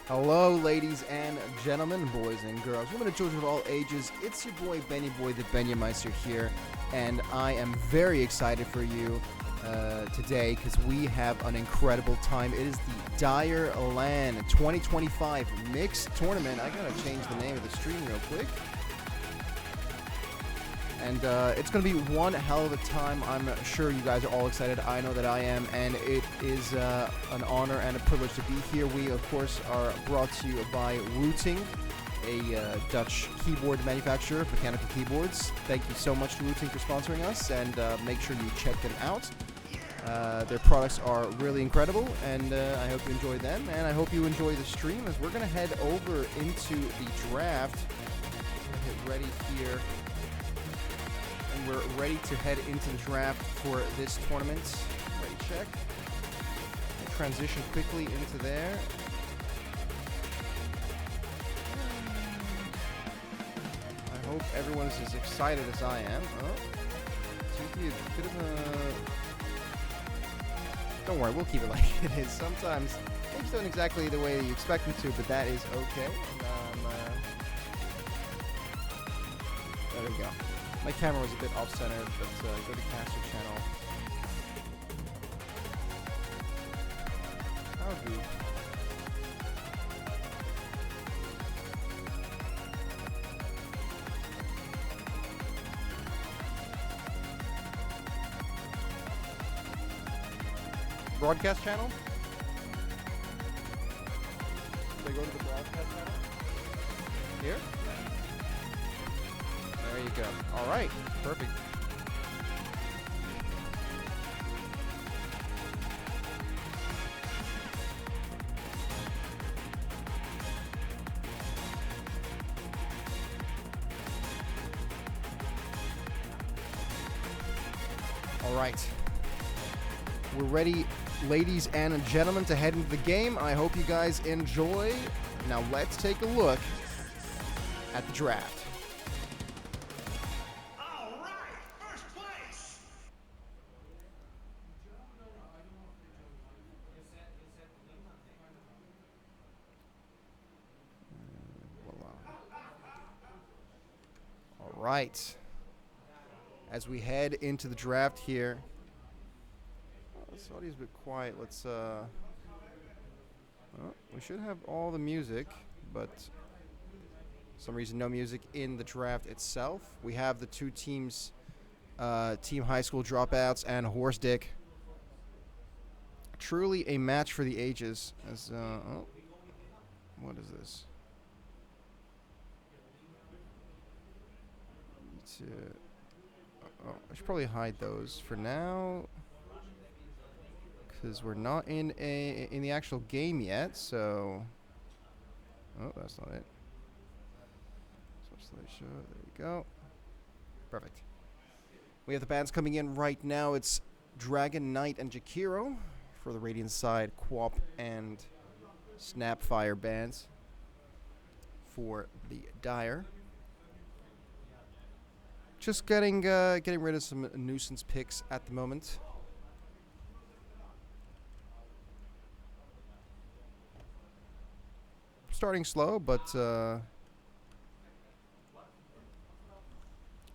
Hello, ladies and gentlemen, boys and girls, women and children of all ages. It's your boy, Benny Boy, TheBenjameister here, and I am very excited for you today because we have an incredible time. It is the DireLAN 2025 Mixed Tournament. I gotta change the name of the stream real quick. And it's going to be one hell of a time. I'm sure you guys are all excited. I know that I am. And it is an honor and a privilege to be here. We, of course, are brought to you by Routing, a Dutch keyboard manufacturer of mechanical keyboards. Thank you so much to Routing for sponsoring us. And make sure you check them out. Their products are really incredible. And I hope you enjoy them. And I hope you enjoy the stream as we're going to head over into the draft. Get ready here. We're ready to head into the draft for this tournament. Ready, check. And transition quickly into there. I hope everyone's as excited as I am. Oh, seems to be a bit of a... Don't worry, we'll keep it like it is. Sometimes things don't exactly the way that you expect them to, but that is okay. There we go. My camera was a bit off-center, but go to caster channel. How do? Broadcast channel? Should I go to the broadcast channel? Here? There you go. All right. Perfect. All right. We're ready, ladies and gentlemen, to head into the game. I hope you guys enjoy. Now let's take a look at the draft. Right, as we head into the draft here. Oh, this audio's a bit quiet. Let's well, we should have all the music, but for some reason no music in the draft itself. We have the two teams, Team High School Dropouts and Horse Dick. Truly a match for the ages. As oh, what is this? Oh, I should probably hide those for now because we're not in the actual game yet. So, oh, that's not it. Switch slideshow. There we go. Perfect. We have the bands coming in right now. It's Dragon Knight and Jakiro for the Radiant side. Quap and Snapfire bands for the Dire. Just getting rid of some nuisance picks at the moment. Starting slow, but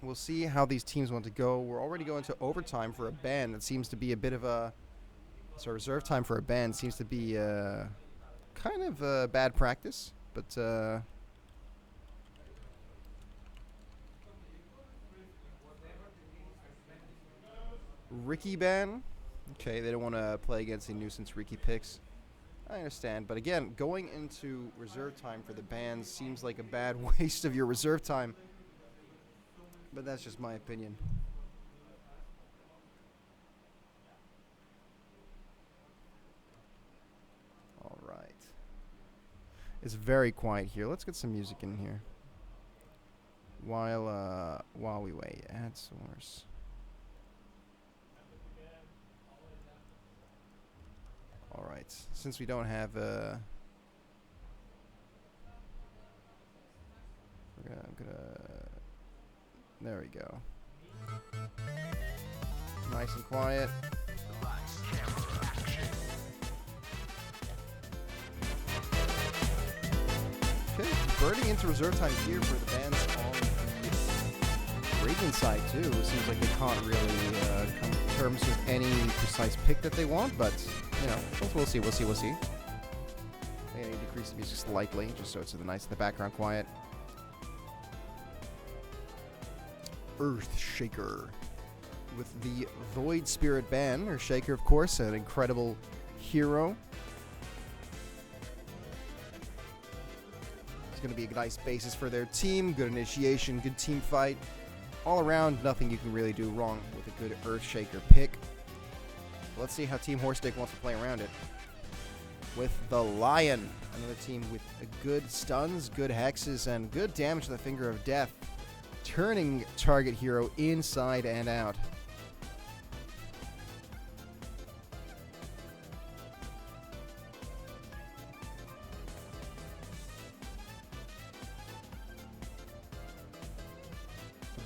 we'll see how these teams want to go. We're already going to overtime for a band. That seems to be a bit of a... So reserve time for a band seems to be kind of bad practice, but... Ricky ban. Okay, they don't want to play against the nuisance Ricky picks. I understand, but again, going into reserve time for the bans seems like a bad waste of your reserve time. But that's just my opinion. All right. It's very quiet here. Let's get some music in here. While we wait. Add source. All right, since we don't have I'm gonna there we go. Nice and quiet. burning into reserve time here for the bands on the Radiant side too. It seems like they can't really come to terms with any precise pick that they want, but you know, we'll see. I need to decrease the music slightly, just so it's nice in the background quiet. Earthshaker with the Void Spirit ban. Earthshaker, of course, an incredible hero. It's going to be a nice basis for their team. Good initiation, good team fight. All around, nothing you can really do wrong with a good Earthshaker pick. Let's see how Team Horstick wants to play around it. With the Lion, another team with good stuns, good hexes, and good damage to the Finger of Death, turning target hero inside and out.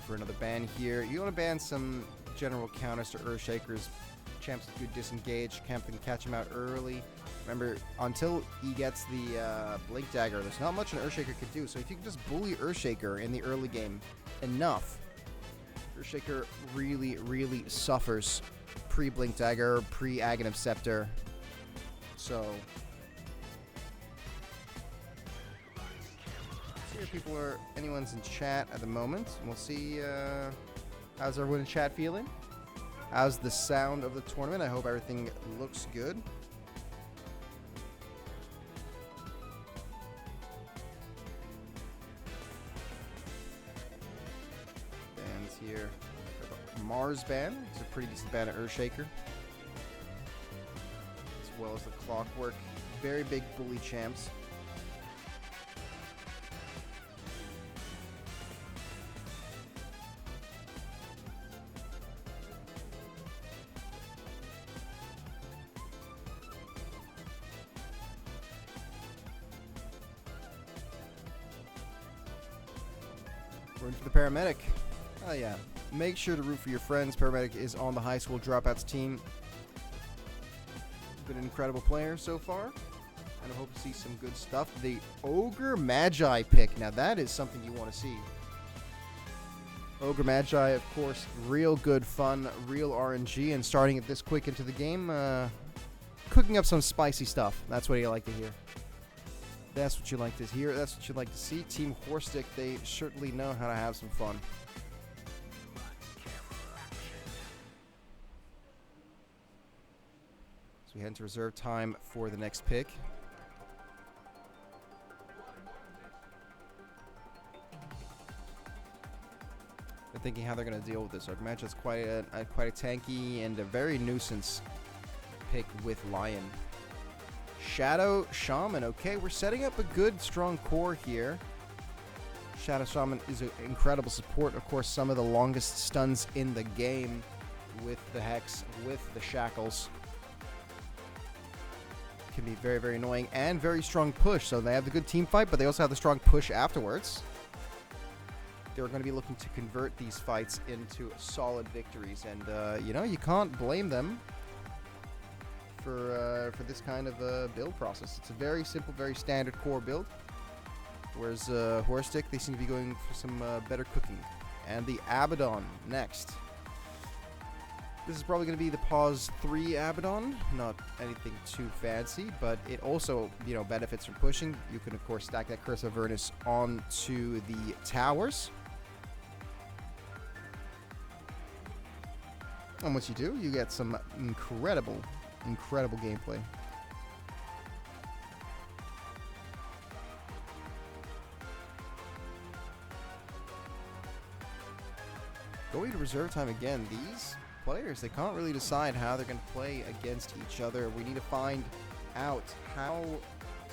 For another ban here, you want to ban some general counters to Earthshakers. Champs with good disengage, Camp can catch him out early. Remember, until he gets the Blink Dagger, there's not much an Earthshaker could do. So if you can just bully Earthshaker in the early game enough, Earthshaker really, really suffers pre-Blink Dagger, pre-Aghanim Scepter. So, see if people are, anyone's in chat at the moment. We'll see how's everyone in chat feeling. How's the sound of the tournament? I hope everything looks good. Bands here. Mars ban. It's a pretty decent ban at Earthshaker. As well as the Clockwork. Very big bully champs. Root for the Paramedic. Oh yeah. Make sure to root for your friends. Paramedic is on the high school dropouts team. Been an incredible player so far. And I hope to see some good stuff. The Ogre Magi pick. Now that is something you want to see. Ogre Magi, of course, real good fun, real RNG, and starting it this quick into the game, cooking up some spicy stuff. That's what you like to hear. That's what you like to hear. That's what you like to see. Team Horstick, they certainly know how to have some fun. So we head into reserve time for the next pick. They're thinking how they're going to deal with this. Our match is quite a tanky and a very nuisance pick with Lion. Shadow Shaman. Okay, we're setting up a good, strong core here. Shadow Shaman is an incredible support. Of course, some of the longest stuns in the game with the Hex, with the Shackles. Can be very, very annoying and very strong push. So they have the good team fight, but they also have the strong push afterwards. They're going to be looking to convert these fights into solid victories. And, you know, you can't blame them for this kind of build process. It's a very simple, very standard core build. Whereas Horstick, they seem to be going for some better cooking. And the Abaddon next. This is probably going to be the Pause 3 Abaddon. Not anything too fancy, but it also, you know, benefits from pushing. You can, of course, stack that Curse of Avernus onto the towers. And once you do, you get some incredible gameplay. Going to reserve time again. These players, they can't really decide how they're going to play against each other. We need to find out how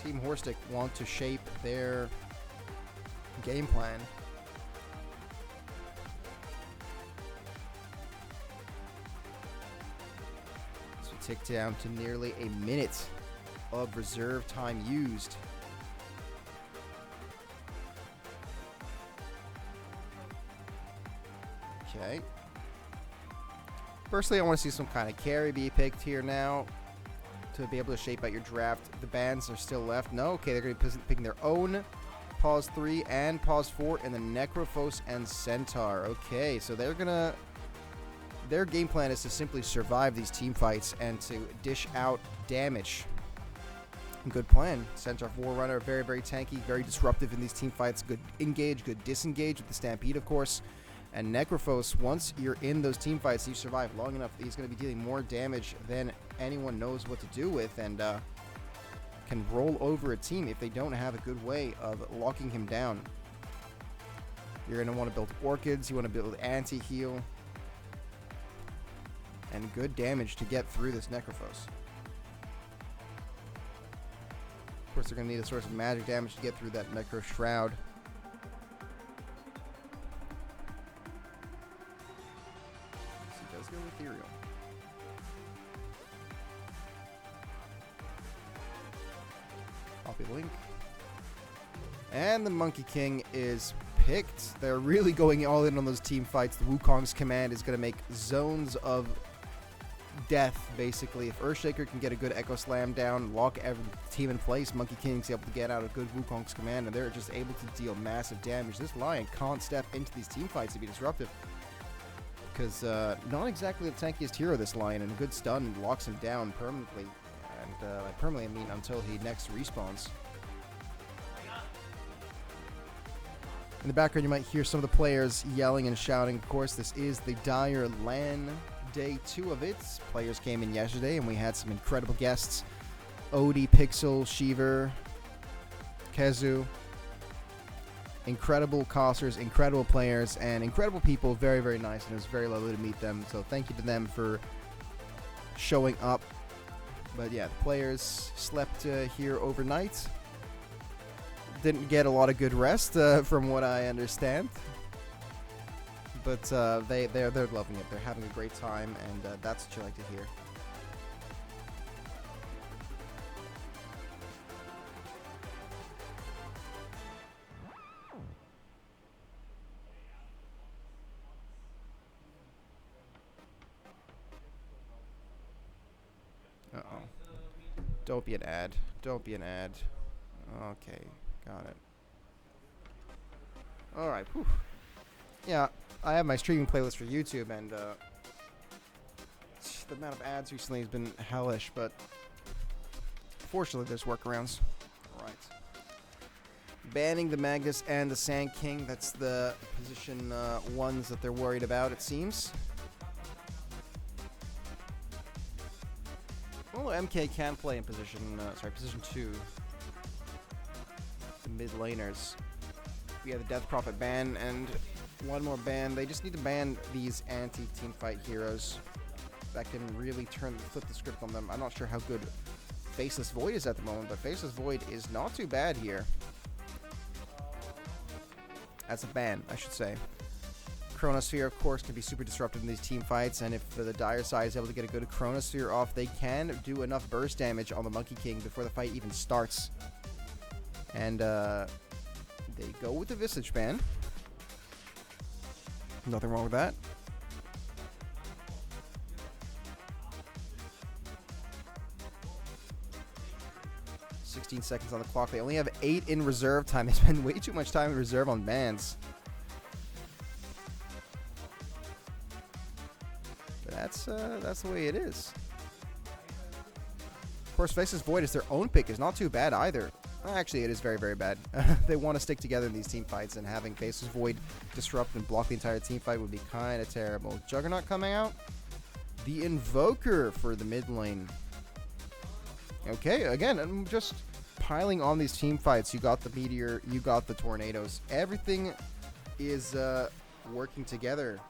Team Horstick want to shape their game plan. Tick down to nearly a minute of reserve time used. Okay. Firstly, I want to see some kind of carry be picked here now to be able to shape out your draft. The bans are still left. No, okay, they're going to be picking their own pause 3, and pause 4 in the Necrophos and Centaur. Okay, so they're gonna... Their game plan is to simply survive these team fights and to dish out damage. Good plan. Centaur Forerunner, very, very tanky, very disruptive in these team fights. Good engage, good disengage with the Stampede, of course. And Necrophos, once you're in those team fights, you survive long enough, he's going to be dealing more damage than anyone knows what to do with, and can roll over a team if they don't have a good way of locking him down. You're going to want to build Orchids, you want to build Anti-Heal, and good damage to get through this Necrophos. Of course, they're going to need a source of magic damage to get through that Necro Shroud. He does go Ethereal. Copy link. And the Monkey King is picked. They're really going all in on those team fights. The Wukong's command is going to make zones of death, basically. If Earthshaker can get a good Echo Slam down, lock every team in place, Monkey King's able to get out a good Wukong's command, and they're just able to deal massive damage. This Lion can't step into these team fights to be disruptive, because not exactly the tankiest hero, this Lion, and a good stun locks him down permanently. And by permanently, I mean until he next respawns. In the background, you might hear some of the players yelling and shouting. Of course, this is the DireLAN Day 2 of it. Players came in yesterday, and we had some incredible guests. Odie, Pixel, Shiver, Kezu. Incredible casters, incredible players, and incredible people. Very, very nice, and it was very lovely to meet them. So thank you to them for showing up. But yeah, the players slept here overnight. Didn't get a lot of good rest, from what I understand. But they're loving it. They're having a great time, and that's what you like to hear. Uh-oh. Don't be an ad. Don't be an ad. Okay, got it. Alright, whew. Yeah, I have my streaming playlist for YouTube, and the amount of ads recently has been hellish, but fortunately there's workarounds. Alright. Banning the Magnus and the Sand King, that's the position ones that they're worried about, it seems. Well, MK can play in position 2. The mid laners. We have the Death Prophet ban, and one more ban. They just need to ban these anti-team fight heroes that can really flip the script on them. I'm not sure how good Faceless Void is at the moment, but Faceless Void is not too bad here. As a ban, I should say. Chronosphere, of course, can be super disruptive in these team fights, and if the Dire side is able to get a good Chronosphere off, they can do enough burst damage on the Monkey King before the fight even starts. And they go with the Visage ban. Nothing wrong with that. $16 seconds on the clock. They only have 8 in reserve time. They spend way too much time in reserve on bans. But that's the way it is. Of course, Faceless Void is their own pick. Is not too bad either. Actually, it is very, very bad. They want to stick together in these team fights, and having Faceless Void disrupt and block the entire team fight would be kind of terrible. Juggernaut coming out. The Invoker for the mid lane. Okay, again, I'm just piling on these team fights. You got the Meteor, you got the Tornadoes. Everything is working together.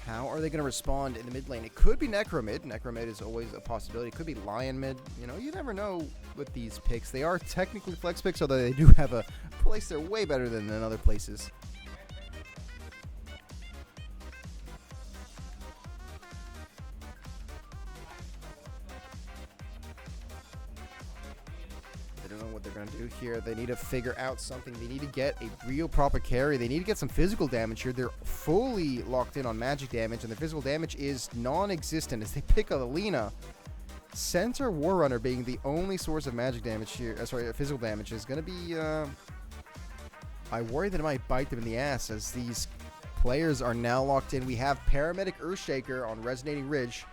How are they going to respond in the mid lane? It could be Necro mid. Necro mid is always a possibility. It could be Lion mid. You know, you never know with these picks. They are technically flex picks, although they do have a place they're way better than in other places. The don't know what they're going to do here. They need to figure out something. They need to get a real proper carry. They need to get some physical damage here. They're fully locked in on magic damage, and the physical damage is non-existent as they pick a Lina. Centaur Warrunner being the only source of magic damage here, physical damage is going to be, I worry that it might bite them in the ass as these players are now locked in. We have Paramedic Earthshaker on Resonating Ridge.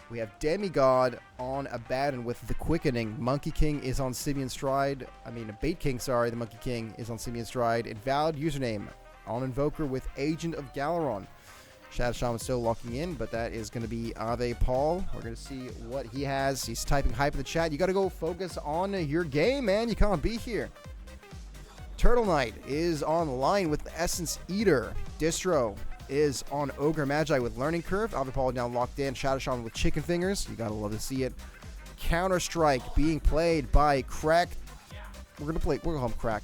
We have Demigod on Abaddon with the Quickening. Monkey King is on Simeon Stride. Bait King, sorry. The Monkey King is on Simeon Stride. Invalid username on Invoker with Agent of Galaron. Shadow Shaman still locking in, but that is going to be Ave Paul. We're going to see what he has. He's typing hype in the chat. You got to go focus on your game, man. You can't be here. Turtle Knight is online with the Essence Eater. Distro is on Ogre Magi with Learning Curve. Ave Paul now locked in. Shadow Shaman with Chicken Fingers. You got to love to see it. Counter-Strike being played by Crack. We'll call him Crack.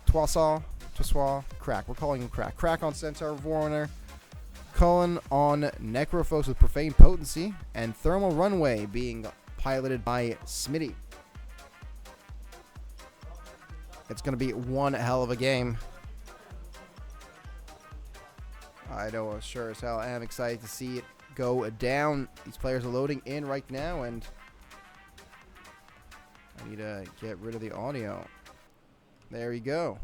Twasaw, Crack. We're calling him Crack. Crack on Centaur Warrunner. Cullen on Necrophos with Profane Potency, and Thermal Runway being piloted by Smitty. It's going to be one hell of a game. I know, sure as hell I am excited to see it go down. These players are loading in right now, and I need to get rid of the audio. There we go.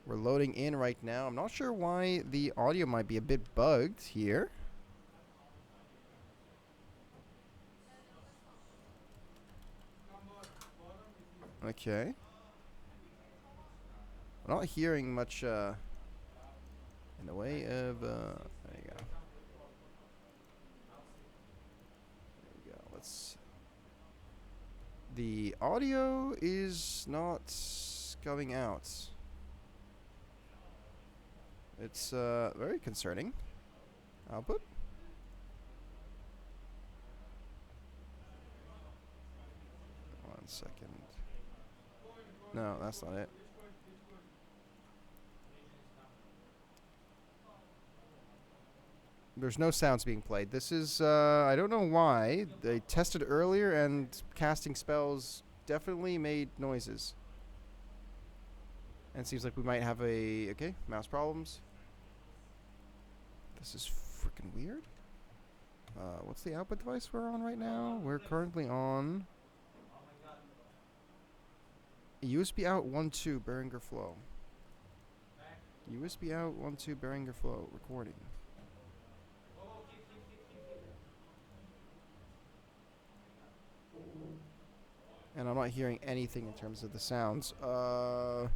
We're loading in right now. I'm not sure why the audio might be a bit bugged here. Okay. I'm not hearing much in the way of... there you go. There you go. Let's... The audio is not coming out. It's very concerning. Output. One second. No, that's not it. There's no sounds being played. This is, I don't know why. They tested earlier and casting spells definitely made noises. And it seems like we might have a, okay, mouse problems. This is freaking weird. What's the output device we're on right now? We're currently on USB out 1.2 Behringer Flow. USB out 1.2 Behringer Flow recording. And I'm not hearing anything in terms of the sounds. Okay,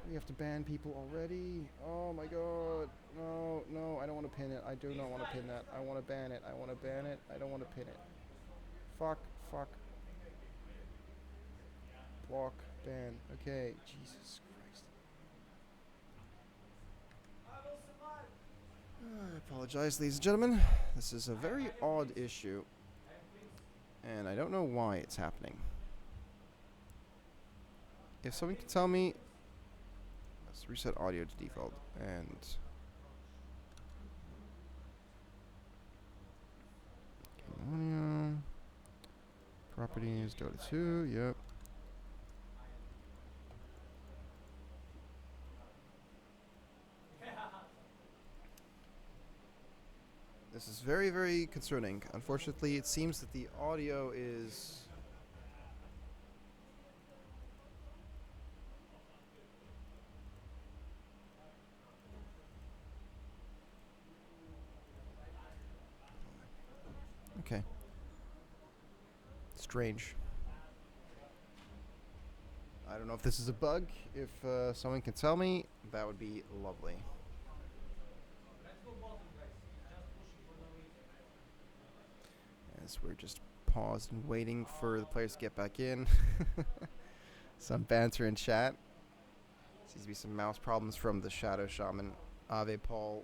we have to ban people already. Oh my god. No, no, I don't want to pin it. I do not want to pin that. I want to ban it. I want to ban it. I don't want to pin it. Fuck, fuck. Block, ban. Okay, Jesus Christ. I apologize, ladies and gentlemen. This is a very odd issue. And I don't know why it's happening. If someone can tell me, let's reset audio to default and audio properties Dota 2. Yep. This is very, very concerning. Unfortunately, it seems that the audio is... Okay. Strange. I don't know if this is a bug. If someone can tell me, that would be lovely. As we're just paused and waiting for the players to get back in. Some banter in chat. Seems to be some mouse problems from the Shadow Shaman, Ave Paul.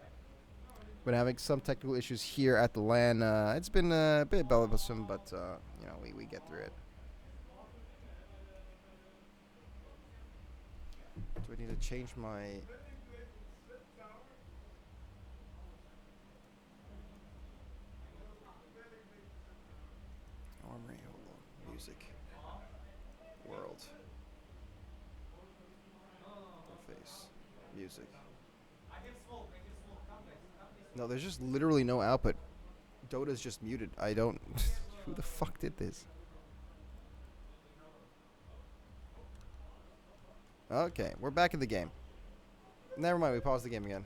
Been having some technical issues here at the LAN. It's been a bit bothersome, but you know, we get through it. Do I need to change my... Armory, hold on. Music. World. Interface. Music. No, there's just literally no output. Dota's just muted. I don't... Who the fuck did this? Okay, we're back in the game. Never mind, we paused the game again.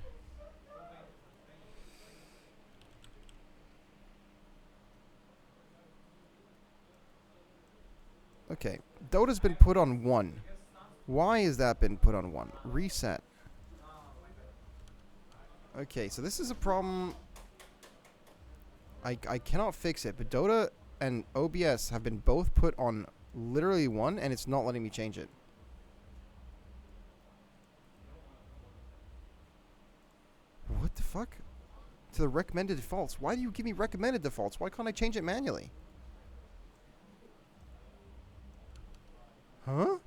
Okay, Dota's been put on 1. Why has that been put on 1? Reset. Okay, so this is a problem. I cannot fix it, but Dota and OBS have been both put on literally 1, and it's not letting me change it. What the fuck? To the recommended defaults. Why do you give me recommended defaults? Why can't I change it manually? Huh?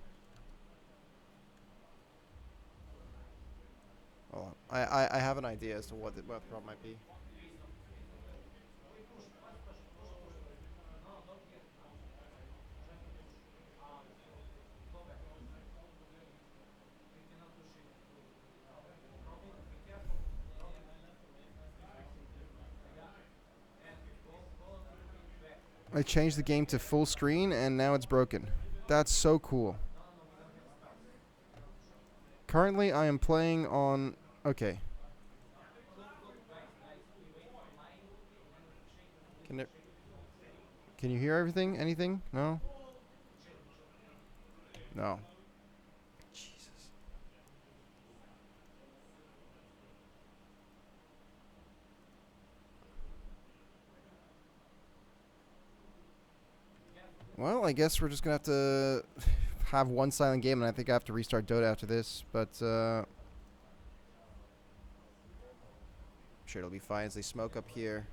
Hold on. I have an idea as to what the problem might be. I changed the game to full screen and now it's broken. That's so cool. Currently I am playing on... Okay. Can you hear everything? Anything? No? No. Jesus. Well, I guess we're just gonna have to have one silent game, and I think I have to restart Dota after this, but I'm sure it'll be fine as they smoke up here.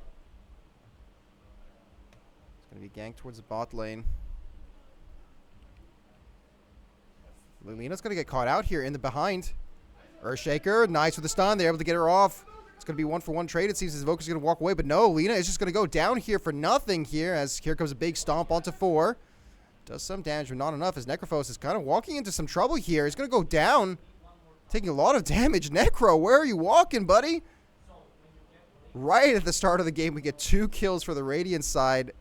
It's gonna be ganked towards the bot lane. Lilina's gonna get caught out here in the behind. Earthshaker, nice with the stun. They're able to get her off. It's going to be 1-for-1 trade. It seems as Invoker's going to walk away, but no, Lina is just going to go down here for nothing here as here comes a big stomp onto 4. Does some damage, but not enough as Necrophos is kind of walking into some trouble here. He's going to go down, taking a lot of damage. Necro, where are you walking, buddy? Right at the start of the game, we get 2 kills for the Radiant side.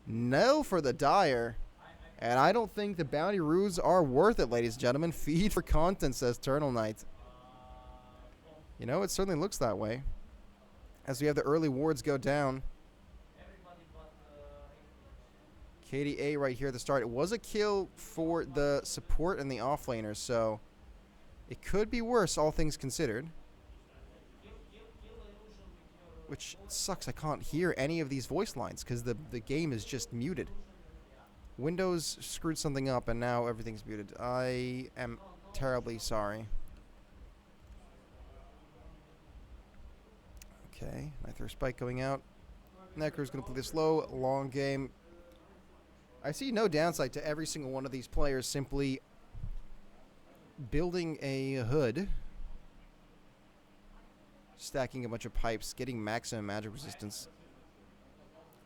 No for the Dire. And I don't think the bounty runes are worth it, ladies and gentlemen. Feed for content, says Eternal Knight. You know, it certainly looks that way. As we have the early wards go down. KDA right here at the start. It was a kill for the support and the offlaners, so it could be worse, all things considered. Which sucks. I can't hear any of these voice lines because the game is just muted. Windows screwed something up and now everything's muted. I am terribly sorry. Okay, Nitro Spike going out. Necro's going to play this low, long game. I see no downside to every single one of these players simply building a hood, stacking a bunch of pipes, getting maximum magic resistance.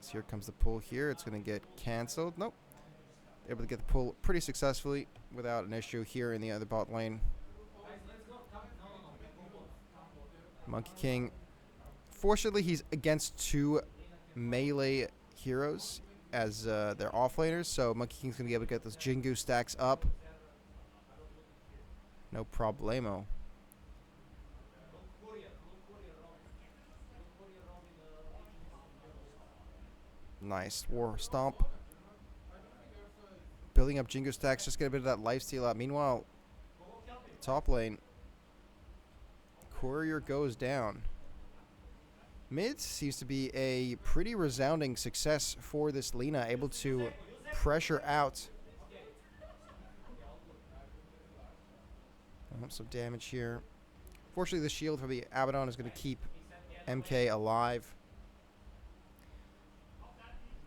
So here comes the pull here. It's going to get cancelled. Nope. Able to get the pull pretty successfully without an issue here in the other bot lane. Monkey King. Fortunately, he's against 2 melee heroes as their offlaners, so Monkey King's going to be able to get those Jingu stacks up. No problemo. Nice. War Stomp. Building up Jingu stacks, just get a bit of that lifesteal out. Meanwhile, top lane, Courier goes down. Mid seems to be a pretty resounding success for this Lina, able to pressure out. Some damage here. Fortunately, the shield for the Abaddon is going to keep MK alive.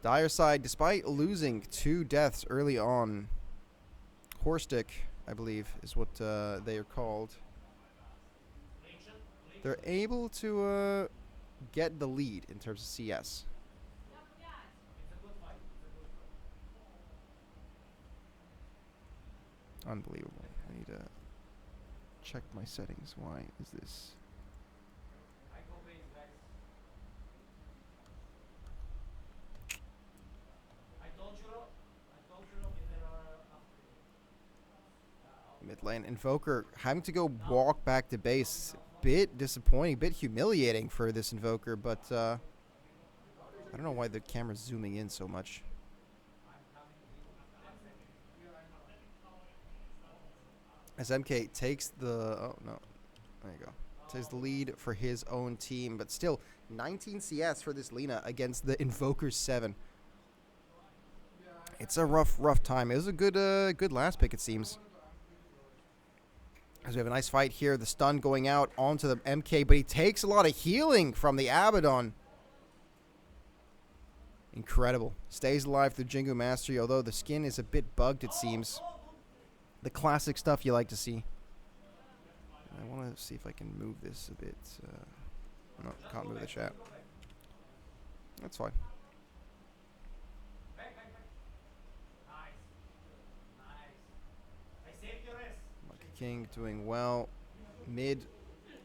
Dire side, despite losing 2 deaths early on, Horstick, I believe, is what they are called. They're able to get the lead in terms of CS. Unbelievable. I need to check my settings. Why is this? Mid lane. Invoker having to go walk back to base. Bit disappointing, bit humiliating for this Invoker, but I don't know why the camera's zooming in so much. As MK takes the... Oh, no. There you go. Takes the lead for his own team, but still 19 CS for this Lina against the Invoker 7. It's a rough time. It was a good last pick, it seems. As we have a nice fight here. The stun going out onto the MK, but he takes a lot of healing from the Abaddon. Incredible. Stays alive through Jingu Mastery, although the skin is a bit bugged, it seems. The classic stuff you like to see. I want to see if I can move this a bit. No, can't move the chat. That's fine. King doing well. Mid.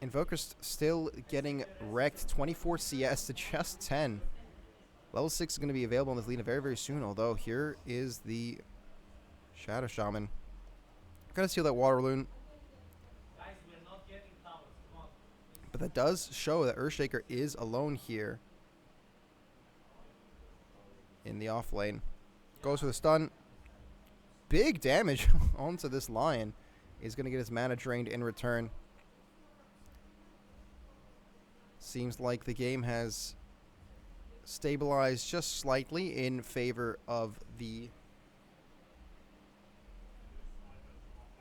Invoker's still getting wrecked. 24 CS to just 10. Level 6 is going to be available in this Lina very, very soon. Although here is the Shadow Shaman. Gonna steal that Water Loon. But that does show that Earthshaker is alone here in the off lane. Goes for the stun. Big damage onto this Lion. He's going to get his mana drained in return. Seems like the game has stabilized just slightly in favor of the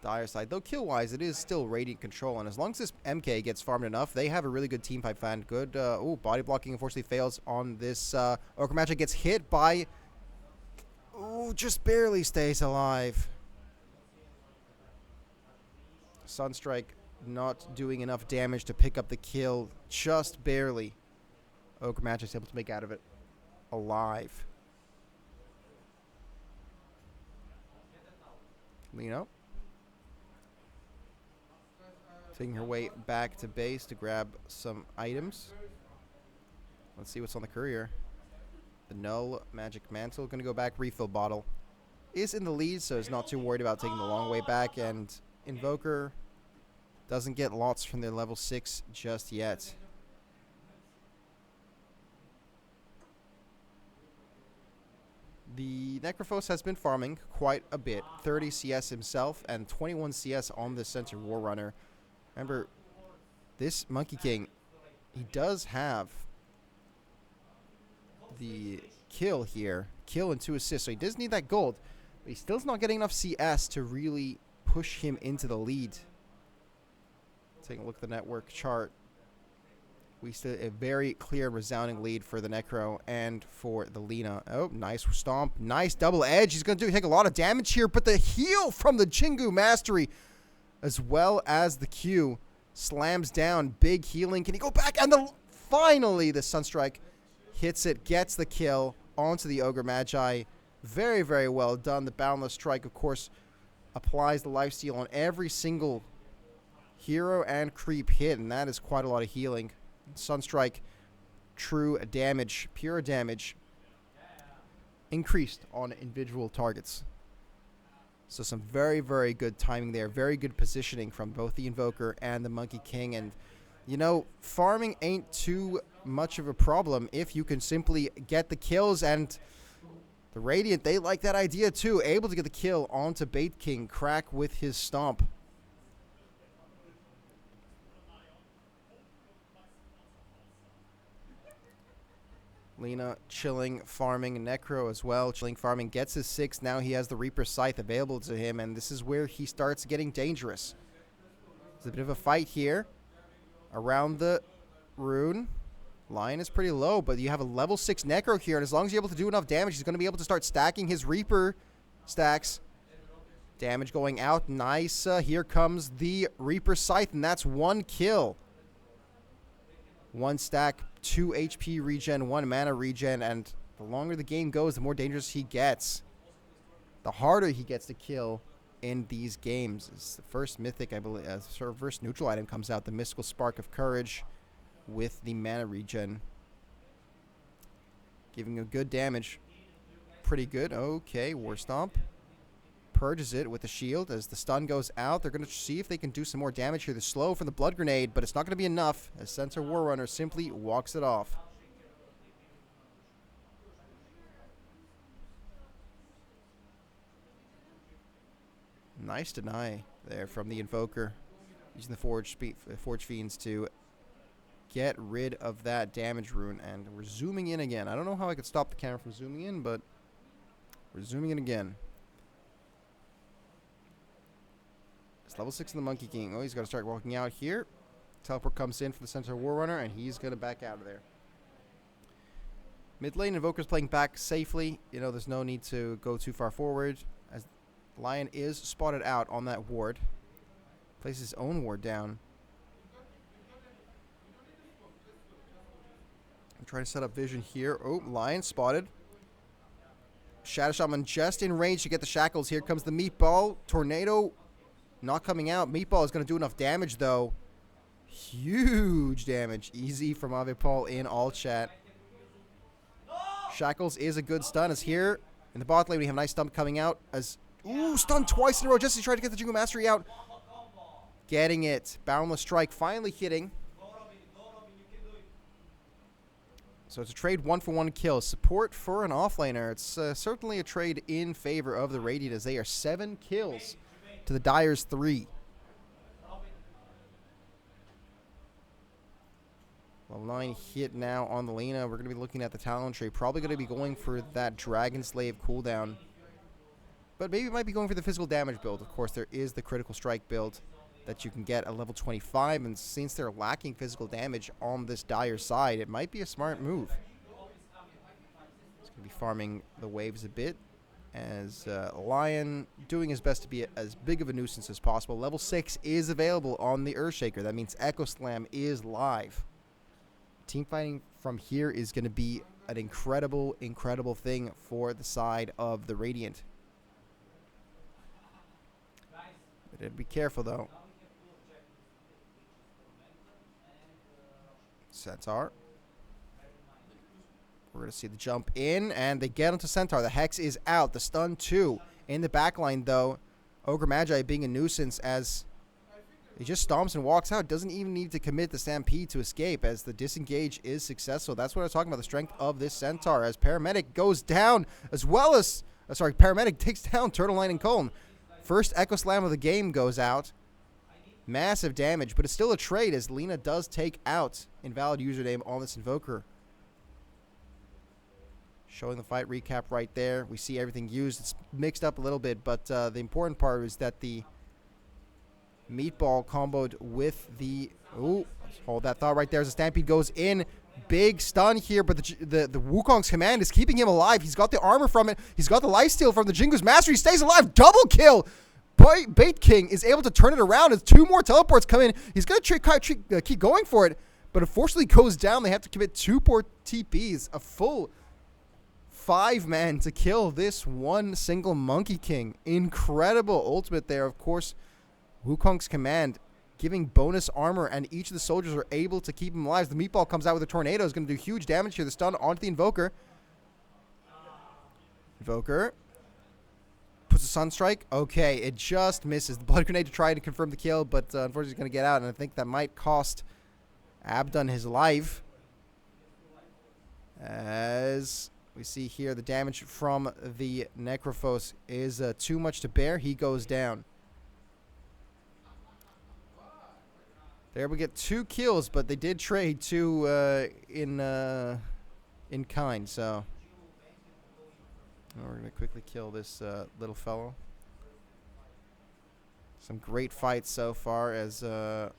Dire side. Though kill-wise, it is still Radiant control. And as long as this MK gets farmed enough, they have a really good team fight fan. Good. Body blocking unfortunately fails on this. Ogre Magic gets hit by... just barely stays alive. Sunstrike not doing enough damage to pick up the kill. Just barely. Ogre Magic's able to make out of it alive. Lino. Taking her way back to base to grab some items. Let's see what's on the courier. The Null Magic Mantle. Going to go back. Refill bottle. Is in the lead, so is not too worried about taking the long way back. And Invoker doesn't get lots from their level 6 just yet. The Necrophos has been farming quite a bit. 30 CS himself and 21 CS on the Center War Runner. Remember, this Monkey King, he does have the kill here. Kill and 2 assists, so he does need that gold. But he still's not getting enough CS to really push him into the lead. Taking a look at the network chart. We still a very clear, resounding lead for the Necro and for the Lina. Oh, nice stomp. Nice double edge. He's going to take a lot of damage here, but the heal from the Jingu Mastery, as well as the Q, slams down. Big healing. Can he go back? And finally, the Sunstrike hits it, gets the kill onto the Ogre Magi. Very, very well done. The Boundless Strike, of course, applies the lifesteal on every single hero and creep hit, and that is quite a lot of healing. Sunstrike, true damage, pure damage, increased on individual targets. So some very, very good timing there. Very good positioning from both the Invoker and the Monkey King. And, you know, farming ain't too much of a problem if you can simply get the kills. And the Radiant, they like that idea too. Able to get the kill onto Bait King. Crack with his stomp. Lina chilling, farming. Necro as well, chilling, farming. Gets his 6. Now he has the Reaper Scythe available to him, and this is where he starts getting dangerous. There's a bit of a fight here around the rune. Lion is pretty low, but you have a level 6 Necro here, and as long as you're able to do enough damage, he's going to be able to start stacking his Reaper stacks. Damage going out. Nice. Here comes the Reaper Scythe, and that's 1 kill. 1 stack, 2 HP regen, 1 mana regen, and the longer the game goes, the more dangerous he gets. The harder he gets to kill in these games. It's the first mythic, I believe, first neutral item comes out, the Mystical Spark of Courage with the mana regen. Giving a good damage. Pretty good. Okay, War Stomp. Purges it with the shield as the stun goes out. They're going to see if they can do some more damage here. They're slow from the Blood Grenade, but it's not going to be enough as Centaur War Runner simply walks it off. Nice deny there from the Invoker. Using the Forge Fiends to get rid of that damage rune. And we're zooming in again. I don't know how I could stop the camera from zooming in, but we're zooming in again. It's level 6 in the Monkey King. Oh, he's got to start walking out here. Teleport comes in for the Centaur War Runner, and he's going to back out of there. Mid lane, Invoker's playing back safely. You know, there's no need to go too far forward, as Lion is spotted out on that ward. Places his own ward down. I'm trying to set up vision here. Oh, Lion spotted. Shadow Shaman just in range to get the shackles. Here comes the Meatball. Tornado not coming out. Meatball is going to do enough damage, though. Huge damage. Easy from Avipol in all chat. Shackles is a good stun. As here in the bot lane, we have a nice stun coming out. As ooh, stun twice in a row just to try to get the Jungle Mastery out. Getting it. Boundless Strike finally hitting. So it's a trade 1-for-1 kill. Support for an offlaner. It's certainly a trade in favor of the Radiant as they are 7 kills to the Dire's 3. Level 9 hit now on the Lena. We're going to be looking at the talent tree. Probably going to be going for that Dragon Slave cooldown. But maybe it might be going for the physical damage build. Of course, there is the critical strike build that you can get at level 25. And since they're lacking physical damage on this Dire side, it might be a smart move. It's going to be farming the waves a bit. As Lion doing his best to be as big of a nuisance as possible. Level 6 is available on the Earthshaker. That means Echo Slam is live. Team fighting from here is going to be an incredible, incredible thing for the side of the Radiant. But be careful, though. Centaur. We're going to see the jump in, and they get onto Centaur. The Hex is out. The stun, too. In the backline, though, Ogre Magi being a nuisance as he just stomps and walks out. Doesn't even need to commit the Stampede to escape as the disengage is successful. That's what I was talking about, the strength of this Centaur as Paramedic goes down as well as... Paramedic takes down Turtle Line and Colm. First Echo Slam of the game goes out. Massive damage, but it's still a trade as Lena does take out invalid username on this Invoker. Showing the fight recap right there. We see everything used. It's mixed up a little bit, but the important part is that the Meatball comboed with the... Ooh, hold that thought right there as the Stampede goes in. Big stun here, but the Wukong's command is keeping him alive. He's got the armor from it. He's got the lifesteal from the Jingu's Mastery. He stays alive. Double kill. Bait King is able to turn it around as 2 more teleports come in. He's going to keep going for it, but unfortunately goes down. They have to commit 2 more TPs, a full 5-man to kill this one single Monkey King. Incredible ultimate there. Of course, Wukong's command giving bonus armor, and each of the soldiers are able to keep him alive. The Meatball comes out with a tornado. Is going to do huge damage here. The stun onto the Invoker. Invoker puts a Sunstrike. Okay, it just misses. The Blood Grenade to try to confirm the kill, but unfortunately he's going to get out, and I think that might cost Abdon his life. As we see here, the damage from the Necrophos is too much to bear. He goes down. There we get 2 kills, but they did trade 2 in kind, so we're going to quickly kill this little fellow. Some great fights so far as I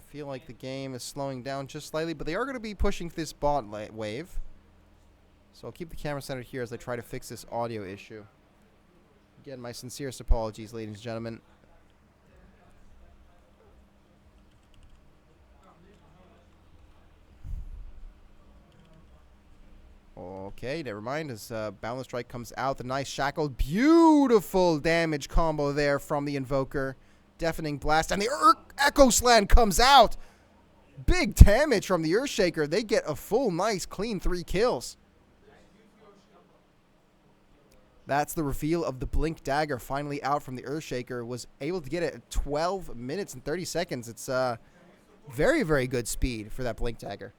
feel like the game is slowing down just slightly, but they are going to be pushing this bot wave. So I'll keep the camera centered here as I try to fix this audio issue. Again, my sincerest apologies, ladies and gentlemen. Okay, never mind. As Boundless Strike comes out, the nice Shackle. Beautiful damage combo there from the Invoker. Deafening Blast, and the Echo Slam comes out. Big damage from the Earthshaker. They get a full, nice, clean 3 kills. That's the reveal of the Blink Dagger finally out from the Earthshaker. Was able to get it at 12 minutes and 30 seconds. It's very, very good speed for that Blink Dagger.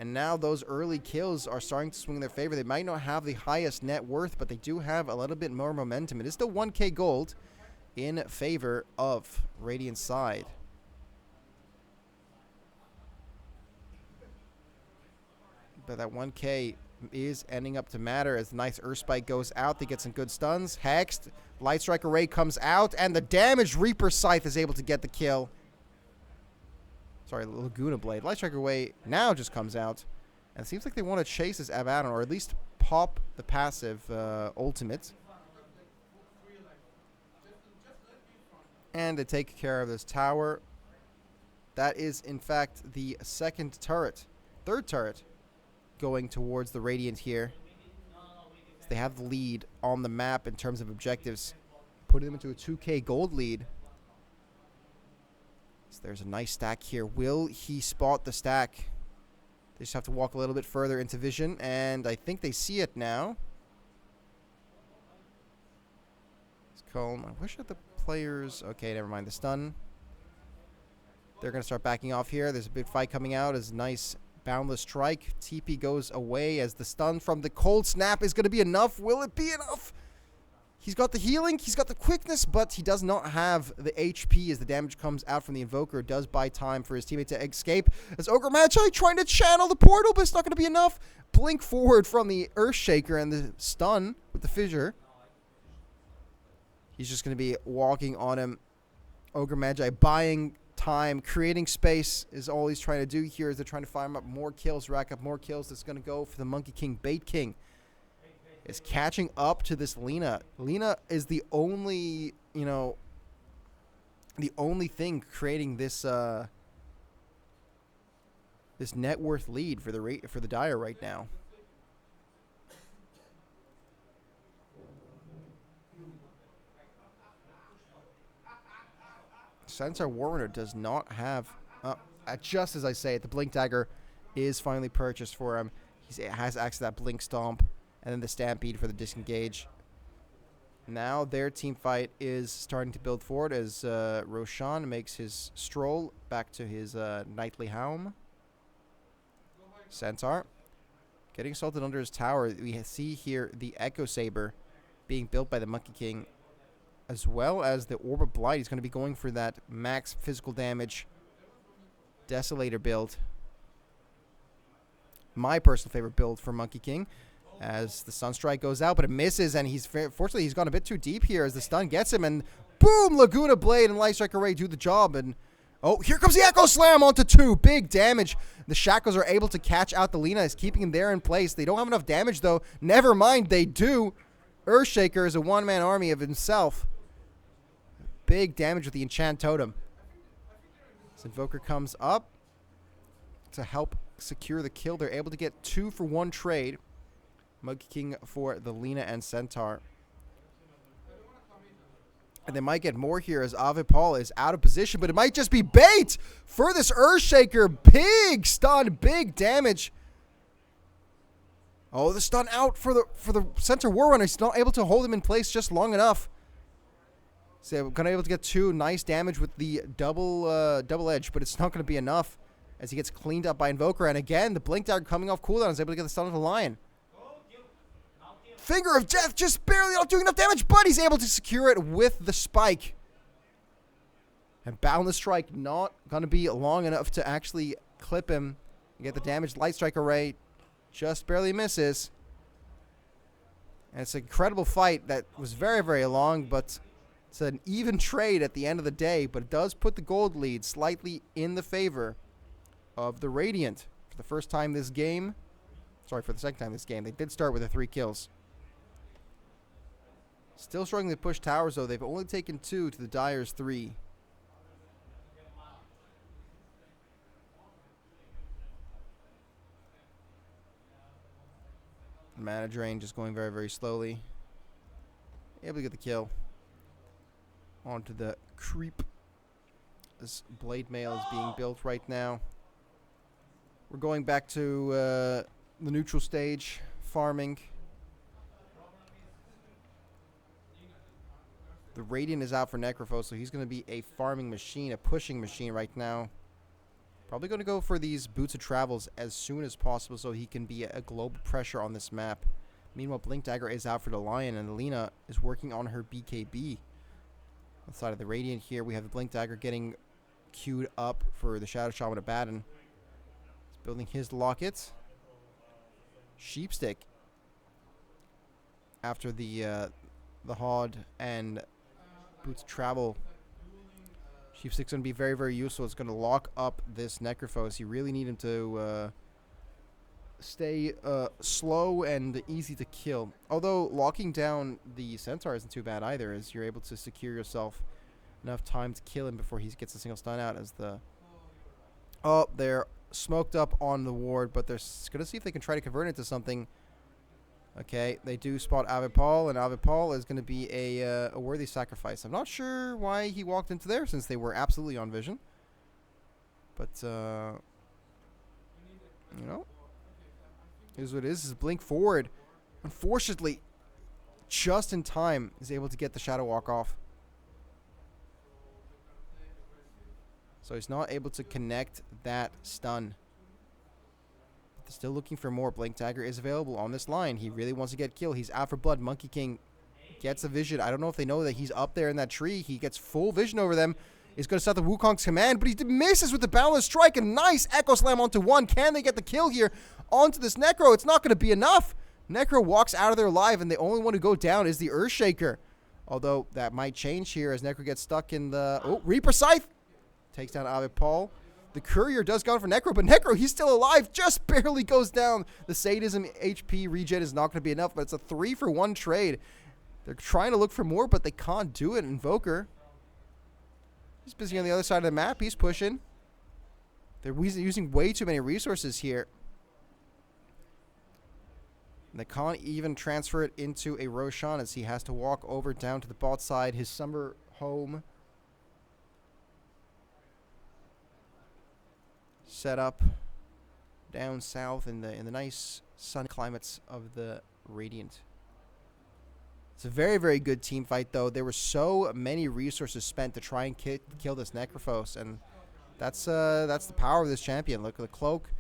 And now those early kills are starting to swing in their favor. They might not have the highest net worth, but they do have a little bit more momentum. It is still 1k gold in favor of Radiant's side. But that 1k is ending up to matter as the nice Earth Spike goes out. They get some good stuns. Hexed. Light Strike Array comes out, and the damaged Reaper Scythe is able to get the kill. Sorry, Laguna Blade. Light Strike Array now just comes out. And it seems like they want to chase this Abaddon, or at least pop the passive ultimate. And to take care of this tower. That is, in fact, the third turret, going towards the Radiant here. So they have the lead on the map in terms of objectives, putting them into a 2k gold lead. So there's a nice stack here. Will he spot the stack? They just have to walk a little bit further into vision, and I think they see it now. It's Colm. I wish I had the players. Okay, never mind. The stun. They're going to start backing off here. There's a big fight coming out. As nice Boundless Strike. TP goes away as the stun from the Cold Snap is going to be enough. Will it be enough? He's got the healing, he's got the quickness, but he does not have the HP as the damage comes out from the Invoker. It does buy time for his teammate to escape. As Ogre Magi trying to channel the portal, but it's not going to be enough. Blink forward from the Earthshaker and the stun with the Fissure. He's just going to be walking on him. Ogre Magi buying time, creating space is all he's trying to do here as they're trying to farm up more kills, rack up more kills. That's going to go for the Monkey King. Bait King is catching up to this Lina. Lina is the only, the only thing creating this this net worth lead for the Dire right now. Centaur Warrunner does not have, just as I say it, the Blink Dagger is finally purchased for him. He has access to that Blink Stomp, and then the Stampede for the disengage. Now their team fight is starting to build forward as Roshan makes his stroll back to his nightly home. Centaur getting assaulted under his tower. We see here the Echo Saber being built by the Monkey King, as well as the Orb of Blight. He's going to be going for that max physical damage Desolator build. My personal favorite build for Monkey King. As the Sunstrike goes out, but it misses, and fortunately he's gone a bit too deep here as the stun gets him, and boom! Laguna Blade and Light Strike Array do the job, and oh, here comes the Echo Slam onto 2. Big damage. The Shackles are able to catch out the Lina, is keeping him there in place. They don't have enough damage, though. Never mind, they do. Earthshaker is a one-man army of himself. Big damage with the Enchant Totem. This Invoker comes up to help secure the kill. They're able to get 2 for 1 trade. Monkey King for the Lina and Centaur. And they might get more here as Avipal is out of position, but it might just be bait for this Earthshaker. Big stun, big damage. Oh, the stun out for the Centaur Warrunner. He's not able to hold him in place just long enough. So we're going to be able to get 2 nice damage with the double edge, but it's not going to be enough as he gets cleaned up by Invoker. And again, the Blink Dagger coming off cooldown is able to get the stun of the Lion. Finger of Death just barely not doing enough damage, but he's able to secure it with the spike. And Boundless Strike not going to be long enough to actually clip him and get the damage. Light Strike Array just barely misses. And it's an incredible fight that was very, very long, but it's an even trade at the end of the day. But it does put the gold lead slightly in the favor of the Radiant. For the first time this game, sorry, for the second time this game, they did start with the 3 kills. Still struggling to push towers, though. They've only taken 2 to the Dire's 3. Mana drain just going very, very slowly. Able to get the kill. Onto the creep. This blade mail is being built right now. We're going back to the neutral stage, farming. The Radiant is out for Necrophos, so he's going to be a farming machine, a pushing machine right now. Probably going to go for these Boots of Travels as soon as possible so he can be a global pressure on this map. Meanwhile, Blink Dagger is out for the Lion, and Alina is working on her BKB. On the side of the Radiant here, we have the Blink Dagger getting queued up for the Shadow Shaman of Baden. He's building his locket. Sheepstick. After the Hod and Boots of Travel, Sheepstick's going to be very, very useful. It's going to lock up this Necrophos. You really need him to stay slow and easy to kill. Although locking down the Centaur isn't too bad either, as you're able to secure yourself enough time to kill him before he gets a single stun out. As the they're smoked up on the ward, but they're going to see if they can try to convert it into something. Okay, they do spot Avipal, and Avipal is going to be a worthy sacrifice. I'm not sure why he walked into there, since they were absolutely on vision. But, you know, here's what it is. This is Blink forward. Unfortunately, just in time, is able to get the Shadow Walk off. So he's not able to connect that stun. Still looking for more. Blink Dagger is available on this line. He really wants to get killed. He's out for blood. Monkey King gets a vision. I don't know if they know that he's up there in that tree. He gets full vision over them. He's going to start the Wukong's command, but he misses with the Boundless Strike. A nice Echo Slam onto one. Can they get the kill here onto this Necro? It's not going to be enough. Necro walks out of there alive, and the only one to go down is the Earthshaker. Although that might change here as Necro gets stuck in the... Oh, Reaper Scythe takes down Avipal. The Courier does go for Necro, but Necro, he's still alive, just barely goes down. The Sadism HP regen is not going to be enough, but it's a 3-for-1 trade. They're trying to look for more, but they can't do it. Invoker, he's busy on the other side of the map. He's pushing. They're using way too many resources here. And they can't even transfer it into a Roshan as he has to walk over down to the bot side, his summer home. Set up down south in the nice sunny climates of the Radiant. It's a very, very good team fight, though. There were so many resources spent to try and kill this Necrophos, and that's the power of this champion. Look, the Cloak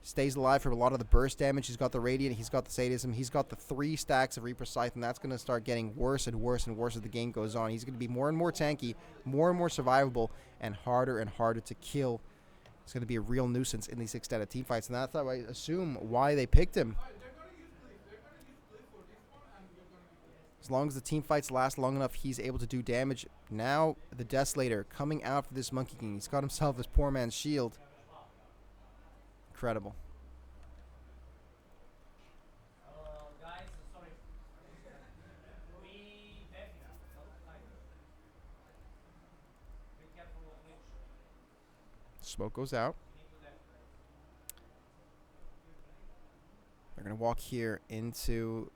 stays alive from a lot of the burst damage. He's got the Radiant, he's got the Sadism, he's got the 3 stacks of Reaper Scythe, and that's going to start getting worse and worse and worse as the game goes on. He's going to be more and more tanky, more and more survivable, and harder to kill. It's going to be a real nuisance in these extended team fights, and that's how I assume why they picked him. As long as the team fights last long enough, he's able to do damage. Now, the Desolator coming out for this Monkey King. He's got himself his poor man's shield. Incredible. Smoke goes out. They're going to walk here into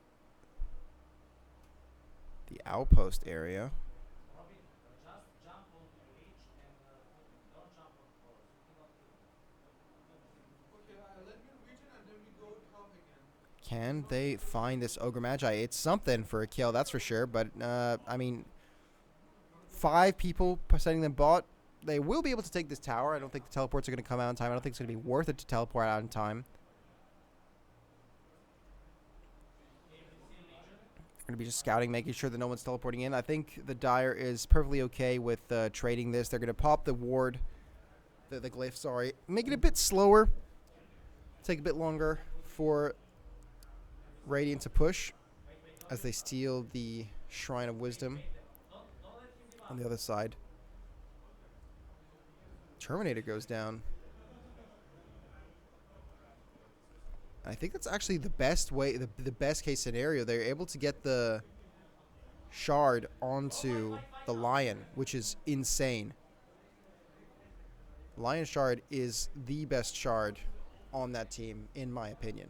the outpost area. Can they find this Ogre Magi? It's something for a kill, that's for sure. But, I mean, 5 people setting them bot. They will be able to take this tower. I don't think the teleports are going to come out in time. I don't think it's going to be worth it to teleport out in time. They're going to be just scouting, making sure that no one's teleporting in. I think the Dire is perfectly okay with trading this. They're going to pop the ward, the glyph, sorry. Make it a bit slower. Take a bit longer for Radiant to push as they steal the Shrine of Wisdom on the other side. Terminator goes down. I think that's actually the best way, the best case scenario. They're able to get the shard onto the Lion, which is insane. Lion shard is the best shard on that team, in my opinion.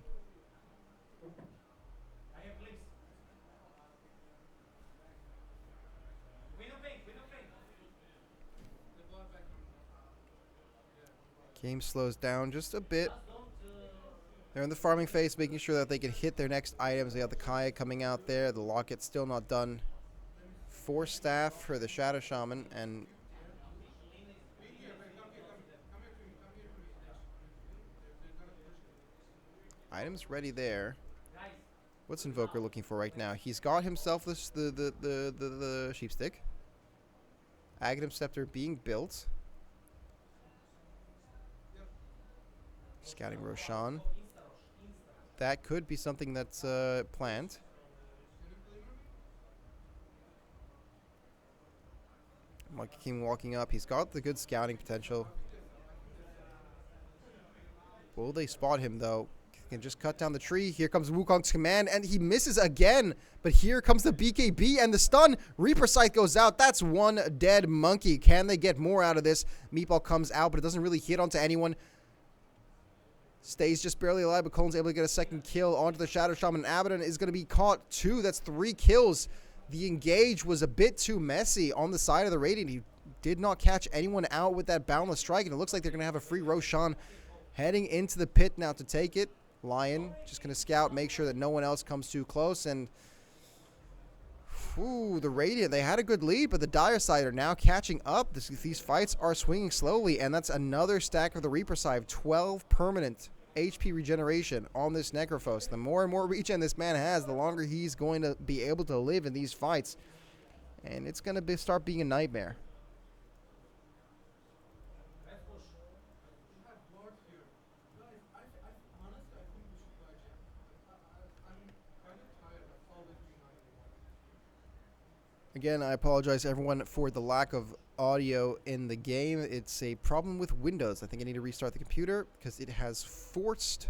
Game slows down just a bit. They're in the farming phase, making sure that they can hit their next items. They got the Kaya coming out there. The Locket still not done. 4 staff for the Shadow Shaman, and items ready there. What's Invoker looking for right now? He's got himself this the Sheepstick. Aghanim Scepter being built. Scouting Roshan. That could be something that's planned. Monkey King walking up. He's got the good scouting potential. Will they spot him, though? Can just cut down the tree. Here comes Wukong's command, and he misses again. But here comes the BKB and the stun. Reaper Scythe goes out. That's one dead monkey. Can they get more out of this? Meatball comes out, but it doesn't really hit onto anyone. Stays just barely alive, but Colin's able to get a second kill onto the Shadow Shaman. Abaddon is going to be caught too. That's 3 kills. The engage was a bit too messy on the side of the Radiant. He did not catch anyone out with that Boundless Strike, and it looks like they're going to have a free Roshan heading into the pit now to take it. Lion just going to scout, make sure that no one else comes too close, and the Radiant, they had a good lead, but the Dire side are now catching up. These fights are swinging slowly, and that's another stack of the Reaper side. 12 permanent HP regeneration on this Necrophos. The more and more regen this man has, the longer he's going to be able to live in these fights, and it's going to start being a nightmare. Again, I apologize everyone for the lack of audio in the game. It's a problem with Windows. I think I need to restart the computer because it has forced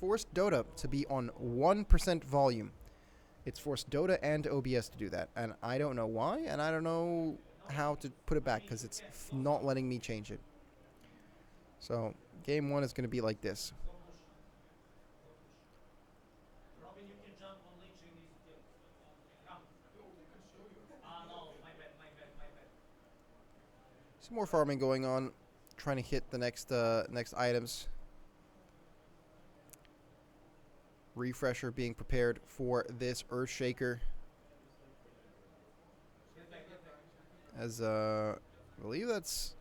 forced Dota to be on 1% volume. It's forced Dota and OBS to do that, and I don't know why, and I don't know how to put it back because it's not letting me change it. So game 1 is going to be like this. Some more farming going on, trying to hit the next items. Refresher being prepared for this Earthshaker. As I believe that's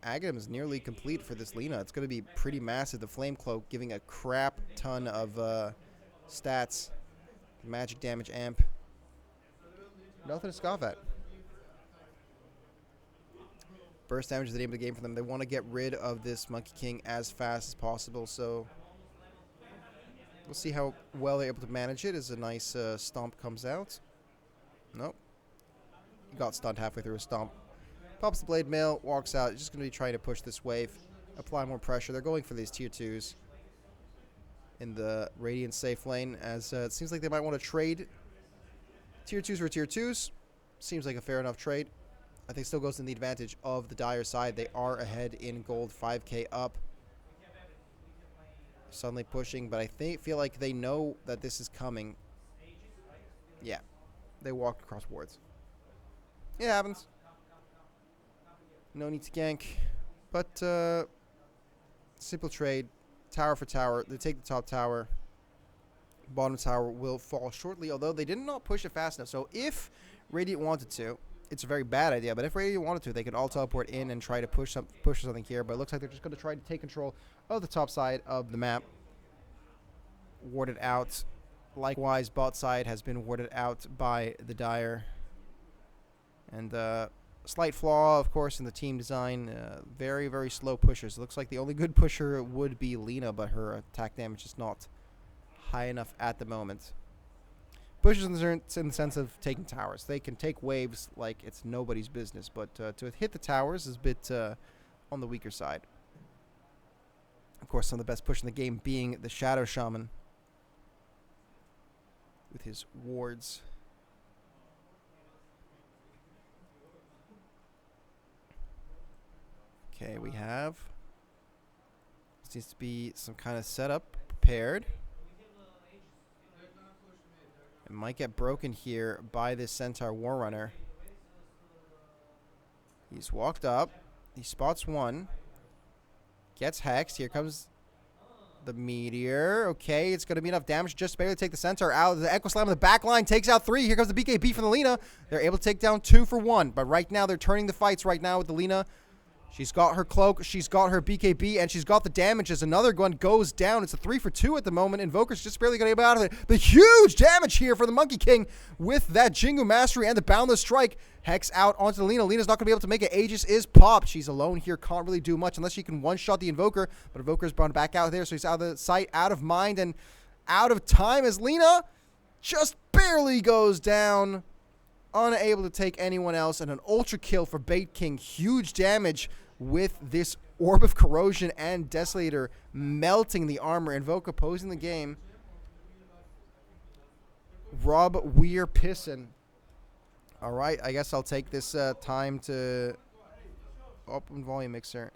Aghanim is nearly complete for this Lina. It's going to be pretty massive. The Flame Cloak giving a crap ton of stats. Magic damage amp. Nothing to scoff at. Burst damage is the name of the game for them. They want to get rid of this Monkey King as fast as possible, so we'll see how well they're able to manage it as a nice stomp comes out. Nope. He got stunned halfway through a stomp. Pops the Blade Mail, walks out. He's just going to be trying to push this wave, apply more pressure. They're going for these tier 2s in the Radiant safe lane, as it seems like they might want to trade tier 2s for tier 2s. Seems like a fair enough trade. I think still goes in the advantage of the Dire side. They are ahead in gold, 5k up. Suddenly pushing, but I feel like they know that this is coming. Yeah, they walked across wards. It happens. No need to gank, but simple trade, tower for tower. They take the top tower. Bottom tower will fall shortly, although they did not push it fast enough. So if Radiant wanted to, it's a very bad idea, but if Radiant wanted to, they could all teleport in and try to push something here, but it looks like they're just going to try to take control of the top side of the map. Warded out. Likewise, bot side has been warded out by the Dire. And slight flaw, of course, in the team design. Very, very slow pushers. It looks like the only good pusher would be Lina, but her attack damage is not high enough at the moment. Pushers in the sense of taking towers. They can take waves like it's nobody's business, but to hit the towers is a bit on the weaker side. Of course, some of the best push in the game being the Shadow Shaman with his wards. Okay, we have. This needs to be some kind of setup prepared. Might get broken here by this Centaur Warrunner. He's walked up. He spots one. Gets hexed. Here comes the Meteor. Okay, it's going to be enough damage just to be able to take the Centaur out. The Echo Slam on the back line takes out 3. Here comes the BKB from the Lina. They're able to take down 2 for 1. But right now, they're turning the fights right now with the Lina. She's got her cloak, she's got her BKB, and she's got the damage as another one goes down. It's a 3 for 2 at the moment. Invoker's just barely going to get out of it. The huge damage here for the Monkey King with that Jingu Mastery and the Boundless Strike. Hex out onto the Lina. Lina's not going to be able to make it. Aegis is popped. She's alone here. Can't really do much unless she can one-shot the Invoker. But Invoker's bound back out there, so he's out of sight, out of mind, and out of time as Lina just barely goes down. Unable to take anyone else. And an Ultra Kill for Bait King. Huge damage with this Orb of Corrosion and Desolator melting the armor. Invoker posing the game. Rob, we're pissing. All right, I guess I'll take this time to open volume mixer.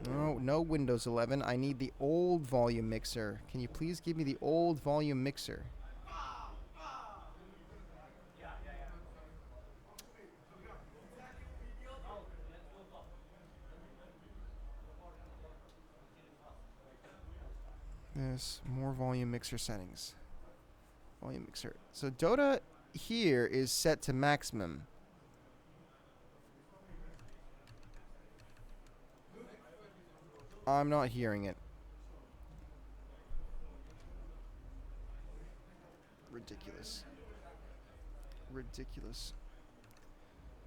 No Windows 11. I need the old volume mixer. Can you please give me the old volume mixer? There's more volume mixer settings. Volume mixer. So Dota here is set to maximum. I'm not hearing it. Ridiculous. Ridiculous.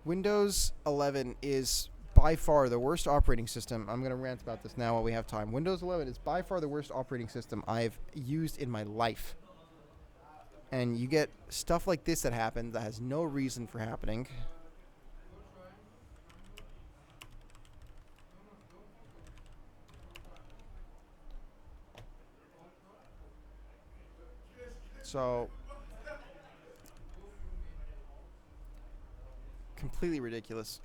Windows 11 is by far the worst operating system. I'm going to rant about this now while we have time. Windows 11 is by far the worst operating system I've used in my life. And you get stuff like this that happens that has no reason for happening. So, completely ridiculous.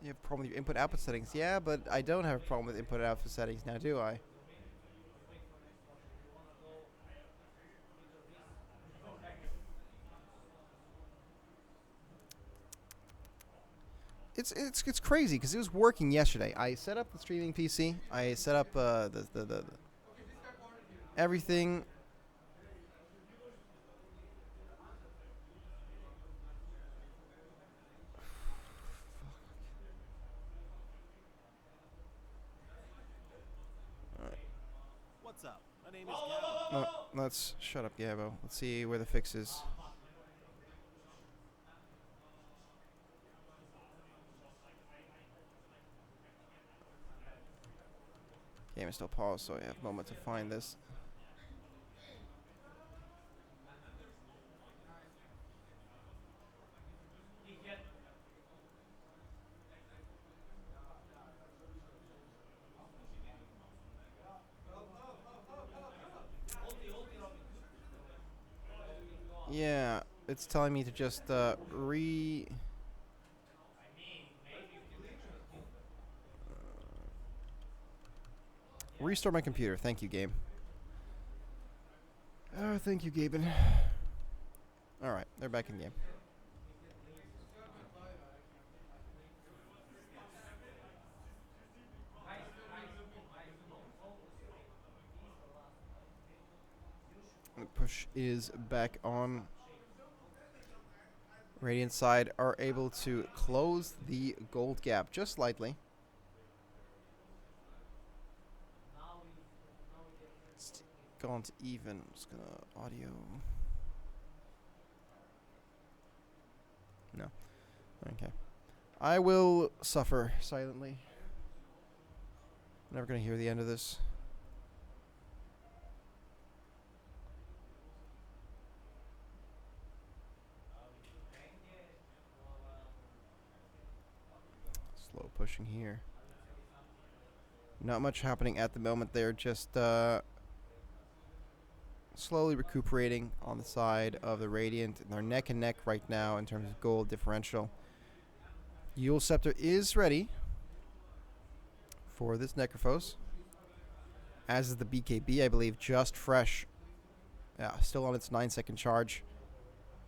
You have a problem with your input-output settings. Yeah, but I don't have a problem with input-output settings now, do I? It's crazy because it was working yesterday. I set up the streaming PC. I set up the everything. What's up? My name is Gabo. No, let's shut up, Gabo. Let's see where the fix is. Game is still paused, so I have a moment to find this. Yeah, it's telling me to just restore my computer. Thank you, game. Oh, thank you, Gaben. Alright, they're back in game. The push is back on. Radiant side are able to close the gold gap just slightly. Gone to even. I'm just gonna audio. No. Okay. I will suffer silently. Never gonna hear the end of this. Slow pushing here. Not much happening at the moment. They're just slowly recuperating on the side of the Radiant. They're neck and neck right now in terms of gold differential. Eul Scepter is ready for this Necrophos. As is the BKB, I believe, just fresh. Yeah, still on its 9-second charge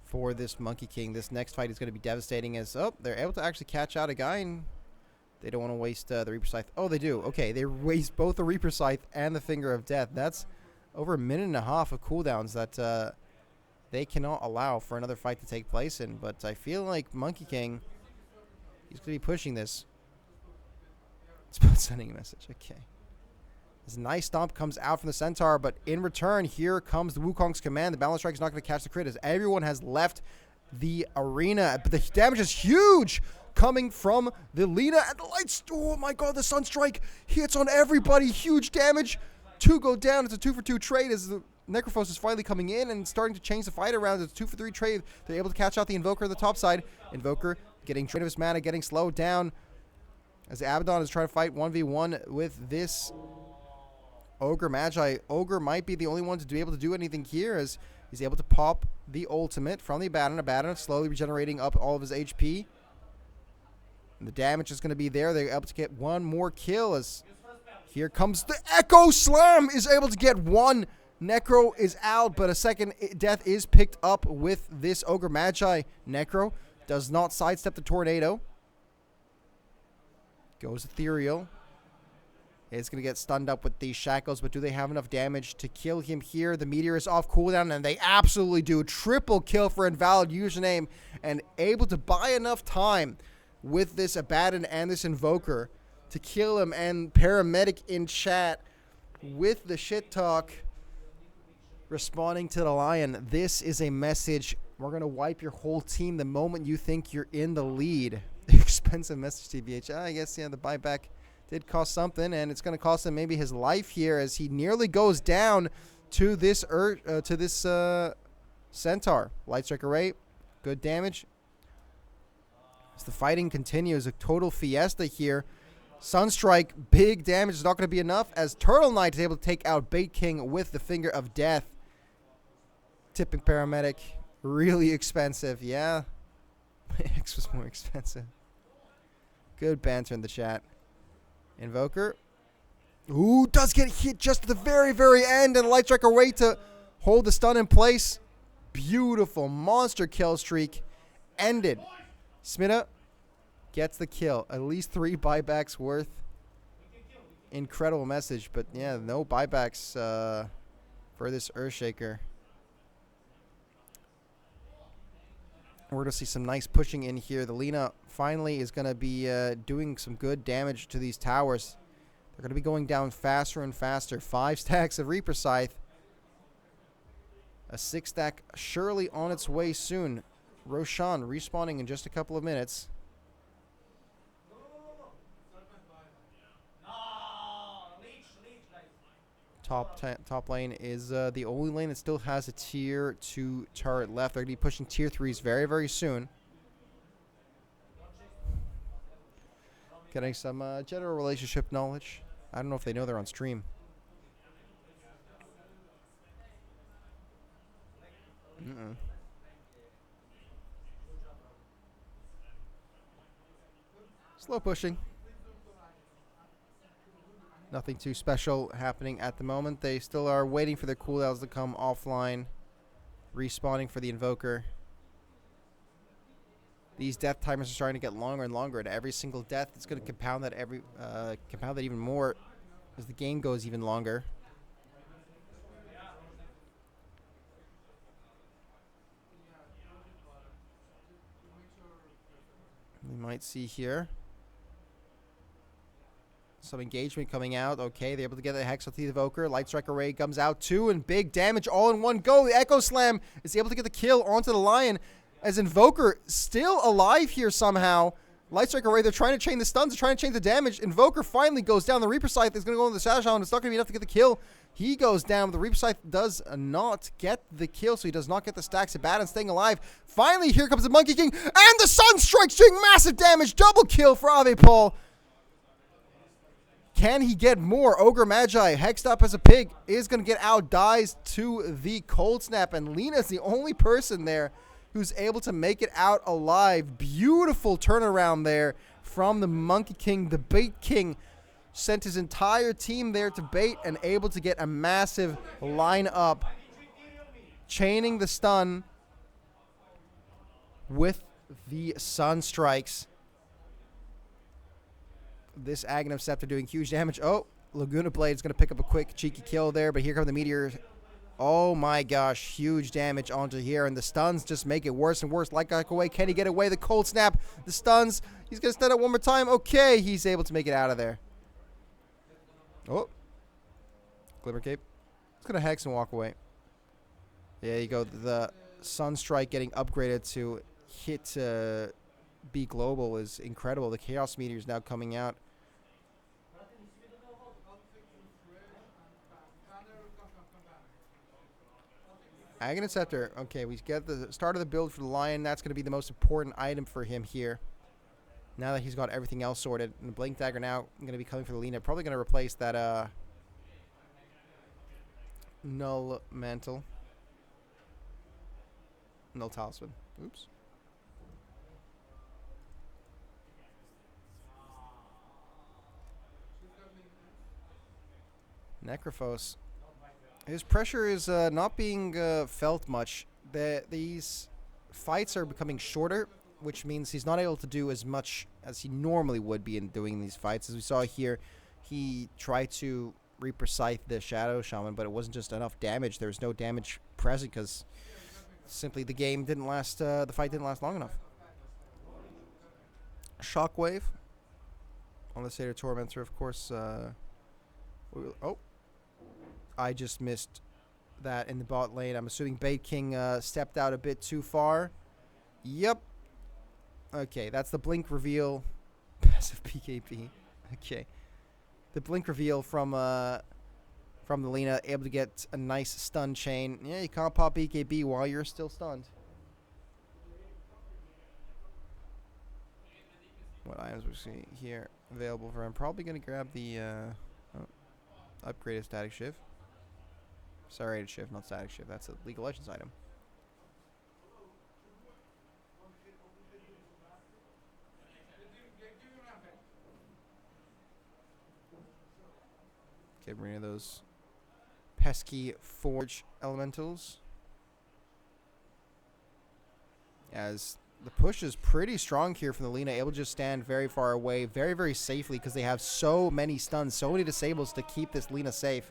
for this Monkey King. This next fight is going to be devastating as, oh, they're able to actually catch out a guy, and they don't want to waste the Reaper Scythe. Oh, they do. Okay, they waste both the Reaper Scythe and the Finger of Death. That's over a minute and a half of cooldowns that they cannot allow for another fight to take place in. But I feel like Monkey King, he's going to be pushing this. It's about sending a message. Okay. This nice stomp comes out from the Centaur, but in return, here comes the Wukong's command. The Balance Strike is not going to catch the crit as everyone has left the arena. But the damage is huge coming from the Lina and the lights. Oh my god, the Sunstrike hits on everybody. Huge damage. 2 go down. It's a 2-for-2 trade as the Necrophos is finally coming in and starting to change the fight around. It's a 2-for-3 trade. They're able to catch out the Invoker on the top side. Invoker getting drained of his mana, getting slowed down as Abaddon is trying to fight 1v1 with this Ogre Magi. Ogre might be the only one to be able to do anything here as he's able to pop the ultimate from the Abaddon. Abaddon slowly regenerating up all of his HP. And the damage is going to be there. They're able to get one more kill as here comes the Echo Slam is able to get one. Necro is out, but a second death is picked up with this Ogre Magi. Necro does not sidestep the tornado. Goes Ethereal. It's going to get stunned up with these shackles, but do they have enough damage to kill him here? The Meteor is off cooldown, and they absolutely do. Triple kill for Invalid username, and able to buy enough time with this Abaddon and this Invoker to kill him. And Paramedic in chat with the shit talk responding to the Lion. This is a message. We're going to wipe your whole team the moment you think you're in the lead. Expensive message, TBH. I guess, yeah, the buyback did cost something, and it's going to cost him maybe his life here as he nearly goes down to this Centaur. Light Strike Array, good damage. As the fighting continues, a total fiesta here. Sunstrike, big damage is not going to be enough as Turtle Knight is able to take out Bait King with the Finger of Death. Tipping Paramedic, really expensive. Yeah, my X was more expensive. Good banter in the chat. Invoker. Ooh, does get hit just at the very, very end. And Light Strike Array to hold the stun in place. Beautiful monster kill streak ended. Smita gets the kill. At least 3 buybacks worth. Incredible message. But yeah, no buybacks for this Earthshaker. We're going to see some nice pushing in here. The Lina finally is going to be doing some good damage to these towers. They're going to be going down faster and faster. 5 stacks of Reaper Scythe. A 6 stack surely on its way soon. Roshan respawning in just a couple of minutes. Top lane is the only lane that still has a tier 2 turret left. They're going to be pushing tier 3s very, very soon. Getting some general relationship knowledge. I don't know if they know they're on stream. Slow pushing. Nothing too special happening at the moment. They still are waiting for their cooldowns to come offline. Respawning for the Invoker. These death timers are starting to get longer and longer, and every single death is going to compound that even more as the game goes even longer. We might see here some engagement coming out. Okay, they're able to get the Hex with the Evoker. Light Strike Array comes out too, and big damage all in one go. The Echo Slam is able to get the kill onto the Lion as Invoker still alive here somehow. Light Strike Array, they're trying to chain the stuns, they're trying to chain the damage. Invoker finally goes down. The Reaper Scythe is going to go into the Shadow Shaman. It's not going to be enough to get the kill. He goes down, but the Reaper Scythe does not get the kill, so he does not get the stacks. Abaddon staying alive. Finally, here comes the Monkey King, and the Sunstrike's doing massive damage. Double kill for Ave Paul. Can he get more? Ogre Magi, hexed up as a pig, is going to get out, dies to the Cold Snap, and Lina's the only person there who's able to make it out alive. Beautiful turnaround there from the Monkey King, the Bait King. Sent his entire team there to bait and able to get a massive line up. Chaining the stun with the Sun Strikes. This Aghanim Scepter doing huge damage. Oh, Laguna Blade's going to pick up a quick cheeky kill there, but here come the meteors. Oh my gosh, huge damage onto here, and the stuns just make it worse and worse. Like away, can he get away? The cold snap, the stuns. He's going to stun it one more time. Okay, he's able to make it out of there. Oh, Glimmer Cape. He's going to hex and walk away. There you go. The Sunstrike getting upgraded to hit B Global is incredible. The Chaos Meteor is now coming out. Aghanim Scepter. Okay, we get the start of the build for the Lion. That's going to be the most important item for him here. Now that he's got everything else sorted. And the Blink Dagger now going to be coming for the Lina. Probably going to replace that Null Mantle. Null Talisman. Oops. Necrophos. His pressure is not being felt much. These fights are becoming shorter, which means he's not able to do as much as he normally would be in doing these fights. As we saw here, he tried to reprecise the Shadow Shaman, but it wasn't just enough damage. There was no damage present because simply the game didn't last, the fight didn't last long enough. Shockwave on the Satyr Tormentor, of course. Oh. I just missed that in the bot lane. I'm assuming Bait King stepped out a bit too far. Yep. Okay, that's the blink reveal. Passive PKP. Okay. The blink reveal from the Lina, able to get a nice stun chain. Yeah, you can't pop BKB while you're still stunned. What items we see here available for him? Probably going to grab the upgraded Static Shiv. Serrated Shiv, not Static Shiv. That's a League of Legends item. Get rid of those pesky Forge Elementals. As the push is pretty strong here from the Lina, able to just stand very far away, very, very safely, because they have so many stuns, so many disables to keep this Lina safe.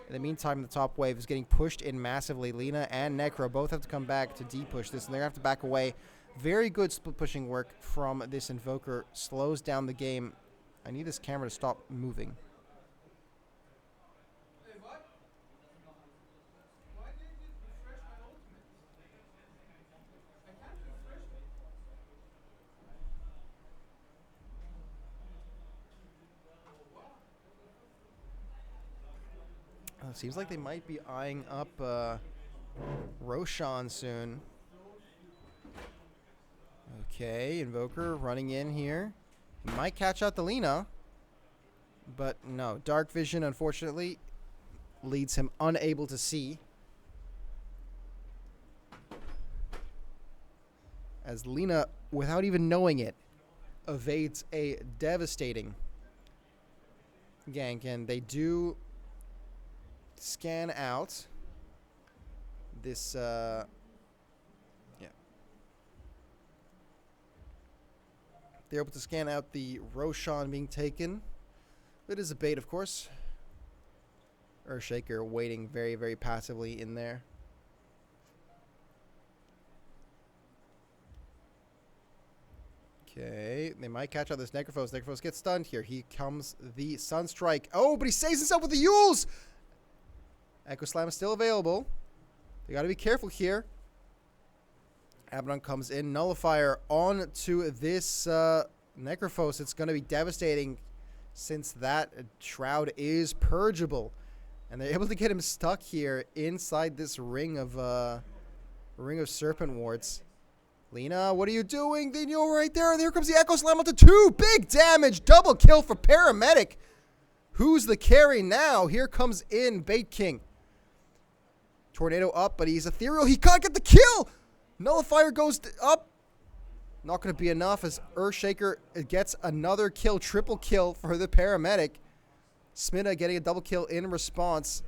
In the meantime, the top wave is getting pushed in massively. Lina and Necro both have to come back to de-push this, and they're going to have to back away. Very good split pushing work from this Invoker. Slows down the game. I need this camera to stop moving. It seems like they might be eyeing up Roshan soon. Okay, Invoker running in here. He might catch out the Lina. But no, Dark Vision, unfortunately, leads him unable to see. As Lina, without even knowing it, evades a devastating gank. And they do scan out this yeah, they're able to scan out the Roshan being taken. It is a bait, of course. Earthshaker waiting very, very passively in there. Okay, they might catch out this Necrophos. Necrophos gets stunned here. He comes the Sunstrike. Oh, but he saves himself with the Yules! Echo Slam is still available. They got to be careful here. Abaddon comes in. Nullifier on to this Necrophos. It's going to be devastating since that Shroud is purgeable. And they're able to get him stuck here inside this ring of Serpent Wards. Lina, what are you doing? Then you're right there. And there comes the Echo Slam onto 2. Big damage. Double kill for Paramedic. Who's the carry now? Here comes in Bait King. Tornado up, but he's ethereal. He can't get the kill. Nullifier goes up. Not going to be enough as Earthshaker gets another kill, triple kill for the paramedic. Smita getting a double kill in response.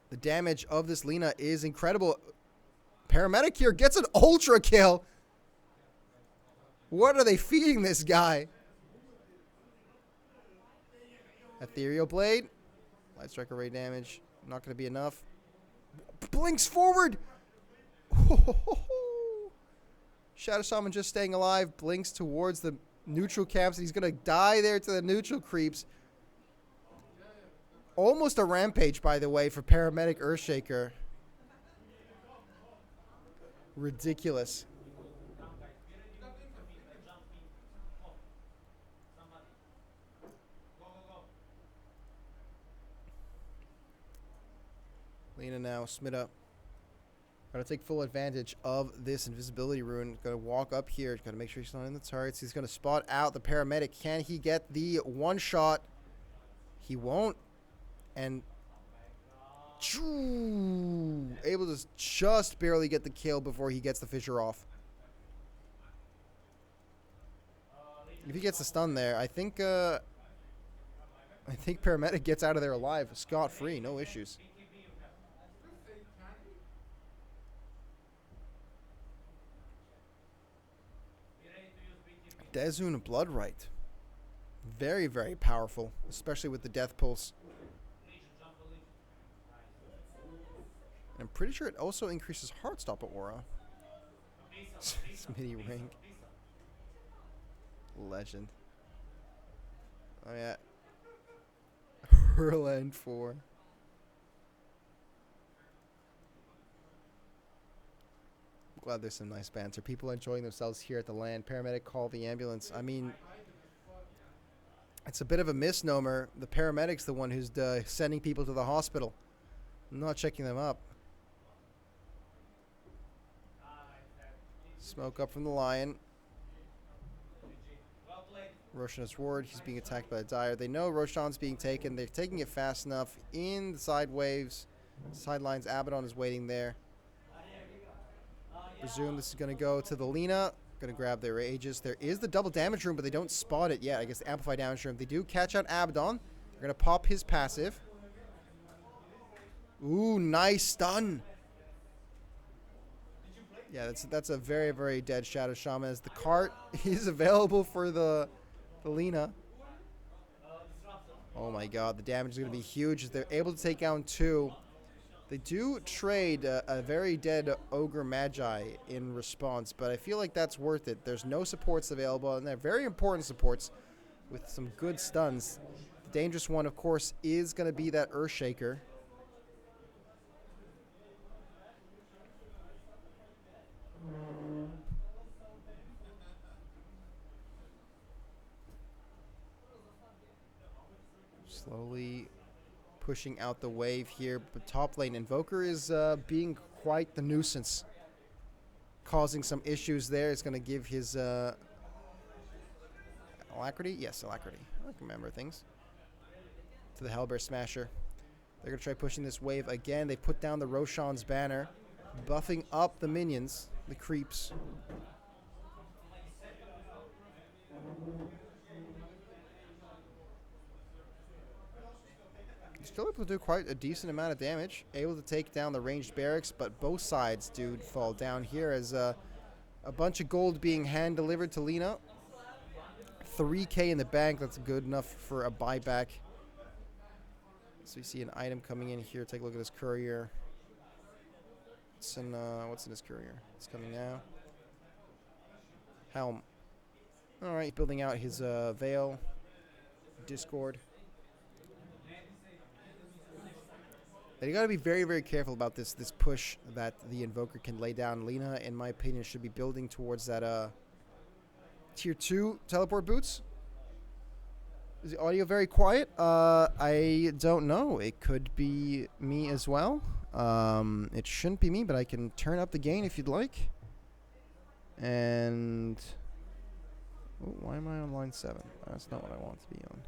The damage of this Lina is incredible. Paramedic here gets an ultra kill. What are they feeding this guy? Ethereal Blade. Light Strike array damage. Not going to be enough. Blinks forward. Shadow Shaman just staying alive. Blinks towards the neutral camps. He's going to die there to the neutral creeps. Almost a rampage, by the way, for Paramedic Earthshaker. Ridiculous. Lina now, Smita. Got to take full advantage of this invisibility rune. Got to walk up here. Got to make sure he's not in the turrets. He's going to spot out the paramedic. Can he get the one shot? He won't. And able to just barely get the kill before he gets the fissure off. If he gets a stun there, I think paramedic gets out of there alive, scot-free, no issues. Dezun Bloodright. Very, very powerful, especially with the Death Pulse. And I'm pretty sure it also increases Heartstopper aura. Smitty rank. Legend. Oh yeah. Hurland 4. Glad there's some nice banter. People enjoying themselves here at the LAN. Paramedic call the ambulance. I mean, it's a bit of a misnomer. The paramedic's the one who's sending people to the hospital. I'm not checking them up. Smoke up from the Lion. Roshan's ward. He's being attacked by the Dire. They know Roshan's being taken. They're taking it fast enough in the side waves. Sidelines. Abaddon is waiting there. Presume this is going to go to the Lina. Going to grab their Aegis. There is the double damage room, but they don't spot it yet. I guess the amplify damage room. They do catch out Abaddon. They're going to pop his passive. Ooh, nice stun. Yeah, that's a very, very dead Shadow Shaman. As the cart is available for the Lina. Oh my god, the damage is going to be huge. They're able to take down 2. They do trade a very dead Ogre Magi in response, but I feel like that's worth it. There's no supports available, and they're very important supports with some good stuns. The dangerous one, of course, is going to be that Earthshaker. Slowly pushing out the wave here, but top lane Invoker is being quite the nuisance, causing some issues there. It's going to give his Alacrity? Yes, Alacrity. I can remember things. To the Hellbear Smasher. They're going to try pushing this wave again. They put down the Roshan's banner, buffing up the minions, the creeps. Still able to do quite a decent amount of damage. Able to take down the ranged barracks, but both sides do fall down here as a bunch of gold being hand-delivered to Lina. 3k in the bank. That's good enough for a buyback. So you see an item coming in here. Take a look at his courier. What's in his courier? It's coming now. Helm. Alright, building out his Veil. Discord. And you got to be very, very careful about this push that the Invoker can lay down. Lina, in my opinion, should be building towards that tier 2 teleport boots. Is the audio very quiet? I don't know. It could be me as well. It shouldn't be me, but I can turn up the gain if you'd like. And oh, why am I on line 7? That's not what I want to be on.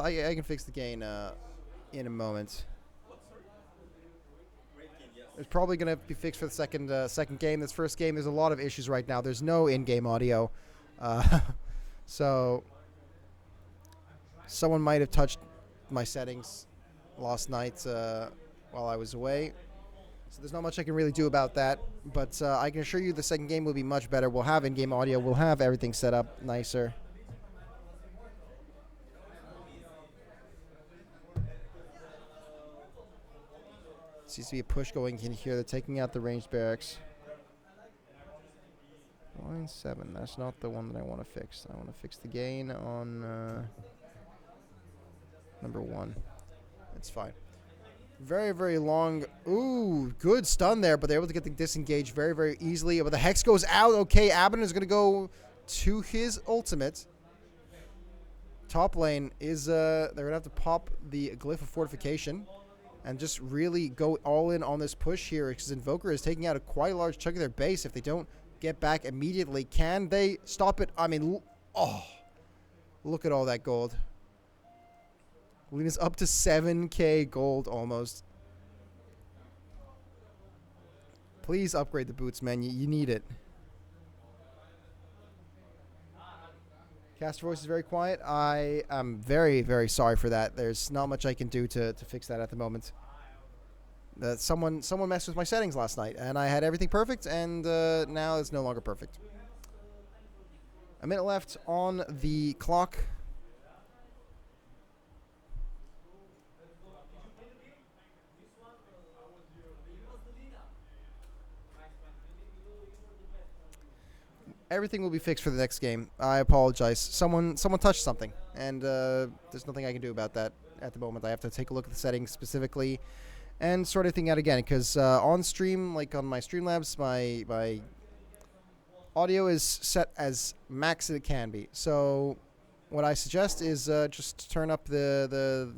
I can fix the gain in a moment. It's probably going to be fixed for the second game. This first game, there's a lot of issues right now. There's no in-game audio. So someone might have touched my settings last night while I was away. So there's not much I can really do about that. But I can assure you the second game will be much better. We'll have in-game audio. We'll have everything set up nicer. Seems to be a push going in here. They're taking out the ranged barracks. Line 7. That's not the one that I want to fix. I want to fix the gain on number 1. It's fine. Very, very long. Ooh, good stun there, but they're able to get the disengage very, very easily. But the Hex goes out. Okay, Abaddon is going to go to his ultimate. Top lane is, they're going to have to pop the Glyph of Fortification and just really go all in on this push here, because Invoker is taking out quite a large chunk of their base. If they don't get back immediately, can they stop it? I mean, oh, look at all that gold. Lena's up to 7k gold almost. Please upgrade the boots, man. You need it. Caster voice is very quiet. I am very, very sorry for that. There's not much I can do to fix that at the moment. Someone messed with my settings last night, and I had everything perfect, and now it's no longer perfect. A minute left on the clock. Everything will be fixed for the next game. I apologize. Someone touched something, and there's nothing I can do about that at the moment. I have to take a look at the settings specifically and sort everything out again, because on stream, like on my Streamlabs, my audio is set as max as it can be. So what I suggest is just turn up the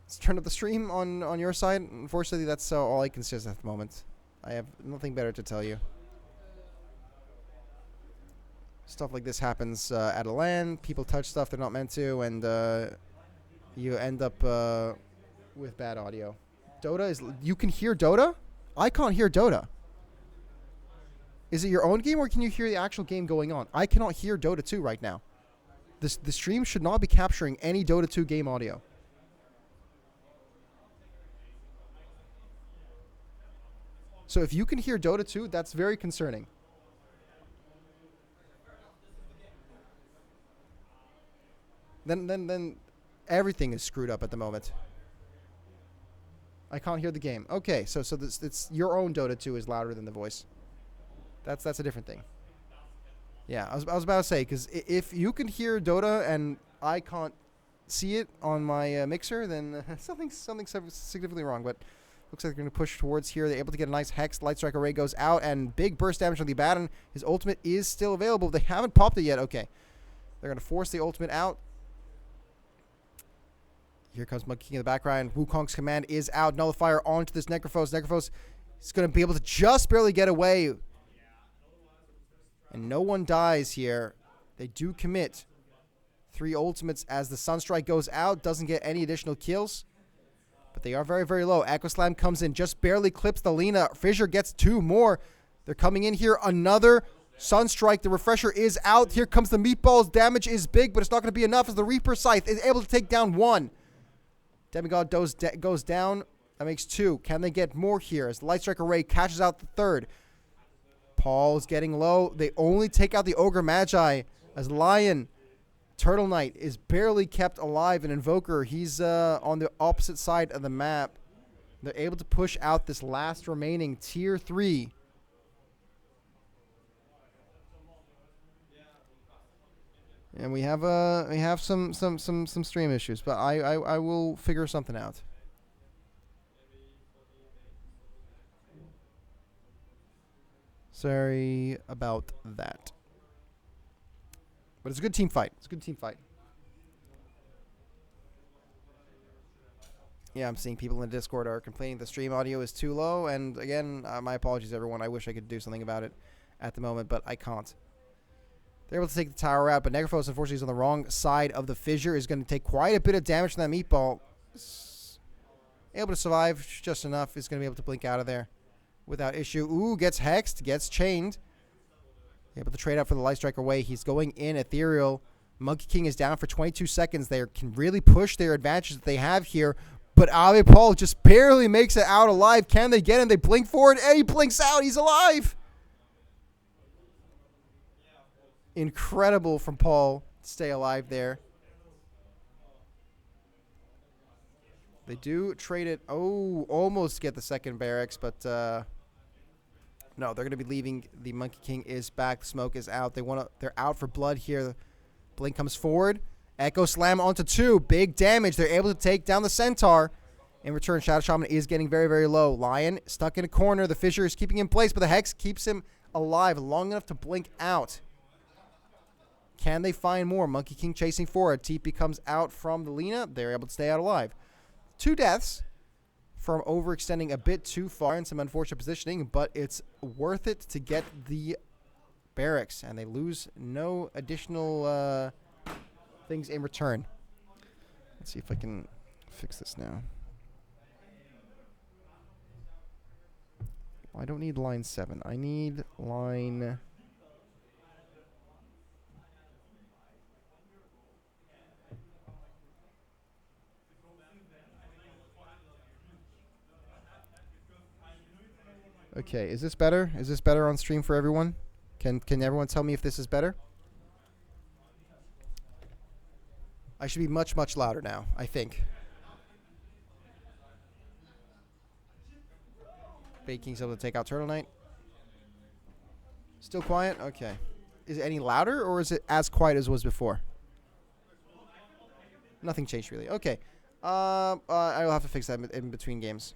stream on your side. Unfortunately, that's all I can suggest at the moment. I have nothing better to tell you. Stuff like this happens at a LAN. People touch stuff they're not meant to, and you end up with bad audio. Dota is... You can hear Dota? I can't hear Dota. Is it your own game, or can you hear the actual game going on? I cannot hear Dota 2 right now. The stream should not be capturing any Dota 2 game audio. So if you can hear Dota 2, that's very concerning. Then everything is screwed up at the moment. I can't hear the game. Okay, so it's your own Dota 2 is louder than the voice. That's a different thing. Yeah, I was about to say, because if you can hear Dota and I can't see it on my mixer, then something's significantly wrong. But looks like they're going to push towards here. They're able to get a nice Hex. Light Strike Array goes out, and big burst damage on the Abaddon. His ultimate is still available. They haven't popped it yet. Okay, they're going to force the ultimate out. Here comes Monkey King in the background. Wukong's command is out. Nullifier onto this Necrophos. Necrophos is going to be able to just barely get away. And no one dies here. They do commit 3 ultimates as the Sunstrike goes out. Doesn't get any additional kills. But they are very, very low. Echo Slam comes in. Just barely clips the Lina. Fissure gets 2 more. They're coming in here. Another Sunstrike. The Refresher is out. Here comes the Meatballs. Damage is big, but it's not going to be enough as the Reaper Scythe is able to take down 1. Demigod goes down. That makes 2. Can they get more here as the Light Strike Array catches out the 3rd? Paul's getting low. They only take out the Ogre Magi as Lion Turtle Knight is barely kept alive. And Invoker, he's on the opposite side of the map. They're able to push out this last remaining Tier 3. And we have some stream issues, but I will figure something out. Sorry about that. But it's a good team fight. It's a good team fight. Yeah, I'm seeing people in the Discord are complaining the stream audio is too low, and again, my apologies everyone. I wish I could do something about it at the moment, but I can't. They're able to take the tower out, but Necrophos, unfortunately, is on the wrong side of the fissure. Is going to take quite a bit of damage from that meatball. Able to survive just enough. Is going to be able to blink out of there without issue. Ooh, gets hexed, gets chained. Able to trade out for the Light Strike away. He's going in ethereal. Monkey King is down for 22 seconds. They can really push their advantage that they have here. But Ave Paul just barely makes it out alive. Can they get him? They blink forward, and he blinks out. He's alive. Incredible from Paul to stay alive there. They do trade it. Oh, almost get the second barracks, but no, they're going to be leaving. The Monkey King is back. The smoke is out. They're out for blood here. Blink comes forward. Echo Slam onto 2. Big damage. They're able to take down the Centaur. In return, Shadow Shaman is getting very, very low. Lion stuck in a corner. The Fissure is keeping him in place, but the Hex keeps him alive long enough to blink out. Can they find more? Monkey King chasing forward. TP comes out from the Lina. They're able to stay out alive. 2 deaths from overextending a bit too far in some unfortunate positioning, but it's worth it to get the barracks, and they lose no additional things in return. Let's see if I can fix this now. I don't need line 7. I need line... Okay, is this better? Is this better on stream for everyone? Can everyone tell me if this is better? I should be much, much louder now, I think. Baking's able to take out Turtle Knight. Still quiet? Okay. Is it any louder, or is it as quiet as it was before? Nothing changed, really. Okay. I will have to fix that in between games.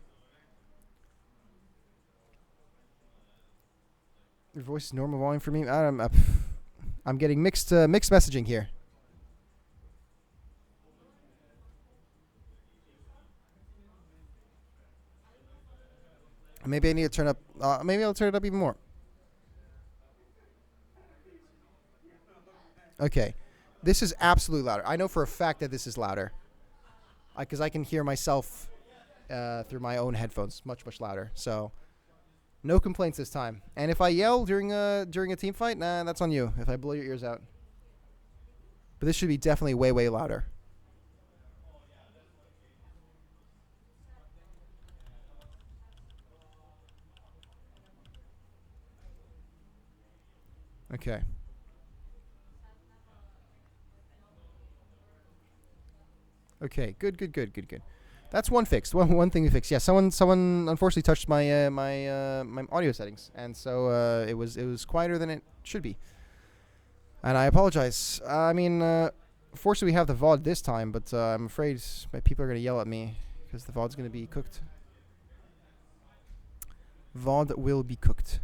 Your voice is normal volume for me. I'm getting mixed messaging here. Maybe I need to turn up. Maybe I'll turn it up even more. Okay, this is absolutely louder. I know for a fact that this is louder, because I can hear myself through my own headphones much, much louder. So. No complaints this time. And if I yell during a team fight, nah, that's on you. If I blow your ears out. But this should be definitely way, way louder. Okay. Okay, good. That's one fix. One thing to fix. Yeah, someone unfortunately touched my my audio settings, and so it was quieter than it should be. And I apologize. I mean, fortunately we have the VOD this time, but I'm afraid people are gonna yell at me because the VOD's gonna be cooked. VOD will be cooked.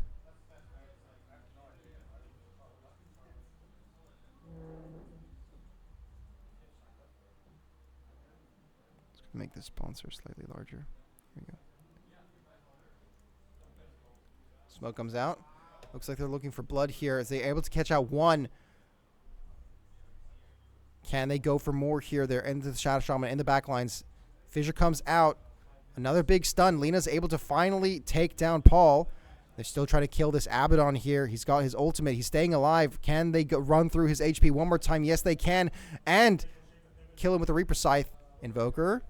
Make this sponsor slightly larger. Here we go. Smoke comes out. Looks like they're looking for blood here. As they're able to catch out 1. Can they go for more here? They're into the Shadow Shaman in the back lines. Fissure comes out. Another big stun. Lina's able to finally take down Paul. They're still trying to kill this Abaddon here. He's got his ultimate. He's staying alive. Can they run through his HP one more time? Yes, they can. And kill him with a Reaper Scythe. Invoker.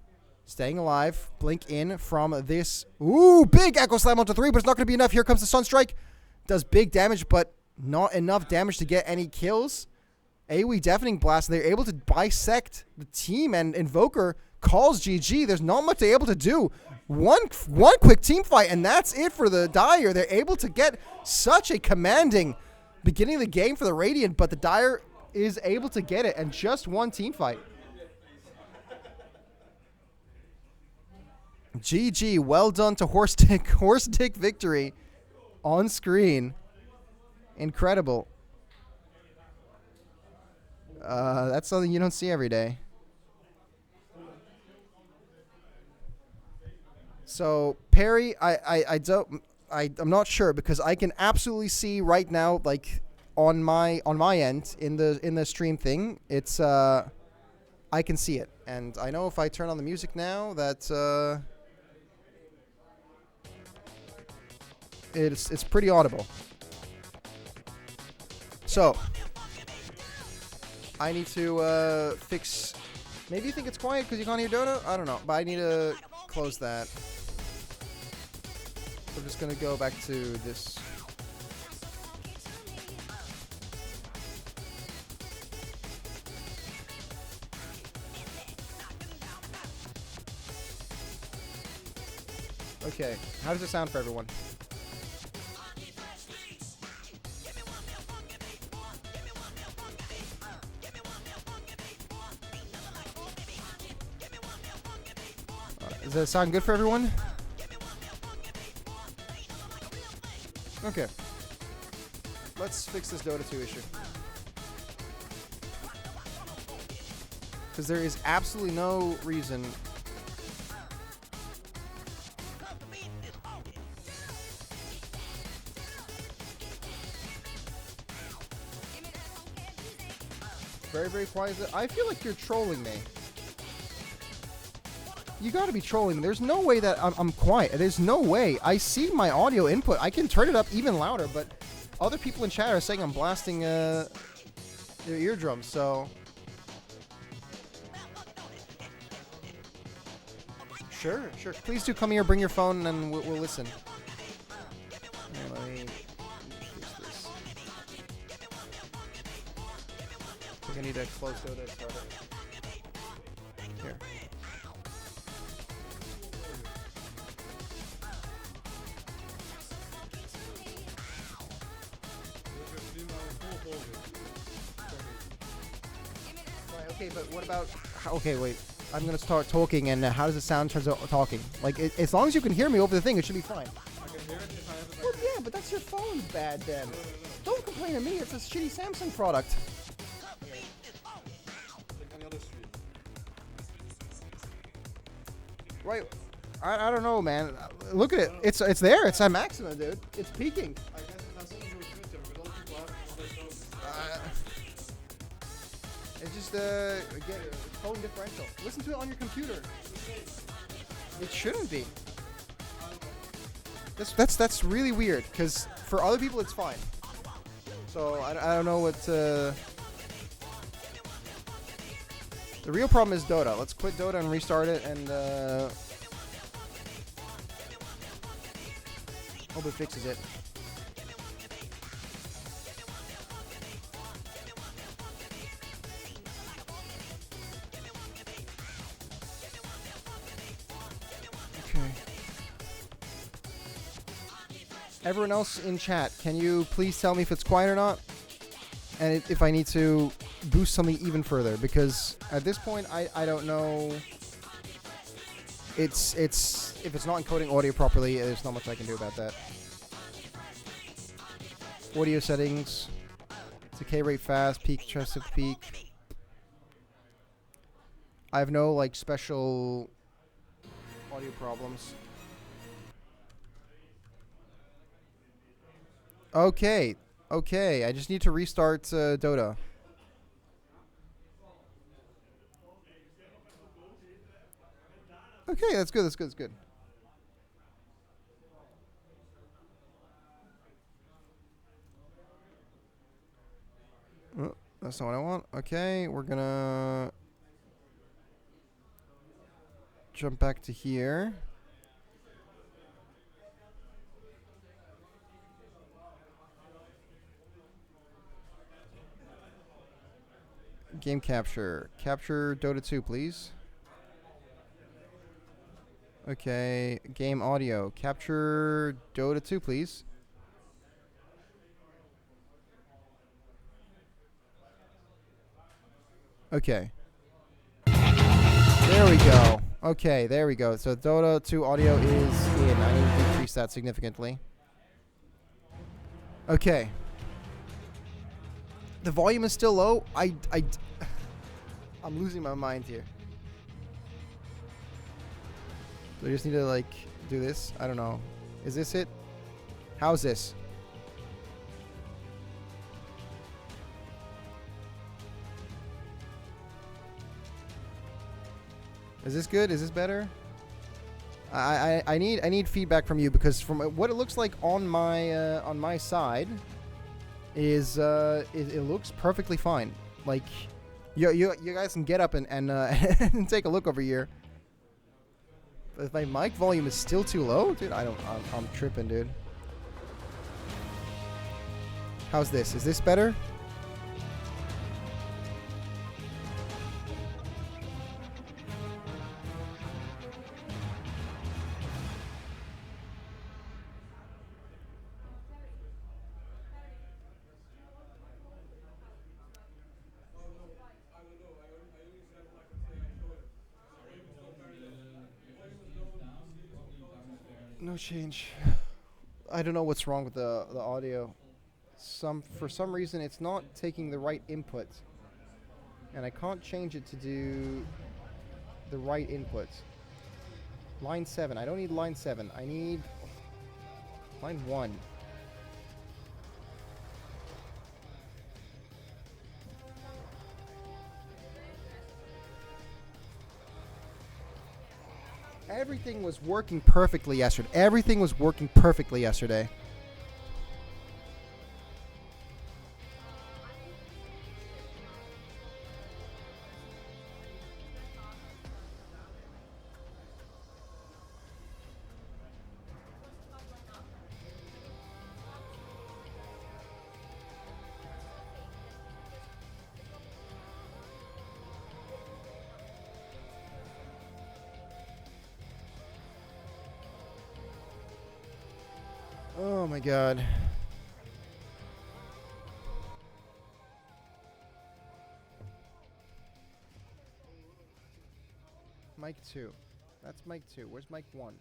Staying alive. Blink in from this. Ooh, big Echo Slam onto 3, but it's not going to be enough. Here comes the Sunstrike. Does big damage, but not enough damage to get any kills. AoE Deafening Blast. They're able to bisect the team, and Invoker calls GG. There's not much they're able to do. One quick team fight, and that's it for the Dire. They're able to get such a commanding beginning of the game for the Radiant, but the Dire is able to get it, and just one team fight. GG, well done to Horse Dick victory on screen. Incredible. That's something you don't see every day. So Perry, I'm not sure, because I can absolutely see right now, like on my end in the stream thing, it's I can see it, and I know if I turn on the music now that it's pretty audible. So I need to fix. Maybe you think it's quiet because you can't hear Dota? I don't know, but I need to close that. We're just gonna go back to this. Okay, how does it sound for everyone? Does that sound good for everyone? Okay. Let's fix this Dota 2 issue. Because there is absolutely no reason. Very, very quiet. I feel like you're trolling me. You gotta be trolling me. There's no way that I'm quiet. There's no way. I see my audio input. I can turn it up even louder, but other people in chat are saying I'm blasting their eardrums, so... Sure, sure. Please do come here, bring your phone, and we'll listen. Here, let me fix this. I think I need to close Dota to start it. Here. Right, okay, but what about... Okay, wait. I'm gonna start talking, and how does it sound in terms of talking? Like, as long as you can hear me over the thing, it should be fine. I can hear it if I have it. Well, yeah, but that's your phone's bad then. No. Don't complain to me. It's a shitty Samsung product. Okay. Like any other stream. Right. I don't know, man. Look at it. It's there. It's at maximum, dude. It's peaking. I guess it has something to do with Twitter, but other people have other shows. It's just again, phone differential. Listen to it on your computer. It shouldn't be. That's really weird because for other people it's fine. So I don't know what. The real problem is Dota. Let's quit Dota and restart it, and hope it fixes it. Everyone else in chat, can you please tell me if it's quiet or not? And if I need to boost something even further, because at this point I don't know. It's if it's not encoding audio properly, there's not much I can do about that. Audio settings, decay rate fast, peak chest of peak. I have no like special audio problems. Okay, okay. I just need to restart Dota. Okay, that's good. That's good. That's good. Oh, that's not what I want. Okay, we're gonna jump back to here. Game capture. Capture Dota 2, please. Okay. Game audio. Capture Dota 2, please. Okay. There we go. Okay, there we go. So Dota 2 audio is in. I need to decrease that significantly. Okay. The volume is still low. I'm losing my mind here. Do I just need to like do this? I don't know. Is this it? How's this? Is this good? Is this better? I need feedback from you, because from what it looks like on my side is it looks perfectly fine. Like you guys can get up and and take a look over here. But if my mic volume is still too low, dude, I'm tripping, dude. How's this? Is this better? No change. I don't know what's wrong with the audio. For some reason it's not taking the right input, and I can't change it to do the right input. Line 7. I don't need line 7. I need line 1. Everything was working perfectly yesterday. Everything was working perfectly yesterday. Oh my god. Mic 2. That's mic 2. Where's mic 1?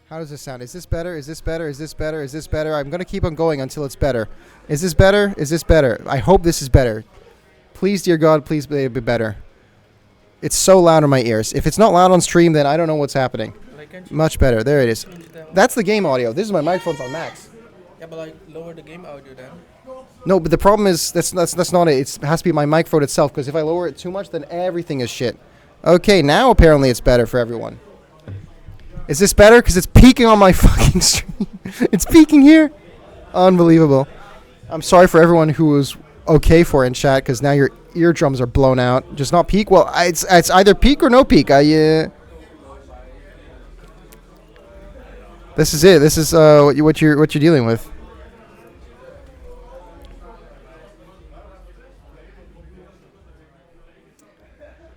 How does this sound? Is this better? Is this better? Is this better? Is this better? I'm going to keep on going until it's better. Is this better? Is this better? I hope this is better. Please, dear God, please be better. It's so loud in my ears. If it's not loud on stream, then I don't know what's happening. Much better. There it is. That's the game audio. This is my microphone's on max. Yeah, but like lower the game audio then. No, but the problem is that's not it. It has to be my microphone itself, because if I lower it too much, then everything is shit. Okay, now apparently it's better for everyone. Is this better? Because it's peaking on my fucking stream. It's peaking here. Unbelievable. I'm sorry for everyone who was okay for it in chat, because now your eardrums are blown out. Just not peak? Well, it's either peak or no peak. This is it. This is what you're dealing with.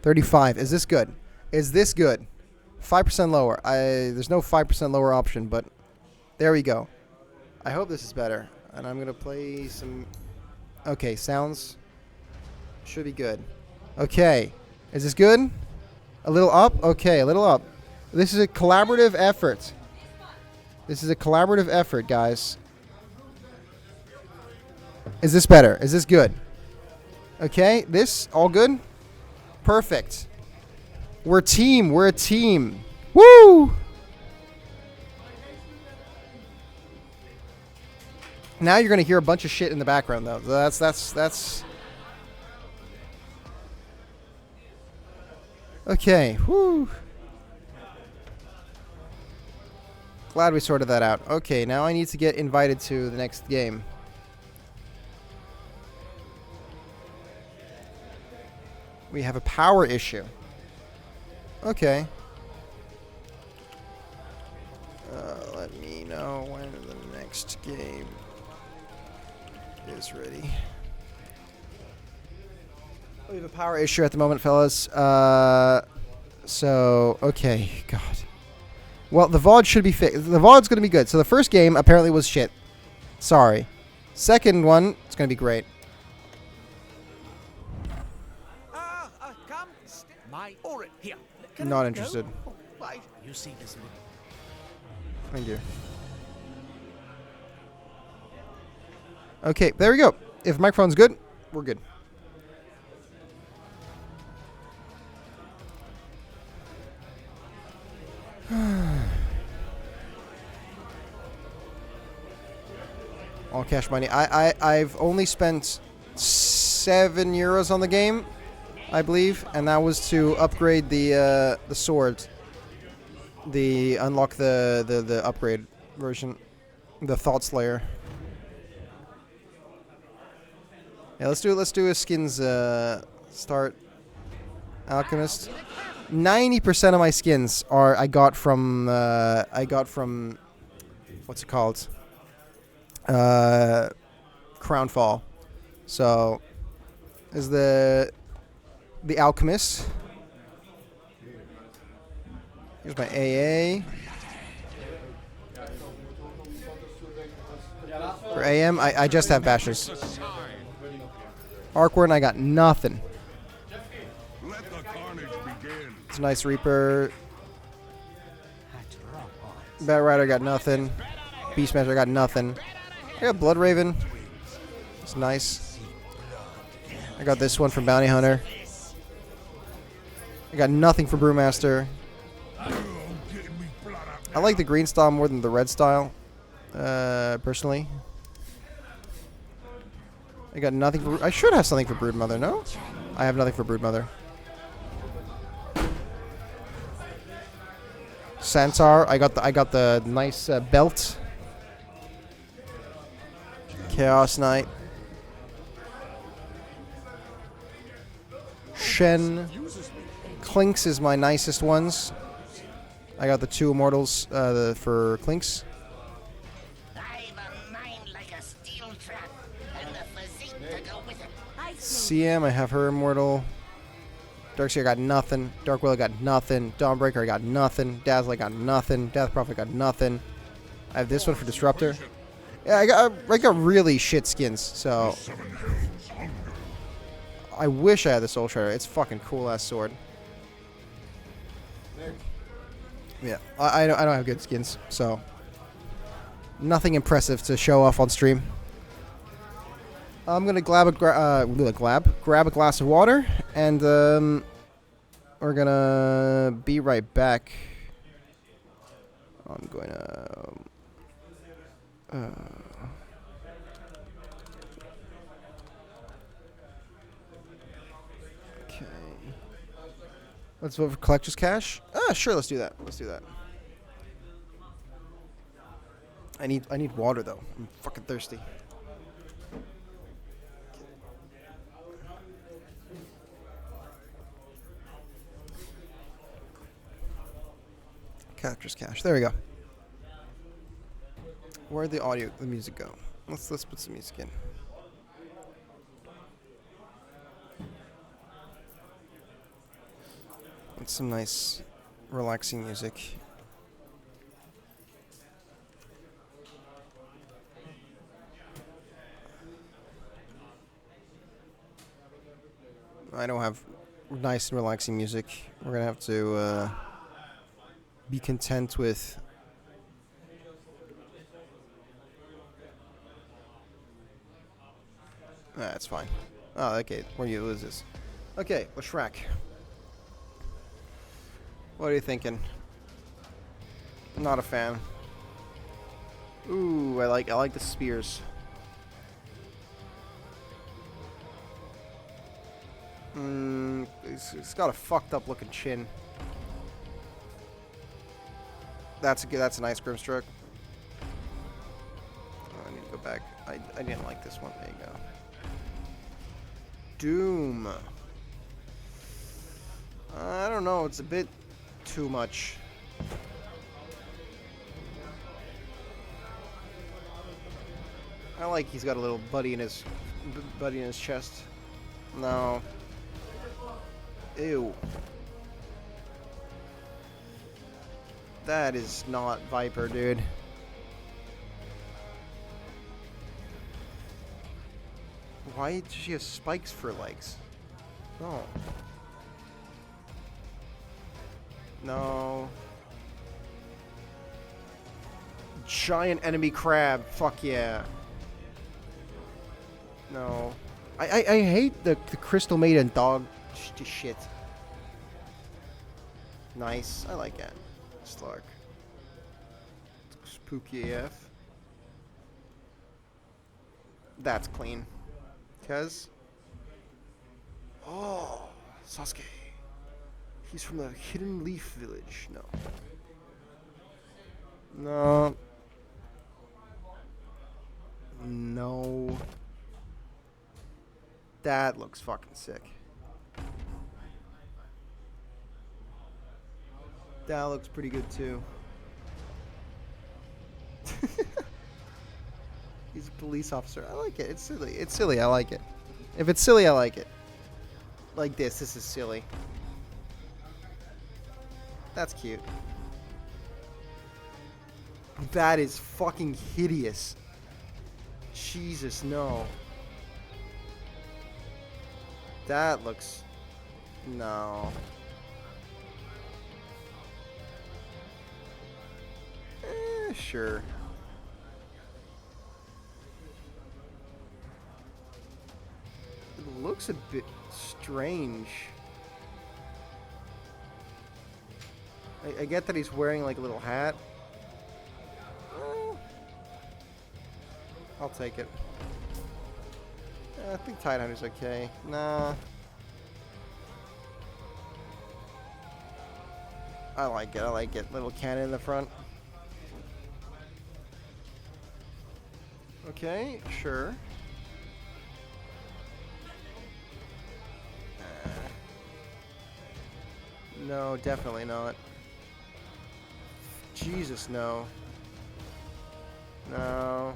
$35. Is this good? Is this good? 5% lower. There's no 5% lower option, but there we go. I hope this is better. And I'm going to play some... Okay, sounds should be good. Okay. Is this good? A little up? Okay, a little up. This is a collaborative effort. This is a collaborative effort, guys. Is this better? Is this good? Okay, this all good? Perfect. We're a team. We're a team. Woo! Now you're going to hear a bunch of shit in the background, though. That's... Okay. Woo! Glad we sorted that out. Okay, now I need to get invited to the next game. We have a power issue. Okay. Let me know when the next game is ready. We have a power issue at the moment, fellas. So, okay. God. Well, the VOD should be fixed. The VOD's going to be good. So the first game apparently was shit. Sorry. Second one, it's going to be great. Come. My aura here. Not interested. Why? You see this? Thank you. Okay, there we go. If microphone's good, we're good. all cash money. I've only spent €7 on the game, I believe, and that was to upgrade the sword. Unlock the upgrade version, the Thought Slayer. Yeah, let's do a skins start. Alchemist. 90% of my skins I got from what's it called? Crownfall. So is the Alchemist. Here's my AA. For AM, I just have bashes. Arcwarden, I got nothing. It's a nice Reaper. Bat Rider got nothing. Beastmaster got nothing. I got Blood Raven. It's nice. I got this one from Bounty Hunter. I got nothing for Brewmaster. I like the green style more than the red style, personally. I got nothing for... I should have something for Broodmother, no? I have nothing for Broodmother. Centaur, I got the nice belt. Chaos Knight. Shen. Clinks is my nicest ones. I got the 2 immortals for Clinks. CM, I have her immortal. Darkseer, I got nothing. Darkwill, I got nothing. Dawnbreaker, I got nothing. Dazzler, I got nothing. Death Prophet, got nothing. I have this one for Disruptor. Yeah, I got really shit skins, so... I wish I had the Soul Shredder. It's a fucking cool-ass sword. Yeah, I don't have good skins, so... Nothing impressive to show off on stream. I'm gonna grab a glass of water, and we're gonna be right back. I'm going to. Okay. Let's vote for Collector's Cash. Sure. Let's do that. Let's do that. I need water though. I'm fucking thirsty. Collector's Cash. There we go. Where'd the music go? Let's put some music in. It's some nice, relaxing music. I don't have nice and relaxing music. We're gonna have to be content with that's fine. Oh, okay. Where you lose this. Okay, Lashrak. What are you thinking? Not a fan. Ooh, I like the spears. It's got a fucked up looking chin. That's a nice Grimstroke. Oh, I need to go back. I didn't like this one. There you go. Doom. I don't know. It's a bit too much. I like he's got a little buddy in his chest. No. Ew. That is not Viper, dude. Why does she have spikes for legs? No. No. Giant enemy crab. Fuck yeah. No. I hate the Crystal Maiden dog shit. Nice. I like that. Slark. Spooky AF. That's clean. Cuz. Oh, Sasuke. He's from the Hidden Leaf Village. No. No. No. That looks fucking sick. That looks pretty good too. He's a police officer. I like it. It's silly. It's silly. I like it. If it's silly, I like it. Like this. This is silly. That's cute. That is fucking hideous. Jesus, no. That looks... No. Sure. It looks a bit strange. I get that he's wearing like a little hat. I'll take it. I think Tidehunter's okay. Nah. I like it. I like it. Little cannon in the front. Okay, sure. No, definitely not. Jesus, no. No.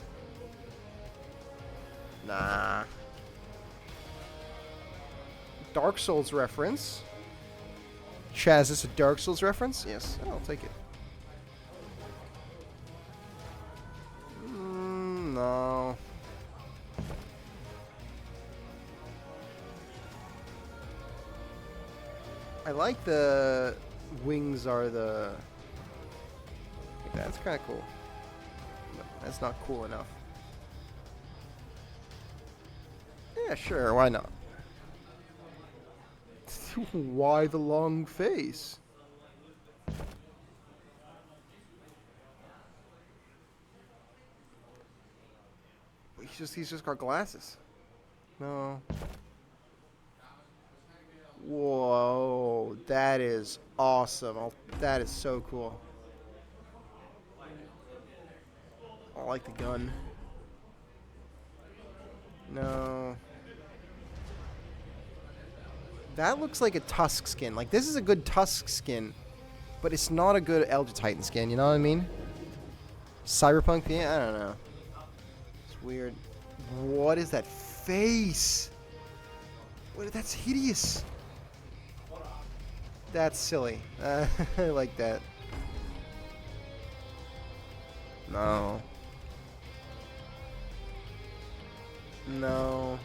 Nah. Dark Souls reference. Chaz, is this a Dark Souls reference? Yes, I'll take it. No. I like the wings are the... That's kind of cool. But that's not cool enough. Yeah, sure, why not? Why the long face? He's just got glasses. No. Whoa, that is awesome. That is so cool. I like the gun. No. That looks like a Tusk skin. Like, this is a good Tusk skin, but it's not a good Elder Titan skin, you know what I mean? Cyberpunk, yeah, I don't know. It's weird. What is that face? What? That's hideous. That's silly. I like that. No. No.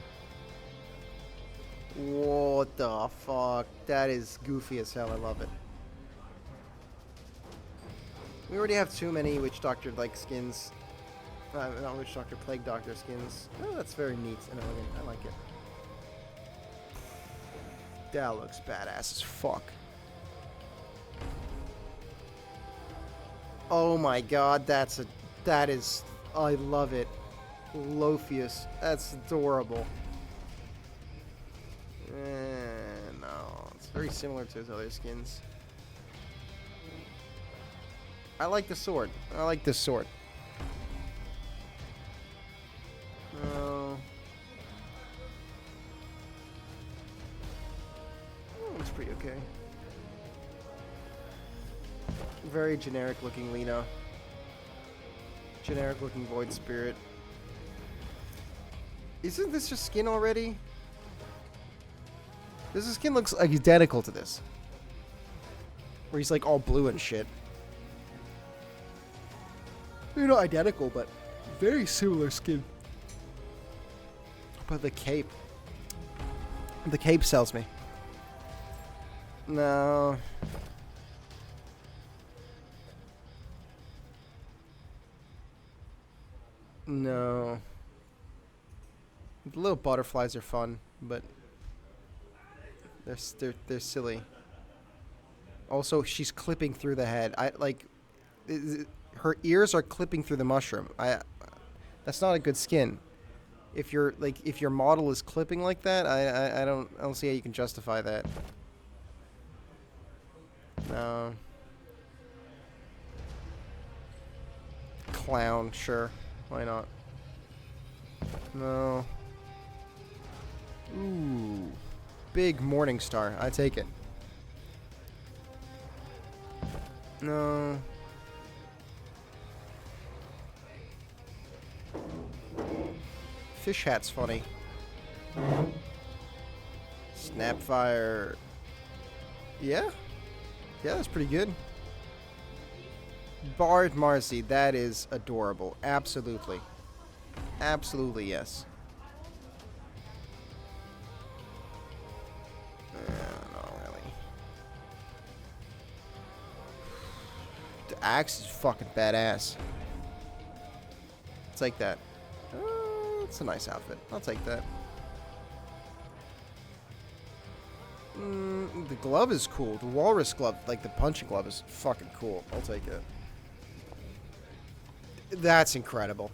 What the fuck? That is goofy as hell. I love it. We already have too many Witch Doctor like skins. Not Witch Doctor, Plague Doctor skins. Oh, that's very neat and elegant. I like it. That looks badass as fuck. Oh my god, that is, I love it. Lophius, that's adorable. No, it's very similar to his other skins. I like the sword. I like this sword. Oh, it's pretty okay. Very generic looking Lena. Generic looking Void Spirit. Isn't this just skin already? This skin looks identical to this. Where he's like all blue and shit. They're not identical, but very similar skin. But the cape. The cape sells me. No. No. The little butterflies are fun, but they're silly. Also, she's clipping through the head. Her ears are clipping through the mushroom. That's not a good skin. if you're like if your model is clipping like that, I don't see how you can justify that. No. Clown, sure. Why not? No. Ooh. Big morning star. I take it. No. Fish hat's funny. Snapfire. Yeah? Yeah, that's pretty good. Bard Marcy, that is adorable. Absolutely. Absolutely, yes. Not really. The axe is fucking badass. I'll take that. It's a nice outfit. I'll take that. The glove is cool. The walrus glove, like the punching glove, is fucking cool. I'll take it. That's incredible.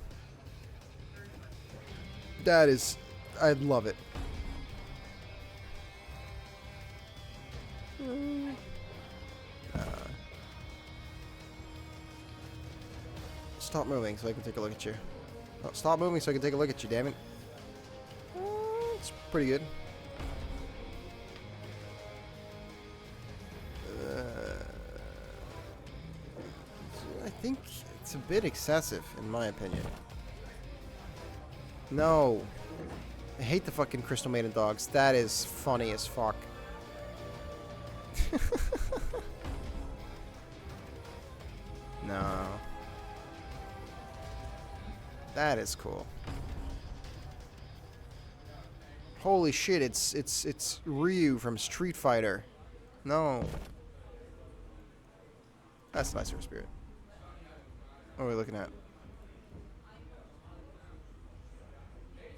That is... I love it. Stop moving so I can take a look at you. Oh, stop moving so I can take a look at you, damn it. It's pretty good. I think it's a bit excessive, in my opinion. No. I hate the fucking Crystal Maiden dogs. That is funny as fuck. No. That is cool. Holy shit, it's Ryu from Street Fighter. No. That's nicer spirit. What are we looking at?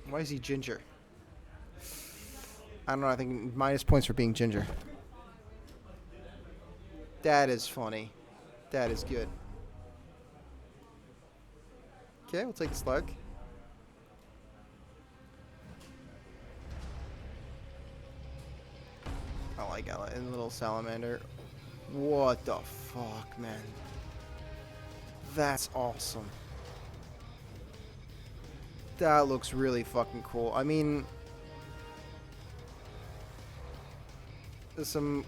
Why is he ginger? I don't know, I think minus points for being ginger. That is funny. That is good. Okay, we'll take the slug. I like it. And little salamander. What the fuck, man? That's awesome. That looks really fucking cool. I mean, there's some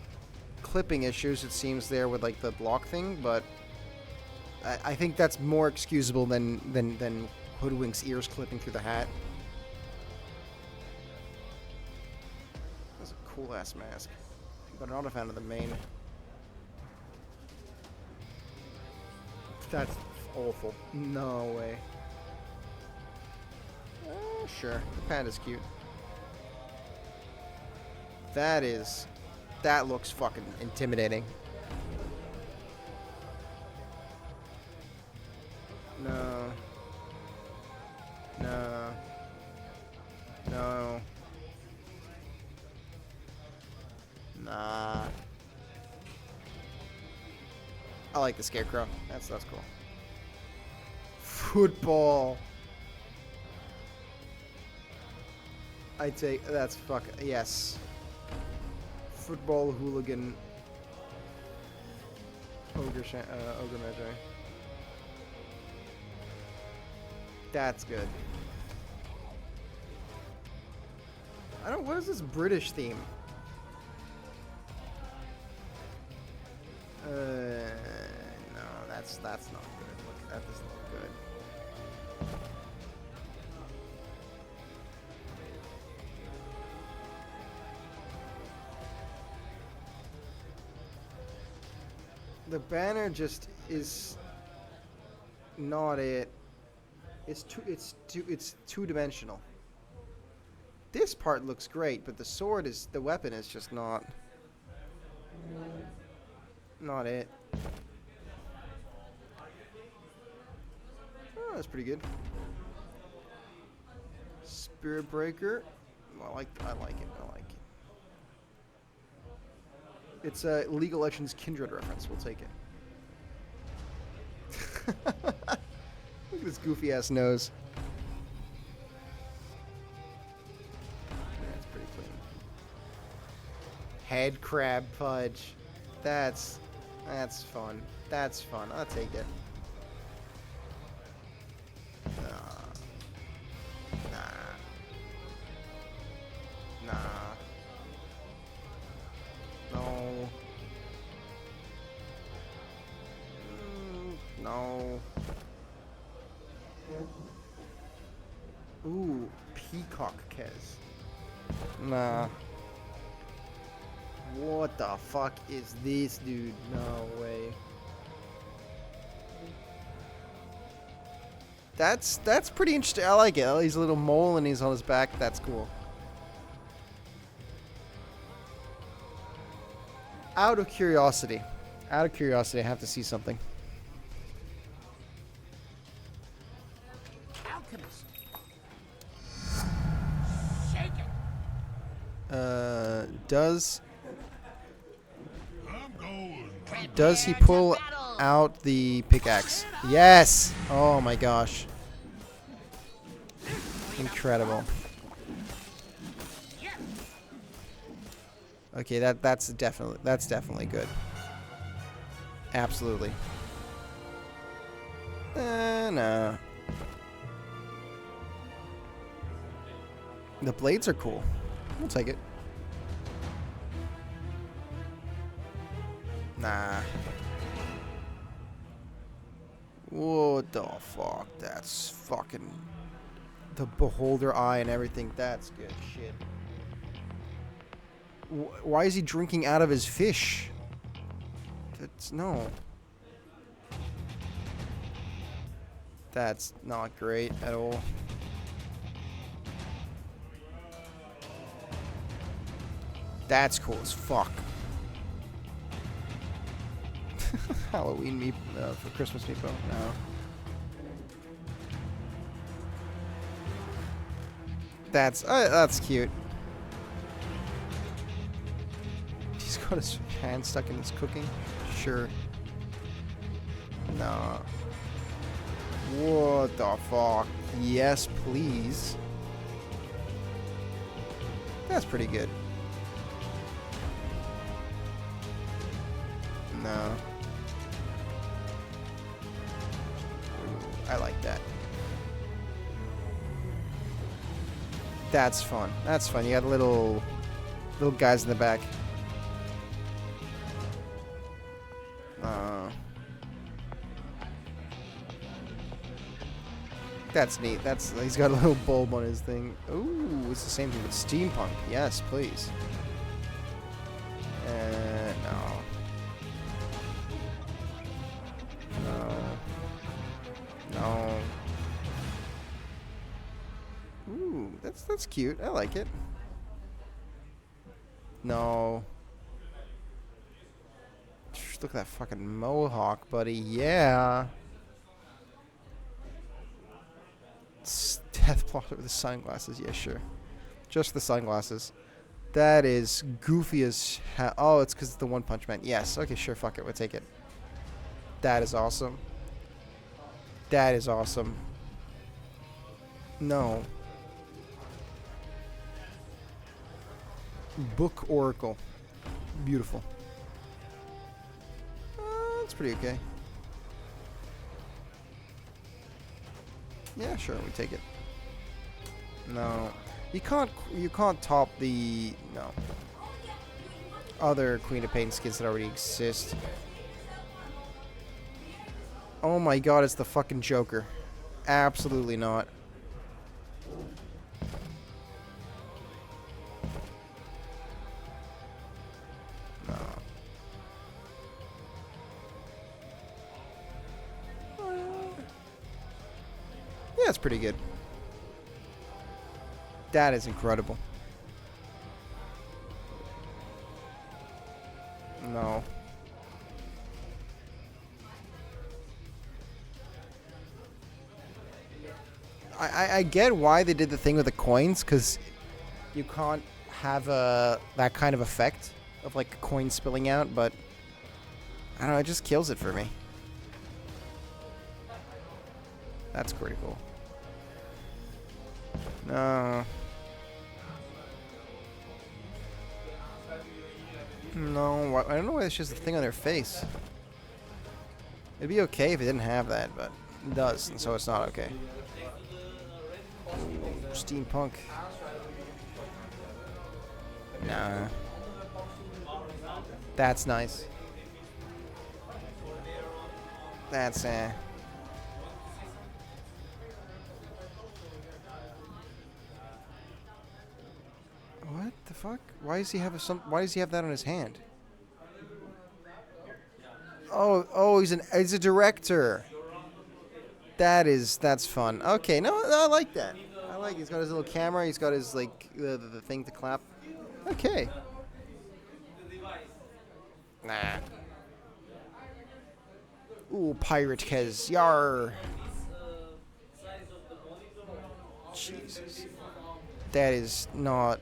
clipping issues, it seems, there with like the block thing, but I think that's more excusable than Hoodwink's ears clipping through the hat. That's a cool ass mask, but I'm not a fan of the main. That's awful. No way. Sure, the panda's cute. That looks fucking intimidating. No. No. No. Nah. I like the scarecrow. That's cool. Football. I take that's fucking yes. Football hooligan. Ogre Magi. That's good. I don't. What is this British theme? No, that's not good. Look, that doesn't look good. The banner just is not it. It's two-dimensional. This part looks great, but the weapon is just not it. Oh, that's pretty good. Spirit Breaker. I like it. It's a League of Legends Kindred reference. We'll take it. Look at this goofy ass nose. head crab fudge. That's fun. That's fun. I'll take it. Nah. No. No. Ooh, peacock Kez. Nah. What the fuck is this, dude? No way. That's pretty interesting. I like it. Oh, he's a little mole and he's on his back. That's cool. Out of curiosity, I have to see something. Alchemist. Shake it. Does he pull out the pickaxe? Yes. Oh my gosh. Incredible. Okay, that's definitely good. Absolutely. No. The blades are cool. We'll take it. Nah. What the fuck? That's fucking... The beholder eye and everything. That's good shit. Why is he drinking out of his fish? That's... No. That's not great at all. That's cool as fuck. Halloween meep for Christmas meepo. No. That's cute. He's got his hand stuck in his cooking. Sure. No. What the fuck? Yes, please. That's pretty good. No. I like that. That's fun. That's fun. You got little guys in the back. That's neat. He's got a little bulb on his thing. Ooh, it's the same thing with steampunk. Yes, please. No. No. Ooh, that's cute. I like it. No. Look at that fucking mohawk, buddy. Yeah. Death plotter with the sunglasses. Yeah, sure. Just the sunglasses. That is goofy as hell. Oh, it's because it's the One Punch Man. Yes. Okay, sure. Fuck it. We'll take it. That is awesome. That is awesome. No. Book Oracle. Beautiful. That's pretty okay. Yeah, sure, we take it. No. You can't top the other Queen of Pain skins that already exist. Oh my god, it's the fucking Joker. Absolutely not. No. Yeah, it's pretty good. That is incredible. No. I get why they did the thing with the coins, because you can't have that kind of effect of like a coin spilling out, but I don't know, it just kills it for me. That's pretty cool. No. No, I don't know why it's just a thing on their face. It'd be okay if it didn't have that, but it does, and so it's not okay. Steampunk. Nah. That's nice. That's What the fuck? Why does he have why does he have that on his hand? Oh, he's a director. That's fun. Okay, no, I like that. I like he's got his little camera, he's got his like the thing to clap. Okay. Nah. Ooh, Pirate Kez. Yar. Jesus. That is not.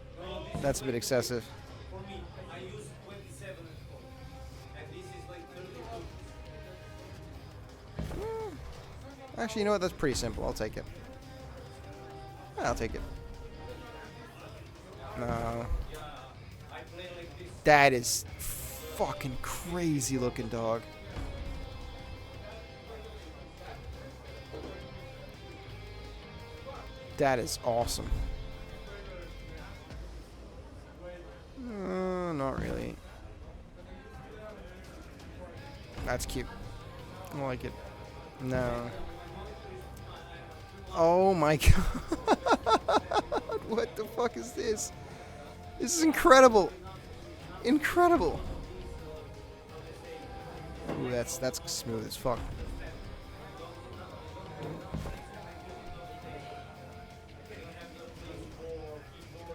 That's a bit excessive. Actually, you know what? That's pretty simple. I'll take it. I'll take it. No. That is fucking crazy looking, dog. That is awesome. Not really. That's cute. I like it. No. Oh my god. What the fuck is this? This is incredible. Incredible. Ooh, that's smooth as fuck.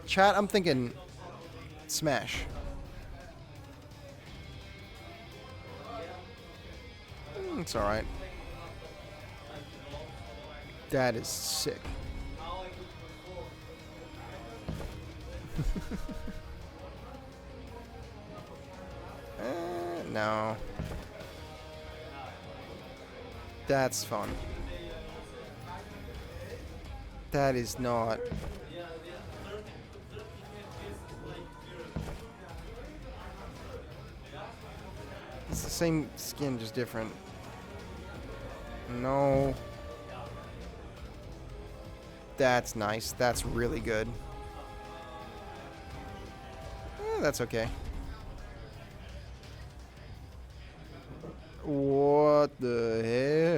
Chat, I'm thinking Smash. It's alright. That is sick. No. That's fun. That is not. It's the same skin, just different. No. That's nice. That's really good. That's okay. What the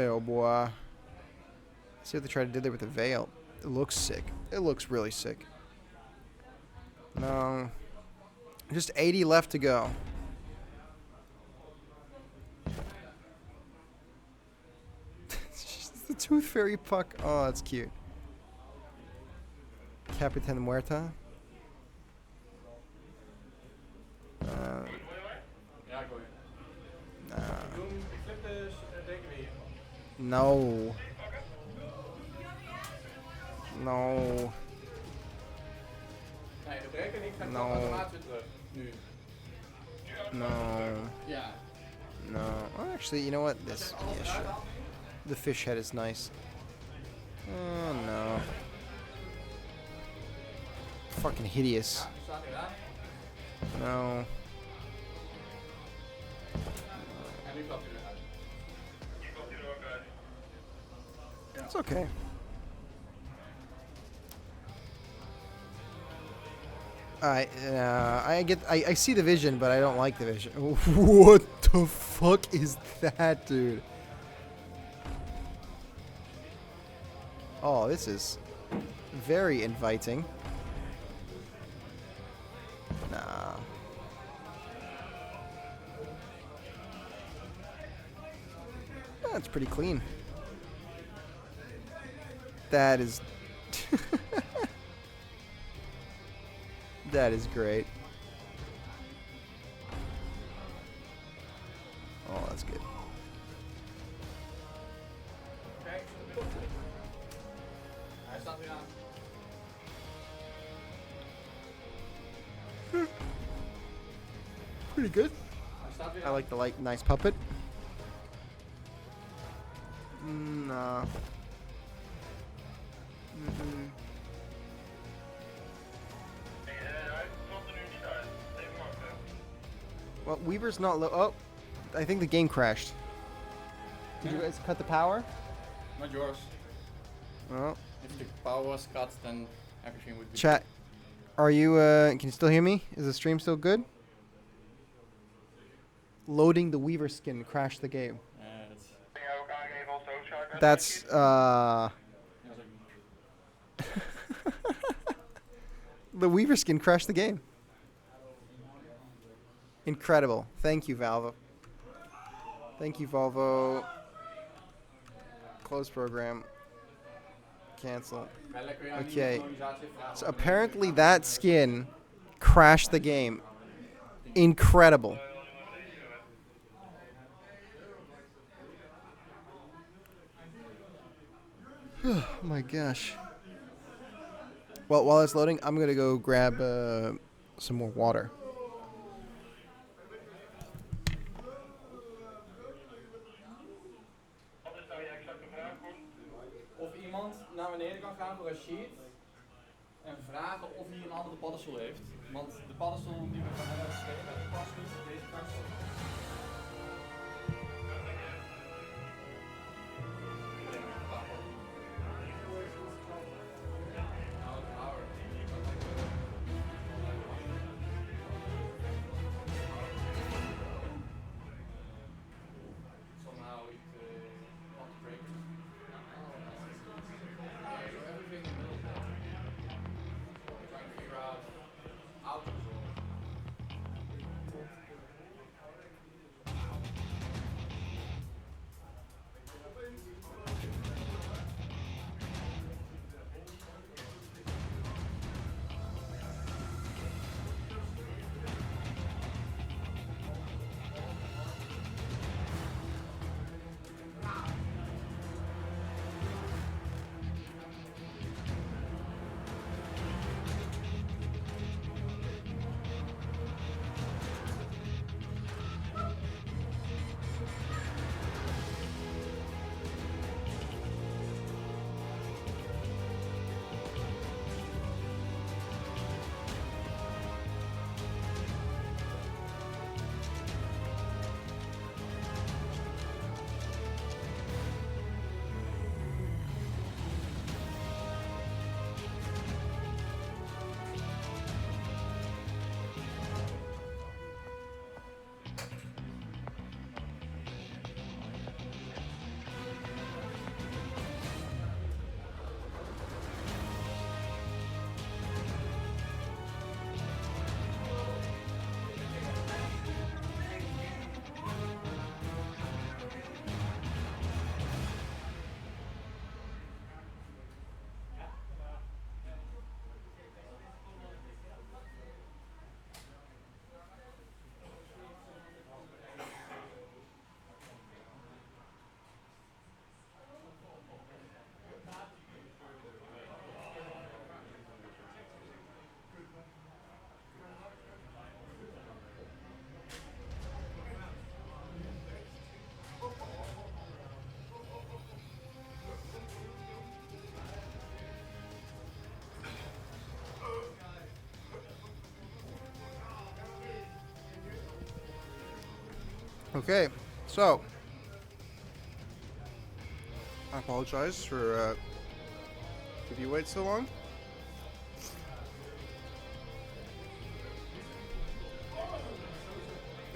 hell, boy? See what they tried to do there with the veil. It looks sick. It looks really sick. No. Just 80 left to go. The Tooth Fairy puck. Oh, that's cute. Capitan Muerta. No. No. No. No. Yeah. No. Oh, actually, you know what? This. Yeah, sure. The fish head is nice. Oh, no. Fucking hideous. No. It's okay. I see the vision, but I don't like the vision. What the fuck is that, dude? Oh, this is very inviting. Nah. That's pretty clean. That is... That is great. Oh, that's good. Pretty good. I like the nice puppet. Nah. Well, Weaver's not low. Oh, I think the game crashed. Did you guys cut the power? Not yours. Oh. If the power was cut, then everything would be... Chat. Are you, can you still hear me? Is the stream still good? Loading the Weaver skin crashed the game. That's, the Weaver skin crashed the game. Incredible. Thank you, Valvo. Thank you, Volvo. Close program. Cancel. Okay. So apparently that skin crashed the game. Incredible. Oh my gosh. Well, while it's loading, I'm gonna go grab some more water. Of iemand naar beneden kan gaan voor een sheet en vragen of hij een andere paddenstoel heeft. Want de paddenstoel die we van hem hebben geschreven, die past niet op deze paddenstoel. Okay, so I apologize for if you wait so long.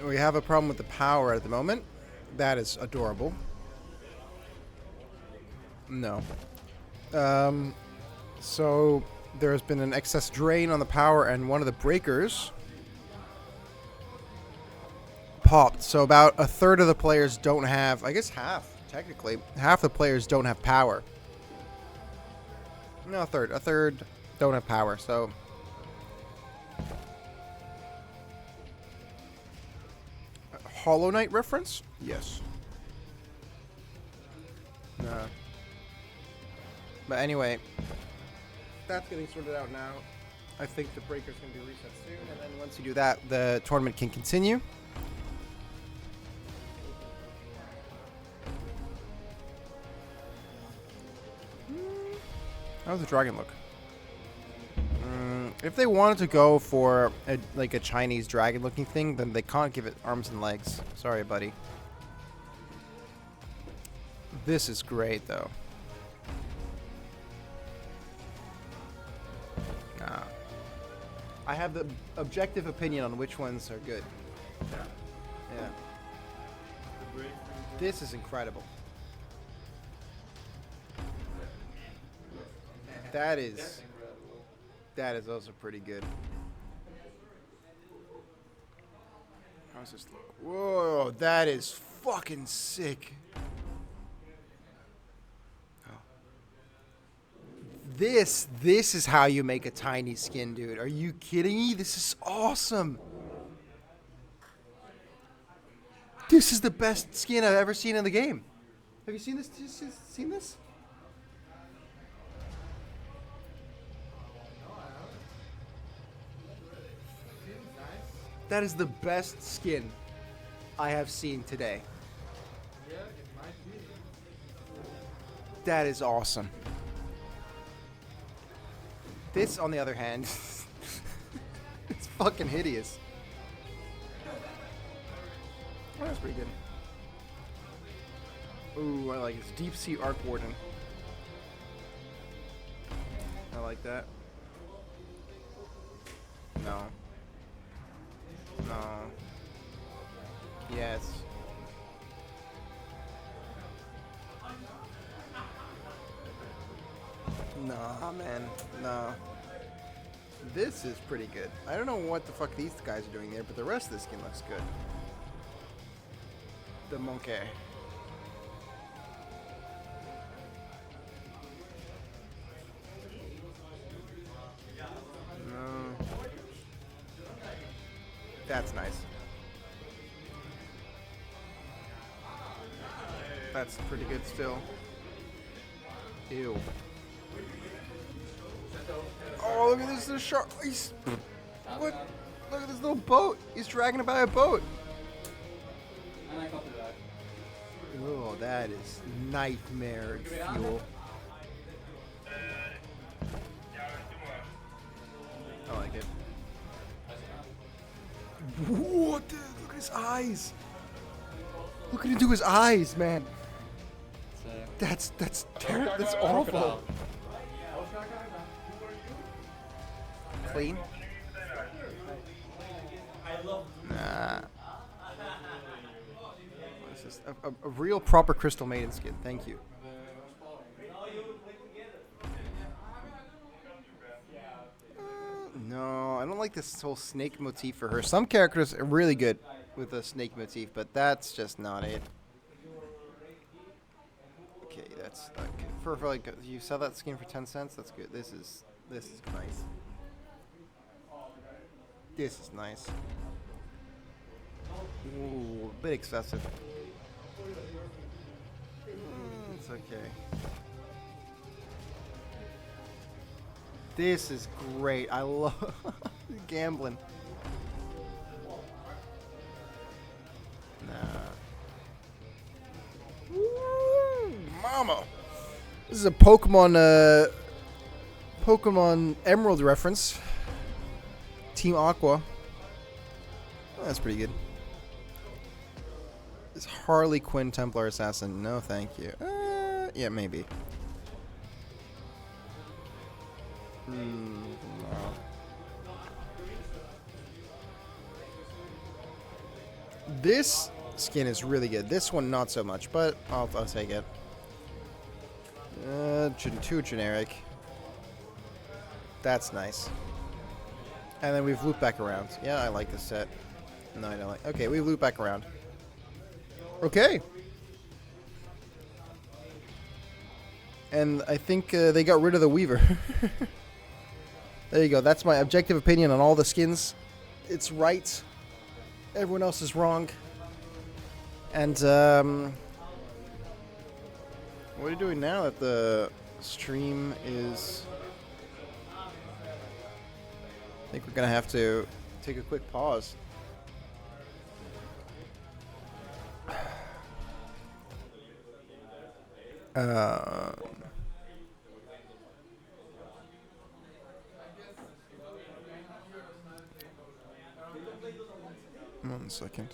We have a problem with the power at the moment. That is adorable. No. So there's been an excess drain on the power, and one of the breakers popped. So about a third of the players don't have, I guess half, technically, half the players don't have power. No, a third don't have power, so. Hollow Knight reference? Yes. But anyway, that's getting sorted out now. I think the breaker's going to be reset soon, and then once you do that, the tournament can continue. How does the dragon look? If they wanted to go for like a Chinese dragon-looking thing, then they can't give it arms and legs. Sorry, buddy. This is great, though. Nah. I have the objective opinion on which ones are good. Yeah. This is incredible. That is also pretty good. How's this look? Whoa, that is fucking sick. This is how you make a tiny skin, dude. Are you kidding me? This is awesome. This is the best skin I've ever seen in the game. Have you seen this? Seen this? That is the best skin I have seen today. That is awesome. This, on the other hand, it's fucking hideous. Oh, that's pretty good. Ooh, I like it. It's Deep Sea Arc Warden. I like that. No. No. Yes. Nah, man. No. This is pretty good. I don't know what the fuck these guys are doing there, but the rest of the skin looks good. The monkey. No. That's nice. That's pretty good still. Ew. Oh, look at this little shark. What? Look at this little boat. He's dragging it by a boat. Oh, that is nightmare fuel. I like it. What? Look at his eyes. Look at him do his eyes, man. That's terrible. That's awful. Clean? Nah. This is a real proper Crystal Maiden skin. Thank you. No, I don't like this whole snake motif for her. Some characters are really good with a snake motif, but that's just not it. Okay, that's for like you sell that skin for 10 cents. That's good. This is nice. This is nice. Ooh, a bit excessive. It's okay. This is great. I love gambling. Nah. Woo, mama. This is a Pokemon Emerald reference. Team Aqua. Oh, that's pretty good. Is Harley Quinn Templar Assassin? No, thank you. Yeah, maybe. No. This skin is really good. This one, not so much, but I'll take it. Too generic. That's nice. And then we've looped back around. Yeah, I like this set. No, I don't like. Okay, we've looped back around. Okay. And I think they got rid of the Weaver. There you go. That's my objective opinion on all the skins. It's right. Everyone else is wrong. And what are you doing now that the stream is... I think we're going to have to take a quick pause. 1 second.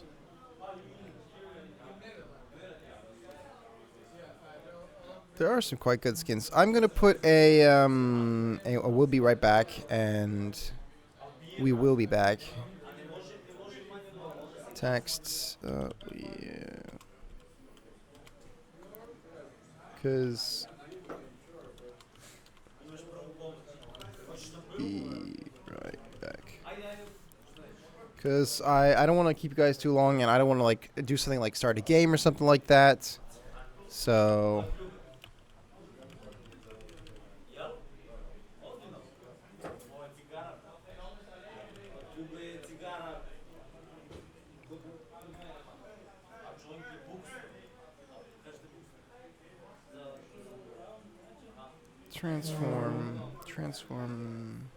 There are some quite good skins. I'm gonna put a we'll be right back, and we will be back. Texts, yeah, because be right back. Because I don't want to keep you guys too long, and I don't want to like do something like start a game or something like that. So. Transform,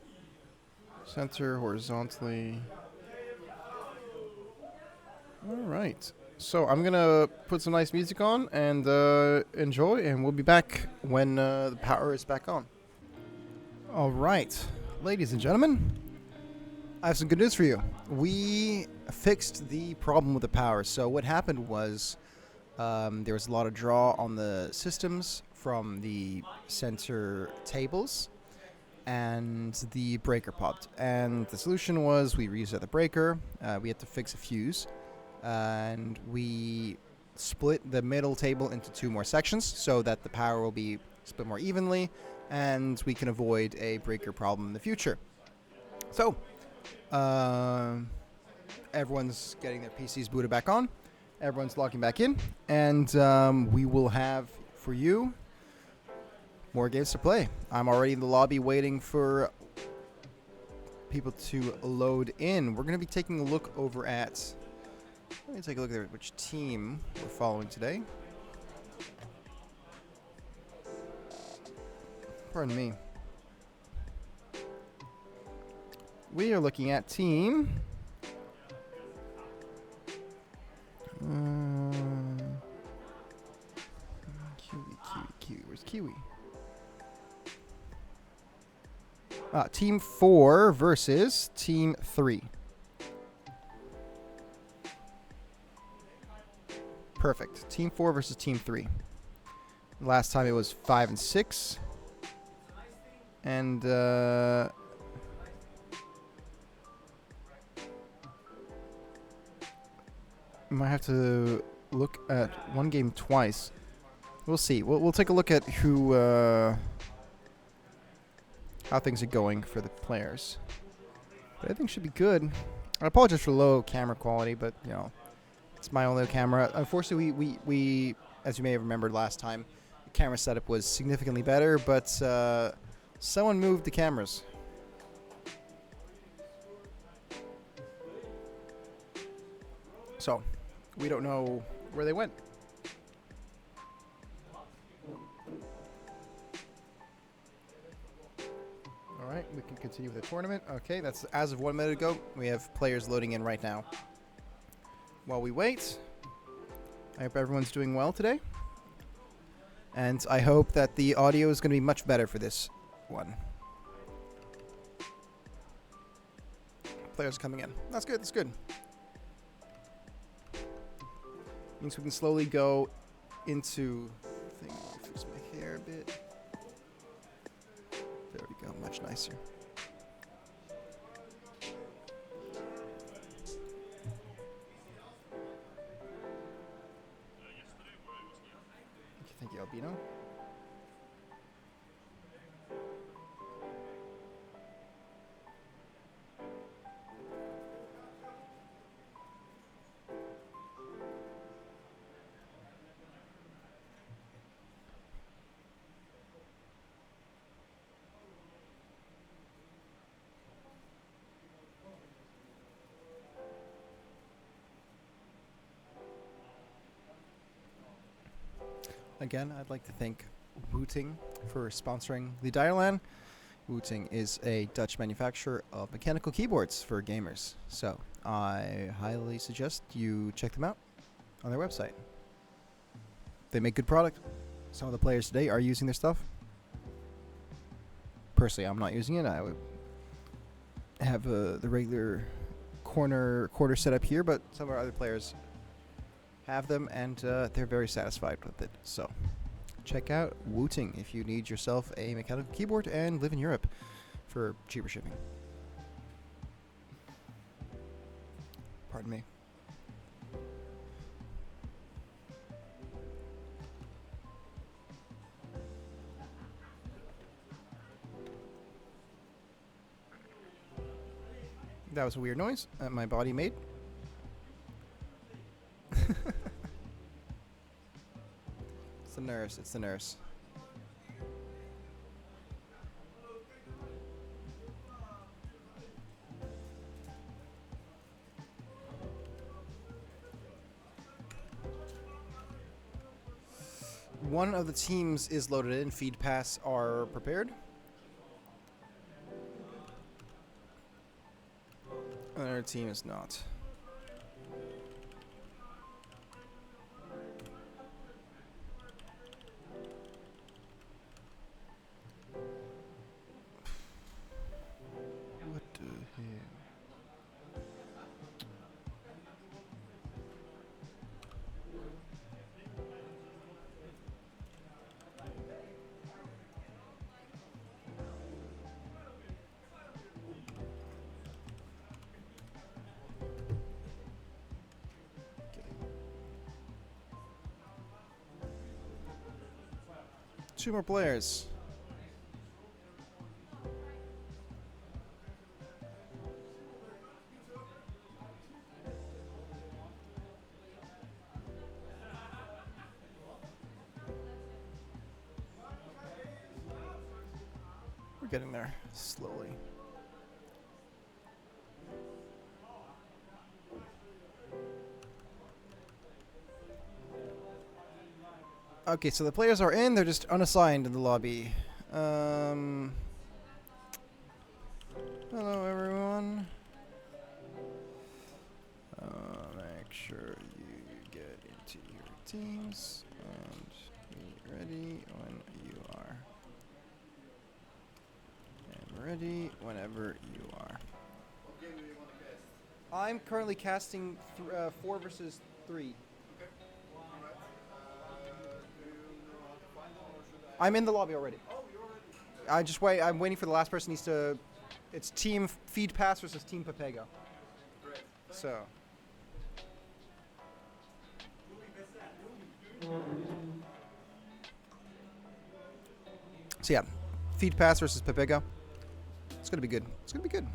center horizontally. All right. So I'm gonna put some nice music on and enjoy, and we'll be back when the power is back on. All right, ladies and gentlemen, I have some good news for you. We fixed the problem with the power. So what happened was there was a lot of draw on the systems from the center tables, and the breaker popped. And the solution was we reset the breaker. We had to fix a fuse, and we split the middle table into 2 more sections so that the power will be split more evenly, and we can avoid a breaker problem in the future. So everyone's getting their PCs booted back on. Everyone's logging back in, and we will have for you more games to play. I'm already in the lobby waiting for people to load in. We're going to be taking a look over at... Let me take a look at which team we're following today. Pardon me. We are looking at team... Kiwi. Where's Kiwi? Team 4 versus Team 3. Perfect. Team 4 versus Team 3. Last time it was 5 and 6. And might have to look at one game twice. We'll see. We'll take a look at who how things are going for the players. But I think should be good. I apologize for low camera quality, but you know, it's my only camera. Unfortunately, we as you may have remembered last time, the camera setup was significantly better, but someone moved the cameras. So, we don't know where they went. All right, we can continue with the tournament. Okay, that's as of 1 minute ago. We have players loading in right now. While we wait, I hope everyone's doing well today. And I hope that the audio is going to be much better for this one. Players coming in. That's good, that's good. Means we can slowly go into... I think I'll fix my hair a bit. There we go, much nicer. Thank you, Albino. Again, I'd like to thank Wooting for sponsoring the DireLAN. Wooting is a Dutch manufacturer of mechanical keyboards for gamers. So I highly suggest you check them out on their website. They make good product. Some of the players today are using their stuff. Personally, I'm not using it. I would have the regular quarter setup here, but some of our other players have them, and they're very satisfied with it. So check out Wooting if you need yourself a mechanical keyboard and live in Europe for cheaper shipping. Pardon me. That was a weird noise that my body made. It's the nurse. It's the nurse. One of the teams is loaded in. Feed pass are prepared. Another team is not. What the hell? Two more players. We're getting there slowly. Okay, so the players are in, they're just unassigned in the lobby. Hello everyone. Make sure you get into your teams and be ready when you are. And ready whenever you are. What game do you want to cast? I'm currently casting 4 versus 3. I'm in the lobby already. Oh, you're already. I just wait. I'm waiting for the last person. Needs to. It's team feed pass versus team Papego. Great. So. So yeah, feed pass versus Papego. It's gonna be good. It's gonna be good.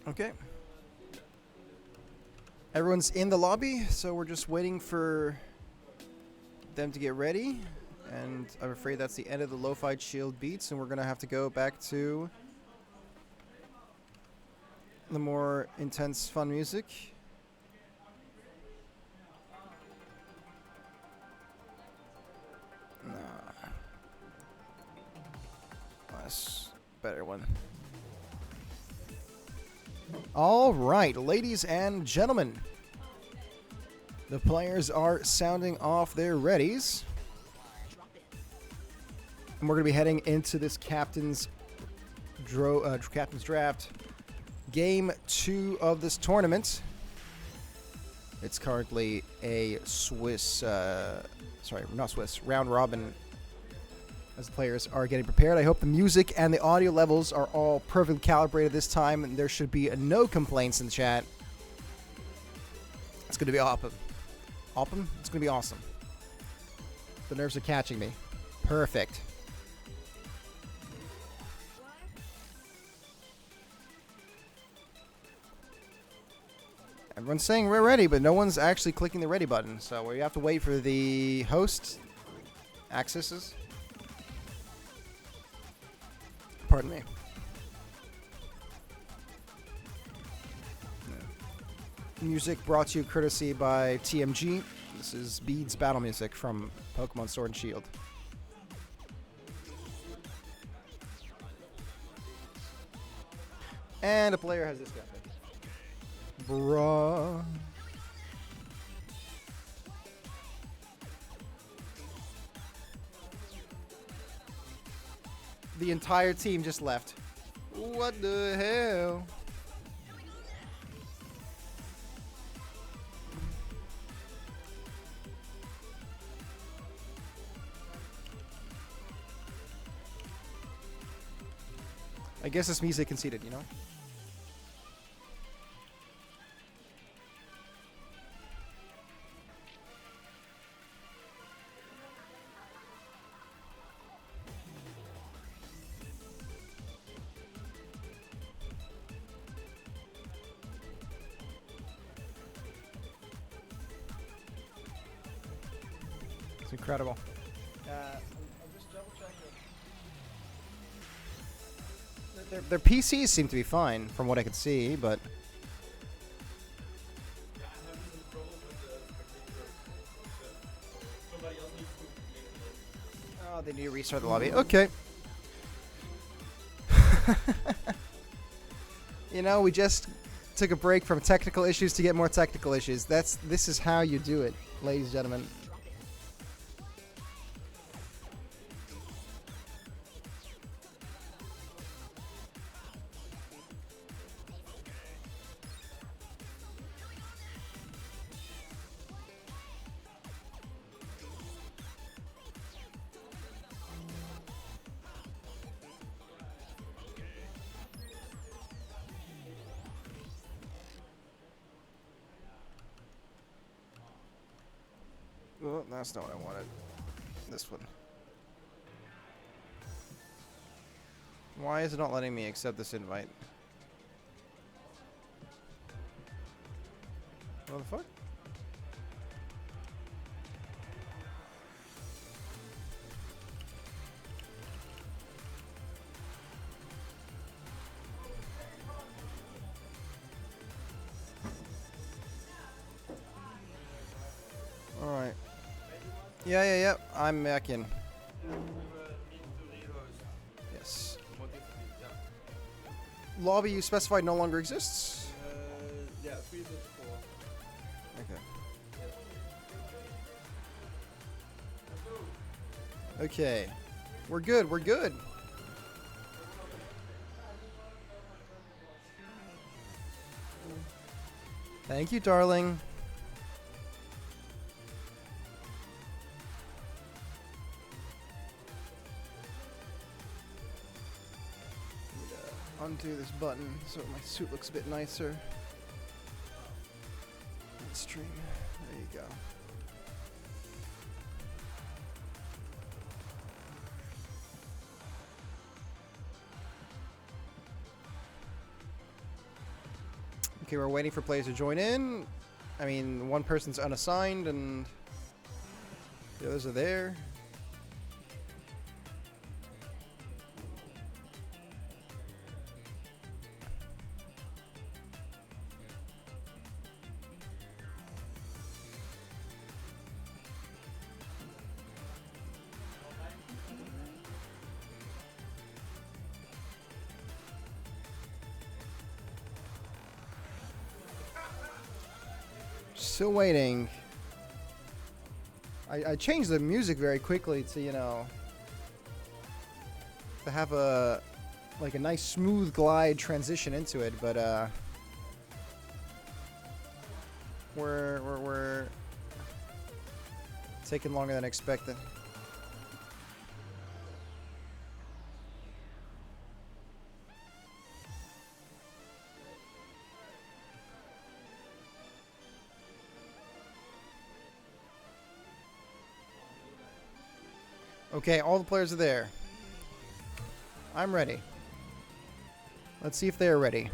Okay. Everyone's in the lobby, so we're just waiting for them to get ready. And I'm afraid that's the end of the lo-fi shield beats, and we're going to have to go back to the more intense, fun music. Nah. That's a better one. All right, ladies and gentlemen, the players are sounding off their readies, and we're going to be heading into this captain's draft, game 2 of this tournament. It's currently a round robin as the players are getting prepared. I hope the music and the audio levels are all perfectly calibrated this time, and there should be no complaints in the chat. It's going to be awesome. It's going to be awesome. The nerves are catching me. Perfect. Everyone's saying we're ready, but no one's actually clicking the ready button, so we have to wait for the host accesses. Pardon me. Music brought to you courtesy by TMG. This is Bede's battle music from Pokemon Sword and Shield. And a player has disconnected. Bruh. The entire team just left. What the hell? I guess this music conceded, you know? It's incredible. I'm just double checking. Their PCs seem to be fine from what I can see, but oh, they need to restart the lobby. Okay. You know, we just took a break from technical issues to get more technical issues. This is how you do it, ladies and gentlemen. Oh, that's not what I wanted. This one. Why is it not letting me accept this invite? What the fuck? Alright. Yeah. I'm back in. Yes. Lobby you specified no longer exists? Yeah, 3.4. Okay. Okay. We're good. Thank you, darling. Undo this button so my suit looks a bit nicer. Stream. There you go. Okay, we're waiting for players to join in. I mean, one person's unassigned and the others are there. Still waiting. I changed the music very quickly to, you know, to have a like a nice smooth glide transition into it, but we're taking longer than expected. Okay, all the players are there. I'm ready. Let's see if they're ready.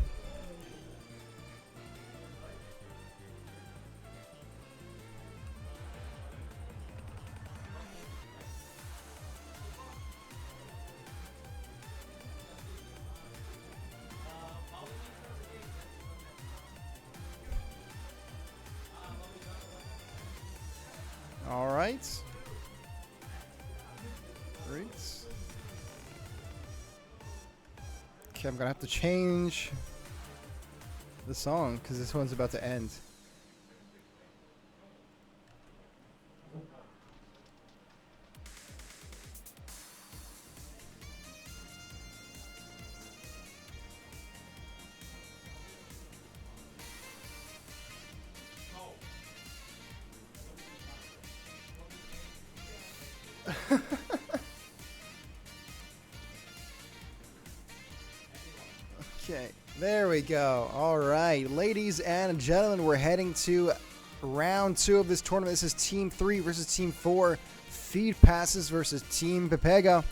Right. Right. Okay, I'm gonna have to change the song because this one's about to end. Okay, there we go. All right, ladies and gentlemen, we're heading to round 2 of this tournament. This is Team 3 versus Team 4. Feed passes versus Team Pepega.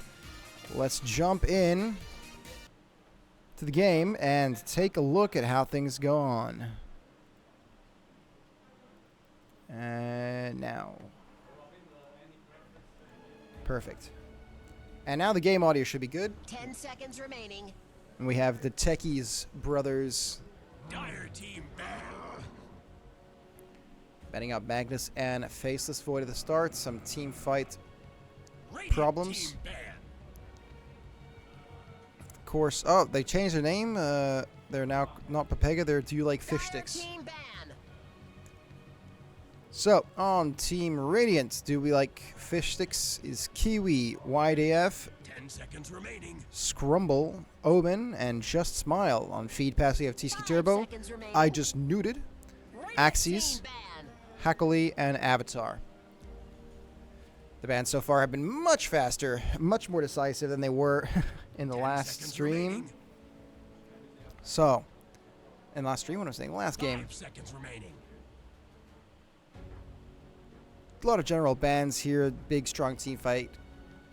Let's jump in to the game and take a look at how things go on. And now. Perfect. And now the game audio should be good. 10 seconds remaining. And we have the Techies brothers Dire team ban. batting out Magnus and Faceless Void at the start. Some team fight Radiant problems. team ban. Of course. Oh, they changed their name. They're now not Pepega. They're Do You Like Fish Dire Sticks. team ban. So, on Team Radiant, Do We Like Fish Sticks is Kiwi, YDF, 10 seconds remaining. Scrumble, Omen, and Just Smile. On Feed Pass, we have Tiski 5 Turbo, seconds remaining. I Just Nuded, Radiant Axes, team ban. Hackily, and Avatar. The bans so far have been much faster, much more decisive than they were in the 10 last seconds stream. remaining. So, in last stream, what I was saying, last game, 5 seconds remaining. a lot of general bans here, big strong team fight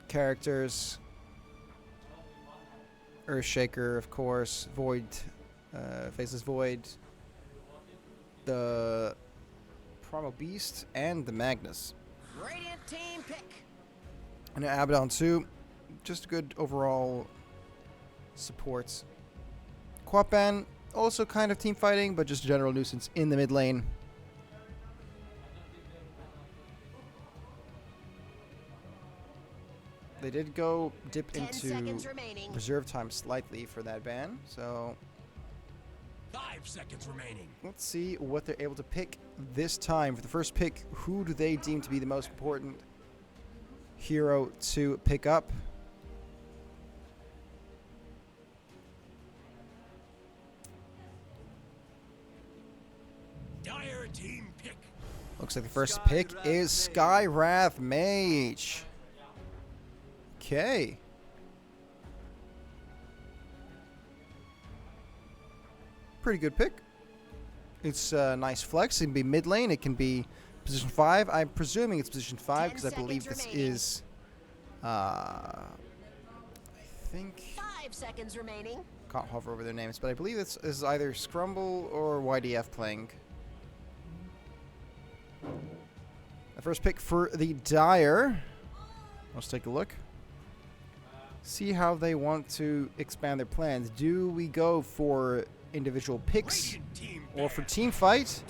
characters. Earthshaker, of course, Void, Faceless Void, the Primal Beast, and the Magnus. Radiant team pick. And Abaddon too, just good overall supports. Quapan, also kind of team fighting, but just general nuisance in the mid lane. They did go dip 10 into seconds remaining. reserve time slightly for that ban, so 5 seconds remaining. let's see what they're able to pick this time. For the first pick, who do they deem to be the most important hero to pick up? Dire team pick. Looks like the first pick is Skywrath Mage. Okay. Pretty good pick. It's a nice flex. It can be mid lane. It can be position 5. I'm presuming it's position 5 because I 10 believe seconds this remaining. is... I think... 5 seconds remaining. Can't hover over their names, but I believe this is either Scrumble or YDF playing. The first pick for the Dire. Let's take a look. See how they want to expand their plans. Do we go for individual picks Radiant team or for ban. team fight?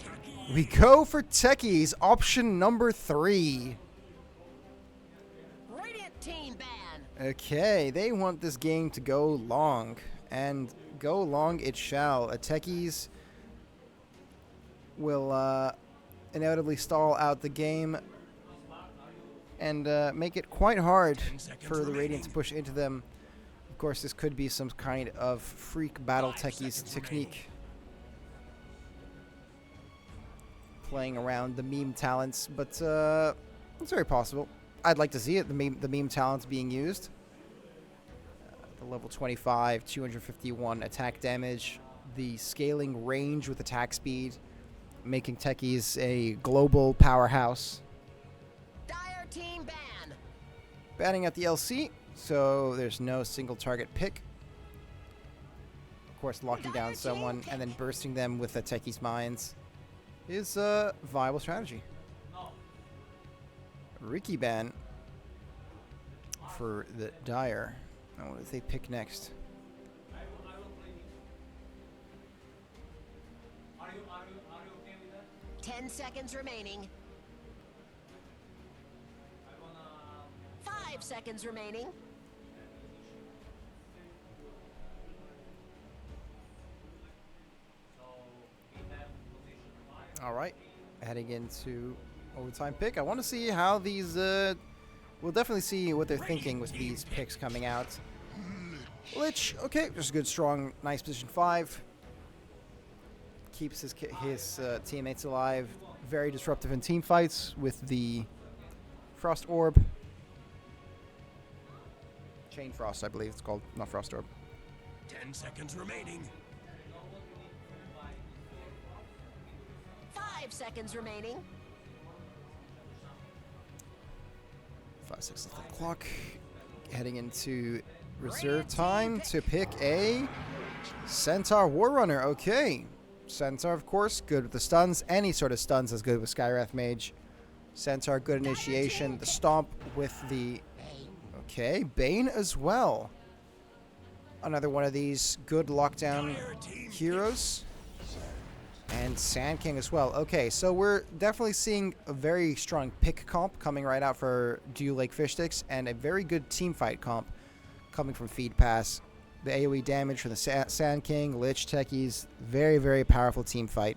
We go for Techies, option number 3. Radiant team ban. Okay, they want this game to go long, and go long it shall. Techies will inevitably stall out the game and make it quite hard 10 seconds for the Radiant remaining. to push into them. Of course, this could be some kind of freak battle 5 Techies seconds technique. Playing around the meme talents, but it's very possible. I'd like to see it, the meme talents being used. The level 25, 251 attack damage, the scaling range with attack speed, making Techies a global powerhouse. Dire team ban. Banning at the LC, so there's no single target pick. Of course, locking down someone and then bursting them with the Techies mines is a viable strategy. Ricky ban for the Dire. Now, what do they pick next? 10 seconds remaining. 5 seconds remaining. All right, heading into overtime pick. I want to see how these. We'll definitely see what they're thinking with these picks coming out. Lich, okay, just a good, strong, nice position 5. Keeps his teammates alive. Very disruptive in team fights with the Frost Orb. Chain Frost, I believe it's called, not Frost Orb. 10 seconds remaining. 5 seconds remaining. 5 seconds left on the clock. Heading into reserve time to pick a Centaur Warrunner. Okay. Centaur, of course, good with the stuns. Any sort of stuns is good with Skywrath Mage. Centaur, good initiation. The Stomp with the... Okay, Bane as well. Another one of these good lockdown heroes. And Sand King as well. Okay, so we're definitely seeing a very strong pick comp coming right out for Dew Lake Fish Sticks, and a very good team fight comp coming from Feed Pass. The AoE damage from the Sand King, Lich Techies, very, very powerful team fight.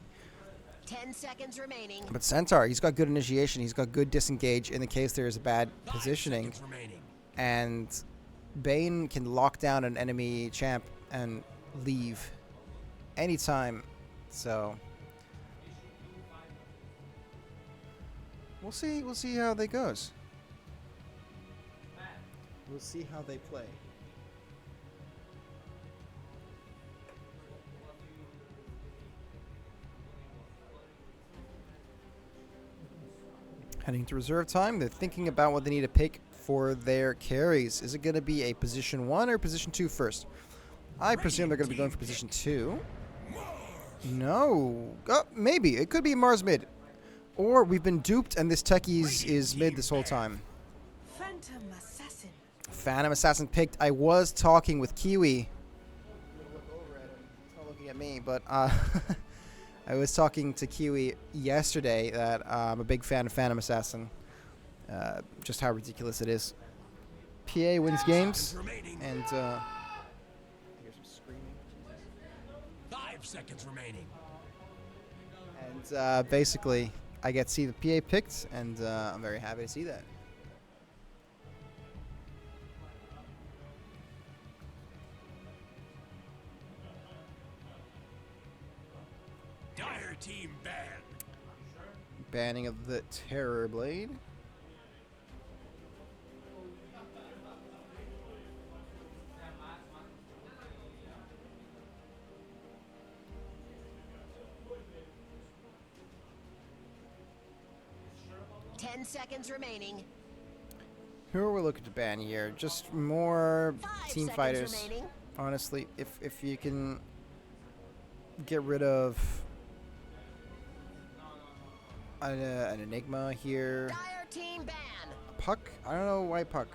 10 seconds remaining. But Centaur, he's got good initiation, he's got good disengage in the case there is a bad 5 positioning. seconds remaining. And Bane can lock down an enemy champ and leave anytime. So we'll see how they goes. We'll see how they play. Heading to reserve time, they're thinking about what they need to pick for their carries. Is it going to be a position 1 or position 2 first? I presume they're going to be going for position 2. No. Maybe. It could be Mars mid. Or we've been duped and this Techies is mid this whole time. Phantom Assassin. Phantom Assassin picked. I was talking with Kiwi. Look over at him. He's not looking at me, but I was talking to Kiwi yesterday that I'm a big fan of Phantom Assassin. Just how ridiculous it is. PA wins games, and I hear some screaming. 5 seconds remaining. And basically, I get to see the PA picked, and I'm very happy to see that. Dire team ban. Banning of the Terror Blade. Seconds remaining. Who are we looking to ban here? Just more 5 team seconds fighters. remaining. Honestly, if you can get rid of an Enigma here. Dire team ban. Puck? I don't know why Puck.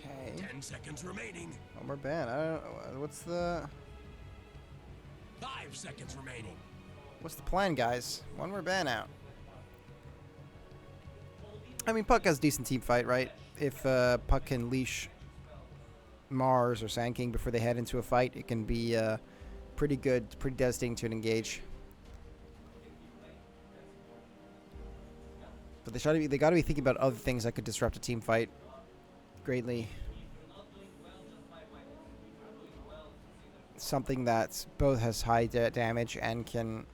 Okay. 10 seconds remaining. One more ban. I don't know. What's the 5 seconds remaining. plan, guys? One more ban out. I mean, Puck has decent team fight, right? If Puck can leash Mars or Sand King before they head into a fight, it can be pretty good, pretty devastating to engage. But they got to be thinking about other things that could disrupt a team fight greatly. Something that both has high damage and can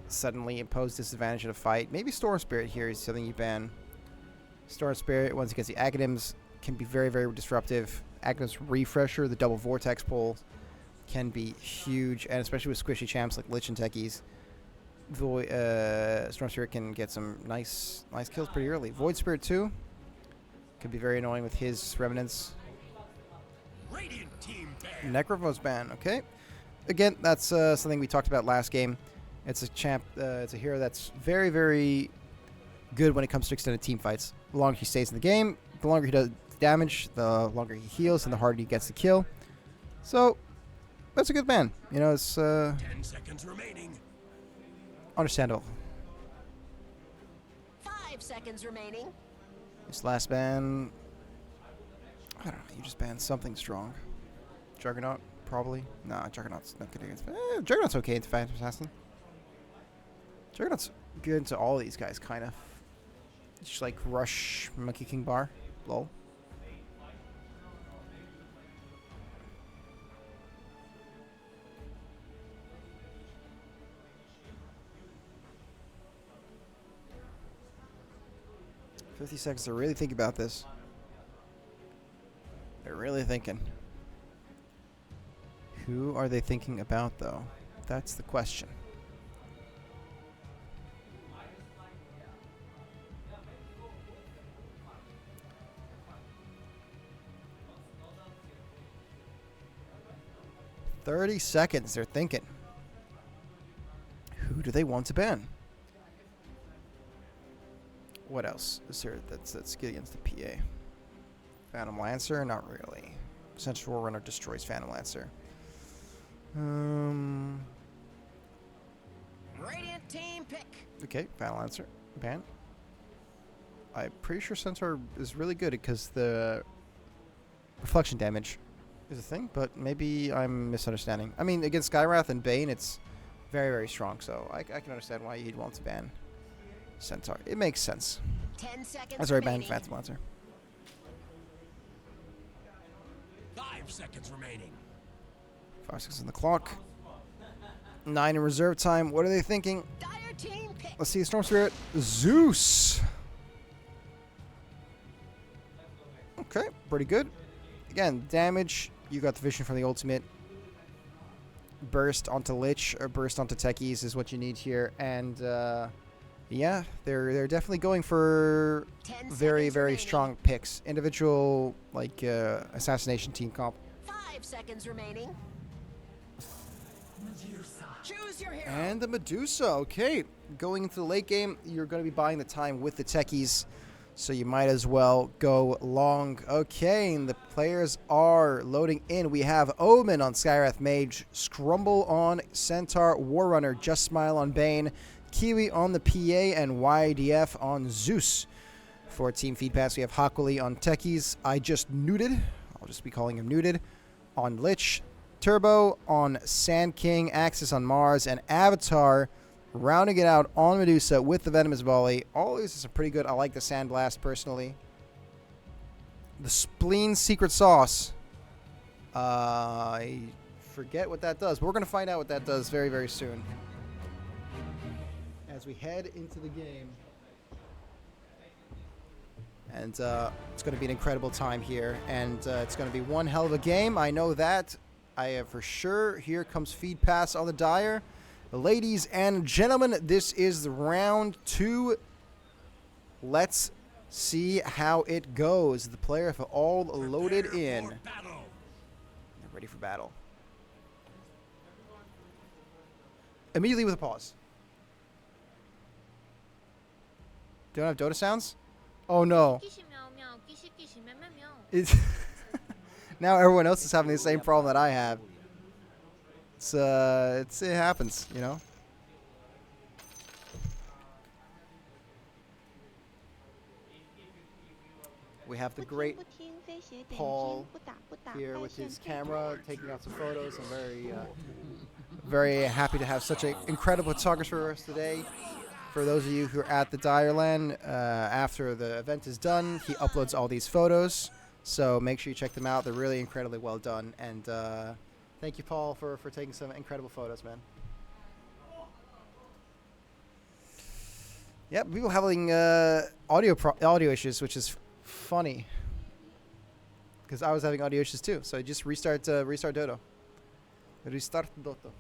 suddenly impose disadvantage in a fight. Maybe Storm Spirit here is something you ban. Storm Spirit, once against the Aghanim's, can be very, very disruptive. Aghanim's Refresher, the double Vortex pull, can be huge, and especially with squishy champs like Lich and Techies. Storm Spirit can get some nice kills pretty early. Void Spirit too could be very annoying with his remnants. Radiant team ban. Necrovo's ban, okay. Again, that's something we talked about last game. It's a champ, it's a hero that's very, very good when it comes to extended team fights. As long as he stays in the game, the longer he does damage, the longer he heals, and the harder he gets to kill. So that's a good ban. You know, it's 10 seconds remaining. understandable. 5 seconds remaining. This last ban, I don't know. You just ban something strong. Juggernaut, probably. Nah, Juggernaut's not good against. Juggernaut's okay into Phantom Assassin. Juggernaut's good into all these guys, kind of. Just like Rush, Monkey King Bar, lol. $50 seconds to really think about this. They're really thinking. Who are they thinking about, though? That's the question. $30 seconds, they're thinking. Who do they want to ban? What else is there that's good against the PA? Phantom Lancer? Not really. Central Warrunner destroys Phantom Lancer. Radiant team pick. Okay, Phantom Lancer. Ban. I'm pretty sure Centaur is really good because the reflection damage is a thing, but maybe I'm misunderstanding. I mean, against Skywrath and Bane, it's very, very strong, so I can understand why you'd want to ban Centaur. It makes sense. 10 seconds That's already banned remaining. Phantom Lancer. 5 seconds remaining. 5 seconds on the clock. 9 in reserve time. What are they thinking? Dire team pick. Let's see. Storm Spirit. Zeus. Okay, pretty good. Again, damage. You got the vision from the ultimate. Burst onto Lich or burst onto Techies is what you need here. And yeah, they're definitely going for 10 very, seconds very remaining. strong picks. Individual, like, assassination team comp. 5 seconds remaining. Choose your hero. And the Medusa, okay. Going into the late game, you're going to be buying the time with the Techies, so you might as well go long. Okay, and the players are loading in. We have Omen on Skywrath Mage, Scrumble on Centaur, Warrunner, Just Smile on Bane, Kiwi on the PA, and YDF on Zeus. For Team Feed Pass, we have Hakuli on Techies. I just nuded. I'll just be calling him nuded. On Lich. Turbo on Sand King, Axis on Mars, and Avatar rounding it out on Medusa with the Venomous Volley. All of this is pretty good. I like the Sand Blast personally. The Spleen Secret Sauce. I forget what that does, but we're going to find out what that does very, very soon. As we head into the game. And it's going to be an incredible time here. And it's going to be one hell of a game. I know that. I have for sure. Here comes Feed Pass on the Dire. Ladies and gentlemen, this is round 2. Let's see how it goes. The players are all loaded in. For battle. They're ready for battle. Immediately with a pause. Don't have Dota sounds? Oh no. It's now everyone else is having the same problem that I have. It happens, you know. We have the great Paul here with his camera taking out some photos. I'm very happy to have such an incredible photographer for us today. For those of you who are at the DireLAN, after the event is done, he uploads all these photos. So make sure you check them out. They're really incredibly well done. And thank you, Paul, for taking some incredible photos, man. Yeah, people having audio issues, which is funny. Because I was having audio issues too. So I just restart Dota. Restart Dota.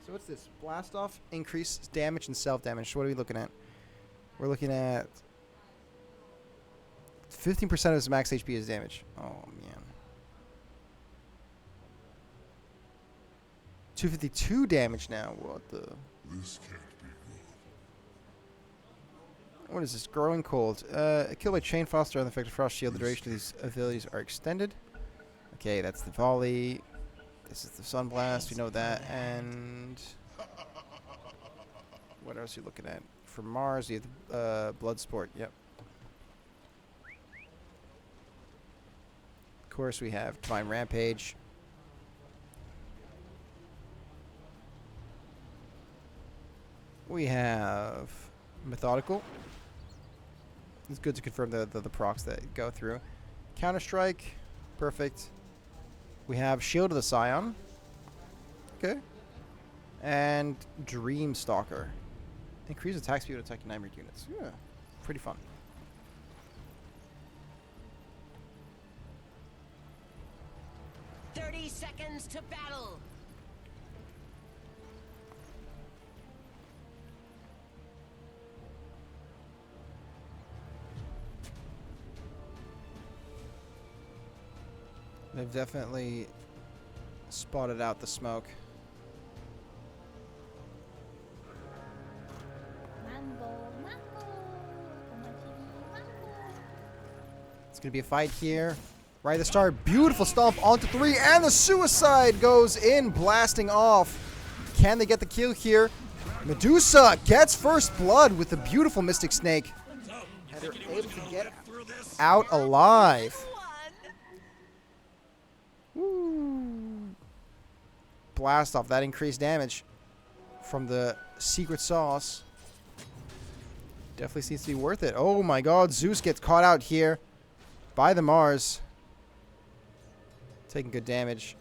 So what's this? Blast off, increase damage, and self-damage. So what are we looking at? We're looking at 15% of his max HP is damage. Oh, man. 252 damage now. What the? This can't be What is this? Growing cold. Kill by chain faster on the effective frost shield. The duration of these abilities are extended. Okay, that's the volley. This is the sun blast. We know that. And what else are you looking at? For Mars, you have the blood sport. Yep. Of course, we have Divine Rampage. We have Methodical. It's good to confirm the procs that go through. Counter-Strike. Perfect. We have Shield of the Scion. Okay. And Dream Stalker. Increase attack speed with attacking 9 units. Yeah. Pretty fun. "30 seconds to battle." They've definitely spotted out the smoke. It's going to be a fight here. Right at the start, beautiful stomp onto 3, and the suicide goes in, blasting off. Can they get the kill here? Medusa gets first blood with the beautiful Mystic Snake. And they're able to get out alive. Woo. Blast off, that increased damage from the secret sauce. Definitely seems to be worth it. Oh my god, Zeus gets caught out here by the Mars. Taking good damage.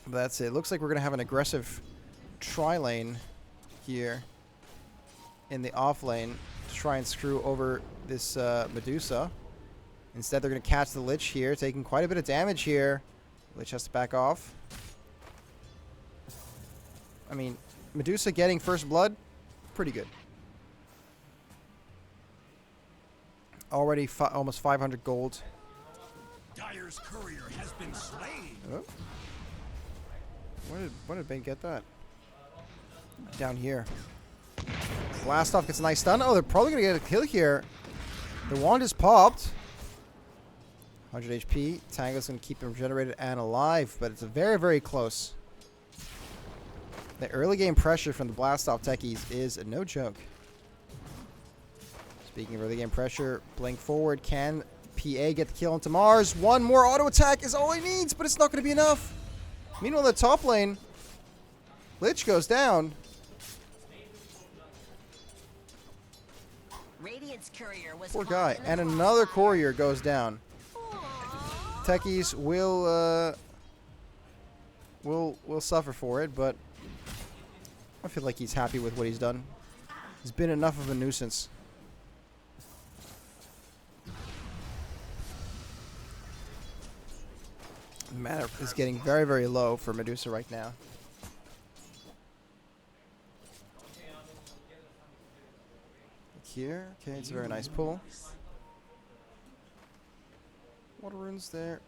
But that's it. Looks like we're going to have an aggressive tri-lane here in the off lane to try and screw over this Medusa. Instead, they're going to catch the Lich here, taking quite a bit of damage here. Lich has to back off. I mean, Medusa getting first blood, pretty good. Already almost 500 gold. Dire's courier has been slain. Oh. Where did Ben get that? Down here. Blast off gets a nice stun. Oh, they're probably going to get a kill here. The wand is popped. 100 HP. Tango's going to keep him regenerated and alive, but it's a very, very close. The early game pressure from the blast off techies is no joke. Speaking of early game pressure, blink forward. Can PA get the kill onto Mars? One more auto attack is all he needs, but it's not going to be enough. Meanwhile, the top lane, Lich goes down. Radiant's courier was Poor caught guy. in the And another crossfire. courier goes down. Techies will suffer for it, but I feel like he's happy with what he's done. He's been enough of a nuisance. The mana is getting very, very low for Medusa right now. Here, okay, it's a very nice pull. Water runes there.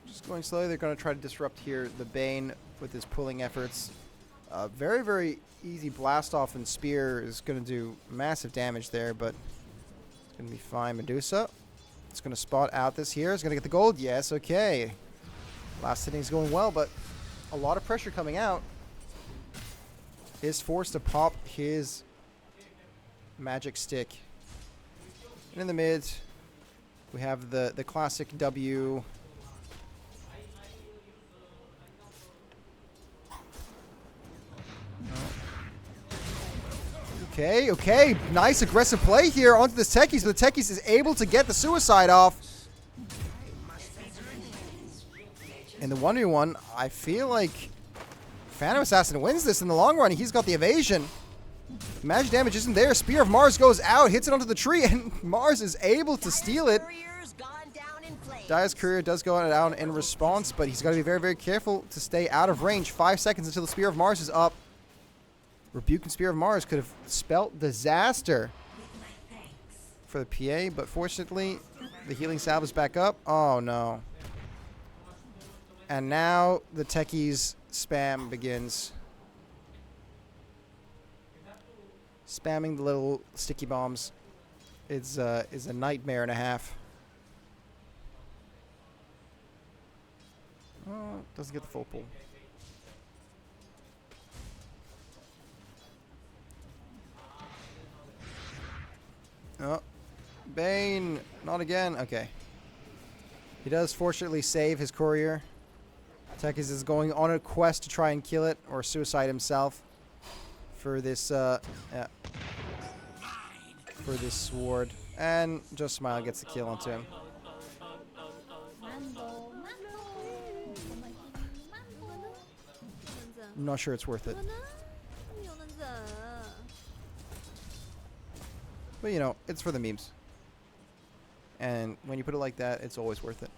Just going slowly. They're going to try to disrupt here the Bane with his pulling efforts. Very, very easy blast off and spear is going to do massive damage there, but it's going to be fine. Medusa. It's going to spot out this here. It's going to get the gold. Yes, okay. Last hitting's going well, but a lot of pressure coming out. Is forced to pop his magic stick. And in the mid, we have the classic W. Okay, okay. Nice aggressive play here onto the Techies, but the Techies is able to get the suicide off. In the 1v1, I feel like Phantom Assassin wins this in the long run. He's got the evasion. Magic damage isn't there. Spear of Mars goes out, hits it onto the tree, and Mars is able to steal it. Dire's Courier does go down in response, but he's got to be very, very careful to stay out of range. 5 seconds until the Spear of Mars is up. Rebuke and Spear of Mars could have spelt disaster for the PA, but fortunately, the healing salve is back up. Oh, no. And now the techies spam begins. Spamming the little sticky bombs is a nightmare and a half. Oh, doesn't get the full pull. Oh, Bane, not again. Okay. He does fortunately save his courier. Techies is going on a quest to try and kill it or suicide himself for this for this sword, and Just Smile gets the kill onto him. I'm not sure it's worth it. But you know, it's for the memes. And when you put it like that, it's always worth it.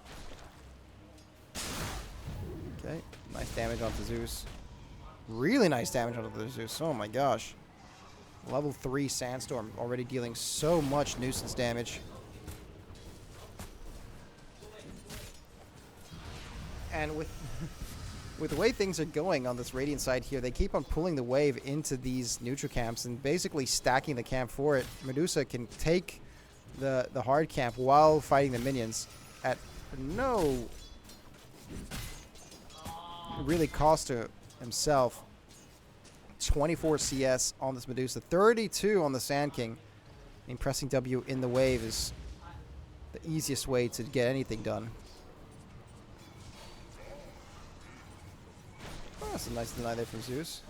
Okay, nice damage onto Zeus. Really nice damage onto the Zeus. Oh my gosh. Level 3 Sandstorm already dealing so much nuisance damage. And with the way things are going on this Radiant side here, they keep on pulling the wave into these neutral camps and basically stacking the camp for it. Medusa can take the hard camp while fighting the minions at no really cost to himself. 24 CS on this Medusa, 32 on the Sand King. And pressing W in the wave is the easiest way to get anything done. Oh, that's a nice deny there from Zeus.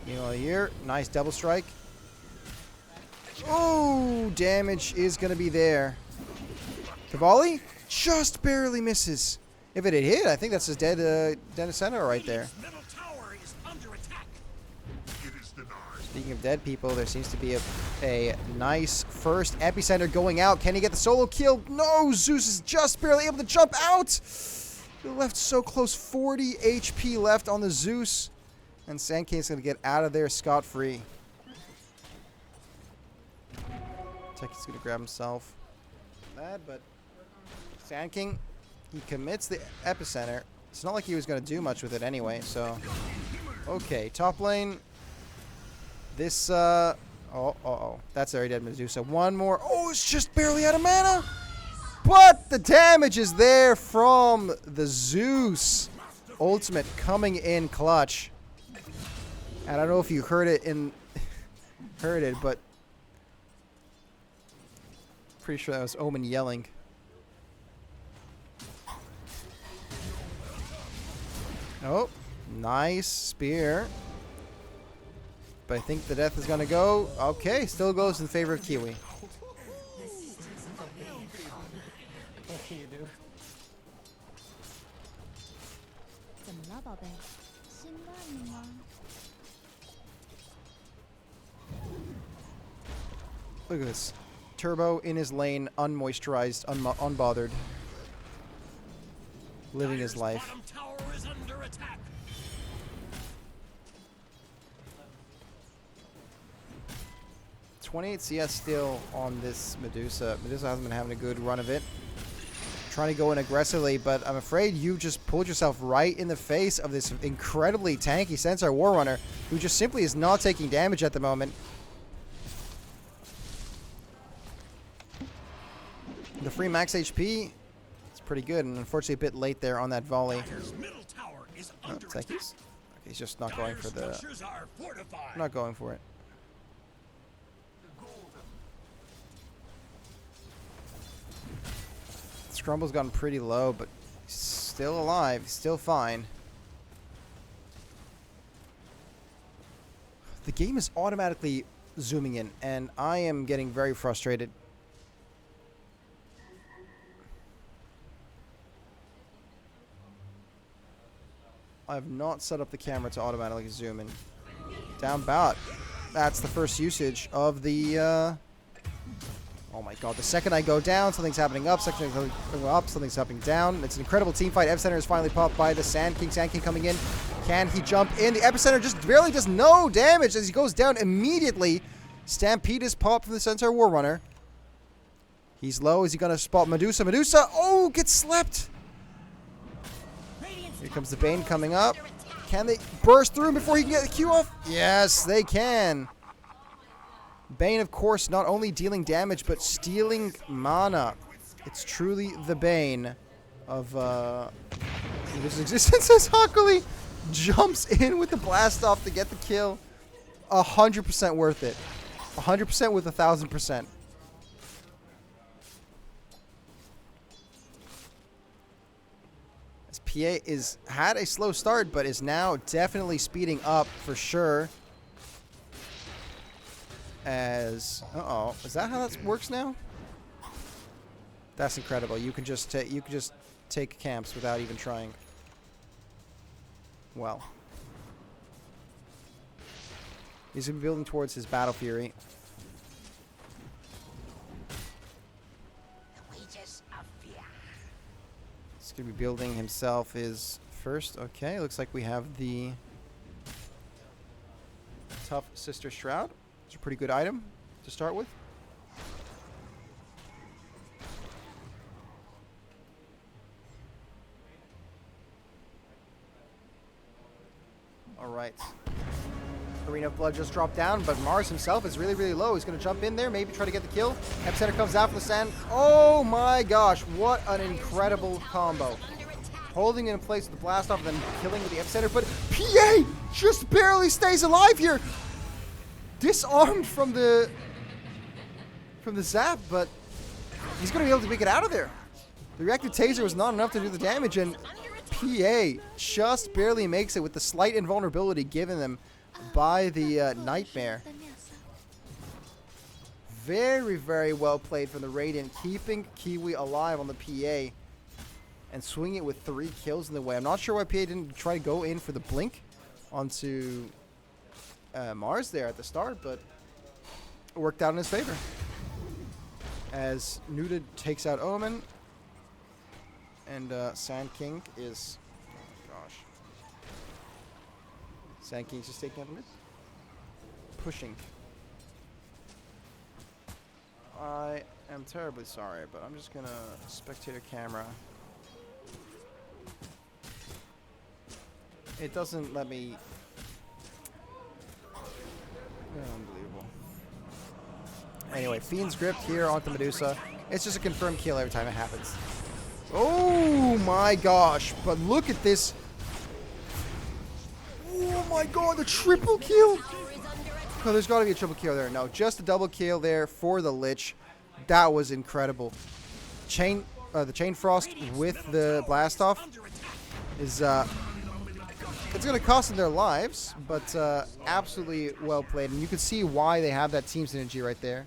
Meanwhile here, nice double strike. Oh, damage is going to be there. The volley just barely misses. If it had hit, I think that's his dead center right there. Speaking of dead people, there seems to be a nice first epicenter going out. Can he get the solo kill? No, Zeus is just barely able to jump out. He left so close. 40 HP left on the Zeus. And Sand King's going to get out of there scot-free. Techi's going to grab himself. Bad, but Sand King, he commits the epicenter. It's not like he was going to do much with it anyway, so. Okay, top lane. This, that's already dead Medusa. One more. Oh, it's just barely out of mana. But the damage is there from the Zeus. Ultimate coming in clutch. And I don't know if you heard it but pretty sure that was Omen yelling. Oh, nice spear. But I think the death is going to go. Okay, still goes in favor of Kiwi. Look at this. Turbo in his lane, unmoisturized, unbothered. Living his life. 28 CS still on this Medusa. Medusa hasn't been having a good run of it. Trying to go in aggressively, but I'm afraid you just pulled yourself right in the face of this incredibly tanky Sensor War Runner, who just simply is not taking damage at the moment. The free max HP, it's pretty good, and unfortunately a bit late there on that volley. Oh, Techies. Okay, he's just not going for the... Not going for it. Scrumble's gotten pretty low, but he's still alive, still fine. The game is automatically zooming in, and I am getting very frustrated. I have not set up the camera to automatically zoom in. Down bout. That's the first usage of the... Oh my god, the second I go down, something's happening up, something's going up, something's happening down. It's an incredible team fight. Epicenter is finally popped by the Sand King. Sand King coming in. Can he jump in? The Epicenter just barely does no damage as he goes down immediately. Stampede is popped from the Centaur War Runner. He's low. Is he going to spot Medusa? Medusa! Oh, gets slept! Here comes the Bane coming up. Can they burst through him before he can get the Q off? Yes, they can. Bane, of course, not only dealing damage, but stealing mana. It's truly the Bane of this existence as Hakuli jumps in with the blast off to get the kill. 100% worth it. 100% with 1,000%. As PA had a slow start, but is now definitely speeding up for sure. As is that how that works now? That's incredible. You can just take camps without even trying. Well, he's gonna be building towards his Battle Fury. He's gonna be building himself his first. Okay, looks like we have the Tough Sister Shroud. It's a pretty good item to start with. Alright. Arena of Blood just dropped down, but Mars himself is really, really low. He's going to jump in there, maybe try to get the kill. Epicenter comes out from the sand. Oh my gosh, what an incredible combo. Holding it in place with the blast off and then killing with the Epicenter, but PA just barely stays alive here. Disarmed from the zap, but he's going to be able to make it out of there. The reactive taser was not enough to do the damage, and PA just barely makes it with the slight invulnerability given them by the Nightmare. Very, very well played from the Radiant, keeping Kiwi alive on the PA and swinging it with 3 kills in the way. I'm not sure why PA didn't try to go in for the blink onto Mars there at the start, but it worked out in his favor. As Nuda takes out Omen, and Sand King is... gosh. Sand King's just taking out the mid. Pushing. I am terribly sorry, but I'm just gonna spectator camera. It doesn't let me... unbelievable. Anyway, Fiend's gripped here onto Medusa. It's just a confirmed kill every time it happens. Oh my gosh, but look at this. Oh my god, the triple kill. No, there's got to be a triple kill there. No, just a double kill there for the Lich. That was incredible. The Chain Frost with the blast off is it's going to cost them their lives, but absolutely well played. And you can see why they have that team synergy right there.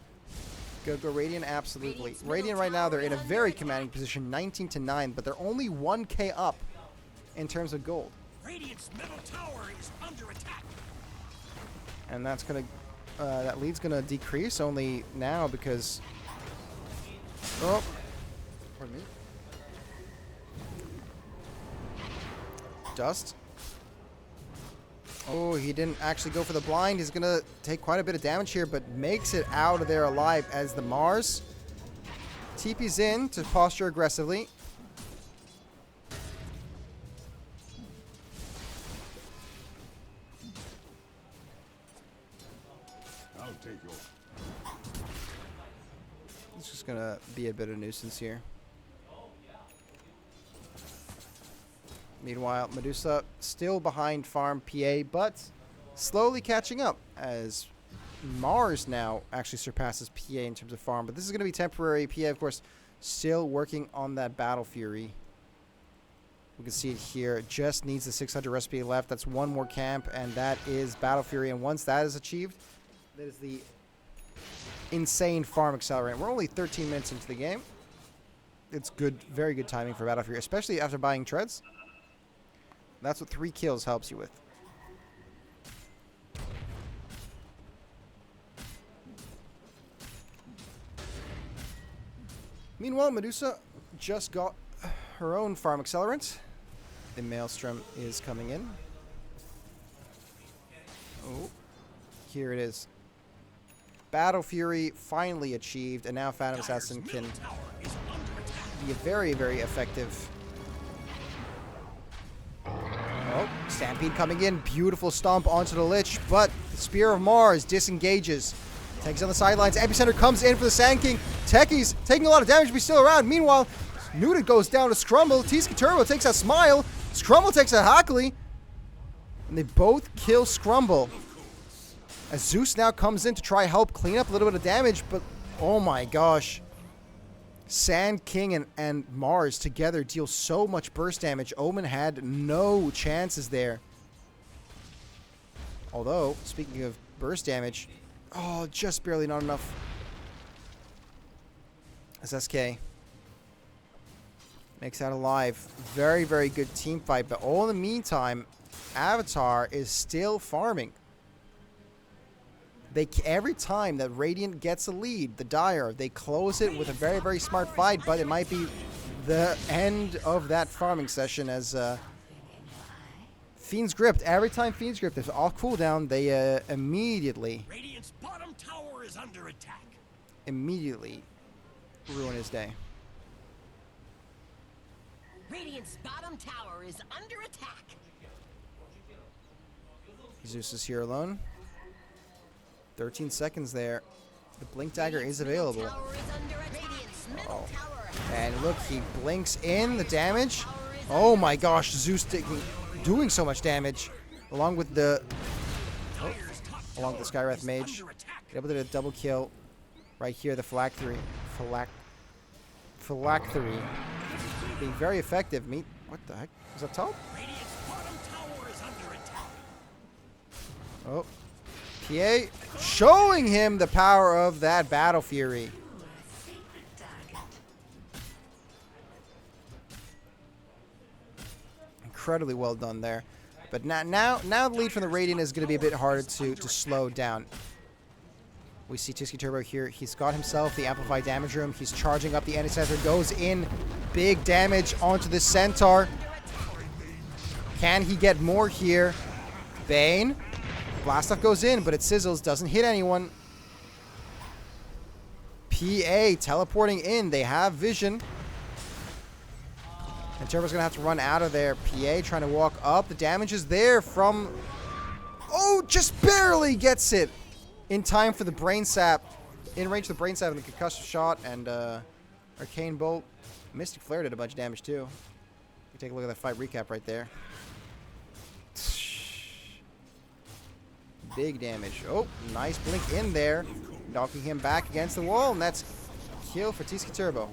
Go Radiant, absolutely. Radiant right now, they're in a very commanding position, 19-9, but they're only 1k up in terms of gold. Radiant's middle tower is under attack. And that's gonna, that lead's gonna decrease only now because, oh, pardon me. Dust. Oh, he didn't actually go for the blind. He's going to take quite a bit of damage here, but makes it out of there alive as the Mars TP's in to posture aggressively. I'll take your... It's just going to be a bit of a nuisance here. Meanwhile, Medusa still behind farm PA, but slowly catching up as Mars now actually surpasses PA in terms of farm. But this is going to be temporary. PA, of course, still working on that Battle Fury. We can see it here. It just needs the 600 recipe left. That's one more camp, and that is Battle Fury. And once that is achieved, that is the insane farm accelerant. We're only 13 minutes into the game. It's good, very good timing for Battle Fury, especially after buying treads. That's what 3 kills helps you with. Meanwhile, Medusa just got her own farm accelerant. The Maelstrom is coming in. Oh, here it is. Battle Fury finally achieved, and now Phantom Assassin can be a very, very effective. Oh, Stampede coming in. Beautiful stomp onto the Lich, but the Spear of Mars disengages. Techies on the sidelines. Epicenter comes in for the Sand King. Techies taking a lot of damage, but he's still around. Meanwhile, Nuda goes down to Scrumble. T-Ski Turbo takes out Smile. Scrumble takes out Hackley. And they both kill Scrumble. As Zeus now comes in to try help clean up a little bit of damage, but oh my gosh. Sand King and Mars together deal so much burst damage. Omen had no chances there. Although, speaking of burst damage, oh, just barely not enough. As SK makes out alive. Very, very good team fight, but all in the meantime, Avatar is still farming. Every time that Radiant gets a lead, the Dire, they close it with a very, very smart fight, but it might be the end of that farming session as Fiend's Gripped. Every time Fiend's Gripped is off cooldown, they immediately Radiant's bottom tower is under attack. Immediately ruin his day. Radiant's bottom tower is under attack. Zeus is here alone. 13 seconds there. The Blink Dagger is available. Oh. And look, he blinks in the damage. Oh my gosh, Zeus doing so much damage. Along with the Skywrath Mage. Able to do a double kill. Right here, the Phylactery. Phylactery. Being very effective. What the heck? Is that top? Oh. PA showing him the power of that Battle Fury. Incredibly well done there. But now the lead from the Radiant is going to be a bit harder to slow down. We see T-Ski Turbo here. He's got himself the Amplified Damage Room. He's charging up the Intercessor. Goes in. Big damage onto the Centaur. Can he get more here? Bane. Blast Off goes in, but it sizzles. Doesn't hit anyone. PA teleporting in. They have vision. And Turbo's going to have to run out of there. PA trying to walk up. The damage is there from... Oh, just barely gets it in time for the Brain Sap. In range of the Brain Sap and the Concussive Shot and Arcane Bolt. Mystic Flare did a bunch of damage too. You take a look at that fight recap right there. Big damage. Oh, nice blink in there. Knocking him back against the wall. And that's kill for T-Ski Turbo.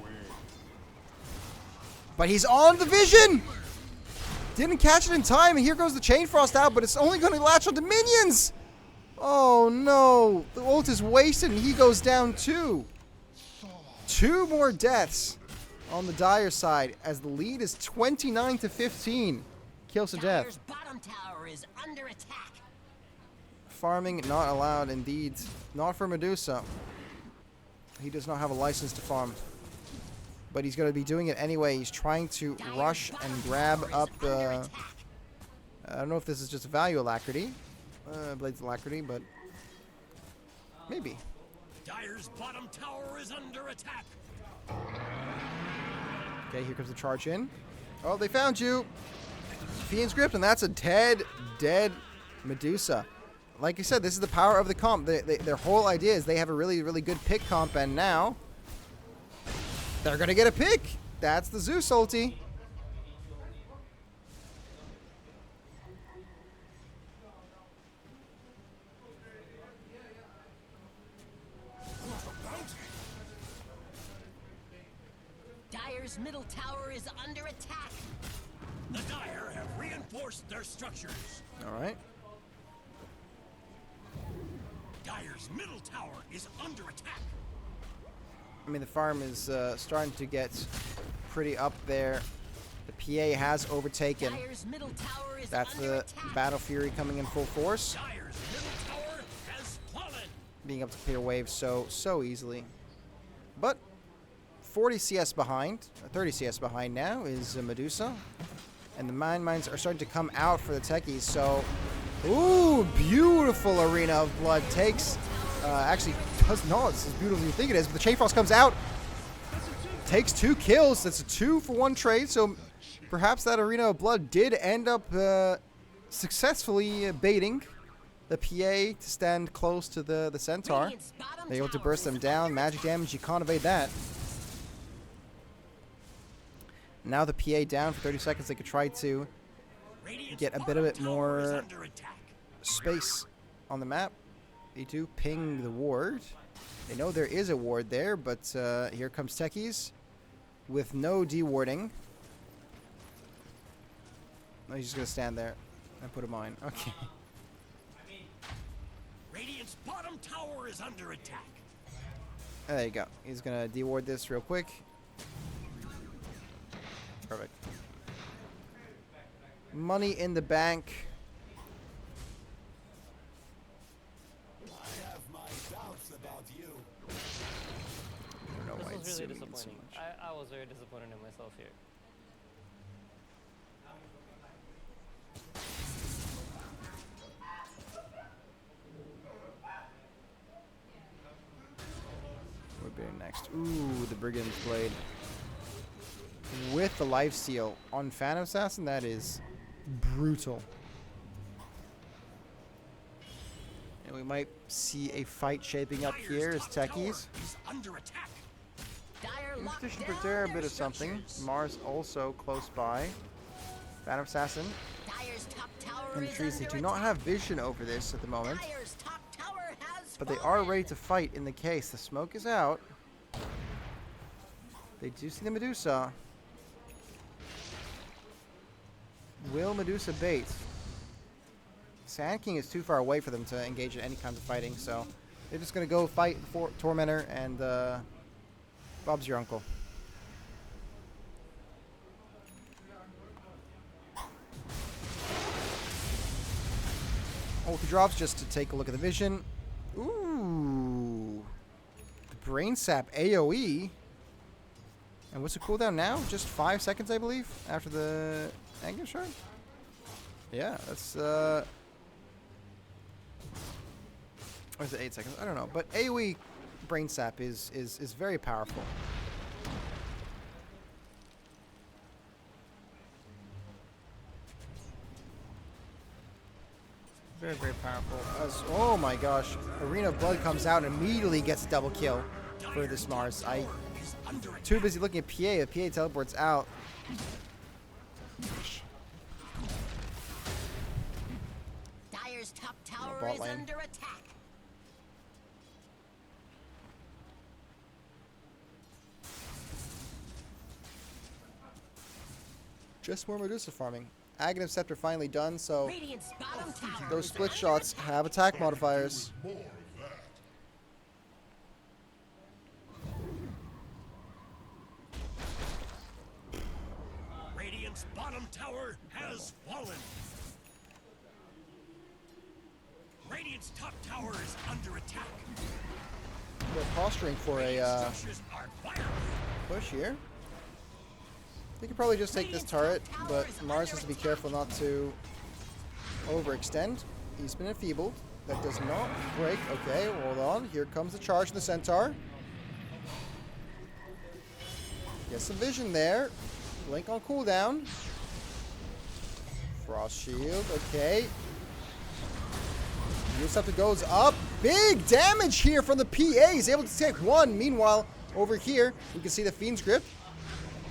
But he's on the vision! Didn't catch it in time. And here goes the Chain Frost out. But it's only going to latch onto minions. Oh, no. The ult is wasted. And he goes down too. 2 more deaths on the Dire side. As the lead is 29-15. Kills to death. Dire's bottom tower is under attack. Farming not allowed, indeed. Not for Medusa. He does not have a license to farm. But he's going to be doing it anyway. He's trying to rush and grab up the... I don't know if this is just a value alacrity. Blades alacrity, but... Maybe. Dire's bottom tower is under attack. Okay, here comes the charge in. Oh, they found you! Fiend's Grip, and that's a dead Medusa. Like I said, this is the power of the comp. Their whole idea is they have a really, really good pick comp, and now they're going to get a pick. That's the Zeus ulti. Dire's middle tower is under attack. The Dire have reinforced their structures. All right. Dire's middle tower is under attack. I mean, the farm is starting to get pretty up there. The PA has overtaken. Dire's middle tower is That's under the attack. Battle Fury coming in full force. Dire's middle tower has fallen. Being able to clear waves so easily. But 40 CS behind, 30 CS behind now is Medusa. And the mines are starting to come out for the techies, so... Ooh, beautiful Arena of Blood takes Actually, does not. It's as beautiful as you think it is. But the Chain Frost comes out. Takes 2 kills. That's a 2-for-1 trade. So perhaps that Arena of Blood did end up successfully baiting the PA to stand close to the Centaur. They're able to burst them down. Magic damage, you can't evade that. Now the PA down for 30 seconds. They could try to get a bit more space on the map. They do ping the ward. They know there is a ward there, but here comes Techies with no dewarding. No, he's just going to stand there and put a mine. Okay. Radiant's bottom tower is under attack. There you go. He's going to deward this real quick. Perfect. Money in the bank. I have my doubts about you. I don't know why it's This was really zooming in so disappointing. much. I was very disappointed in myself here. We're being next. Ooh, the Brigand's Blade. With the lifesteal on Phantom Assassin, that is brutal. And we might see a fight shaping up here as Techies. Under attack. Institution prepare a bit of something. Mars also close by. Phantom Assassin. And the trees, they do not have vision over this at the moment. But they are ready to fight in the case. The smoke is out. They do see the Medusa. Will Medusa bait? Sand King is too far away for them to engage in any kind of fighting, so they're just going to go fight for Tormentor, and Bob's your uncle. Ulti drops just to take a look at the vision. Ooh. The Brain Sap AoE. And what's the cooldown now? Just 5 seconds, I believe, after the Anger Shard? Yeah, that's, or is it 8 seconds? I don't know. But AoE Brain Sap is very powerful. Very, very powerful. Oh my gosh. Arena of Blood comes out and immediately gets a double kill for this Mars. Too busy looking at PA. The PA teleports out. Dire's top tower bot is lane. under attack. Just more Medusa farming. Aghanim Scepter finally done, so Radiant's bottom tower those is split under shots attack. have attack modifiers. Radiant's bottom tower has fallen. Radiant's top tower is under attack. They're posturing for a Structures are violent. push here. They could probably just take this turret, but Mars has to be careful not to overextend. He's been enfeebled. That does not break. Okay, hold on. Here comes the charge in the Centaur. Get some vision there. Blink on cooldown. Frost Shield. Okay. Scepter goes up. Big damage here from the PA. He's able to take one. Meanwhile, over here, we can see the Fiend's Grip.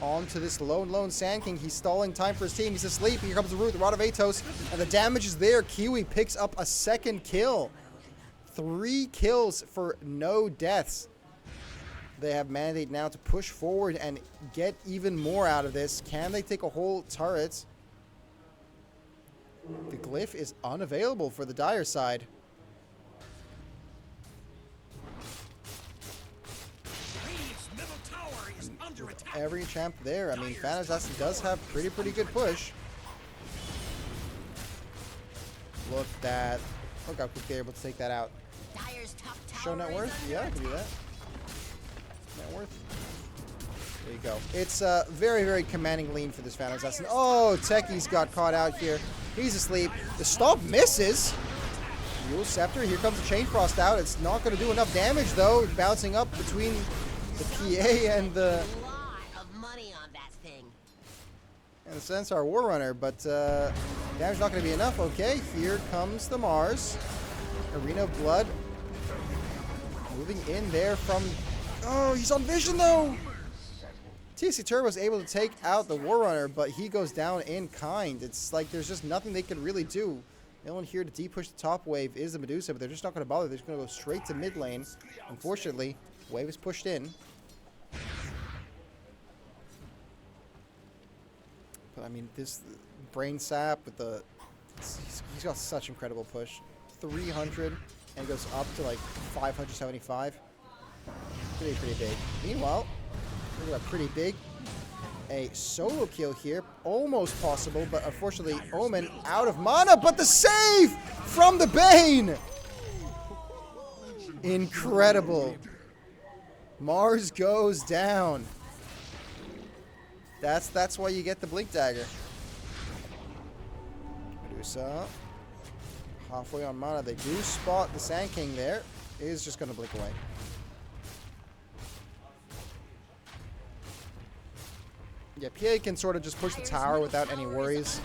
Onto this lone Sand King. He's stalling time for his team. He's asleep. Here comes the Root, the Rod of Atos. And the damage is there. Kiwi picks up a second kill. 3 kills for no deaths. They have mandate now to push forward and get even more out of this. Can they take a whole turret? The glyph is unavailable for the Dire side. Radiant's middle tower is under attack. Every champ there. I mean, Phantom Assassin does have pretty good push. Look at that. Look how quick they're able to take that out. Dire's top tower Show net is worth? under Yeah, I can do attack. that. Net worth. There you go. It's a very commanding lean for this Phantom Assassin. Oh, Techie's got caught out here. He's asleep. The stomp misses. Fuel Scepter. Here comes the Chain Frost out. It's not going to do enough damage, though. Bouncing up between the PA and the... Lot of money on that thing. And the Centaur War Runner, but damage not going to be enough. Okay, here comes the Mars. Arena of Blood. Moving in there from... Oh, he's on vision, though! TC Turbo is able to take out the War Runner, but he goes down in kind. It's like there's just nothing they can really do. The only one here to deep push the top wave is the Medusa, but they're just not going to bother. They're just going to go straight to mid lane. Unfortunately, wave is pushed in. But I mean, this Brain Sap with the... He's got such incredible push. 300 and goes up to like 575. Pretty big. Meanwhile, look at that pretty big. A solo kill here. Almost possible, but unfortunately, Omen out of mana. But the save from the Bane! Incredible. Mars goes down. That's why you get the Blink Dagger. Medusa. Halfway on mana. They do spot the Sand King there. Is just going to blink away. Yeah, PA can sort of just push the tower without any worries.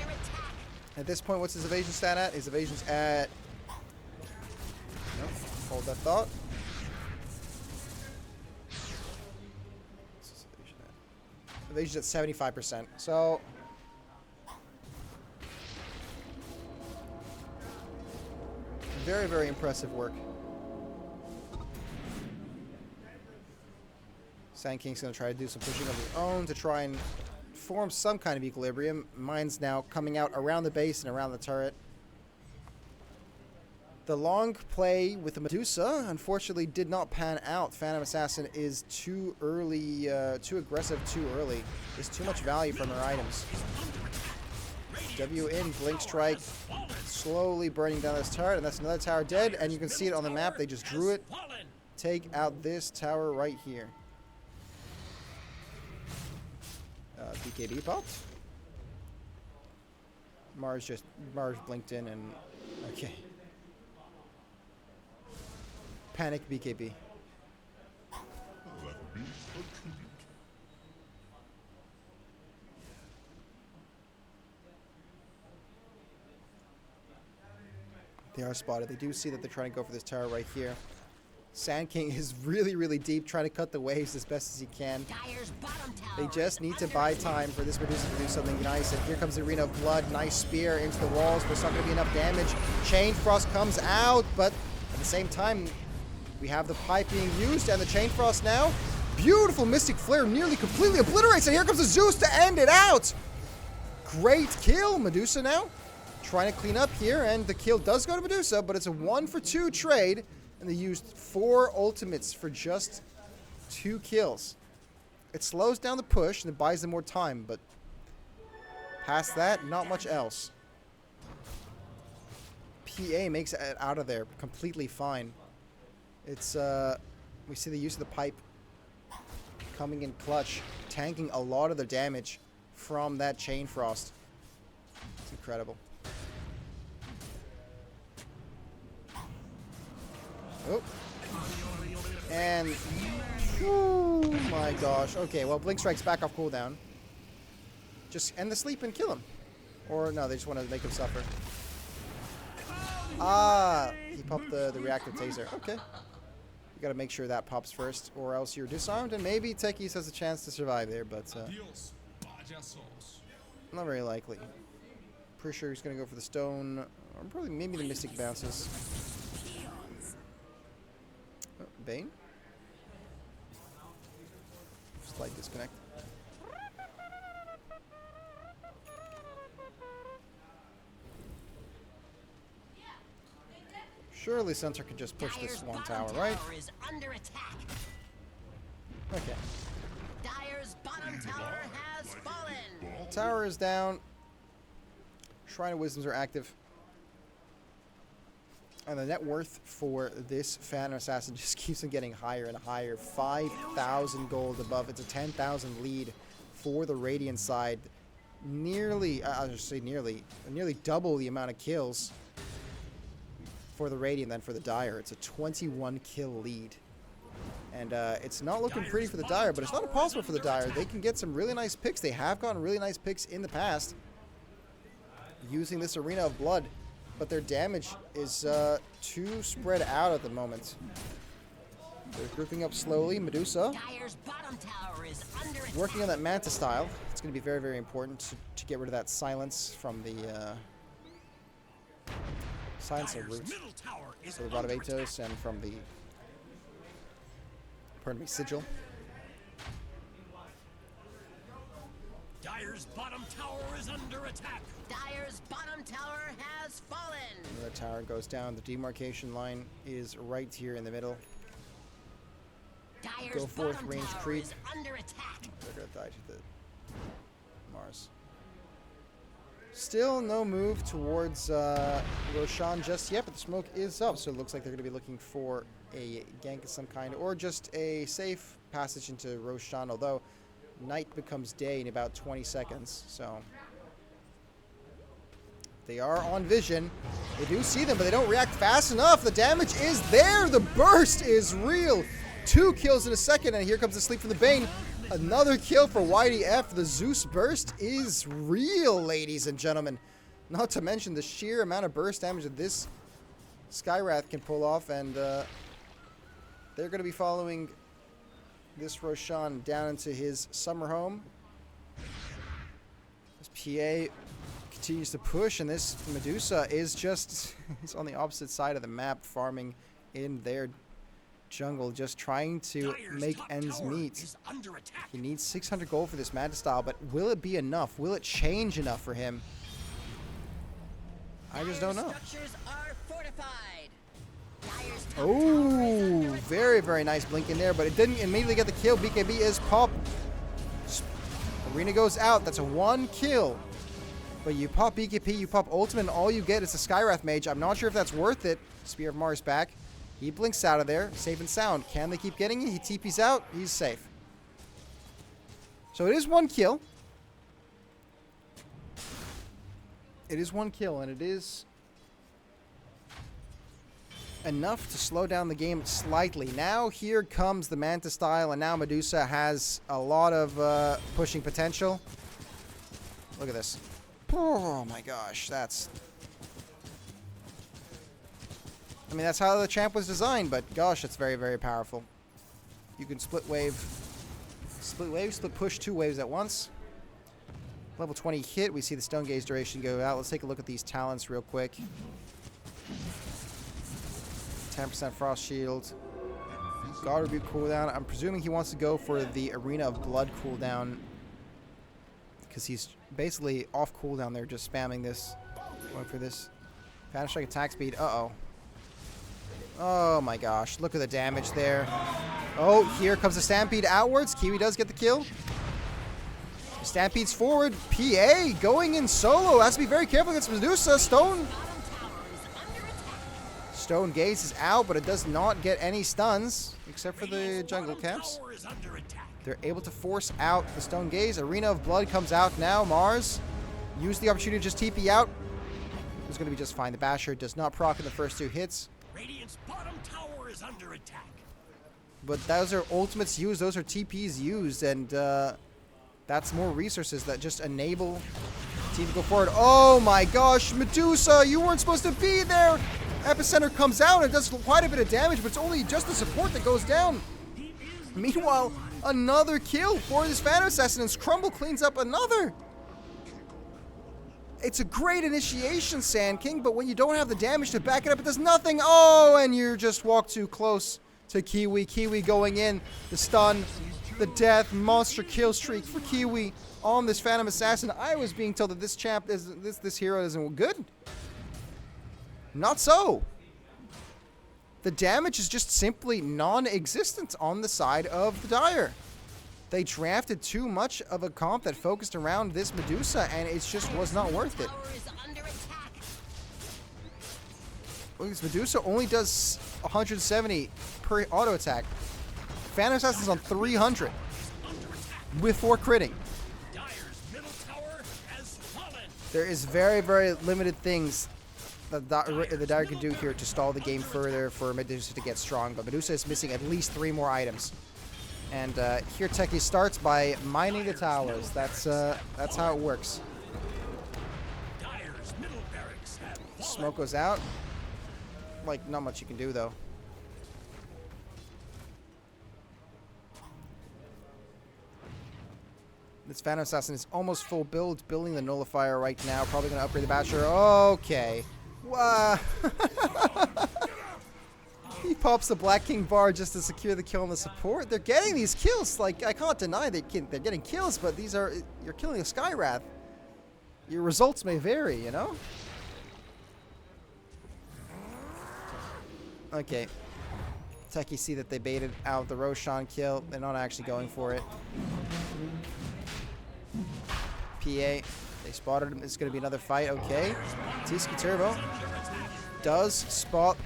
At this point, what's his evasion stat at? His evasion's at... Nope. Hold that thought. What's his evasion at? Evasion's at 75%. So... Very, very impressive work. Sand King's going to try to do some pushing of his own to try and form some kind of equilibrium. Mine's now coming out around the base and around the turret. The long play with the Medusa, unfortunately, did not pan out. Phantom Assassin is too early, too aggressive too early. There's too much value from her items. W in, Blink Strike, slowly burning down this turret, and that's another tower dead, and you can see it on the map. They just drew it. Take out this tower right here. BKB popped. Mars blinked in and okay. Panic BKB. They are spotted. They do see that they're trying to go for this tower right here. Sand King is really, really deep, trying to cut the waves as best as he can. They just need to buy time for this Medusa to do something nice. And here comes the Arena of Blood. Nice spear into the walls, but it's not going to be enough damage. Chain Frost comes out, but at the same time, we have the pipe being used, and the Chain Frost now. Beautiful Mystic Flare nearly completely obliterates, and here comes the Zeus to end it out. Great kill, Medusa now. Trying to clean up here, and the kill does go to Medusa, but it's a 1-for-2 trade. And they used 4 ultimates for just 2 kills. It slows down the push and it buys them more time, but past that, not much else. PA makes it out of there completely fine. It's, we see the use of the pipe coming in clutch, tanking a lot of the damage from that Chain Frost. It's incredible. Oh. And... Oh my gosh. Okay, well, Blink Strike's back off cooldown. Just end the sleep and kill him. Or, no, they just want to make him suffer. Ah! He popped the reactive taser. Okay. You gotta make sure that pops first, or else you're disarmed, and maybe Techies has a chance to survive there, but... not very likely. Pretty sure he's gonna go for the stone, or probably maybe the Mystic bounces. Oh, Bane? Slight disconnect. Surely Centaur could just push this one tower, right? Is under attack. Okay. Dire's bottom tower has fallen. Tower is down. Shrine of Wisdoms are active. And the net worth for this Phantom Assassin just keeps on getting higher and higher. 5,000 gold above. It's a 10,000 lead for the Radiant side. Nearly, I'll just say nearly double the amount of kills. for the Radiant than for the Dire. It's a 21 kill lead. And it's not looking pretty for the Dire, but it's not impossible for the Dire. They can get some really nice picks. They have gotten really nice picks in the past using this Arena of Blood. But their damage is too spread out at the moment. They're grouping up slowly. Medusa Dire's bottom tower is under attack. working on that Manta style. It's going to be very, very important to get rid of that silence from the silencer route. Middle tower is So the Rod of Atos and from the, pardon me, Sigil. Dire's bottom tower is under attack. Dire's bottom tower has fallen. Another tower goes down. The demarcation line is right here in the middle. Dire's Go forth, bottom range tower creep. is under attack. They're going to die to the Mars. Still no move towards Roshan just yet, but the smoke is up, so it looks like they're going to be looking for a gank of some kind, or just a safe passage into Roshan, although night becomes day in about 20 seconds, so they are on vision. They do see them, but they don't react fast enough. The damage is there. The burst is real. 2 kills in a second, and here comes the sleep from the Bane. Another kill for YDF. The Zeus burst is real, ladies and gentlemen. Not to mention the sheer amount of burst damage that this Skywrath can pull off, and they're going to be following this Roshan down into his summer home. This PA continues to push, and this Medusa is just is on the opposite side of the map, farming in their jungle, just trying to Dire's make top ends tower meet. is under attack. He needs 600 gold for this Manta style, but will it be enough? Will it change enough for him? I just don't know. Structures are fortified. Dire's top Oh, tower is under attack. very, very nice blink in there, but it didn't immediately get the kill. BKB is pop. Arena goes out. That's a 1 kill. But you pop BKB, you pop ultimate, and all you get is a Skywrath Mage. I'm not sure if that's worth it. Spear of Mars back. He blinks out of there. Safe and sound. Can they keep getting it? He TP's out. He's safe. So it is 1 kill. It is 1 kill, and it is enough to slow down the game slightly. Now here comes the Manta style, and now Medusa has a lot of pushing potential. Look at this. Oh my gosh, that's... I mean, that's how the champ was designed, but gosh, it's very, very powerful. You can split push 2 waves at once. Level 20 hit, we see the Stone Gaze duration go out. Let's take a look at these talents real quick. 10% Frost Shield. God Rebuke cooldown. I'm presuming he wants to go for the Arena of Blood cooldown, because he's basically off cooldown there, just spamming this. Going for this. Phantom Strike attack speed. Uh-oh. Oh my gosh, look at the damage there. Oh, here comes the Stampede outwards. Kiwi does get the kill. Stampede's forward. PA going in solo. Has to be very careful against Medusa. Stone Gaze is out, but it does not get any stuns, except for the jungle camps. Tower is under attack. They're able to force out the Stone Gaze. Arena of Blood comes out now. Mars use the opportunity to just TP out. It's going to be just fine. The Basher does not proc in the first 2 hits. Radiant's bottom tower is under attack. But those are ultimates used. Those are TPs used. And that's more resources that just enable the team to go forward. Oh my gosh, Medusa, you weren't supposed to be there. Epicenter comes out and does quite a bit of damage, but it's only just the support that goes down. Meanwhile, another kill for this Phantom Assassin, and Scrumble cleans up another. It's a great initiation, Sand King, but when you don't have the damage to back it up, it does nothing. Oh, and you just walk too close to Kiwi. Kiwi going in, the stun, the death, monster kill streak for Kiwi on this Phantom Assassin. I was being told that this champ this hero isn't good. Not so. The damage is just simply non-existent on the side of the Dire. They drafted too much of a comp that focused around this Medusa, and it just was not worth it. Tower is under attack. Look, this Medusa only does 170 per auto attack. Phantom Assassin's on 300 with 4 critting. Dire's middle tower has fallen. There is very, very limited things the Dire can do here to stall the game further for Medusa to get strong. But Medusa is missing at least 3 more items. And here Techie starts by mining the towers. That's how it works. Dire's middle barracks have fallen. Smoke goes out. Like, not much you can do, though. This Phantom Assassin is almost full build, building the Nullifier right now. Probably going to upgrade the Basher. Okay. Wow. He pops the Black King bar just to secure the kill on the support. They're getting these kills. Like, I can't deny they're getting kills, but these are... You're killing a Skywrath. Your results may vary, you know? Okay. Techie see that they baited out the Roshan kill. They're not actually going for it. PA. They spotted him. It's going to be another fight. Okay. Tsuki Turbo does spot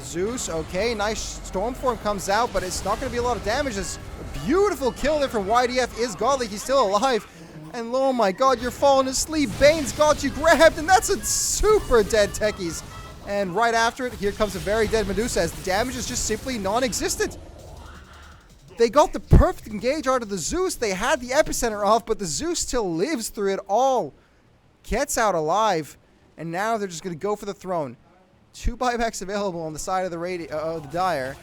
Zeus. Okay. Nice Stormform comes out, but it's not going to be a lot of damage. It's a beautiful kill there from YDF. Is godly. He's still alive. And oh my god, you're falling asleep. Bane's got you grabbed, and that's a super dead Techies. And right after it, here comes a very dead Medusa as the damage is just simply non-existent. They got the perfect engage out of the Zeus. They had the epicenter off, but the Zeus still lives through it all. Gets out alive, and now they're just going to go for the throne. 2 buybacks available on the side of the Dire.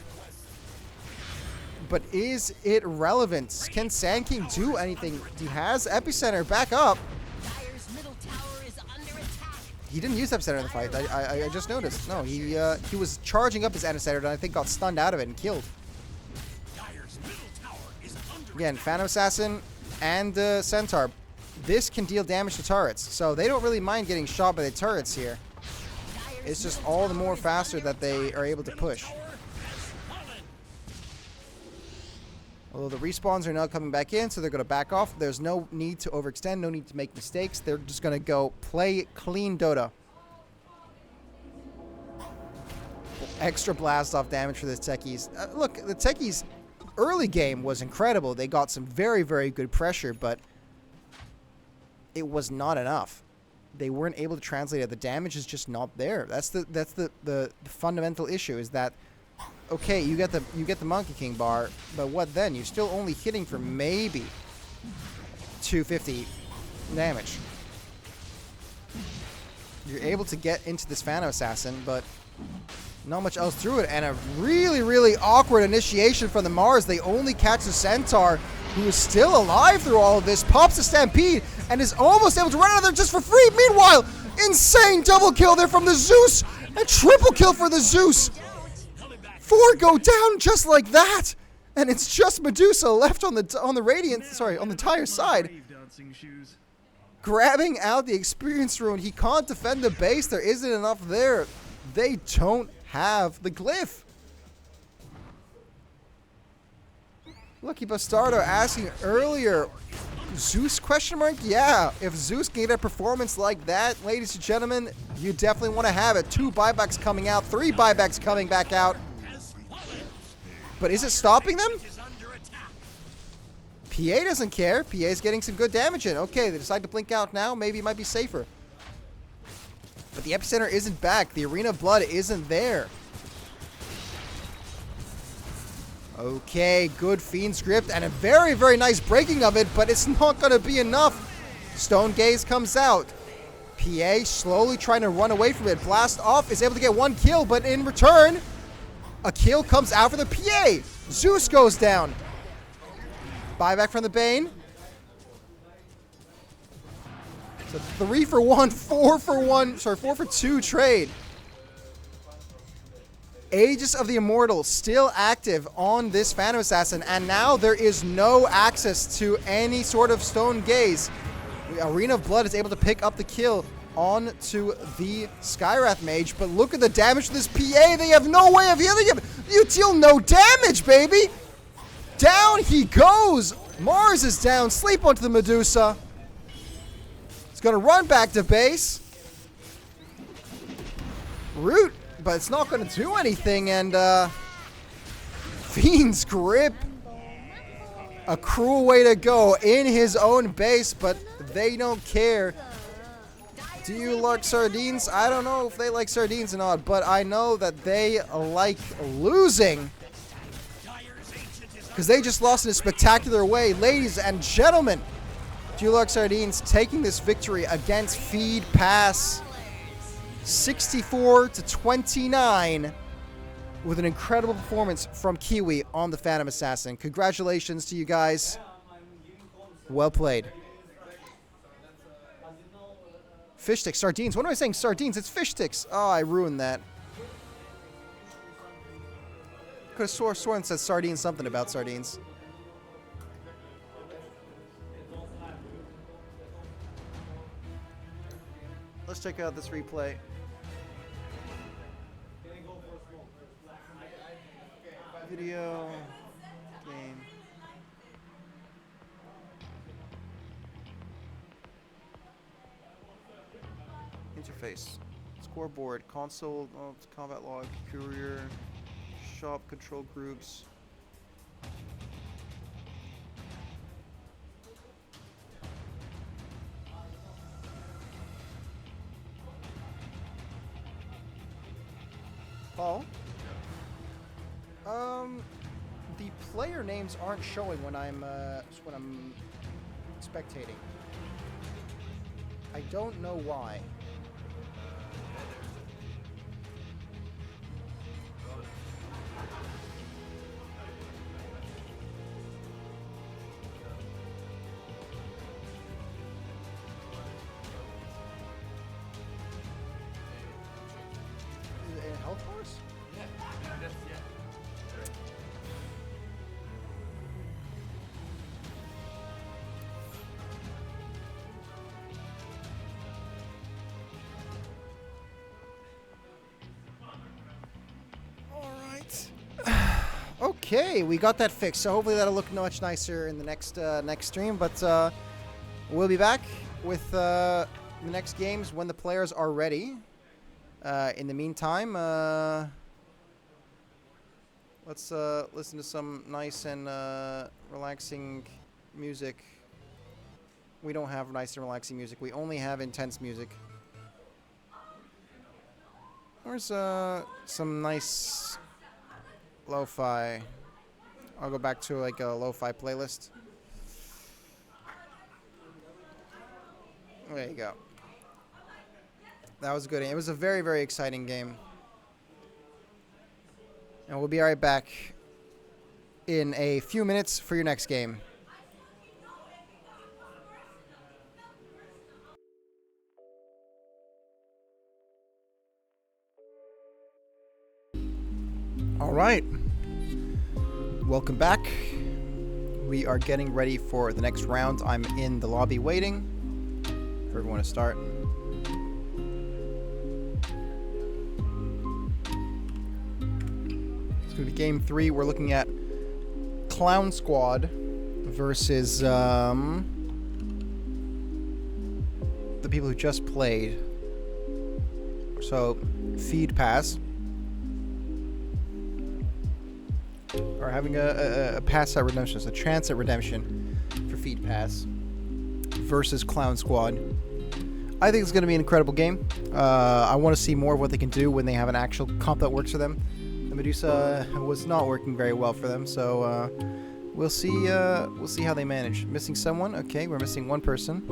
But is it relevant? Can Sand King do anything? He has epicenter back up. Dire's middle tower is under attack. He didn't use epicenter in the fight. I just noticed. No, he was charging up his epicenter and I think got stunned out of it and killed. Dire's middle tower is under Again, Phantom Assassin and Centaur. This can deal damage to turrets, so they don't really mind getting shot by the turrets here. It's just all the more faster that they are able to push. Although the respawns are now coming back in, so they're going to back off. There's no need to overextend, no need to make mistakes. They're just going to go play clean Dota. Extra blast off damage for the Techies. Look, the Techies' early game was incredible. They got some very, very good pressure, but it was not enough. They weren't able to translate it. The damage is just not there. That's the fundamental issue, is that okay, you get the Monkey King bar, but what then? You're still only hitting for maybe 250 damage. You're able to get into this Phantom Assassin, but not much else through it. And a really, really awkward initiation from the Mars. They only catch the Centaur, who is still alive through all of this, pops a Stampede, and is almost able to run out of there just for free. Meanwhile, insane double kill there from the Zeus, a triple kill for the Zeus. 4 go down just like that, and it's just Medusa left on the Radiant, sorry, on the Dire side, grabbing out the Experience Rune. He can't defend the base. There isn't enough there. They don't have the glyph. Lucky Bastardo asking earlier, Zeus question mark? Yeah, if Zeus can get a performance like that, ladies and gentlemen, you definitely want to have it. 2 buybacks coming out, 3 buybacks coming back out. But is it stopping them? PA doesn't care. PA is getting some good damage in. Okay, they decide to blink out now. Maybe it might be safer. But the epicenter isn't back. The Arena of Blood isn't there. Okay, good Fiend Script and a very, very nice breaking of it, but it's not going to be enough. Stone Gaze comes out. PA slowly trying to run away from it. Blast off, is able to get 1 kill, but in return, a kill comes out for the PA. Zeus goes down. Buyback from the Bane. So 3 for 1, 4 for 1, sorry, 4 for 2 trade. Aegis of the Immortal still active on this Phantom Assassin, and now there is no access to any sort of Stone Gaze. The Arena of Blood is able to pick up the kill onto the Skywrath Mage, but look at the damage to this PA. They have no way of healing him. You deal no damage, baby. Down he goes. Mars is down. Sleep onto the Medusa. He's going to run back to base. Root, but it's not going to do anything, and Fiend's Grip. A cruel way to go in his own base, but they don't care. Do you like sardines? I don't know if they like sardines or not, but I know that they like losing. Because they just lost in a spectacular way. Ladies and gentlemen, Dulux Sardines taking this victory against Feed Pass 64-29 with an incredible performance from Kiwi on the Phantom Assassin. Congratulations to you guys. Well played. Fish sticks, sardines. What am I saying? Sardines. It's fish sticks. Oh, I ruined that. Could have sworn it said sardines, something about sardines. Let's check out this replay. Video. Game. Interface. Scoreboard. Console. Combat log. Courier. Shop. Control groups. Paul? The player names aren't showing when I'm spectating. I don't know why. Is it in health bars? Okay, we got that fixed, so hopefully that'll look much nicer in the next stream. But we'll be back with the next games when the players are ready. In the meantime, let's listen to some nice and relaxing music. We don't have nice and relaxing music. We only have intense music. Where's some nice lo-fi? I'll go back to like a lo-fi playlist. There you go. That was good. It was a very, very exciting game. And we'll be right back in a few minutes for your next game. All right. Welcome back. We are getting ready for the next round. I'm in the lobby waiting for everyone to start. It's going to be game 3. We're looking at Clown Squad versus the people who just played. So, Feed Pass are having a pass at redemption. It's a chance at redemption for Feed Pass versus Clown Squad. I think it's going to be an incredible game. I want to see more of what they can do when they have an actual comp that works for them. The Medusa was not working very well for them, so we'll see how they manage. Missing someone? Okay, we're missing one person.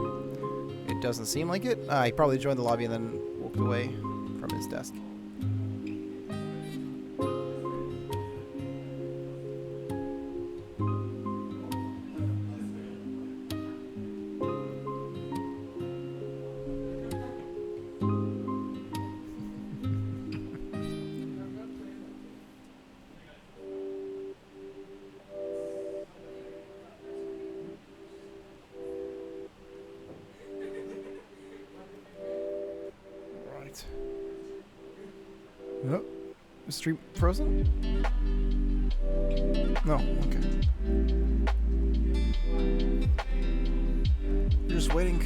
It doesn't seem like it. He probably joined the lobby and then walked away from his desk. Oh, is stream frozen? No, okay. We're just waiting.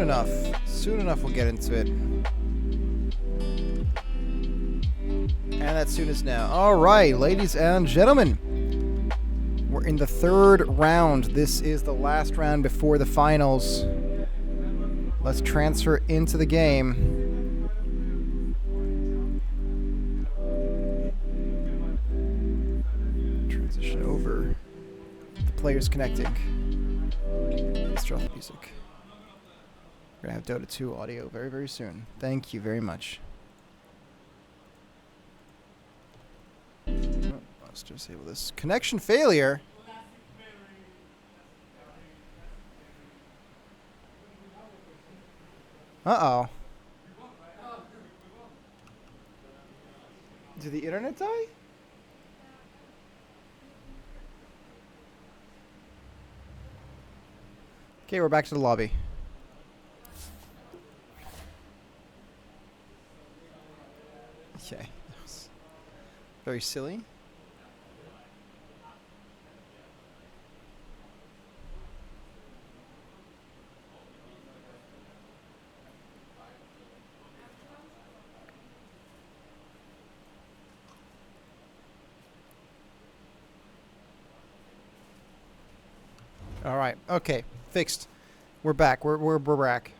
enough. Soon enough we'll get into it. And that soon is now. Alright, ladies and gentlemen. We're in the third round. This is the last round before the finals. Let's transfer into the game. Transition over. The players connecting. Let's drop the music. We're gonna have Dota 2 audio very, very soon. Thank you very much. Let's disable this. Connection failure? Uh-oh. Did the internet die? Okay, we're back to the lobby. Okay. That was very silly. All right. Okay. Fixed. We're back. We're back.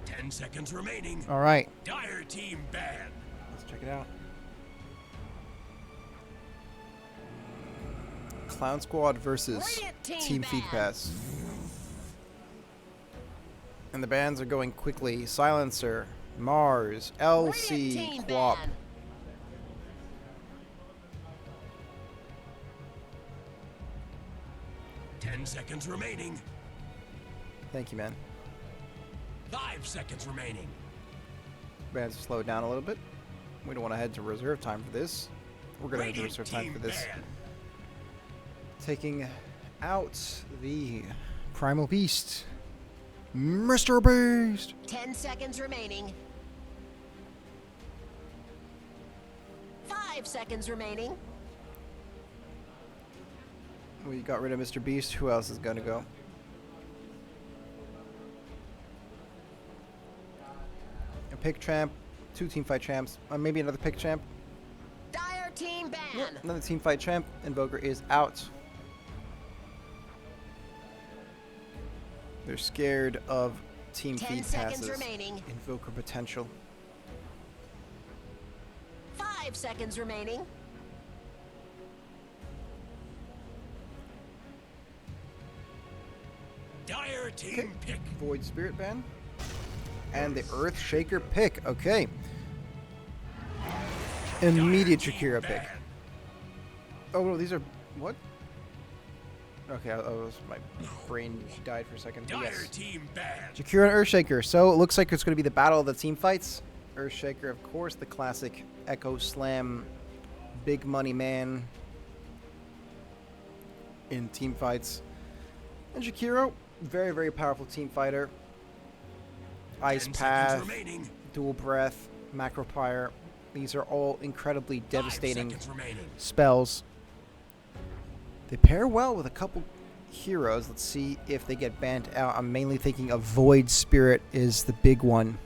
10 seconds remaining. All right. Dire team ban. Let's check it out. Clown Squad versus Team Feed Pass. And the bans are going quickly. Silencer, Mars, LC, Quap. 10 seconds remaining. Thank you, man. 5 seconds remaining. Bands slow down a little bit. We don't want to head to reserve time for this. We're going to head to reserve time for this. Taking out the Primal Beast. Mr. Beast! 10 seconds remaining. 5 seconds remaining. We got rid of Mr. Beast. Who else is going to go? A pick champ, 2 team fight champs, maybe another pick champ. Dire team ban. Yep, another team fight champ. Invoker is out. They're scared of team 10 feed seconds passes. remaining. Invoker potential. 5 seconds remaining. Dire team pick. Void Spirit ban. And the Earth Shaker pick. Okay. Immediate Shakira pick. Oh no, these are what? Okay, my brain died for a second. Dire Yes. team ban. Shakira and Earthshaker. So it looks like it's going to be the battle of the team fights. Earthshaker, of course, the classic Echo Slam, big money man in team fights. And Shakira, very, very powerful team fighter. Ice Path, Dual Breath, Macro Pyre. These are all incredibly devastating spells. They pair well with a couple heroes. Let's see if they get banned out. I'm mainly thinking of Void Spirit is the big one.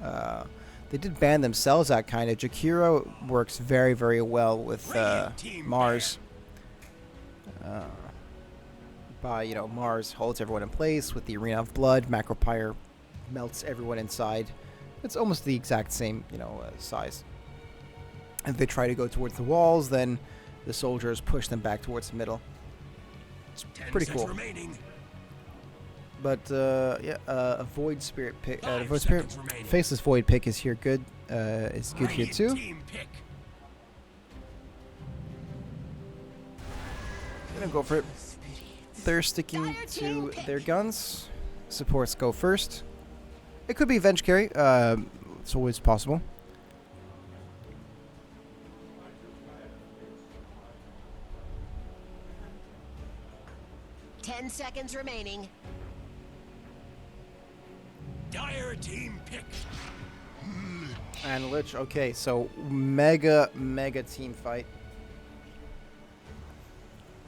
They did ban themselves out, kind of. Jakiro works very, very well with Mars. Mars holds everyone in place with the Arena of Blood. Macro Pyre melts everyone inside. It's almost the exact same, size. If they try to go towards the walls, then the soldiers push them back towards the middle. It's pretty cool. But a Void Spirit pick, Void Spirit Faceless Void pick is here good. It's good here too. Gonna go for it. They're sticking to their guns. Supports go first. It could be Venge carry. It's always possible. Ten seconds remaining. Dire team pick. And Lich, okay, so mega team fight.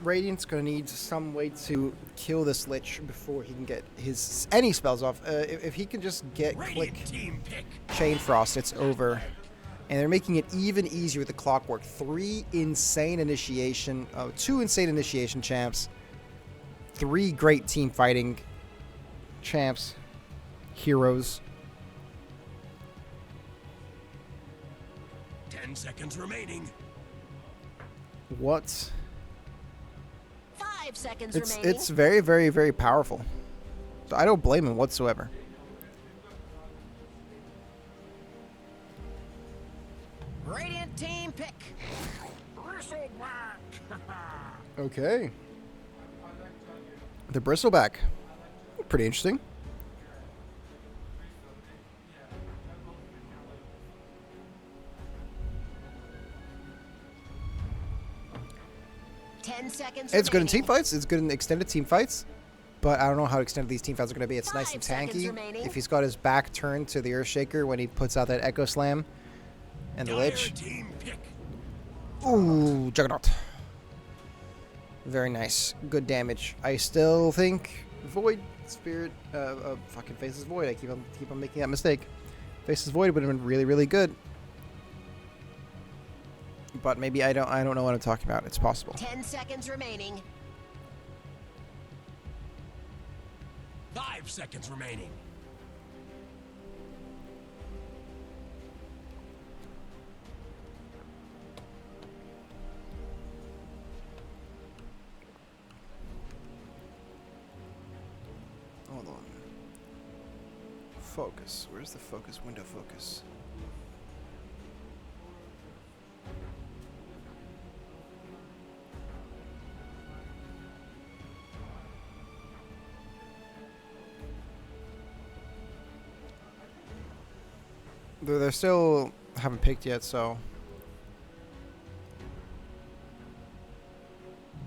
Radiant's gonna need some way to kill this Lich before he can get his any spells off. If he can just get click Radiant team pick. Chain Frost, it's over. And they're making it even easier with the Clockwork. 2 insane initiation champs. 3 great team fighting champs. Heroes. 10 seconds remaining. What? 5 seconds It's remaining. it's very, very, very powerful. So I don't blame him whatsoever. Radiant team pick. Okay. The Bristleback. Pretty interesting. It's good in team fights. It's good in extended team fights. But I don't know how extended these team fights are going to be. It's nice and tanky. If he's got his back turned to the Earthshaker when he puts out that Echo Slam and the Lich. Ooh, Juggernaut. Very nice. Good damage. I still think Void Spirit, fucking Faceless Void. I keep on making that mistake. Faceless Void would have been really, really good. But maybe I don't know what I'm talking about. It's possible. 10 seconds remaining. 5 seconds remaining. Hold on. Focus. Where's the focus? Window focus. They're still haven't picked yet, so.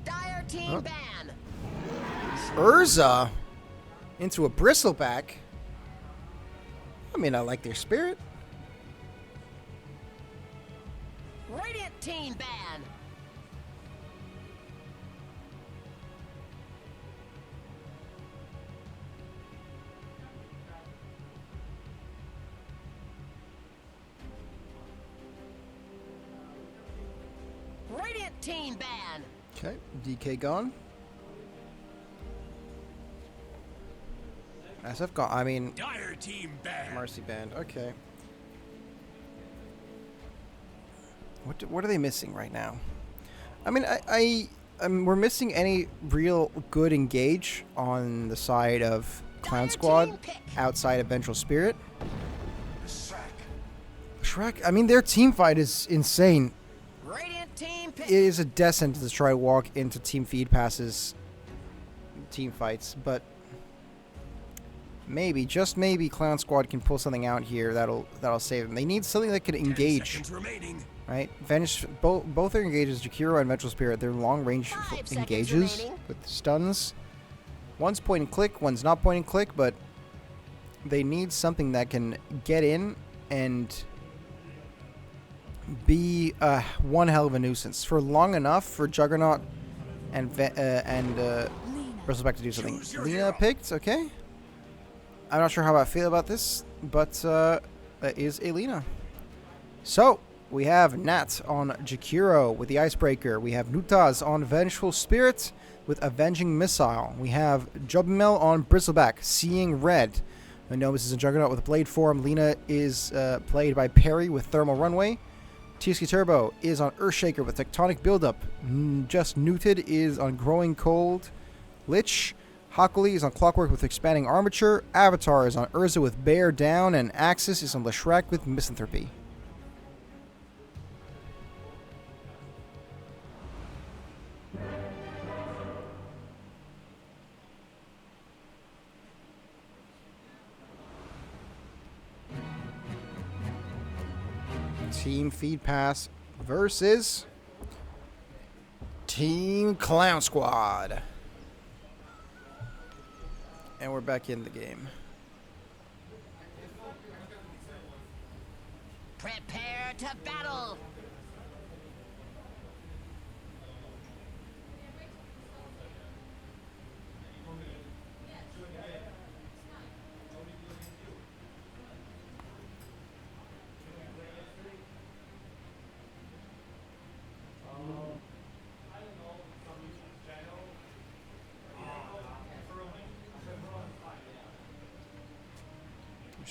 Dire team ban. Urza into a Bristleback. I mean, I like their spirit. Radiant team ban. Radiant team ban. Okay, DK gone. SF gone. I mean, Dire team ban. Mercy banned. Okay. What are they missing right now? I mean, we're missing any real good engage on the side of Clown Squad outside of Vengeful Spirit. Shrek. I mean, their team fight is insane. Radiant team pick. It is a death sentence to try to walk into team feed passes, team fights, but maybe, just maybe, Clown Squad can pull something out here that'll save them. They need something that can engage. Right? Both their engages, Jakiro and Vengeful Spirit, they're long range engages with stuns. One's point and click, one's not point and click, but they need something that can get in and be one hell of a nuisance for long enough for Juggernaut and Bristleback to do something. Lina picked, okay. I'm not sure how I feel about this, but that is a Lina. So we have Nat on Jakiro with the Icebreaker. We have Nutaz on Vengeful Spirit with Avenging Missile. We have Jubmel on Bristleback, Seeing Red. Nomus is a Juggernaut with Blade Form. Lina is played by Perry with Thermal Runway. TSK Turbo is on Earthshaker with Tectonic Buildup. Just Neuted is on Growing Cold. Lich. Hockley is on Clockwork with Expanding Armature. Avatar is on Urza with Bear Down. And Axis is on Leshrac with Misanthropy. Team Feed Pass versus Team Clown Squad. And we're back in the game. Prepare to battle.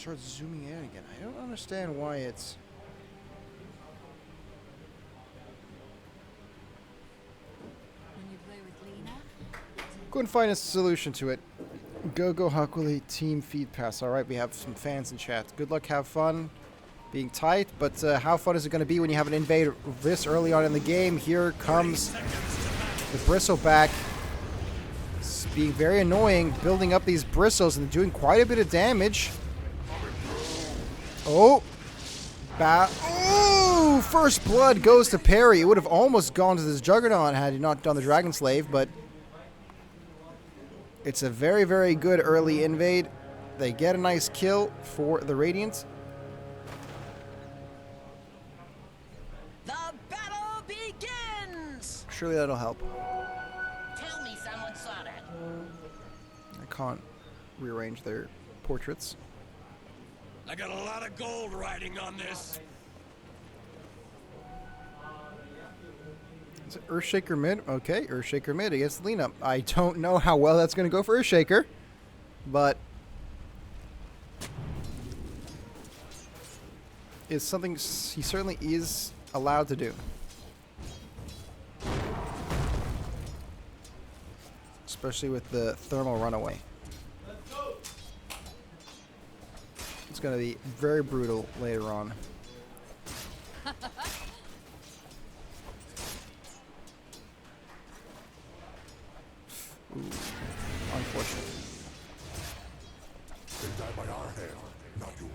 start zooming in again. I don't understand why it's... When you play with Lena, Couldn't find a solution to it. Go Hakuli team feed pass. Alright, we have some fans in chat. Good luck, have fun. Being tight, but how fun is it going to be when you have an invade this early on in the game? Here comes the bristleback. It's being very annoying, building up these bristles and doing quite a bit of damage. Oh! Ooh! First blood goes to Parry. It would have almost gone to this Juggernaut had he not done the Dragon Slave, but it's a very, very good early invade. They get a nice kill for the Radiant. The battle begins! Surely that'll help. Tell me someone saw that. I can't rearrange their portraits. I got a lot of gold riding on this. Is it Earthshaker mid? Okay, Earthshaker mid against Lena. I don't know how well that's going to go for Earthshaker, but it's something he certainly is allowed to do. Especially with the thermal runaway. It's going to be very brutal later on. Ooh, unfortunate. They die by our hand, not yours.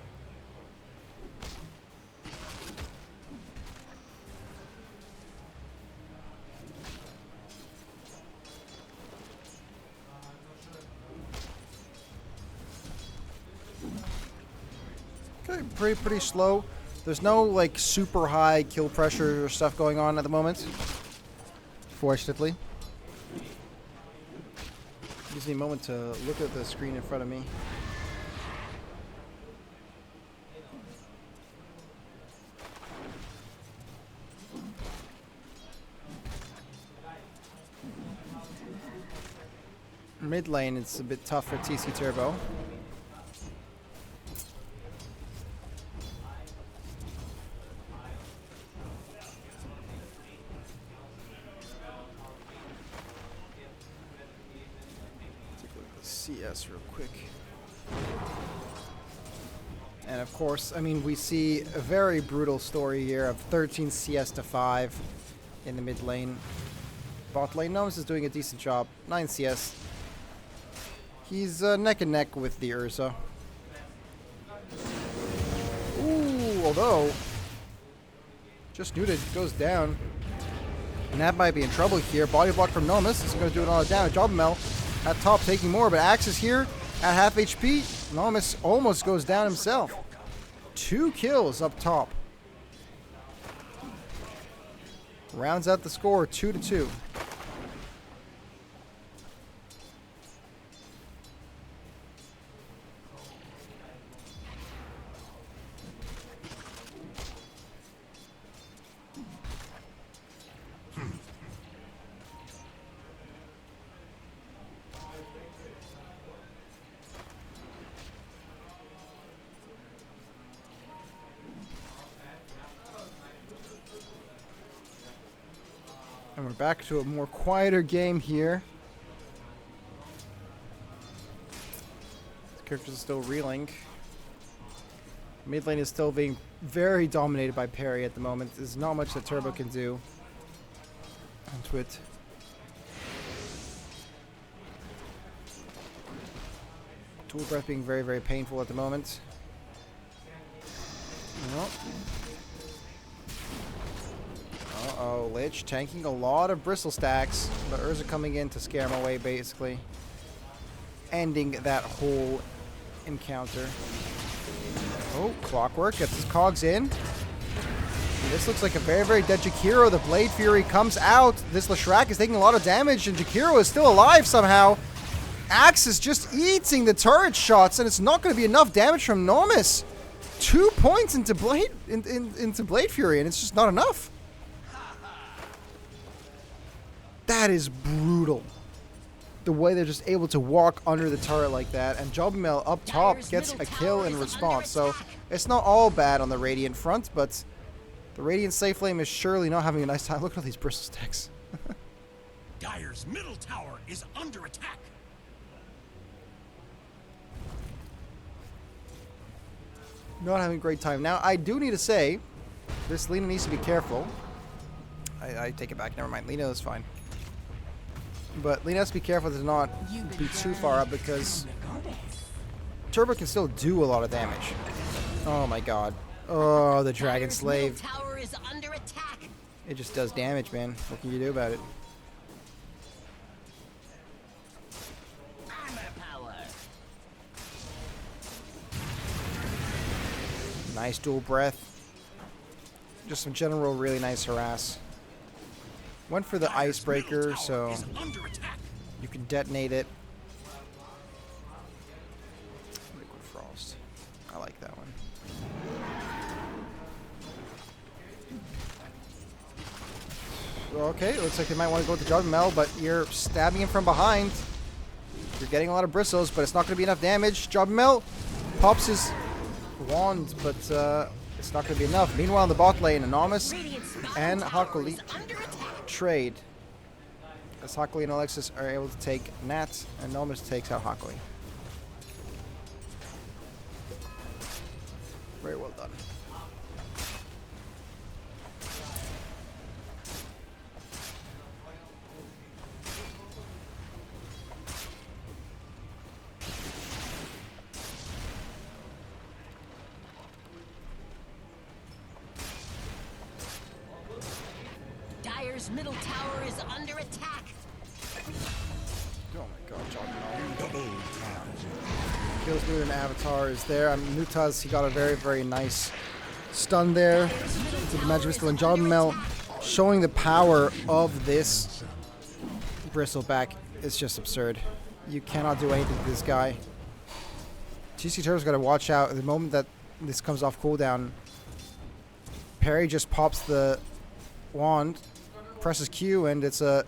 Okay, pretty slow. There's no like super high kill pressure or stuff going on at the moment. Fortunately. Gives me a moment to look at the screen in front of me. Mid lane, it's a bit tough for TC Turbo. CS real quick. And of course, I mean, we see a very brutal story here of 13 CS to 5 in the mid lane. Bot lane, Nomus is doing a decent job. 9 CS. He's neck and neck with the Urza. Ooh, although just Nuda goes down. And that might be in trouble here. Body block from Nomus is going to do it on a damage. Jobmel at top taking more, but Axe is here at half HP. Nomus almost goes down himself. 2 kills up top. Rounds out the score 2-2. And we're back to a more quieter game here. The characters are still reeling. Mid lane is still being very dominated by Parry at the moment. There's not much that Turbo can do onto it. Tool breath being very, very painful at the moment. Well. Uh-oh, Lich tanking a lot of bristle stacks, but Urza coming in to scare him away, basically. Ending that whole encounter. Oh, Clockwork gets his cogs in. And this looks like a very, very dead Jakiro. The Blade Fury comes out. This Leshrac is taking a lot of damage, and Jakiro is still alive somehow. Axe is just eating the turret shots, and it's not going to be enough damage from Nomus. 2 points into Blade into Blade Fury, and it's just not enough. That is brutal. the way they're just able to walk under the turret like that. And Jobmel up top gets a kill in response. So it's not all bad on the Radiant front, but the Radiant safe lane is surely not having a nice time. Look at all these bristle stacks. Dire's middle tower is under attack. Not having a great time. Now, I do need to say, this Lina needs to be careful. I take it back. Never mind. Lina is fine. But Lina has to be careful to not be too far up because Turbo can still do a lot of damage. Oh my god. Oh, the Dragon Slave. Tower is under attack. It just does damage, man. What can you do about it? Armor power. Nice dual breath. Just some general really nice harass. Went for the icebreaker, so you can detonate it. Liquid Frost. I like that one. Okay, looks like they might want to go with the Jobmel, but you're stabbing him from behind. You're getting a lot of bristles, but it's not going to be enough damage. Jobmel pops his wand, but it's not going to be enough. Meanwhile, in the bot lane, Anonymous and Hakuli trade. As Hakuli and Alexis are able to take Nat, and Anonymous takes out Hakuli. Very well done. Dire's middle tower is under attack. Oh my god, Jobmel. Kills Nude and Avatar is there. I mean, Nutaz, he got a very, very nice stun there. To the DireLAN and Jobmel showing the power of this Bristleback. It's just absurd. You cannot do anything to this guy. TC Turbo's got to watch out. At the moment that this comes off cooldown, Perry just pops the wand, presses Q, and it's a...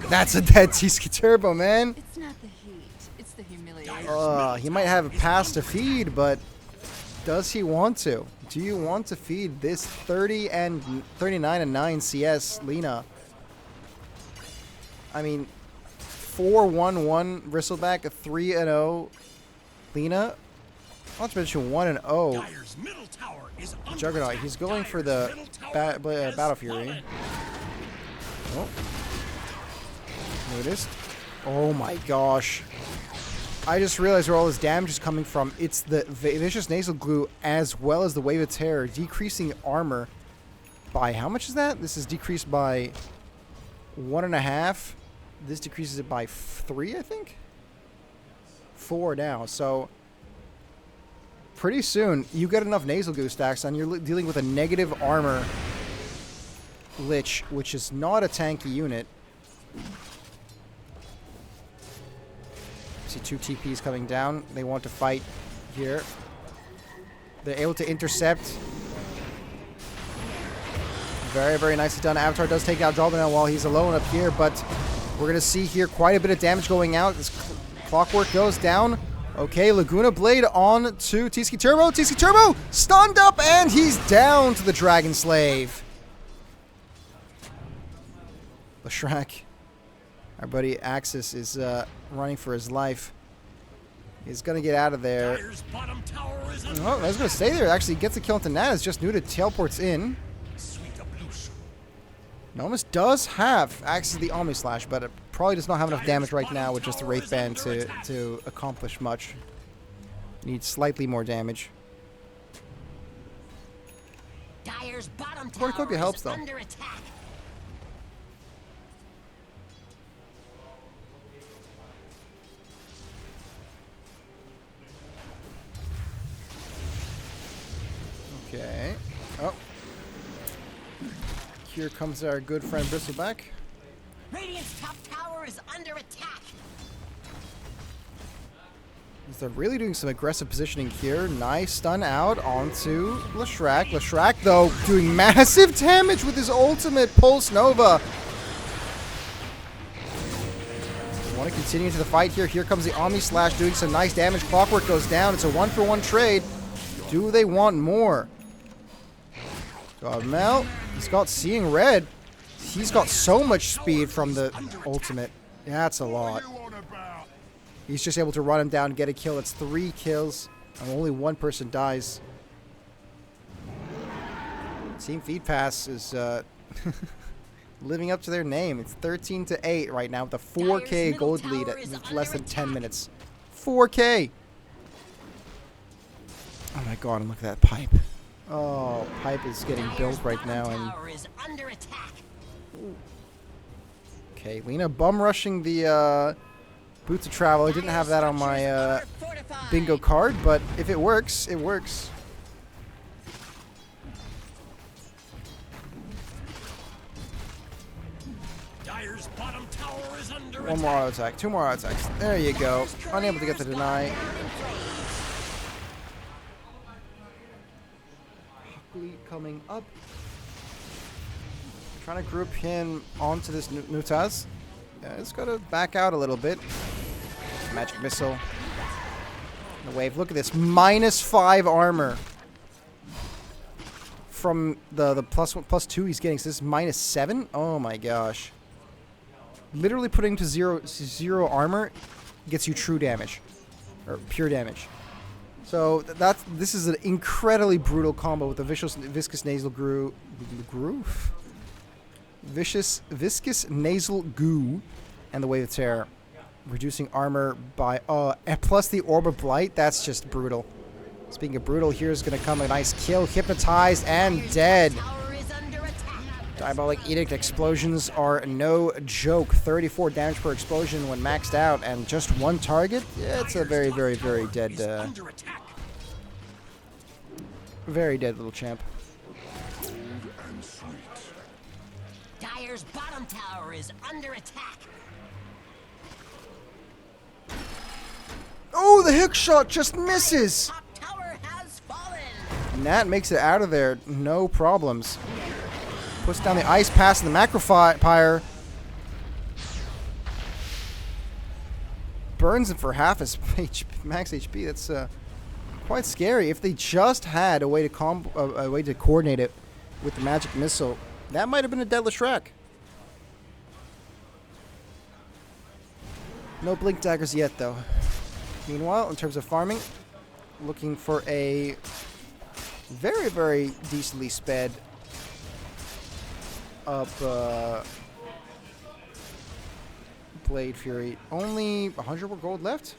That's a dead TC Turbo, man. It's not the heat, it's the humiliation. He might have a pass to feed, but does he want to? Do you want to feed this 39 and 9 CS Lina? I mean, 4-1-1 Bristleback, a 3-0 Lina. Not to mention 1-0 Dire's middle tower is under Juggernaut. attack. He's going for the Dire's middle tower has Battle Fury. fallen. Oh. Noticed. Oh my gosh. I just realized where all this damage is coming from. It's the Vicious Nasal Glue as well as the Wave of Terror, decreasing armor by... How much is that? This is decreased by 1.5. This decreases it by 3, I think? 4 now. So, pretty soon, you get enough Nasal Glue stacks and you're dealing with a negative armor Lich, which is not a tanky unit. See 2 TPs coming down. They want to fight here. They're able to intercept. Very, very nicely done. Avatar does take out Jobmel while he's alone up here, but we're going to see here quite a bit of damage going out. This Clockwork goes down. Okay, Laguna Blade on to TC Turbo. TC Turbo stunned up, and he's down to the Dragon Slave. Lashrak, our buddy Axis, is running for his life. He's going to get out of there. Dire's bottom tower is under Oh, he's going to stay there. Actually gets a kill into Nat. It's just Nuda teleports in. Sweet ablution. Nomus does have access to the Omni Slash, but it probably does not have enough damage right now with just the Wraith Band to accomplish much. Needs slightly more damage. Dire's bottom Cornucopia tower helps, is though. under attack. Okay. Oh. Here comes our good friend Bristleback. Radiant's top tower is under attack. They're really doing some aggressive positioning here. Nice stun out onto Lashrak. Lashrak, though, doing massive damage with his ultimate Pulse Nova. Want to Continuing to the fight here. Here comes the Omni Slash doing some nice damage. Clockwork goes down. It's a 1-for-1 trade. Do they want more? God, Mel. He's got Seeing Red. He's got so much speed from the ultimate. That's a lot. He's just able to run him down and get a kill. It's 3 kills. And only 1 person dies. Team Feed Pass is living up to their name. It's 13-8 right now with a 4K gold lead at less than 10 minutes. 4K! Oh my god, and look at that pipe. Oh, pipe is getting built right now. And okay, Lena bum rushing the Boots of Travel. I didn't have that on my bingo card, but if it works, it works. Dire's bottom tower is under One more auto attack. 2 more auto attacks. There you go. Unable to get the deny. Huckley coming up. Trying to group him onto this Nutaz. Yeah, it's got to back out a little bit. Magic Missile. The wave. Look at this. -5 armor. From the +2 he's getting. So this is -7? Oh my gosh. Literally putting to zero armor gets you true damage. Or pure damage. So this is an incredibly brutal combo with the Viscous Nasal Viscous Nasal Goo and the Wave of Terror. Reducing armor by and plus the Orb of Blight. That's just brutal. Speaking of brutal, here's gonna come a nice kill. Hypnotized and dead. Diabolic Edict explosions are no joke. 34 damage per explosion when maxed out, and just 1 target. Yeah, it's a very, very, very dead, very dead little champ. Dire's bottom tower is under attack. Oh, the hook shot just misses. Top tower has fallen. Nat makes it out of there, no problems. Puts down the ice pass and the macropyre. Burns him for half his max HP. That's quite scary. If they just had a way to a way to coordinate it with the magic missile, that might have been a deadly Shrek. No blink daggers yet, though. Meanwhile, in terms of farming, looking for a very, very decently sped up Blade Fury. Only 100 more gold left?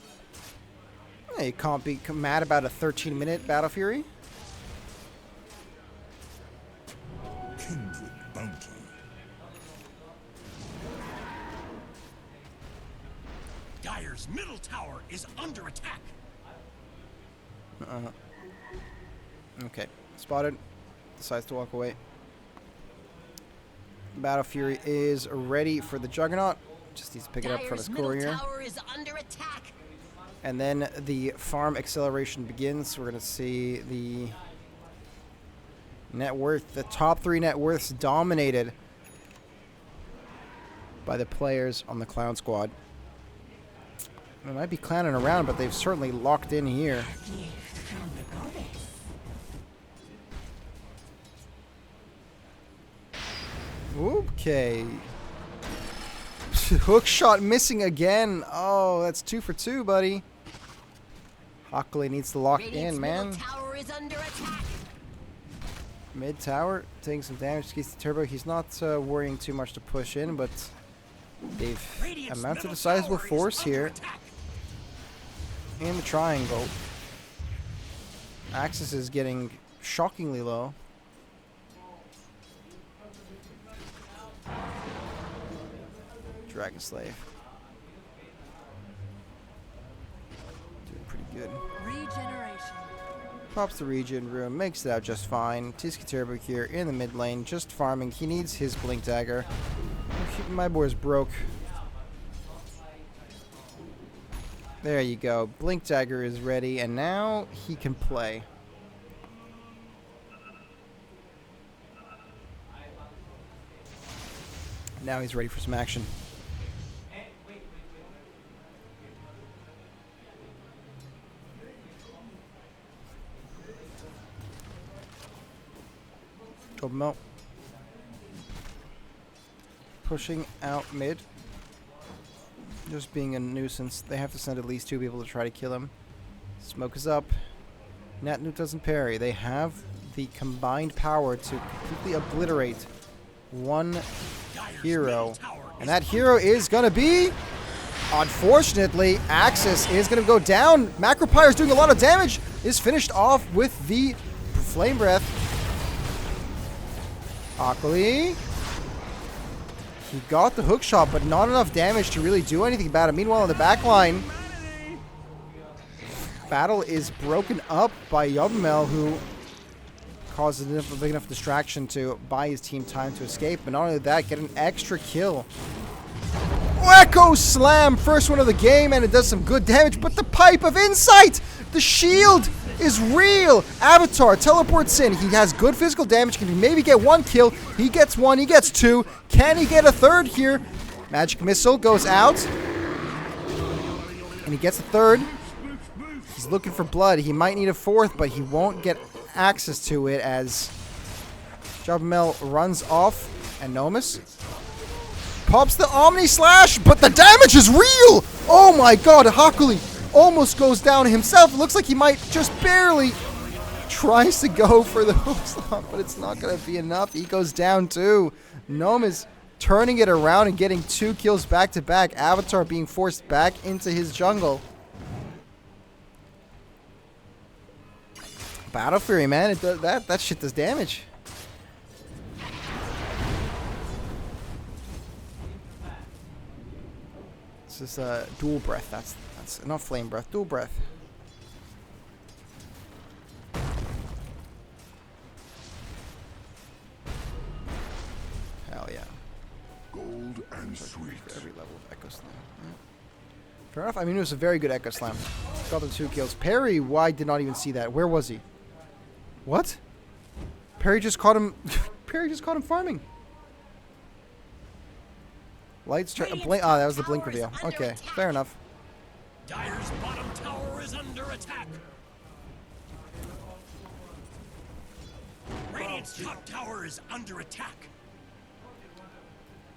Hey, you can't be mad about a 13-minute Battle Fury. Kindred bounty. Dire's middle tower is under attack. Okay, spotted. Decides to walk away. Battle Fury is ready for the Juggernaut. Just needs to pick it up from his courier. And then the farm acceleration begins. We're going to see the net worth, the top 3 net worths dominated by the players on the Clown Squad. They might be clowning around, but they've certainly locked in here. Okay. Hook shot missing again. Oh, that's 2 for 2, buddy. Hockley needs to lock in, man. Mid tower taking some damage to the turbo. He's not worrying too much to push in, but they've amounted a sizable force here in the triangle. Axis is getting shockingly low. Dragon Slave. Doing pretty good. Regeneration. Pops the regen room, makes it out just fine. Tisky Turbo here in the mid lane, just farming. He needs his Blink Dagger. My boy's broke. There you go. Blink Dagger is ready, and now he can play. Now he's ready for some action. Mel. Pushing out mid. Just being a nuisance. They have to send at least 2 people to try to kill him. Smoke is up. Natnu doesn't parry. They have the combined power to completely obliterate one hero. And that hero is going to be... Unfortunately, Axis is going to go down. Macropyre is doing a lot of damage. Is finished off with the Flame Breath. Akali. He got the hook shot, but not enough damage to really do anything about it. Meanwhile, in the back line, battle is broken up by Yobamel, who causes a big enough distraction to buy his team time to escape. But not only that, get an extra kill. Echo Slam, first one of the game, and it does some good damage, but the Pipe of Insight, the shield is real. Avatar teleports in. He has good physical damage. Can he maybe get 1 kill? He gets 1, he gets 2. Can he get a 3rd here? Magic Missile goes out. And he gets a 3rd. He's looking for blood. He might need a 4th, but he won't get access to it as Jabamel runs off. And Nomus pops the Omni Slash, but the damage is real! Oh my god, Hakuli almost goes down himself. It looks like he might just barely tries to go for the hook slot, but it's not going to be enough. He goes down too. Nomus turning it around and getting 2 kills back to back. Avatar being forced back into his jungle. Battle Fury, man, it does, that shit does damage. This is dual breath. That's not flame breath. Dual breath. Hell yeah. Gold and sweet. Every level of Echo Slam. Yeah. Fair enough. I mean, it was a very good Echo Slam. Got the 2 kills. Parry, why did not even see that? Where was he? What? Parry just caught him. Parry just caught him farming. Lights turn. Blink. Ah, that was the blink reveal. Okay, fair enough. Dire's bottom tower is under attack. Radiant's top tower is under attack.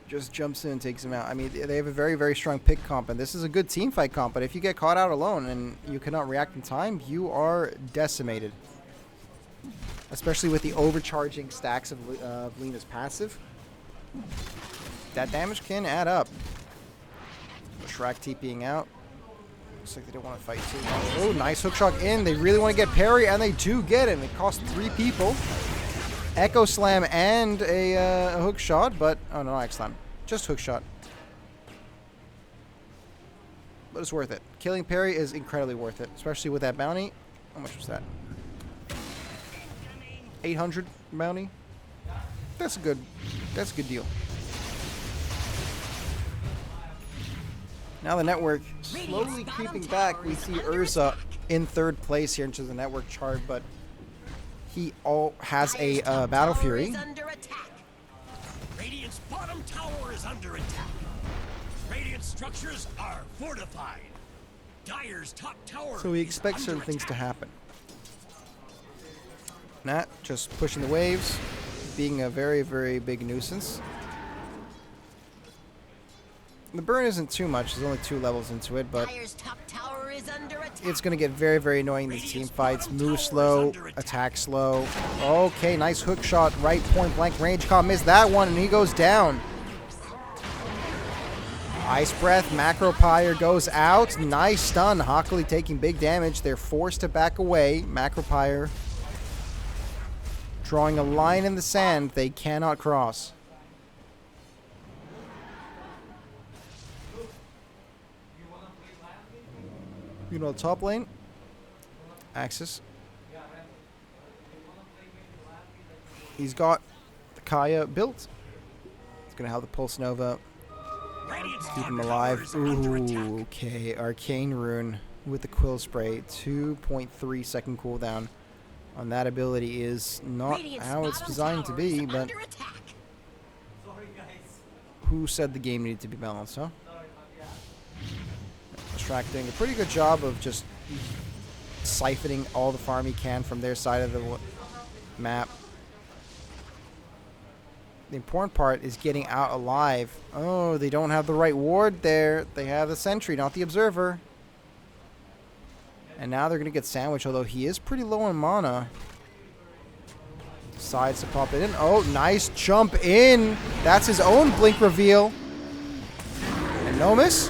Just jumps in and takes him out. I mean, they have a very, very strong pick comp, and this is a good team fight comp, but if you get caught out alone and you cannot react in time, you are decimated. Especially with the overcharging stacks of Lena's passive. That damage can add up. Shrek TPing out. Looks like they don't want to fight too much. Oh, nice hook shot in. They really want to get parry, and they do get it. It costs 3 people. Echo Slam and a hook shot, but... Oh, no, not Echo Slam. Just hook shot. But it's worth it. Killing parry is incredibly worth it, especially with that bounty. How much was that? 800 bounty? That's a good deal. Now the network slowly creeping back. We see Urza in 3rd place here into the network chart, but he has a Battle Fury. Radiant's bottom tower is under attack. Radiant structures are fortified. Dire's top tower. So we expect certain things to happen. Nat just pushing the waves, being a very, very big nuisance. The burn isn't too much. There's only 2 levels into it, but it's going to get very, very annoying these team fights. Move slow, attack slow. Okay, nice hook shot, right point blank range. Can't miss that one, and he goes down. Ice Breath, Macropyre goes out. Nice stun. Hakali taking big damage. They're forced to back away. Macropyre drawing a line in the sand they cannot cross. You know, top lane. Axis. He's got the Kaya built. It's going to help the Pulse Nova. Keep him alive. Ooh, okay. Arcane Rune with the Quill Spray. 2.3 second cooldown on that ability is not how it's designed to be, but who said the game needed to be balanced, huh? Shrek doing a pretty good job of just siphoning all the farm he can from their side of the map. The important part is getting out alive. Oh, they don't have the right ward there. They have the sentry, not the observer. And now they're going to get sandwiched, although he is pretty low on mana. Decides to pop it in. Oh, nice jump in. That's his own blink reveal. And no miss.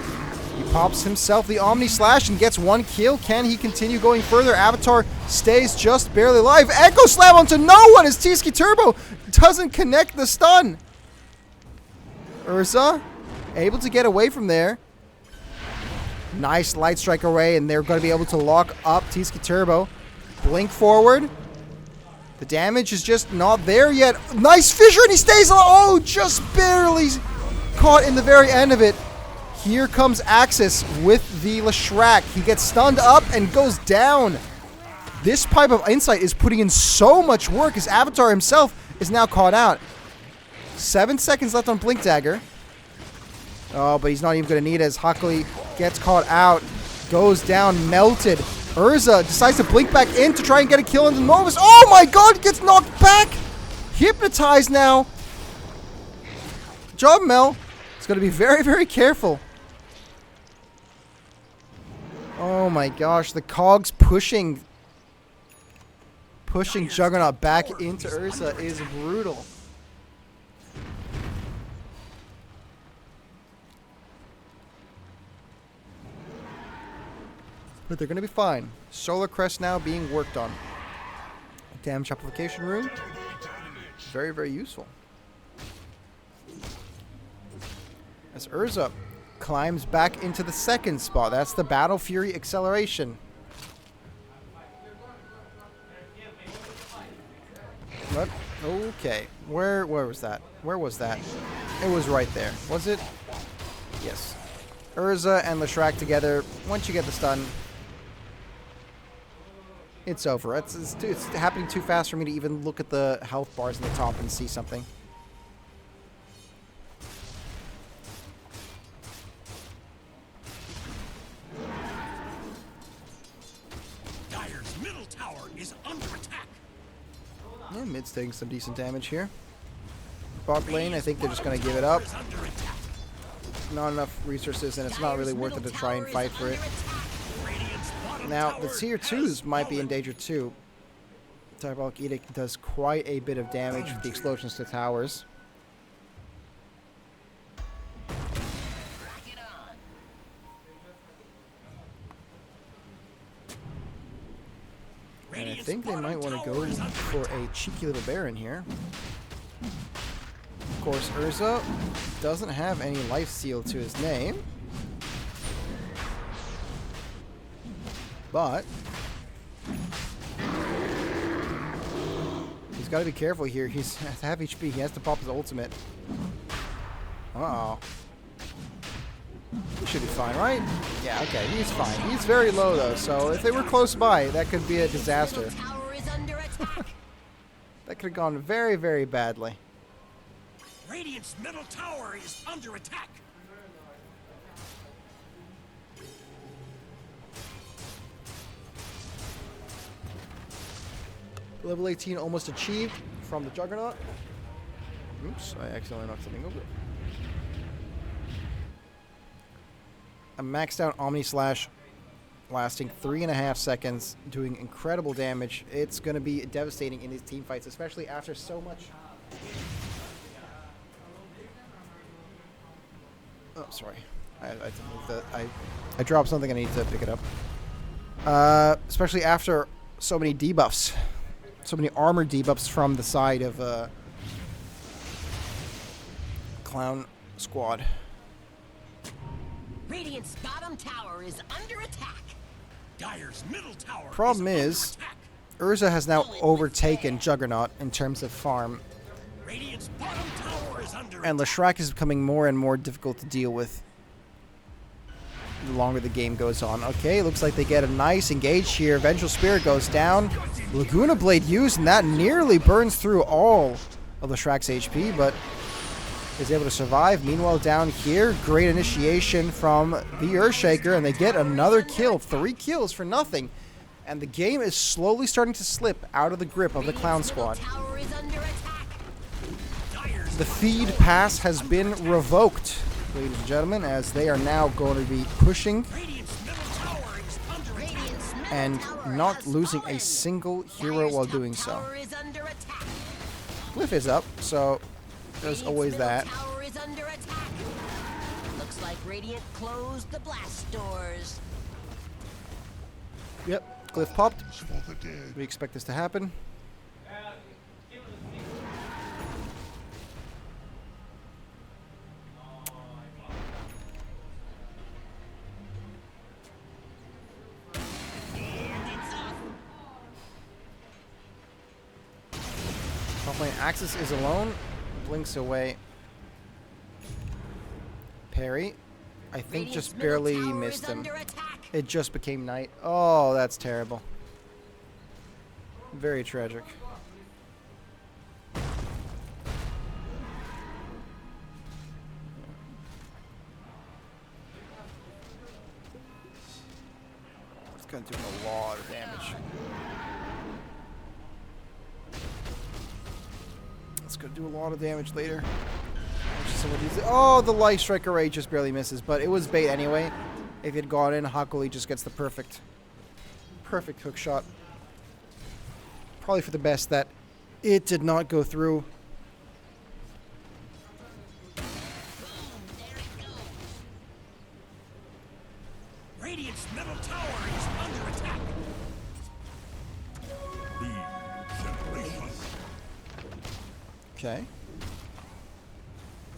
He pops himself the Omni Slash and gets 1 kill. Can he continue going further? Avatar stays just barely alive. Echo Slam onto no one as Tsuki Turbo doesn't connect the stun. Urza able to get away from there. Nice Light Strike array, and they're going to be able to lock up Tsuki Turbo. Blink forward. The damage is just not there yet. Nice fissure, and he stays alive. Oh, just barely caught in the very end of it. Here comes Axis with the Leshrac. He gets stunned up and goes down. This Pipe of Insight is putting in so much work. His Avatar himself is now caught out. 7 seconds left on Blink Dagger. Oh, but he's not even going to need it as Huckley gets caught out. Goes down, melted. Urza decides to blink back in to try and get a kill on the Novus. Oh my god, gets knocked back. Hypnotized now. Good job, Mel. It's going to be very, very careful. Oh my gosh, the cogs pushing Juggernaut back into Urza is brutal. But they're going to be fine. Solar Crest now being worked on. Damage amplification room. Very, very useful. As Urza climbs back into the second spot. That's the Battle Fury acceleration. What? Okay. Where was that? Where was that? It was right there. Was it? Yes. Urza and Leshrac together. Once you get the stun, it's over. It's happening too fast for me to even look at the health bars in the top and see something. Dire's middle tower is under attack. Yeah, mid's taking some decent damage here. Bot lane, I think they're just going to give it up. Not enough resources, and it's not really worth it to try and fight for it. Now, the tier 2s might be in danger too. Diabolic Edict does quite a bit of damage with the explosions to towers. And I think they might want to go for a cheeky little Baron here. Of course, Urza doesn't have any life steal to his name. But he's got to be careful here. He's at half HP. He has to pop his ultimate. Uh-oh. He should be fine, right? Yeah, okay. He's fine. He's very low, though, so if they were close by, that could be a disaster. That could have gone very, very badly. Radiant's middle tower is under attack. Level 18 almost achieved from the Juggernaut. Oops, I accidentally knocked something over. A maxed out Omni Slash lasting 3.5 seconds, doing incredible damage. It's going to be devastating in these team fights, especially after so much. Oh, sorry. I dropped something. I need to pick it up. Especially after so many debuffs. So many armor debuffs from the side of Clown Squad. Radiant's bottom tower is under attack. Dire's middle tower. Problem is, Urza has now overtaken Juggernaut in terms of farm. Radiant's bottom tower is under And Leshrac is becoming more and more difficult to deal with the longer the game goes on. Okay, looks like they get a nice engage here. Vengeful Spirit goes down. Laguna Blade used, and that nearly burns through all of Leshrac's HP, but is able to survive. Meanwhile, down here, great initiation from the Earthshaker, and they get another kill. 3 kills for nothing. And the game is slowly starting to slip out of the grip of the Clown Squad. Dire's The feed pass has been revoked, ladies and gentlemen, as they are now going to be pushing Radiant's middle tower is under attack. Radiant's middle and tower not has looking a fallen. single hero Dire's while top doing so. tower is under attack. Glyph is up, so there's Radiant's always middle that. Tower is under attack. Looks like Radiant closed the blast doors. Yep, Glyph popped. For the dead. We expect this to happen. Top lane Axis is alone. Blinks away. Parry. I think Radiant's just middle barely tower missed is him. under attack. It just became night. Oh, that's terrible. Very tragic. It's gonna do a lot of damage. It's gonna do a lot of damage later. Oh, the Life Strike Array just barely misses, but it was bait anyway. If it had gone in, Hakuli just gets the perfect hook shot. Probably for the best that it did not go through. Radiant's middle tower is under attack. Okay.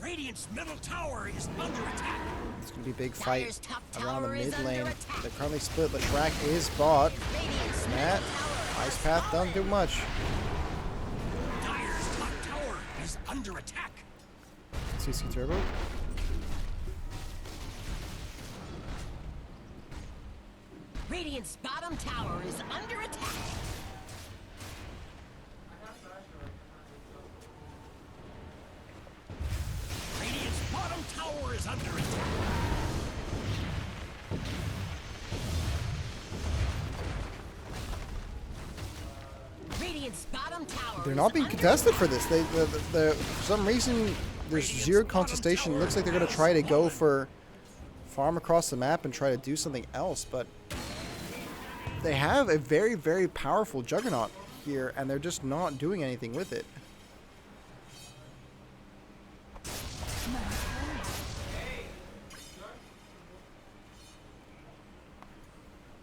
Radiant's middle tower is under attack. It's going to be a big fight Dire's top around the tower is mid lane. under attack. They're currently split. Leshrac is bought. Radiant's Matt, middle tower Ice has Path fallen. don't do much. Dire's top tower is under attack. CC Turbo. Radiant's bottom tower is under attack. Radiant's bottom tower is under attack. Radiant's bottom tower They're is not being under contested attack. for this. For some reason, there's zero contestation. It looks like they're going to try to go for farm across the map and try to do something else, but they have a very, very powerful Juggernaut here, and they're just not doing anything with it.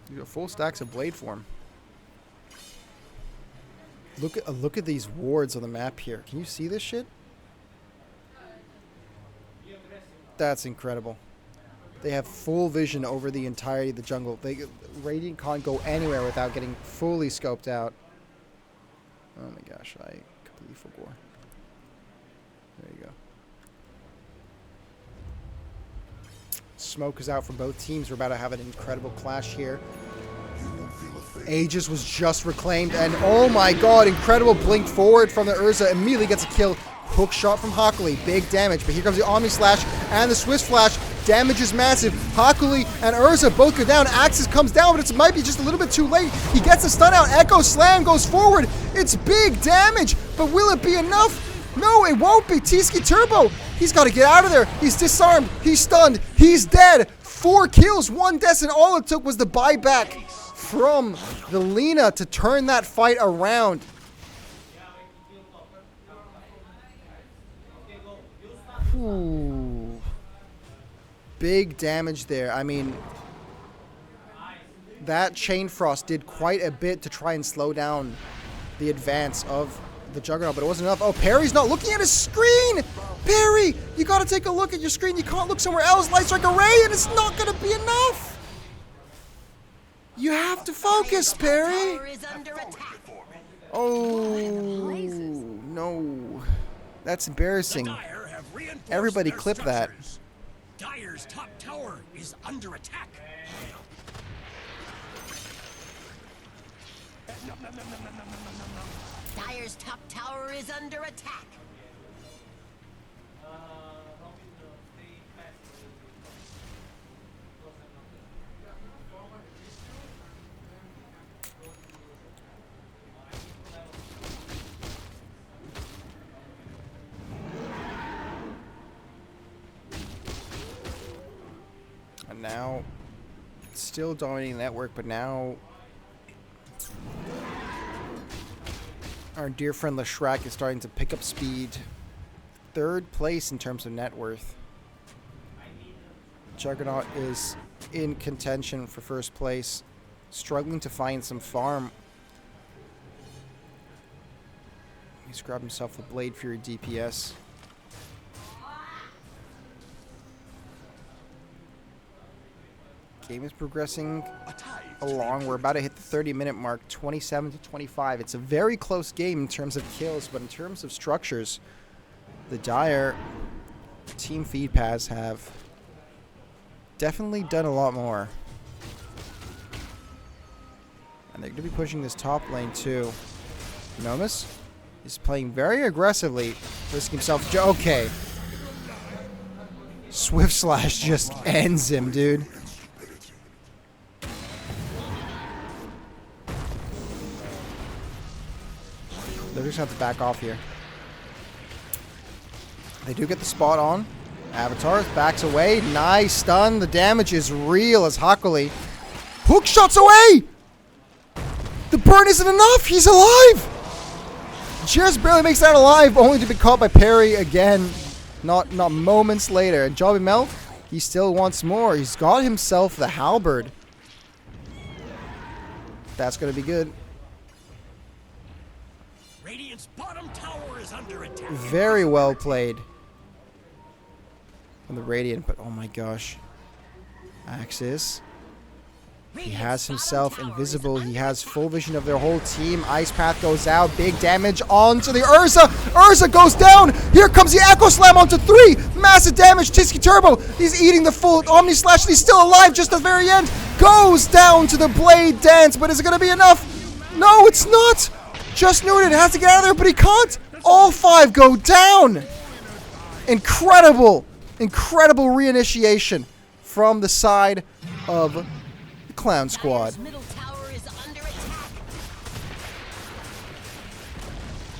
You got full stacks of Blade Form. Look at these wards on the map here. Can you see this shit? That's incredible. They have full vision over the entirety of the jungle. Radiant can't go anywhere without getting fully scoped out. Oh my gosh, I completely forgot. There you go. Smoke is out for both teams. We're about to have an incredible clash here. Aegis was just reclaimed, and oh my god, incredible blink forward from the Urza. Immediately gets a kill. Hook shot from Hakuli, big damage, but here comes the Omni Slash and the Swiss Flash. Damage is massive. Hakuli and Urza both go down. Axis comes down, but it might be just a little bit too late. He gets a stun out. Echo Slam goes forward. It's big damage, but will it be enough? No, it won't be. Tsuki Turbo, he's got to get out of there. He's disarmed. He's stunned. He's dead. 4 kills, 1 death, and all it took was the buyback from the Lina to turn that fight around. Ooh. Big damage there. I mean, that Chain Frost did quite a bit to try and slow down the advance of the Juggernaut, but it wasn't enough. Oh, Parry's not looking at his screen! Parry, you gotta take a look at your screen. You can't look somewhere else. Light Strike Array, and it's not gonna be enough! You have to focus, Parry! Tower is under attack. Oh, no. That's embarrassing. Dire have reinforced Everybody their clip that. structures. Dire's top tower is under attack. Dire's top tower is under attack. And now, still dominating the network, but now our dear friend Lashrak is starting to pick up speed. 3rd place in terms of net worth. Juggernaut is in contention for 1st place, struggling to find some farm. He's grabbed himself a Blade Fury DPS. Game is progressing along. We're about to hit the 30-minute mark, 27-25. It's a very close game in terms of kills, but in terms of structures, the Dire team feed paths have definitely done a lot more. And they're going to be pushing this top lane too. Nomus is playing very aggressively, risking himself. Okay. Swift Slash just ends him, dude. They're just going to have to back off here. They do get the spot on. Avatar backs away. Nice stun. The damage is real as Hakuli hook shots away. The burn isn't enough. He's alive. Just barely makes that alive, only to be caught by Perry again. Not moments later. And Jobby Mel, he still wants more. He's got himself the halberd. That's going to be good. Radiant's bottom tower is under attack. Very well played from the Radiant, but oh my gosh. Axis. He has himself invisible. He has full vision of their whole team. Ice Path goes out. Big damage onto the Urza. Urza goes down. Here comes the Echo Slam onto 3. Massive damage. Tisky Turbo. He's eating the full Omni Slash. And he's still alive just at the very end. Goes down to the Blade Dance. But is it going to be enough? No, it's not. Just Nooted has to get out of there, but he can't. All 5 go down. Incredible. Incredible reinitiation from the side of the Clown Squad. Middle tower is under attack.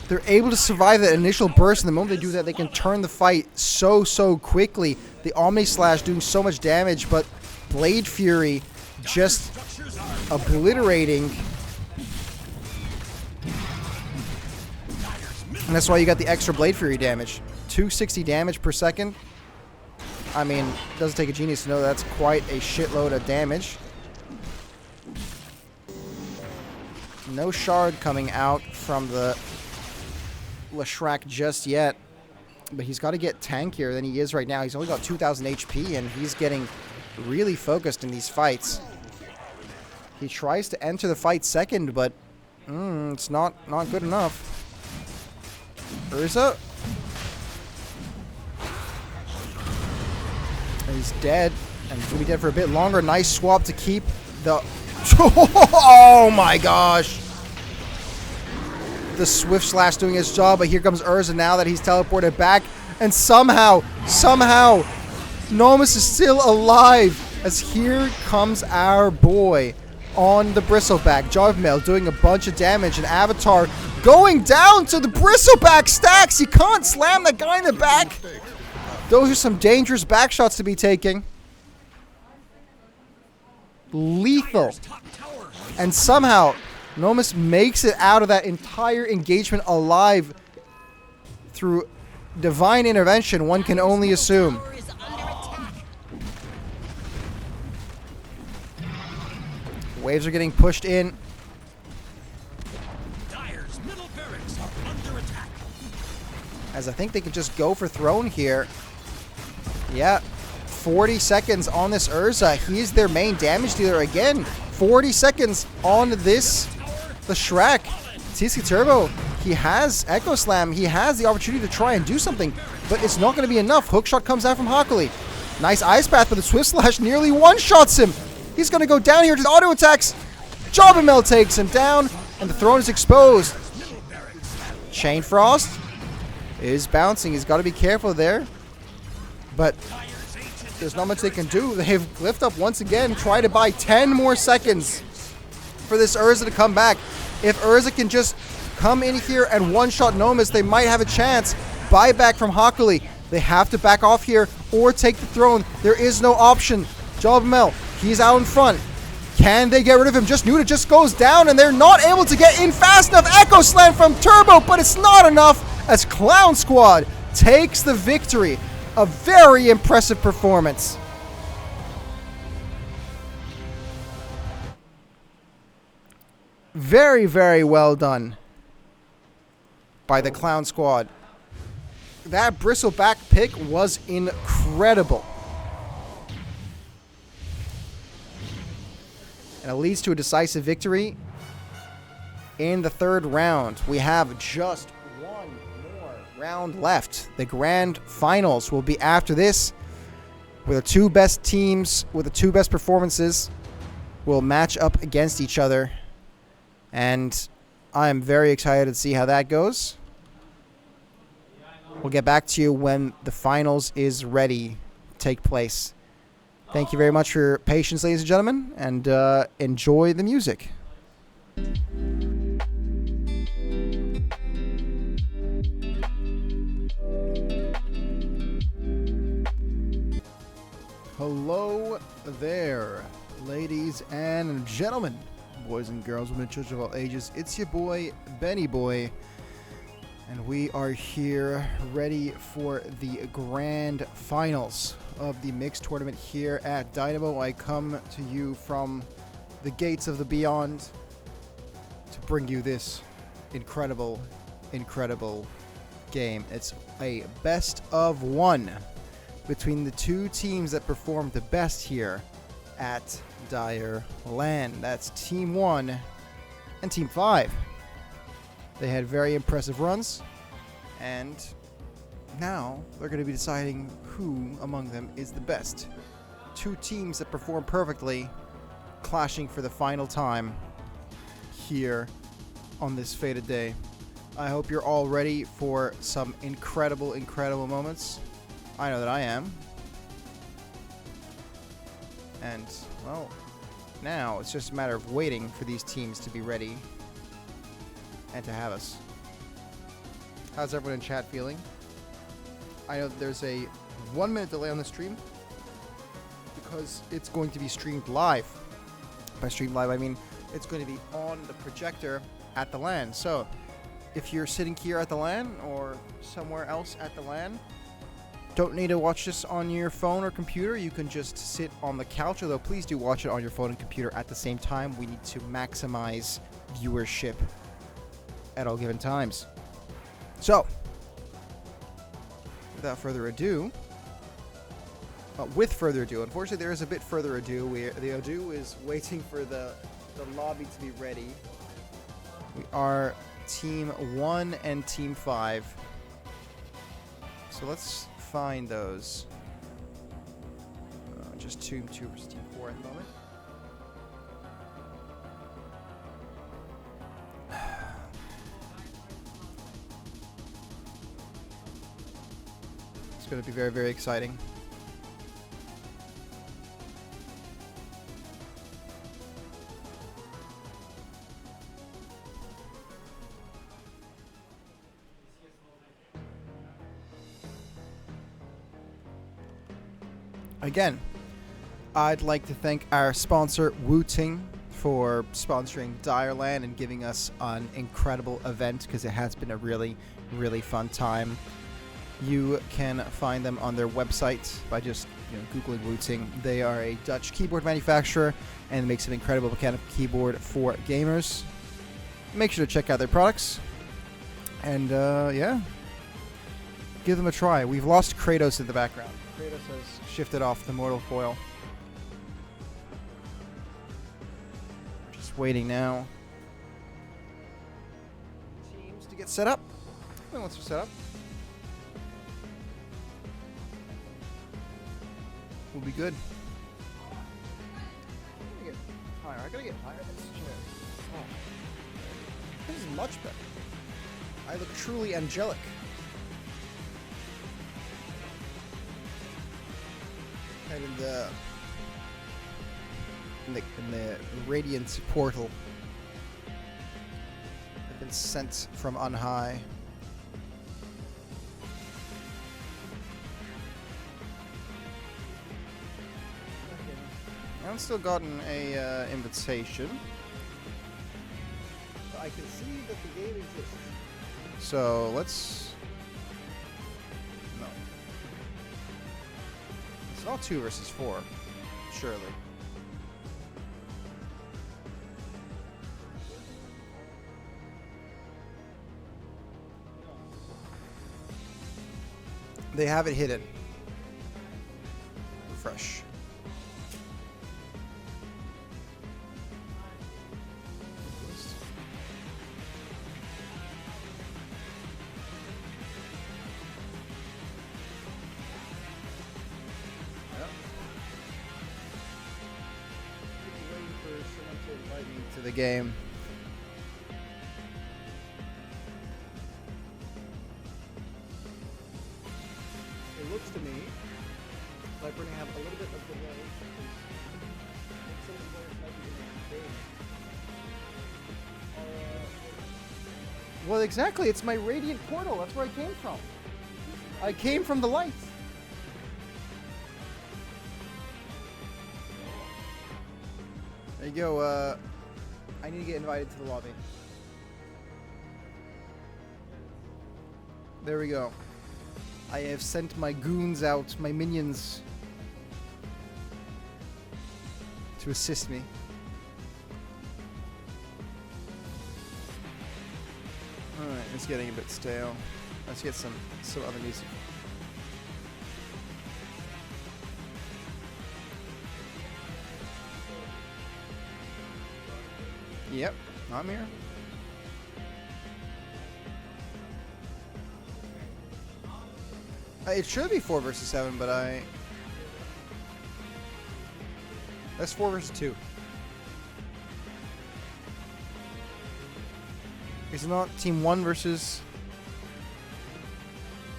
They're able to survive that initial burst, and the moment they do that, they can turn the fight so quickly. The Omni Slash doing so much damage, but Blade Fury just obliterating. And that's why you got the extra Blade Fury damage. 260 damage per second. I mean, it doesn't take a genius to know that's quite a shitload of damage. No shard coming out from the Lashrak just yet. But he's got to get tankier than he is right now. He's only got 2,000 HP, and he's getting really focused in these fights. He tries to enter the fight second, but it's not good enough. Urza. He's dead, and he's going to be dead for a bit longer. Nice swap to keep the... Oh my gosh! The Swift Slash doing his job, but here comes Urza now that he's teleported back. And somehow, Nomus is still alive, as here comes our boy on the Bristleback. Jogmail doing a bunch of damage, and Avatar going down to the Bristleback stacks. You can't slam that guy in the back. Those are some dangerous back shots to be taking. Lethal. And somehow, Nomus makes it out of that entire engagement alive through divine intervention, one can only assume. Waves are getting pushed in. Dire's middle barracks are under attack. As I think they can just go for throne here. Yeah, 40 seconds on this Urza. He's their main damage dealer again. 40 seconds on this, the Shrek. TC Turbo, he has Echo Slam. He has the opportunity to try and do something, but it's not going to be enough. Hookshot comes out from Hakuli. Nice Ice Path, but the Swift Slash nearly one-shots him. He's going to go down here to the auto attacks. Jobamel takes him down, and the throne is exposed. Chain Frost is bouncing. He's got to be careful there. But there's not much they can do. They've glyphed up once again, try to buy 10 more seconds for this Urza to come back. If Urza can just come in here and one-shot Nomus, they might have a chance. Buyback from Hakuli. They have to back off here or take the throne. There is no option. Jobmel, he's out in front. Can they get rid of him? Just Nuda just goes down, and they're not able to get in fast enough. Echo Slam from Turbo, but it's not enough as Clown Squad takes the victory. A very impressive performance. Very, very well done by the Clown Squad. That bristleback pick was incredible. And it leads to a decisive victory in the third round. We have just one more round left. The grand finals will be after this, where the two best teams with the two best performances will match up against each other. And I am very excited to see how that goes. We'll get back to you when the finals is ready to take place. Thank you very much for your patience, ladies and gentlemen, and enjoy the music. Hello there, ladies and gentlemen, boys and girls, women and children of all ages. It's your boy, Benny Boy, and we are here ready for the grand finals of the mixed tournament here at Dynamo. I come to you from the gates of the beyond to bring you this incredible, incredible game. It's a best of one between the two teams that performed the best here at DireLAN. That's Team 1 and Team 5. They had very impressive runs, and now they're going to be deciding who among them is the best. Two teams that perform perfectly, clashing for the final time here on this fated day. I hope you're all ready for some incredible, incredible moments. I know that I am. And, well, now it's just a matter of waiting for these teams to be ready and to have us. How's everyone in chat feeling? I know that there's a 1 minute delay on the stream because it's going to be streamed live. By streamed live, I mean it's going to be on the projector at the LAN. So if you're sitting here at the LAN or somewhere else at the LAN, don't need to watch this on your phone or computer. You can just sit on the couch, although please do watch it on your phone and computer at the same time. We need to maximize viewership at all given times. So, without further ado, unfortunately there is a bit further ado. The ado is waiting for the lobby to be ready. We are Team 1 and Team 5. So let's find those. Just Team 2 versus Team 4 at the moment. It's going to be very, very exciting. Again, I'd like to thank our sponsor, Wooting, for sponsoring DireLAN and giving us an incredible event, because it has been a really, really fun time. You can find them on their website by just Googling Wooting. They are a Dutch keyboard manufacturer and makes an incredible mechanical keyboard for gamers. Make sure to check out their products. And, yeah, give them a try. We've lost Kratos in the background. Kratos has shifted off the mortal coil. We're just waiting now. Teams to get set up. And once we're set up, we'll be good. I gotta get higher. I gotta get higher than this chair. Oh. This is much better. I look truly angelic. And in the radiance portal, I've been sent from on high. haven't still gotten a invitation. But I can see that the game exists. So let's... No. It's not 2 versus 4, surely. They have it hidden. Refresh. Waiting for someone to invite me to the game. It looks to me like we're going to have a little bit of delay. Some of the players might be in the game. Well, exactly. It's my radiant portal. That's where I came from. I came from the light. There you go. I need to get invited to the lobby. There we go. I have sent my goons out, my minions, to assist me. Alright, it's getting a bit stale. Let's get some other music. Yep, I'm here. It should be 4 versus 7, but that's 4 versus 2. Is it not Team 1 versus...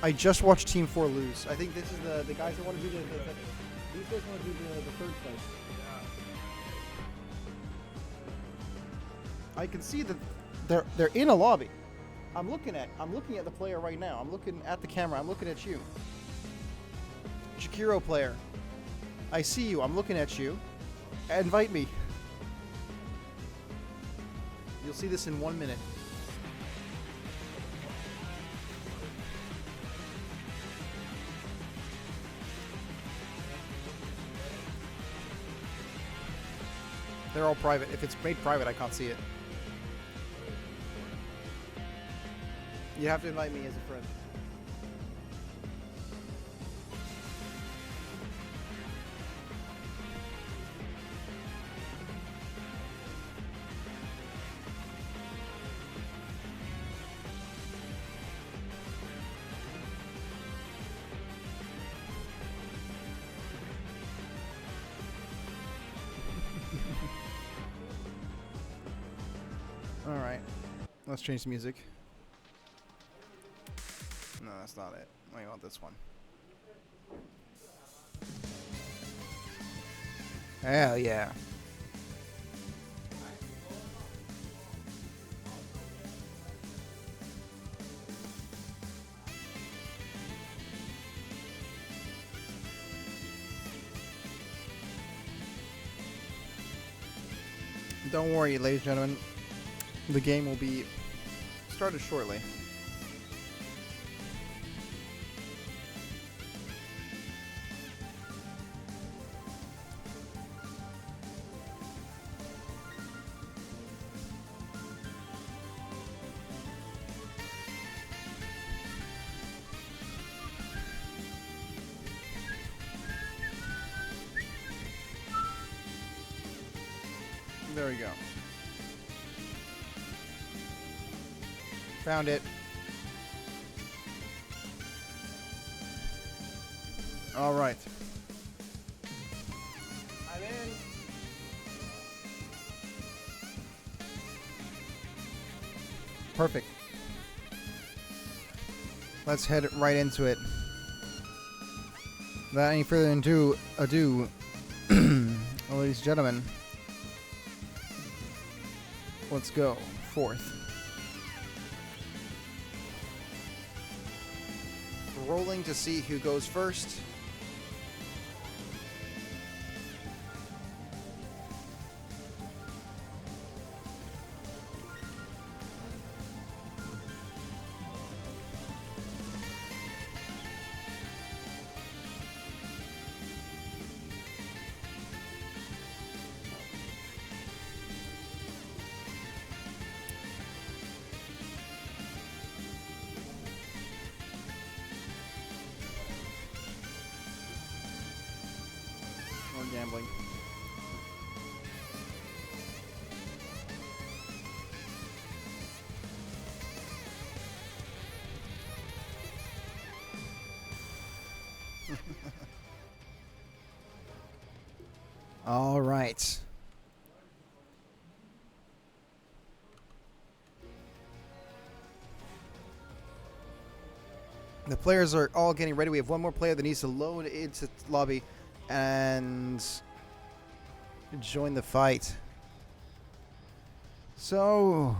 I just watched Team 4 lose. I think this is the guys that want to do these guys want to do the third place. I can see that they're in a lobby. I'm looking at the player right now. I'm looking at the camera. I'm looking at you. Shakiro player. I see you. I'm looking at you. Invite me. You'll see this in 1 minute. They're all private. If it's made private, I can't see it. You have to invite me as a friend. All right, let's change the music. No, that's not it. I want this one. Hell yeah. Don't worry, ladies and gentlemen. The game will be started shortly. There we go. Found it. All right. I'm in. Perfect. Let's head right into it. Without any further ado, ladies and gentlemen, let's go. 4th. Rolling to see who goes first. gambling. All right. The players are all getting ready. We have one more player that needs to load into the lobby and join the fight. So,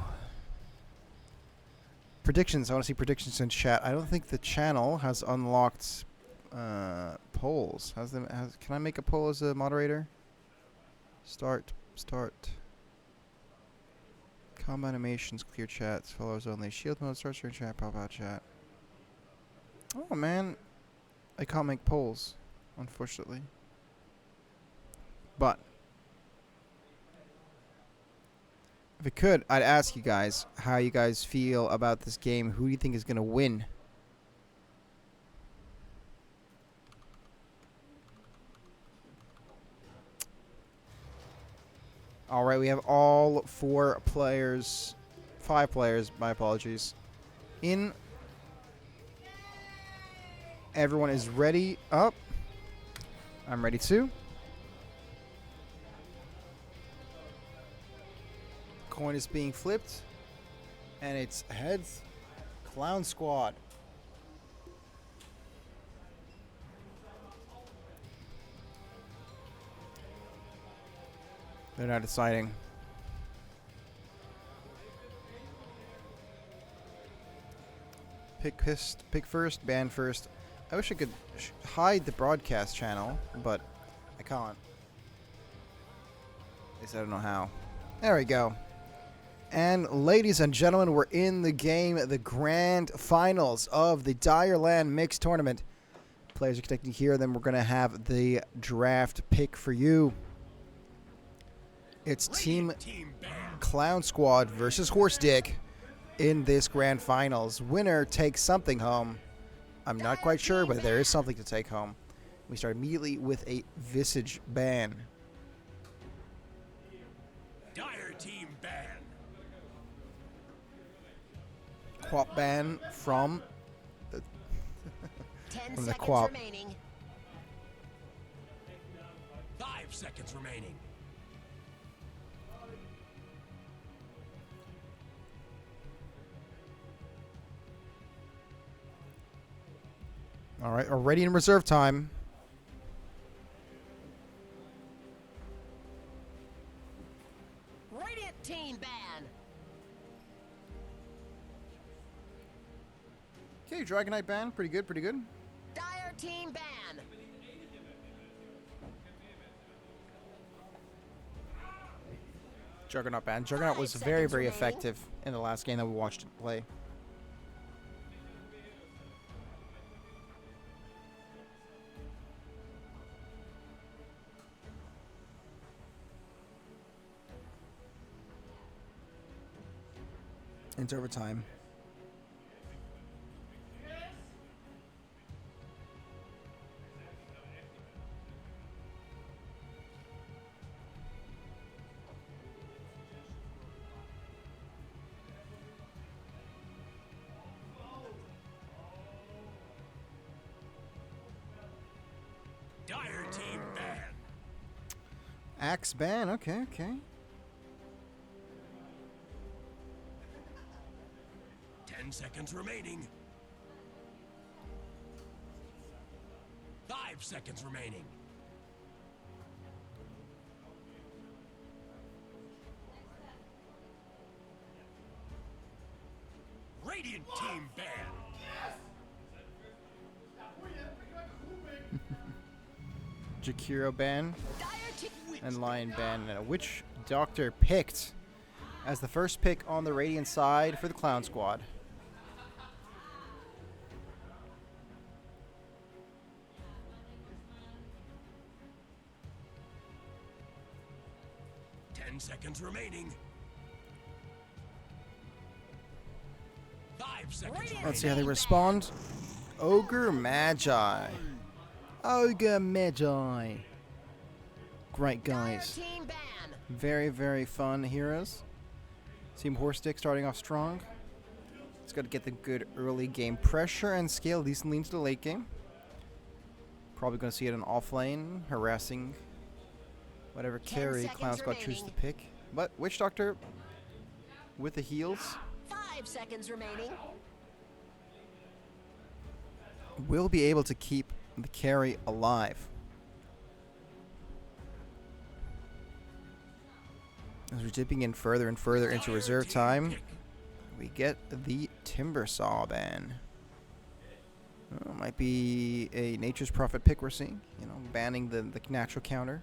predictions. I want to see predictions in chat. I don't think the channel has unlocked polls. Can I make a poll as a moderator? Start. Combo animations, clear chats, followers only. Shield mode, start sharing chat, pop out chat. Oh man, I can't make polls, unfortunately. But if I could, I'd ask you guys how you guys feel about this game. Who do you think is going to win? All right, we have all 5 players, my apologies, in. Everyone is ready up. I'm ready too. Coin is being flipped. And it's heads. Clown Squad. They're not deciding. Pick first, ban first. I wish I could hide the broadcast channel, but I can't. At least I don't know how. There we go. And ladies and gentlemen, we're in the game, the grand finals of the DireLAN Mixed Tournament. Players are connecting here, then we're going to have the draft pick for you. It's Team Clown Squad versus Horse Dick in this grand finals. Winner takes something home. I'm not quite sure, but there is something to take home. We start immediately with a Visage ban. Dire team ban. Quap ban from the, 10 from the seconds Quap. remaining. 5 seconds remaining. All right, already in reserve time. Radiant team ban. Okay, Dragonite ban. Pretty good, pretty good. Dire team ban. Juggernaut ban. Juggernaut was very, very effective in the last game that we watched it play. It's overtime. Dire team ban. Axe ban. Okay, okay. 10 seconds remaining. 5 seconds remaining. Radiant team ban. Jakiro ban Dire team. and Lion ban. Which doctor picked as the first pick on the Radiant side for the Clown Squad? Seconds remaining. 5 seconds. Let's see how they respond. Ogre Magi. Ogre Magi. great guys. Team ban. Very, very fun heroes. Team Horstick starting off strong. It's got to get the good early game pressure and scale decently into the late game. Probably going to see it in off lane, harassing whatever carry Clown Squad chooses to pick. But Witch Doctor with the heals 5 seconds remaining. will be able to keep the carry alive. As we're dipping in further and further into reserve time, we get the Timber Saw ban. Oh, might be a Nature's Prophet pick we're seeing. You know, banning the natural counter.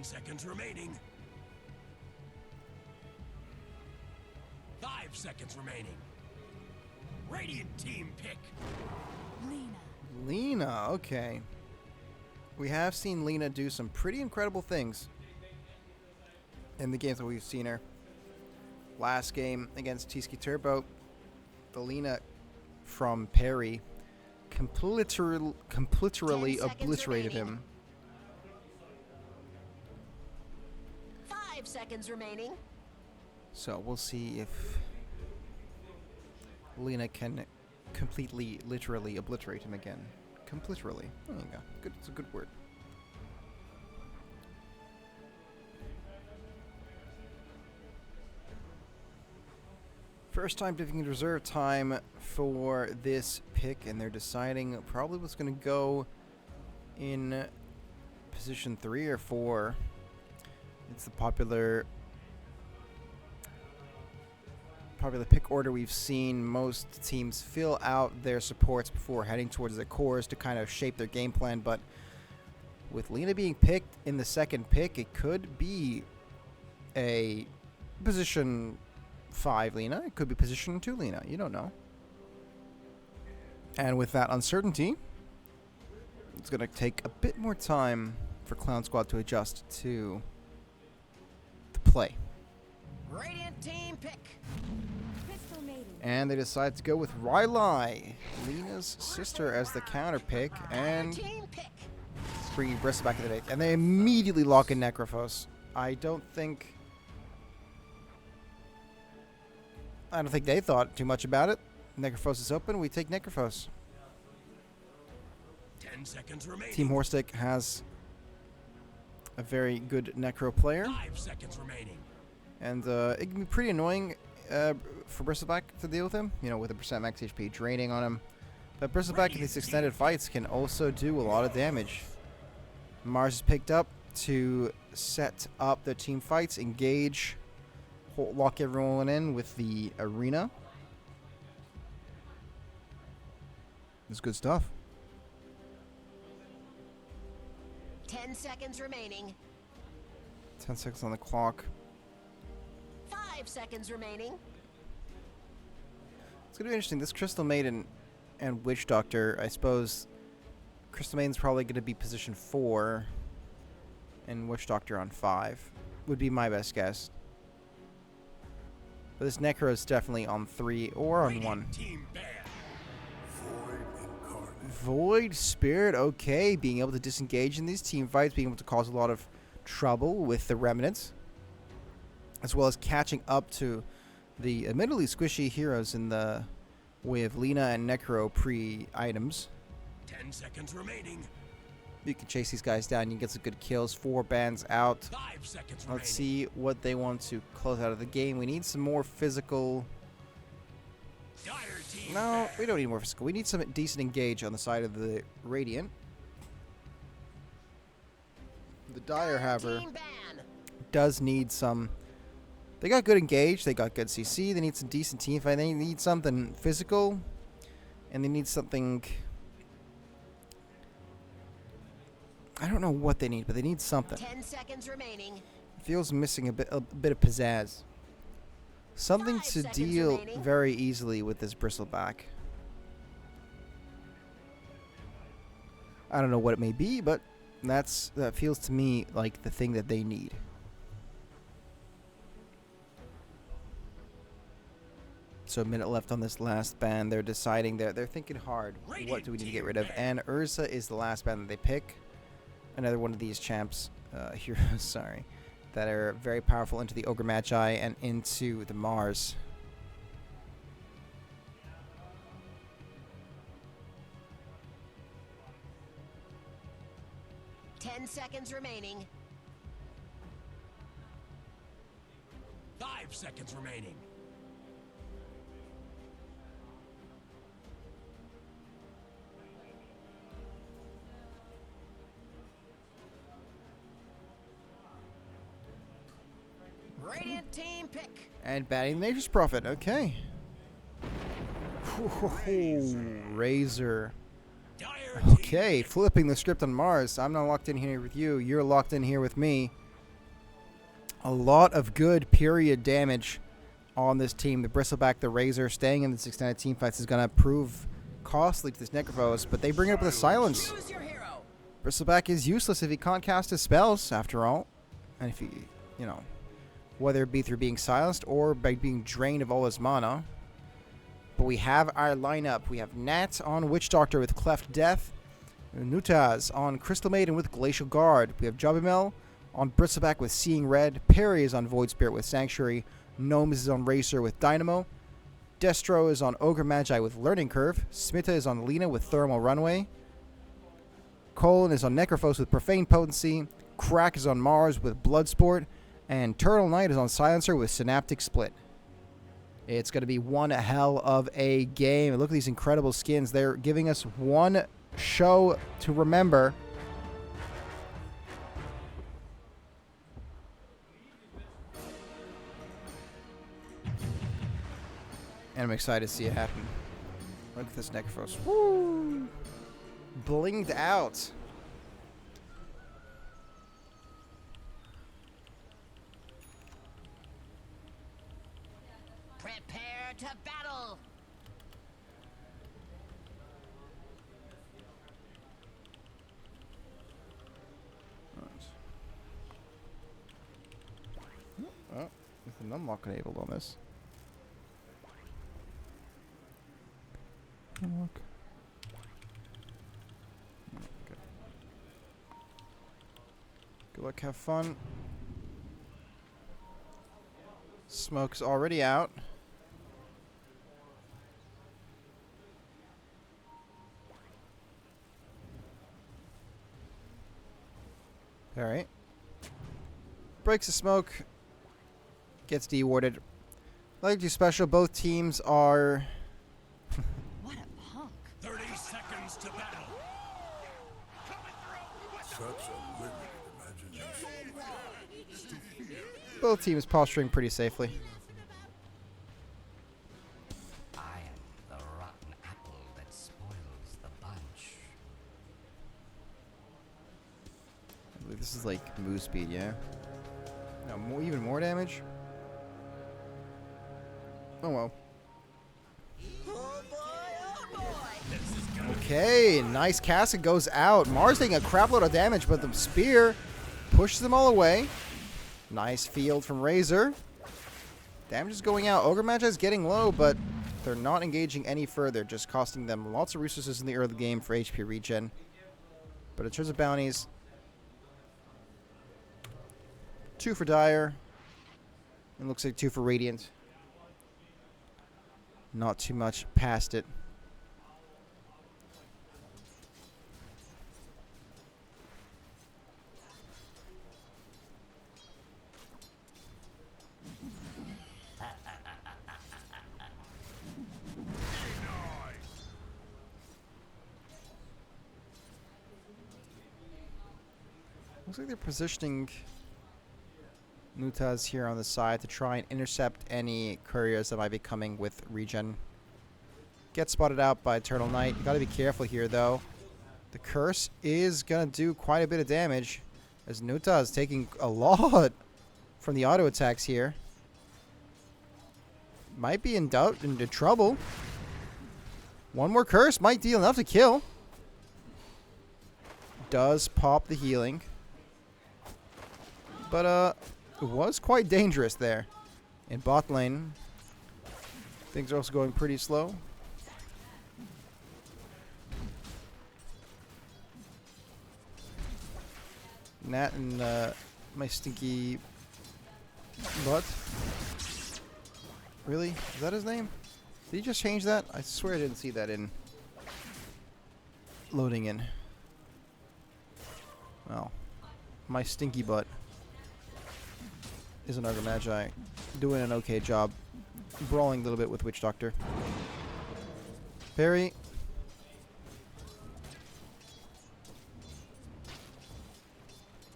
Seconds remaining. 5 seconds remaining. Radiant team pick. Lena, okay. We have seen Lena do some pretty incredible things in the games that we've seen her. Last game against Tski Turbo, the Lena from Perry completely obliterated him. 5 seconds remaining. So we'll see if Lena can completely, literally obliterate him again. Completely. There you go. Good. It's a good word. First time dipping into reserve time for this pick, and they're deciding probably what's going to go in position 3 or 4. It's the popular pick order we've seen most teams fill out their supports before heading towards their cores to kind of shape their game plan, but with Lena being picked in the second pick, it could be a position 5 Lena, it could be position 2 Lena, you don't know. And with that uncertainty, it's going to take a bit more time for Clown Squad to adjust to the play. Radiant team pick. And they decide to go with Rylai, Lena's sister, as the counter pick, and Team pick. bringing Brissa back in the deck. And they immediately lock in Necrophos. I don't think they thought too much about it. Necrophos is open. We take Necrophos. 10 seconds remaining. Team Horstick has a very good Necro player. 5 seconds remaining. And it can be pretty annoying for Bristleback to deal with him, you know, with a percent max HP draining on him. But Bristleback in these extended fights can also do a lot of damage. Mars is picked up to set up the team fights, engage, lock everyone in with the arena. It's good stuff. 10 seconds remaining. 10 seconds on the clock. 5 seconds remaining. It's going to be interesting. This Crystal Maiden and Witch Doctor, I suppose Crystal Maiden's probably going to be position 4 and Witch Doctor on 5 would be my best guess. But this Necro is definitely on 3 or on 1. Team ban. Void Spirit, okay. Being able to disengage in these team fights, being able to cause a lot of trouble with the Remnants, as well as catching up to the admittedly squishy heroes in the way of Lena and Necro pre-items. 10 seconds remaining. You can chase these guys down. You can get some good kills. 4 bans out. 5 seconds remaining. Let's see what they want to close out of the game. We need some more physical. Dire team No, ban. we don't need more physical. We need some decent engage on the side of the Radiant. The Dire, however, Team ban. does need some. They got good engage. They got good CC. They need some decent team fight. They need something physical, and they need something. I don't know what they need, but they need something. 10 seconds remaining. It feels missing a bit of pizzazz. Something 5 to seconds deal remaining. very easily with this Bristleback. I don't know what it may be, but that feels to me like the thing that they need. So a minute left on this last ban. They're deciding, they're thinking hard. What do we need to get rid of? And Urza is the last ban that they pick. Another one of these champs, heroes, sorry, that are very powerful into the Ogre Magi and into the Mars. Ten seconds remaining. 5 seconds remaining. Radiant team pick. And banning Nature's Prophet. Okay. Razor. Dire Okay, flipping the script on Mars. I'm not locked in here with you. You're locked in here with me. A lot of good period damage on this team. The Bristleback, the Razor, staying in this extended team fights is going to prove costly to this Necrophos, but they bring it up with a silence. Choose your hero. Bristleback is useless if he can't cast his spells, after all. And if he, you know, whether it be through being silenced or by being drained of all his mana. But we have our lineup. We have Nat on Witch Doctor with Cleft Death. Nutaz on Crystal Maiden with Glacial Guard. We have Jobimel on Bristleback with Seeing Red. Perry is on Void Spirit with Sanctuary. Gnomes is on Racer with Dynamo. Destro is on Ogre Magi with Learning Curve. Smita is on Lena with Thermal Runway. Colin is on Necrophos with Profane Potency. Crack is on Mars with Bloodsport. And Turtle Knight is on Silencer with Synaptic Split. It's going to be one hell of a game. Look at these incredible skins. They're giving us one show to remember. And I'm excited to see it happen. Look at this Necrophos. Woo! Blinged out. Prepare to battle. Oh, with an unlock enabled on this. Unlock. Okay. Good luck, have fun. Smoke's already out. Alright. Breaks the smoke. Gets dewarded. Legacy special, both teams are... What a punk. 30 seconds to battle. Such a limited imagination. both teams posturing pretty safely. I am the rotten apple that spoils the bunch. I believe this is like move speed, yeah? No, more, even more damage? Oh well. Okay, nice cast. It goes out. Mars taking a crap load of damage, but the spear pushes them all away. Nice field from Razor. Damage is going out. Ogre Magi is getting low, but they're not engaging any further, just costing them lots of resources in the early game for HP regen. But in terms of bounties, 2 for Dire. It looks like 2 for Radiant. Not too much past it. Looks like they're positioning Nutaz here on the side to try and intercept any couriers that might be coming with regen. Get spotted out by Turtle Knight. You gotta be careful here though. The curse is gonna do quite a bit of damage as Nutaz taking a lot from the auto attacks here. Might be in trouble. One more curse might deal enough to kill. Does pop the healing. But it was quite dangerous there in bot lane. Things are also going pretty slow. Nat and my stinky butt. Really? Is that his name? Did he just change that? I swear I didn't see that in loading in. Well, my stinky butt is an Ogre Magi doing an okay job, brawling a little bit with Witch Doctor. Parry.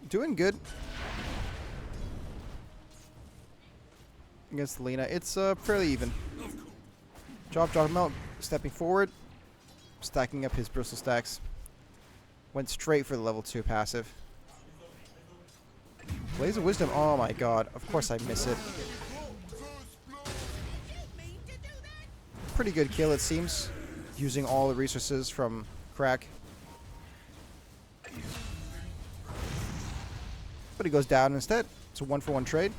Doing good against Lena. It's fairly even. Drop him out, stepping forward, stacking up his bristle stacks. Went straight for the level 2 passive. Blaze of Wisdom. Oh my god. Of course I miss it. Pretty good kill, it seems. Using all the resources from Crack. But he goes down instead. It's a 1-for-1 trade.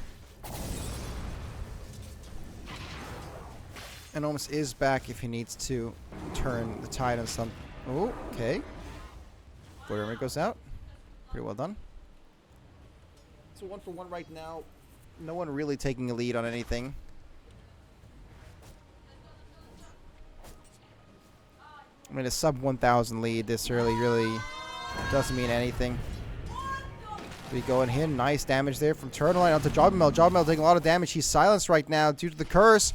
And almost is back if he needs to turn the tide on some. Oh, okay. Whatever goes out. Pretty well done. It's a 1-for-1 right now. No one really taking a lead on anything. I mean, a sub 1,000 lead this early really doesn't mean anything. We go in here. Nice damage there from TurtleKnight onto Jobbermel. Jobbermel taking a lot of damage. He's silenced right now due to the curse.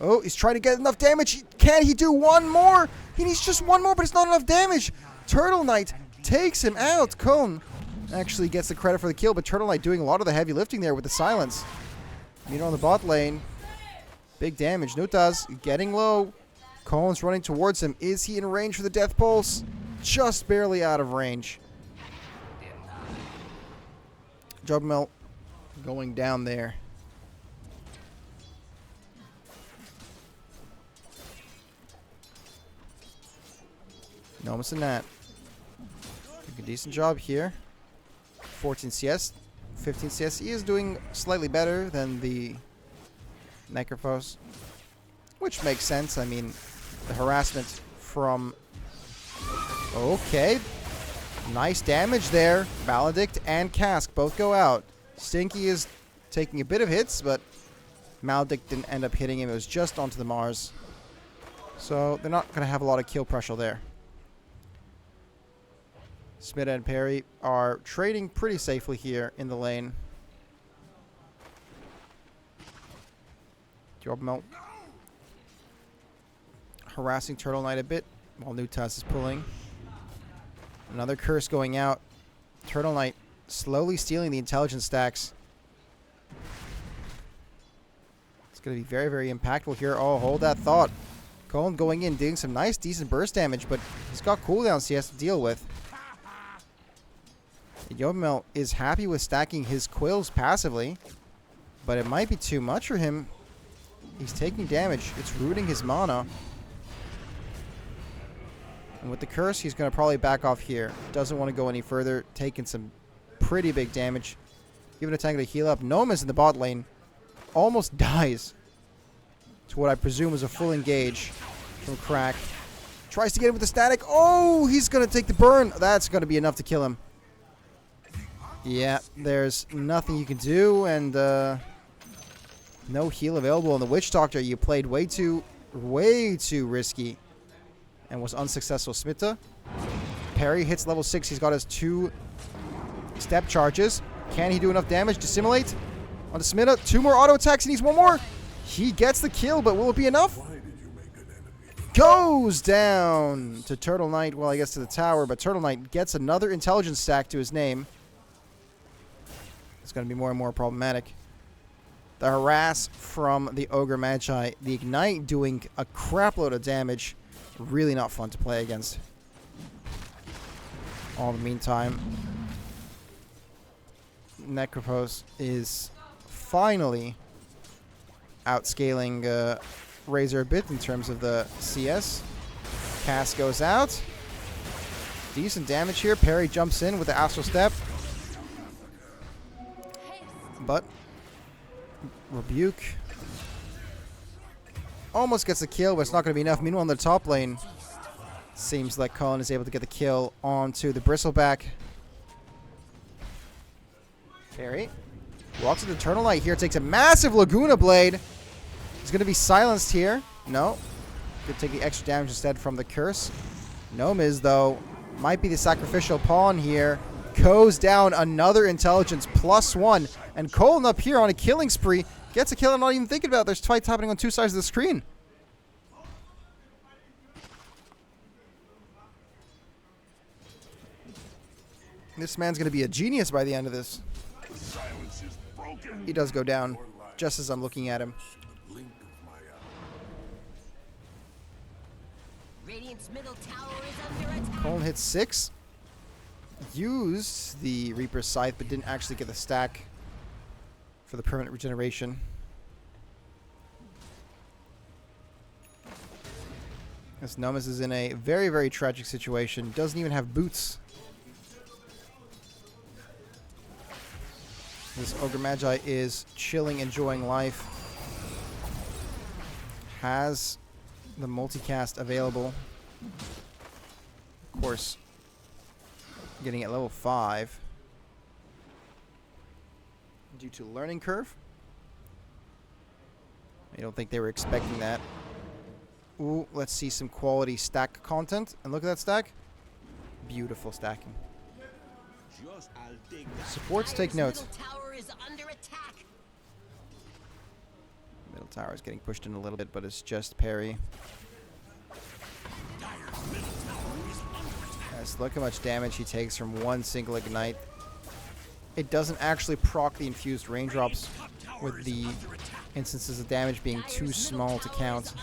Oh, he's trying to get enough damage. Can he do one more? He needs just one more, but it's not enough damage. TurtleKnight takes him out. Cone actually gets the credit for the kill, but TurtleKnight doing a lot of the heavy lifting there with the silence. Meter on the bot lane. Big damage. Nuta's getting low. Cone's running towards him. Is he in range for the Death Pulse? Just barely out of range. Jobbermel going down there. Nomus and Nat. Doing a decent job here. 14 CS. 15 CS. He is doing slightly better than the Necrophos. Which makes sense. I mean, the harassment from... Okay. Nice damage there. Maledict and Cask both go out. Stinky is taking a bit of hits, but Maledict didn't end up hitting him. It was just onto the Mars. So they're not going to have a lot of kill pressure there. Smith and Perry are trading pretty safely here in the lane. Jobbermel harassing TurtleKnight a bit while Nutas is pulling. Another curse going out. TurtleKnight slowly stealing the intelligence stacks. It's going to be very, very impactful here. Oh, hold that thought. Cone going in, doing some nice, decent burst damage, but he's got cooldowns he has to deal with. Jobbermel is happy with stacking his quills passively, but it might be too much for him. He's taking damage. It's rooting his mana. And with the curse, he's going to probably back off here. Doesn't want to go any further. Taking some pretty big damage. Giving a tank to heal up. Nomus in the bot lane almost dies to what I presume is a full engage from Crack. Tries to get him with the static. Oh, he's going to take the burn. That's going to be enough to kill him. Yeah, there's nothing you can do, and no heal available on the Witch Doctor. You played way too risky and was unsuccessful. Smita. Parry hits level 6. He's got his 2 step charges. Can he do enough damage to simulate? On the Smita, 2 more auto attacks. He needs 1 more. He gets the kill, but will it be enough? Goes down to TurtleKnight. Well, I guess to the tower, but TurtleKnight gets another intelligence stack to his name. It's going to be more and more problematic. The harass from the Ogre Magi. The Ignite doing a crap load of damage. Really not fun to play against. All in the meantime, Necropos is finally outscaling Razor a bit in terms of the CS. Cass goes out. Decent damage here. Parry jumps in with the Astral Step. But Rebuke almost gets a kill, but it's not going to be enough. Meanwhile, in the top lane, seems like Cullen is able to get the kill onto the Bristleback. Fairy walks into Eternal Light here, takes a massive Laguna Blade. He's going to be silenced here. No. Could take the extra damage instead from the Curse. Nomiz, though, might be the sacrificial pawn here. Goes down another intelligence +1. And Cullen up here on a killing spree. Gets a kill I'm not even thinking about. There's fights happening on two sides of the screen. This man's going to be a genius by the end of this. He does go down just as I'm looking at him. Radiant's middle tower is under attack. Cullen hits 6. Used the Reaper's Scythe, but didn't actually get the stack for the permanent regeneration. This Nomiz is in a very, very tragic situation. Doesn't even have boots. This Ogre Magi is chilling, enjoying life. Has the multicast available. Of course, getting at level 5 due to learning curve. I don't think they were expecting that. Ooh, let's see some quality stack content. And look at that stack. Beautiful stacking. Supports take note. Middle tower is under attack. Middle tower is getting pushed in a little bit, but it's just parry. Yes, look how much damage he takes from one single ignite. It doesn't actually proc the infused raindrops with the instances of damage being too small to count.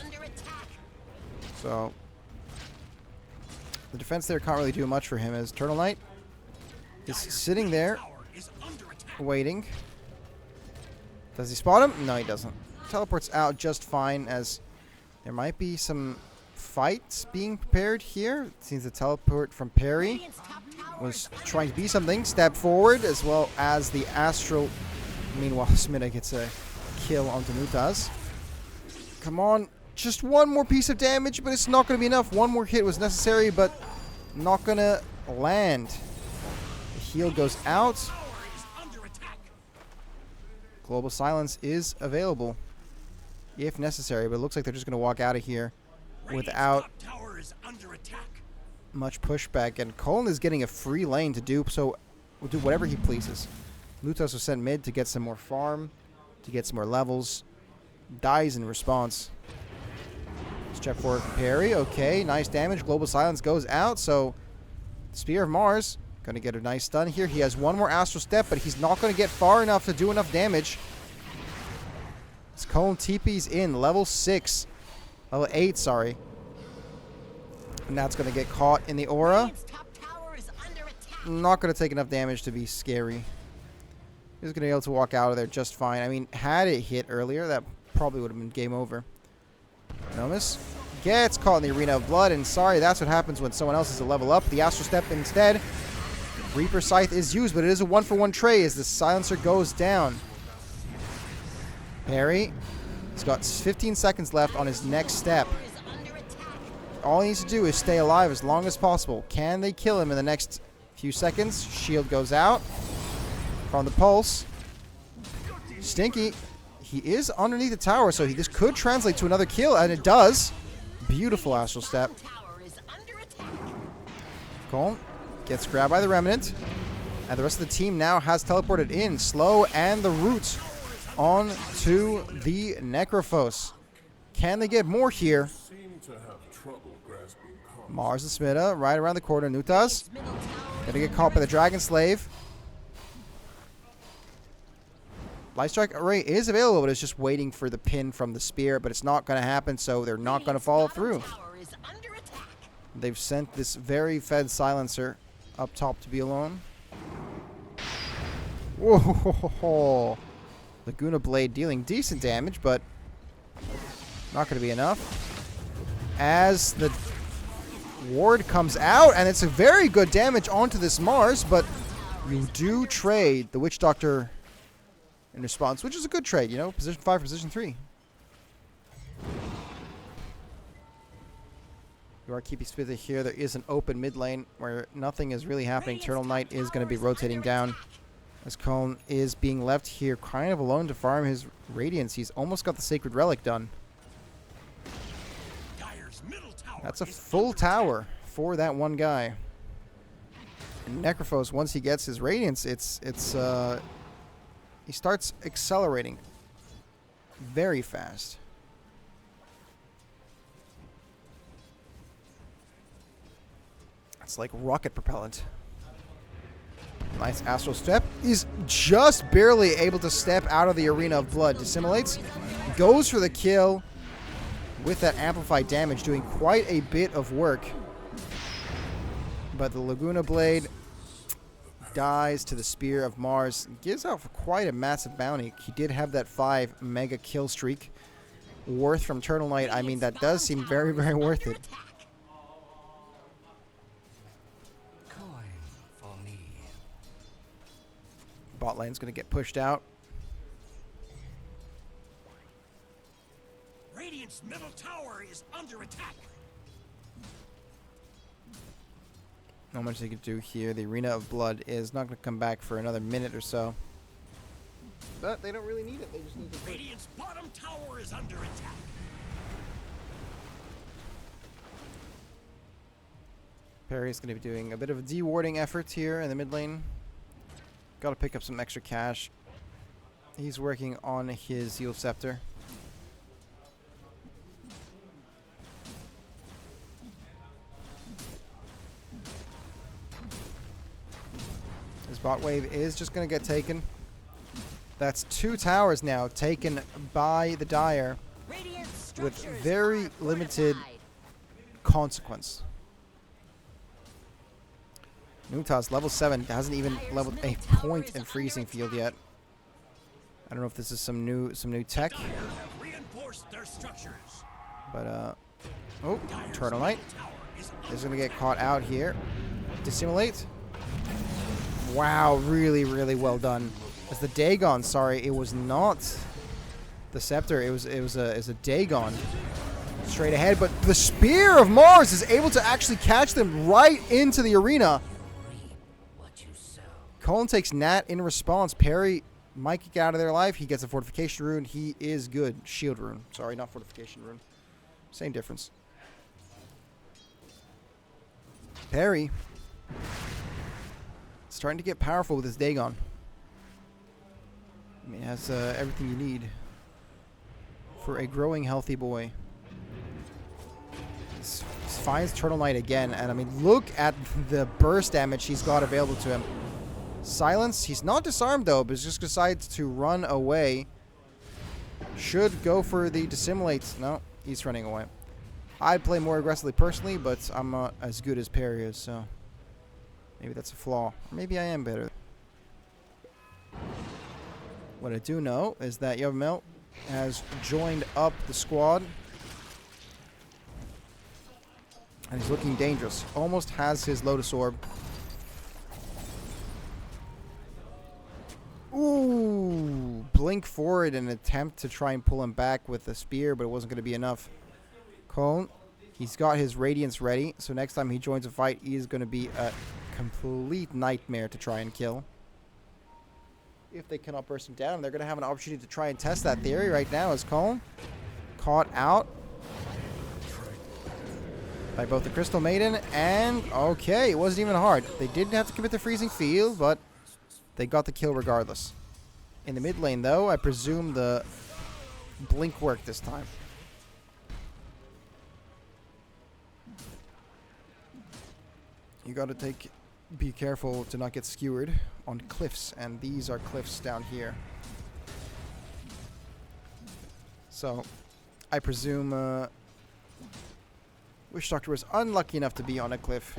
So the defense there can't really do much for him, as Eternal Knight is sitting there waiting. Does he spot him? No, he doesn't. Teleports out just fine, as there might be some fights being prepared here. It seems the teleport from Perry was trying to be something. Step forward, as well as the Astral. Meanwhile, Smita gets a kill onto Nutaz. Come on. Just one more piece of damage, but it's not going to be enough. One more hit was necessary, but not going to land. The heal goes out. Global Silence is available if necessary, but it looks like they're just going to walk out of here without much pushback. And Cullen is getting a free lane to do so. Will do whatever he pleases. Lutos was sent mid to get some more farm, to get some more levels. Dies in response. Step forward from Perry. Okay, nice damage. Global Silence goes out, so Spear of Mars going to get a nice stun here. He has one more Astral Step, but he's not going to get far enough to do enough damage. This Cullen TP's in. Level 6. Level 8, sorry. And that's going to get caught in the aura. Not going to take enough damage to be scary. He's going to be able to walk out of there just fine. I mean, had it hit earlier, that probably would have been game over. Nomis gets caught in the Arena of Blood, and sorry, that's what happens when someone else is a level up. The Astral Step instead. Reaper Scythe is used, but it is a 1-for-1 tray as the Silencer goes down. Perry, he's got 15 seconds left on his next step. All he needs to do is stay alive as long as possible. Can they kill him in the next few seconds? Shield goes out from the Pulse. Stinky. He is underneath the tower, so this could translate to another kill, and it does. Beautiful Astral Step. Cullen gets grabbed by the Remnant, and the rest of the team now has teleported in. Slow and the Root on to the Necrophos. Can they get more here? Mars and Smita right around the corner. Nutaz gonna get caught by the Dragon Slave. Lightstrike Array is available, but it's just waiting for the pin from the spear, but it's not going to happen, so they're not going to follow through. They've sent this very fed Silencer up top to be alone. Whoa! Laguna Blade dealing decent damage, but not going to be enough. As the ward comes out, and it's a very good damage onto this Mars, but you do trade the Witch Doctor in response, which is a good trade, you know, position 5, position 3. You are keeping split here. There is an open mid lane where nothing is really happening. Turtle Knight is going to be rotating down as Cone is being left here kind of alone to farm his Radiance. He's almost got the Sacred Relic done. That's a full tower for that one guy. And Necrophos, once he gets his Radiance, he starts accelerating very fast. It's like rocket propellant. Nice Astral Step. He's just barely able to step out of the Arena of Blood. Dissimulates. Goes for the kill with that amplified damage, doing quite a bit of work. But the Laguna Blade dies to the Spear of Mars. Gives out quite a massive bounty. He did have that 5 mega kill streak worth from Turtle Knight. I mean, that does seem very, very worth it. Bot lane's going to get pushed out. Radiant's middle tower is under attack. Not much they can do here. The Arena of Blood is not going to come back for another minute or so. But they don't really need it. They just need to push. Radiant's bottom tower is under attack. Perry's going to be doing a bit of a dewarding effort here in the mid lane. Got to pick up some extra cash. He's working on his Zeal Scepter. His bot wave is just going to get taken. That's 2 towers now taken by the Dire with very limited consequence. Nutas, level 7, hasn't even leveled a point in Freezing Field yet. I don't know if this is some new tech. But oh, Turtle Knight is gonna get caught out here. Dissimulate. Wow, really, really well done. As the Dagon, sorry, it was not the Scepter, it was a Dagon. Straight ahead, but the Spear of Mars is able to actually catch them right into the arena. Colin takes Nat in response. Perry might kick out of their life. He gets a Fortification Rune. He is good. Shield Rune. Sorry, not Fortification Rune. Same difference. Perry starting to get powerful with his Dagon. I mean, it has everything you need for a growing, healthy boy. Finds Turtle Knight again, and I mean, look at the burst damage he's got available to him. Silence. He's not disarmed though, but just decides to run away. Should go for the Dissimulate. No, he's running away. I'd play more aggressively personally, but I'm not as good as Perry is, so maybe that's a flaw. Or maybe I am better. What I do know is that Yavimel has joined up the squad. And he's looking dangerous. Almost has his Lotus Orb. Ooh, blink forward in an attempt to try and pull him back with the spear, but it wasn't going to be enough. Cone, he's got his Radiance ready, so next time he joins a fight, he is going to be a complete nightmare to try and kill. If they cannot burst him down, they're going to have an opportunity to try and test that theory right now as Cone caught out by both the Crystal Maiden and... Okay, it wasn't even hard. They didn't have to commit the Freezing Field, but they got the kill regardless. In the mid lane, though, I presume the blink worked this time. You gotta be careful to not get skewered on cliffs, and these are cliffs down here. So, I presume Wish Doctor was unlucky enough to be on a cliff.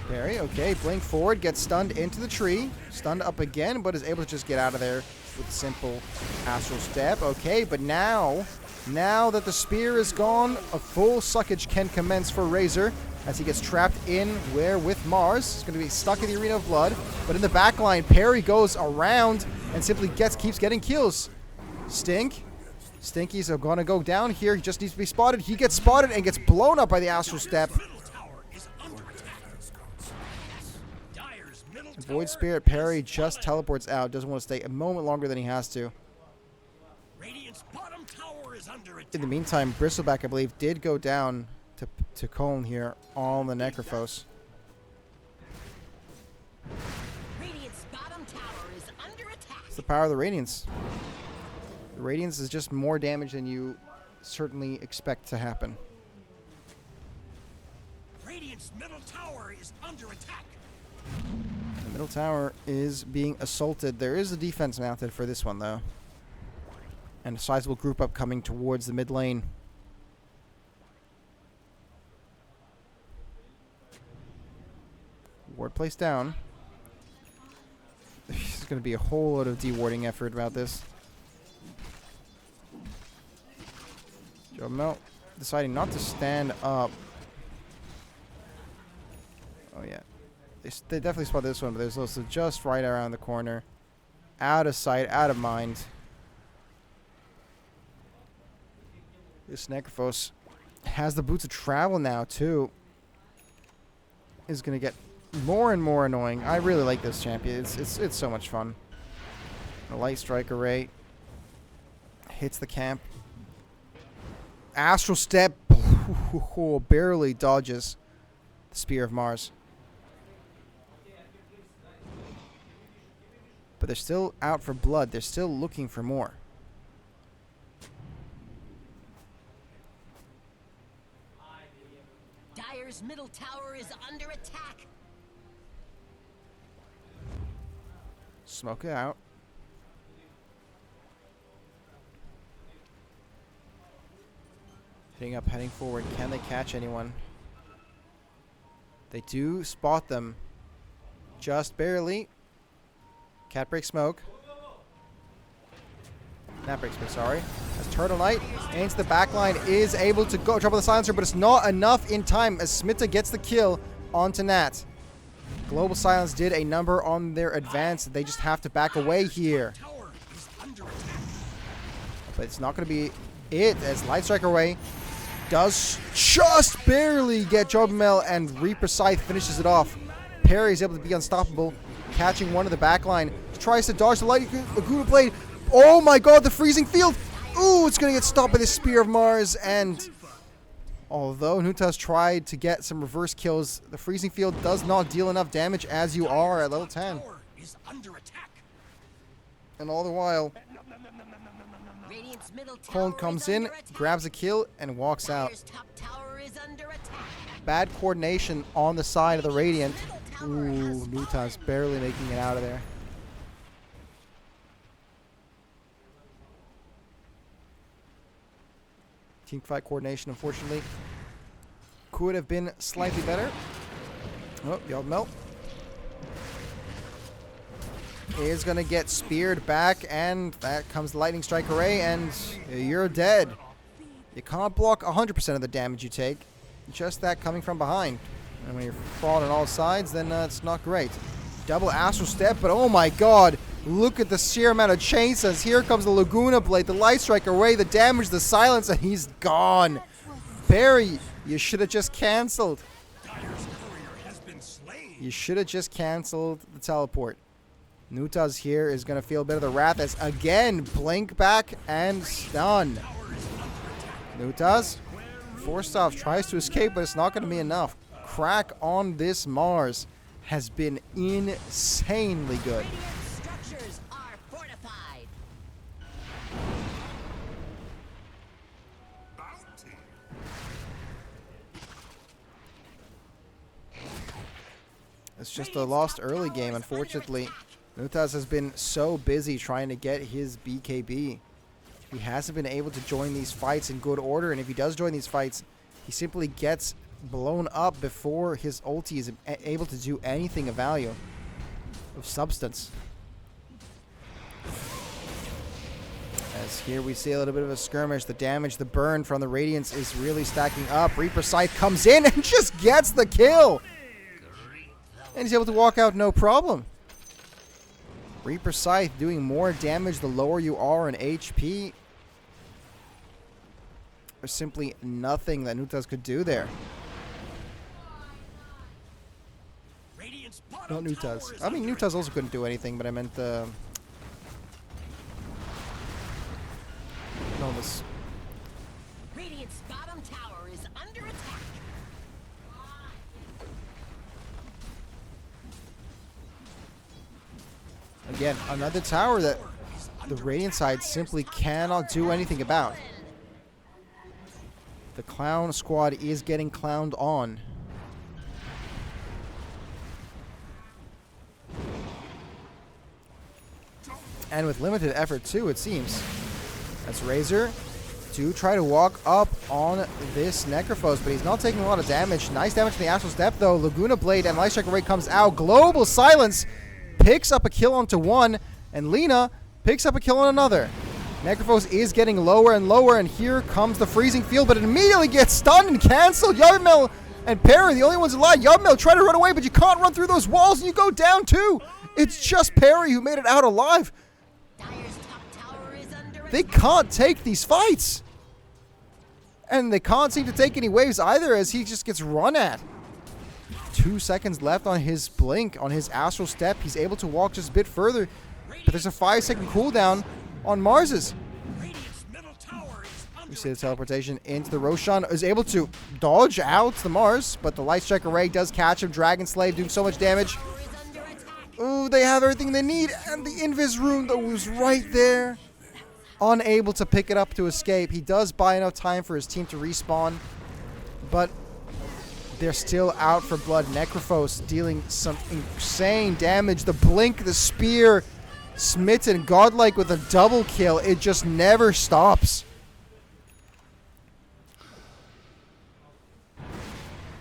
Perry, okay, blink forward, gets stunned into the tree. Stunned up again, but is able to just get out of there with a simple Astral Step. Okay, but now that the spear is gone, a full suckage can commence for Razor as he gets trapped in with Mars. He's going to be stuck in the Arena of Blood, but in the back line, Perry goes around and simply keeps getting kills. Stink. Stinkies are gonna go down here. He just needs to be spotted. He gets spotted and gets blown up by the Astral Step. Middle tower is under attack. Dire's middle tower Void Spirit parry just teleports out. Doesn't want to stay a moment longer than he has to. Radiant's bottom tower is under attack. In the meantime, Bristleback, I believe, did go down to Colne here on the Necrophos. Radiant's bottom tower is under attack. It's the power of the Radiance. The Radiance is just more damage than you certainly expect to happen. Radiant's middle tower is under attack. The middle tower is being assaulted. There is a defense mounted for this one, though. And a sizable group up coming towards the mid lane. Ward placed down. There's going to be a whole lot of dewarding effort about this. Joe Mel deciding not to stand up. Oh, yeah. They definitely spotted this one, but there's also just right around the corner. Out of sight, out of mind. This Necrophos has the boots of travel now, too. Is going to get more and more annoying. I really like this champion. It's so much fun. The Light Strike Array hits the camp. Astral Step barely dodges the Spear of Mars. But they're still out for blood. They're still looking for more. Dire's middle tower is under attack. Smoke it out. Heading up, heading forward. Can they catch anyone? They do spot them. Just barely. Cat break smoke. Not break smoke, sorry. As Turtle Knight into the backline is able to go drop on the silencer, but it's not enough in time as Smita gets the kill onto Nat. Global Silence did a number on their advance. They just have to back away here. Tower is under attack. But it's not going to be it as Light Strike Away does just barely get Jobamel, and Reaper Scythe finishes it off. Perry is able to be unstoppable, catching one of the backline. Tries to dodge the Laguna Blade. Oh my god, the Freezing Field! Ooh, it's going to get stopped by the Spear of Mars, and although Nutas tried to get some reverse kills, the Freezing Field does not deal enough damage as you are at level 10. Tower is under attack. And all the while, Radiant's middle tower Colne comes is in, under attack. grabs a kill, and walks out. Dire's top tower is under attack. Bad coordination on the side of the Radiant. Middle tower has Ooh, Nutas barely making it out of there. Teamfight coordination, unfortunately, could have been slightly better. Oh, the old melt is going to get speared back, and that comes the Lightning Strike Array, and you're dead. You can't block 100% of the damage you take. Just that coming from behind. And when you're falling on all sides, then it's not great. Double Astral Step, but oh my god, look at the sheer amount of chases. Here comes the Laguna Blade, the Light Strike Array, the damage, the silence, and he's gone. Barry, you should have just cancelled. Dire's courier has been slain. You should have just cancelled the teleport. Nutas here is going to feel a bit of the wrath as again, blink back and stun. Nutas, forced off, tries to escape, but it's not going to be enough. Crack on this Mars has been insanely good. Radiant structures are fortified. It's just a lost early game, unfortunately. Nutas has been so busy trying to get his BKB. He hasn't been able to join these fights in good order, and if he does join these fights, he simply gets blown up before his ulti is able to do anything of value, of substance. As here we see a little bit of a skirmish. The damage, the burn from the Radiance is really stacking up. Reaper Scythe comes in and just gets the kill. And he's able to walk out no problem. Reaper Scythe doing more damage the lower you are in HP. There's simply nothing that Nutas could do there. Radiant's Not bottom tower Nutas. is I mean, under Nutas also couldn't do anything, but I meant Nomus. Radiant's bottom tower is under attack. Again, another tower that the Radiant side simply cannot do anything about. The clown squad is getting clowned on. And with limited effort too, it seems. That's Razor. Do try to walk up on this Necrophos, but he's not taking a lot of damage. Nice damage to the Astral Step though. Laguna Blade and Light Striker Ray comes out. Global Silence picks up a kill onto one, and Lina picks up a kill on another. Necrophos is getting lower and lower, and here comes the freezing field, but it immediately gets stunned and cancelled. Yabamel and Perry, the only ones alive. Yabamel try to run away, but you can't run through those walls, and you go down too. It's just Perry who made it out alive. Dire's top tower is under They can't take these fights. And they can't seem to take any waves either, as he just gets run at. 2 seconds left on his blink, on his Astral Step. He's able to walk just a bit further, but there's a 5-second cooldown on Mars's. Radiant's middle tower is under We see the teleportation into the Roshan. Is able to dodge out the Mars, but the Light Strike Array does catch him. Dragon Slave doing so much damage. Ooh, they have everything they need, and the Invis Rune that was right there. Unable to pick it up to escape. He does buy enough time for his team to respawn, but they're still out for blood. Necrophos dealing some insane damage. The blink, the spear, smitten, godlike with a double kill. It just never stops.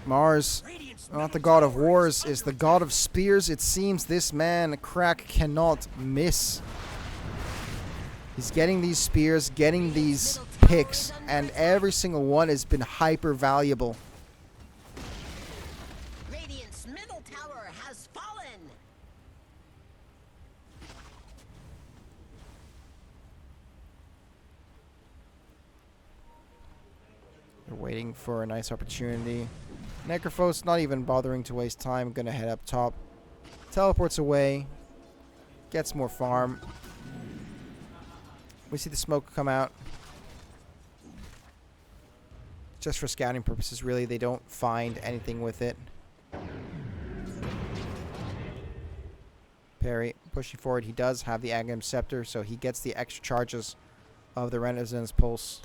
Mars, not the god of wars, is the god of spears. It seems this man, Crack, cannot miss. He's getting these spears, getting these picks, and every single one has been hyper valuable. Radiant's middle tower has fallen. They're waiting for a nice opportunity. Necrophos not even bothering to waste time. Gonna head up top. Teleports away. Gets more farm. We see the smoke come out. Just for scouting purposes, really. They don't find anything with it. Perry pushing forward. He does have the Aghanim Scepter, so he gets the extra charges of the Renaissance Pulse.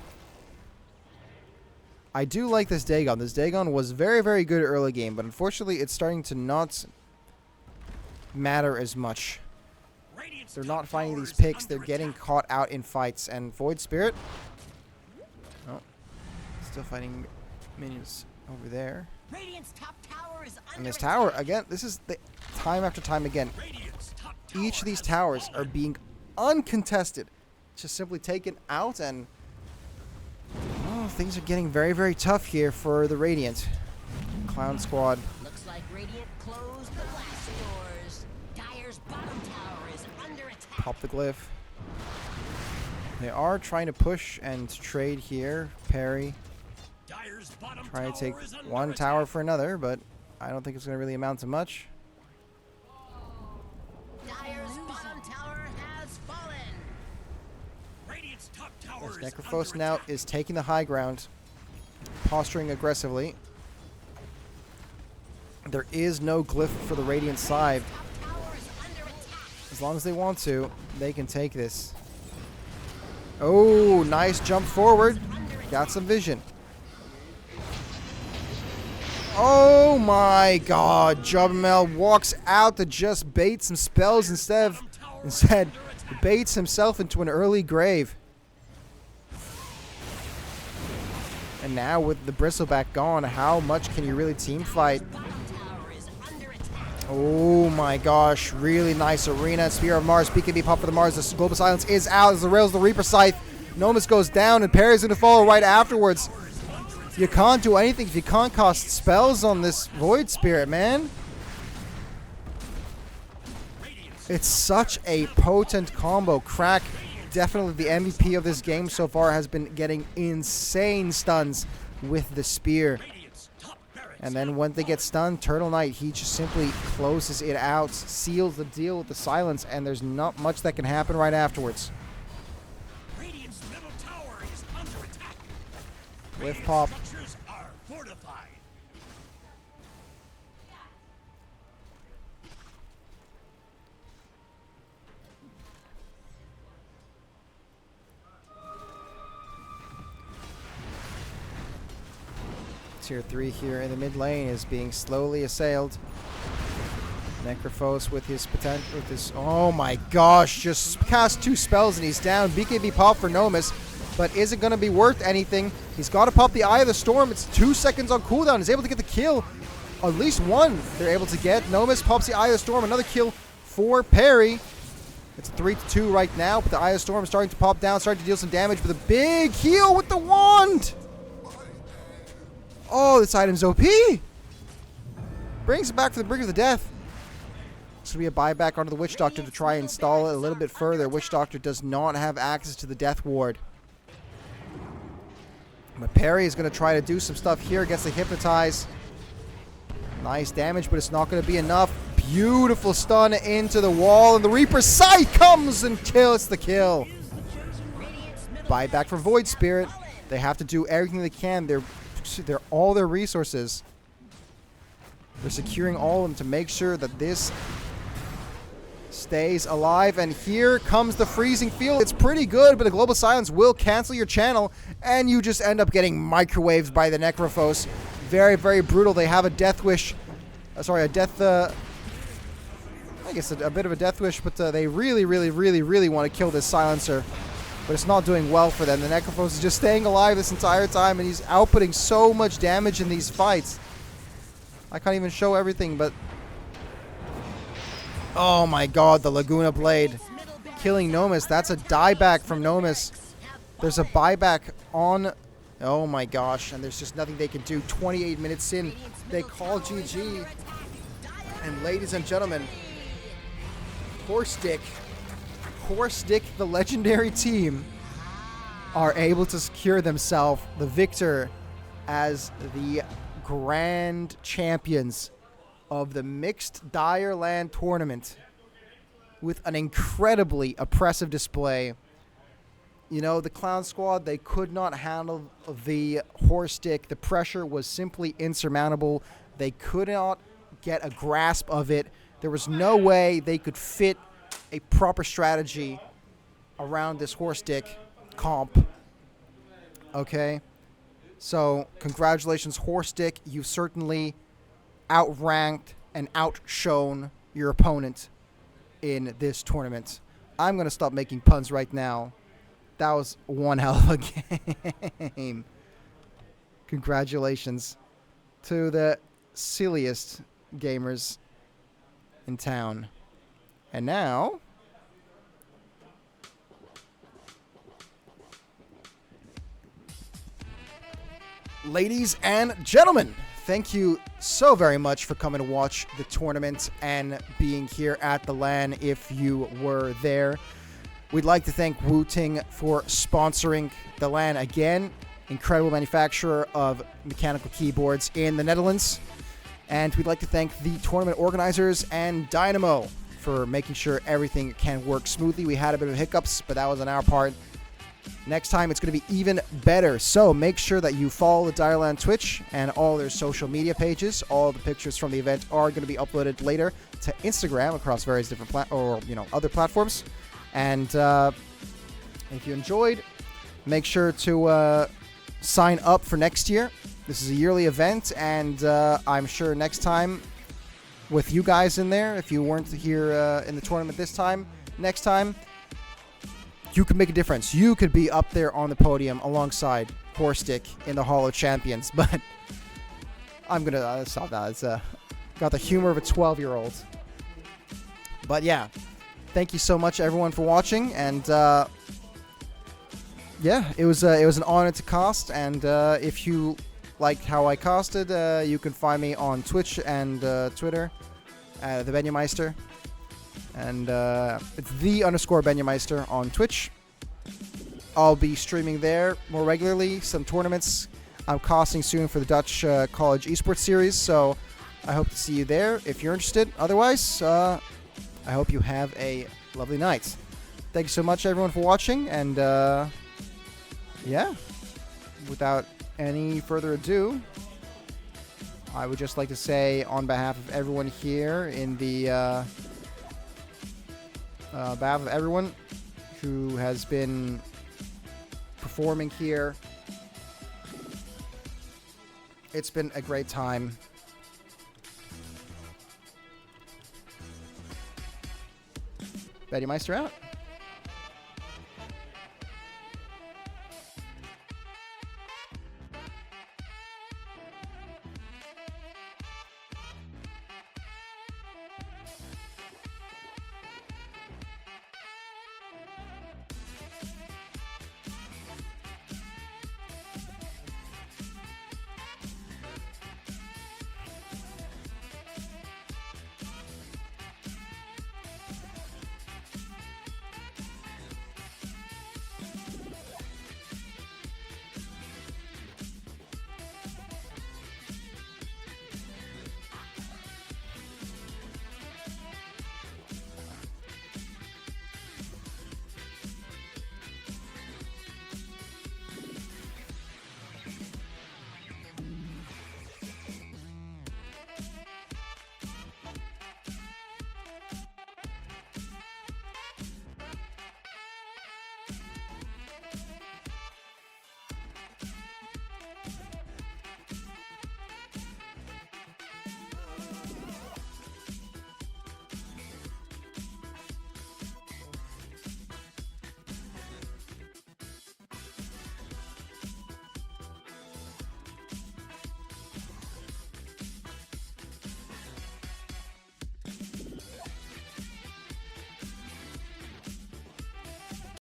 I do like this Dagon. This Dagon was very, very good early game, but unfortunately it's starting to not matter as much. They're not finding these picks. They're getting caught out in fights. And Void Spirit. Oh. Still fighting minions over there. Radiant's top tower is under And this tower, again, this is the time after time again. Each of these towers are being uncontested. Just simply taken out, and oh, things are getting very, very tough here for the Radiant. Clown Squad. Looks like Radiant closed the blast doors. Dire's bottom tower is under attack. Pop the glyph. They are trying to push and trade here. Perry Dire's bottom trying to take tower is under one attack. tower for another, but I don't think it's going to really amount to much. Dire's bottom tower has fallen. Radiant's top tower As is Necrophos under now attack. is taking the high ground, posturing aggressively. There is no glyph for the Radiant side. Top tower is under attack. As long as they want to, they can take this. Oh, nice jump forward. Got some vision. Oh my god. Jobamel walks out to just bait some spells instead baits himself into an early grave. And now with the Bristleback gone, how much can you really team fight? Oh my gosh, really nice arena. Spear of Mars, BKB pop for the Mars. The Global Silence is out as the rails the Reaper Scythe. Nomus goes down and Perry's going to follow right afterwards. You can't do anything if you can't cast spells on this Void Spirit, man. It's such a potent combo. Crack definitely the MVP of this game so far, has been getting insane stuns with the spear. And then when they get stunned, Turtle Knight, he just simply closes it out, seals the deal with the silence, and there's not much that can happen right afterwards. Radiant's middle tower is under attack. With Radiant pop. structures are fortified. Tier 3 here in the mid lane is being slowly assailed. Necrophos with his potential, oh my gosh, just cast 2 spells and he's down. BKB pop for Nomus, but is it going to be worth anything? He's got to pop the Eye of the Storm. It's 2 seconds on cooldown. He's able to get the kill. At least one they're able to get. Nomus pops the Eye of the Storm. Another kill for Perry. It's 3-2 right now, but the Eye of the Storm is starting to pop down, starting to deal some damage with a big heal with the wand. Oh, this item's OP. Brings it back from the brink of the death. This will be a buyback onto the Witch Doctor to try and stall it a little bit further. Witch Doctor does not have access to the Death Ward. But Perry is going to try to do some stuff here. Gets the Hypnotize. Nice damage, but it's not going to be enough. Beautiful stun into the wall. And the Reaper's Sight comes and kills the kill. Buyback for Void Spirit. They have to do everything they can. They're all their resources. They're securing all of them to make sure that this stays alive. And here comes the freezing field. It's pretty good, but the Global Silence will cancel your channel, and you just end up getting microwaved by the Necrophos. Very, very brutal. They have a death wish. Sorry, a death... I guess a bit of a death wish, but they really, really, really, really want to kill this Silencer. But it's not doing well for them. The Necrophos is just staying alive this entire time, and he's outputting so much damage in these fights. I can't even show everything, but... Oh my god, the Laguna Blade. Killing Nomus. That's a dieback from Nomus. There's a buyback on... Oh my gosh, and there's just nothing they can do. 28 minutes in, they call GG. And ladies and gentlemen, Horstick, the legendary team, are able to secure themselves the victor as the grand champions of the mixed DireLAN tournament with an incredibly oppressive display. You know, the Clown Squad, they could not handle the Horstick. The pressure was simply insurmountable. They could not get a grasp of it. There was no way they could fit a proper strategy around this Horstick comp. Okay? So, congratulations, Horstick. You certainly outranked and outshone your opponent in this tournament. I'm going to stop making puns right now. That was one hell of a game. Congratulations to the silliest gamers in town. And now... ladies and gentlemen, thank you so very much for coming to watch the tournament and being here at the LAN if you were there. We'd like to thank Wu-Ting for sponsoring the LAN again. Incredible manufacturer of mechanical keyboards in the Netherlands. And we'd like to thank the tournament organizers and Dynamo for making sure everything can work smoothly. We had a bit of hiccups, but that was on our part. Next time, it's going to be even better. So make sure that you follow the DireLAN Twitch and all their social media pages. All the pictures from the event are going to be uploaded later to Instagram across various different other platforms. And if you enjoyed, make sure to sign up for next year. This is a yearly event, and I'm sure next time, with you guys in there, if you weren't here in the tournament this time, next time, you could make a difference. You could be up there on the podium alongside Horstick in the Hall of Champions. But I'm going to stop that. It's got the humor of a 12-year-old. But yeah, thank you so much, everyone, for watching. And yeah, it was an honor to cast. And if you like how I casted, you can find me on Twitch and Twitter, TheBenjameister. And it's _Benjameister on Twitch. I'll be streaming there more regularly. Some tournaments I'm casting soon for the Dutch College Esports Series, so I hope to see you there if you're interested. Otherwise, I hope you have a lovely night. Thank you so much, everyone, for watching, and yeah, without any further ado, I would just like to say on behalf of everyone here in the behalf of everyone who has been performing here, it's been a great time. DireLAN out.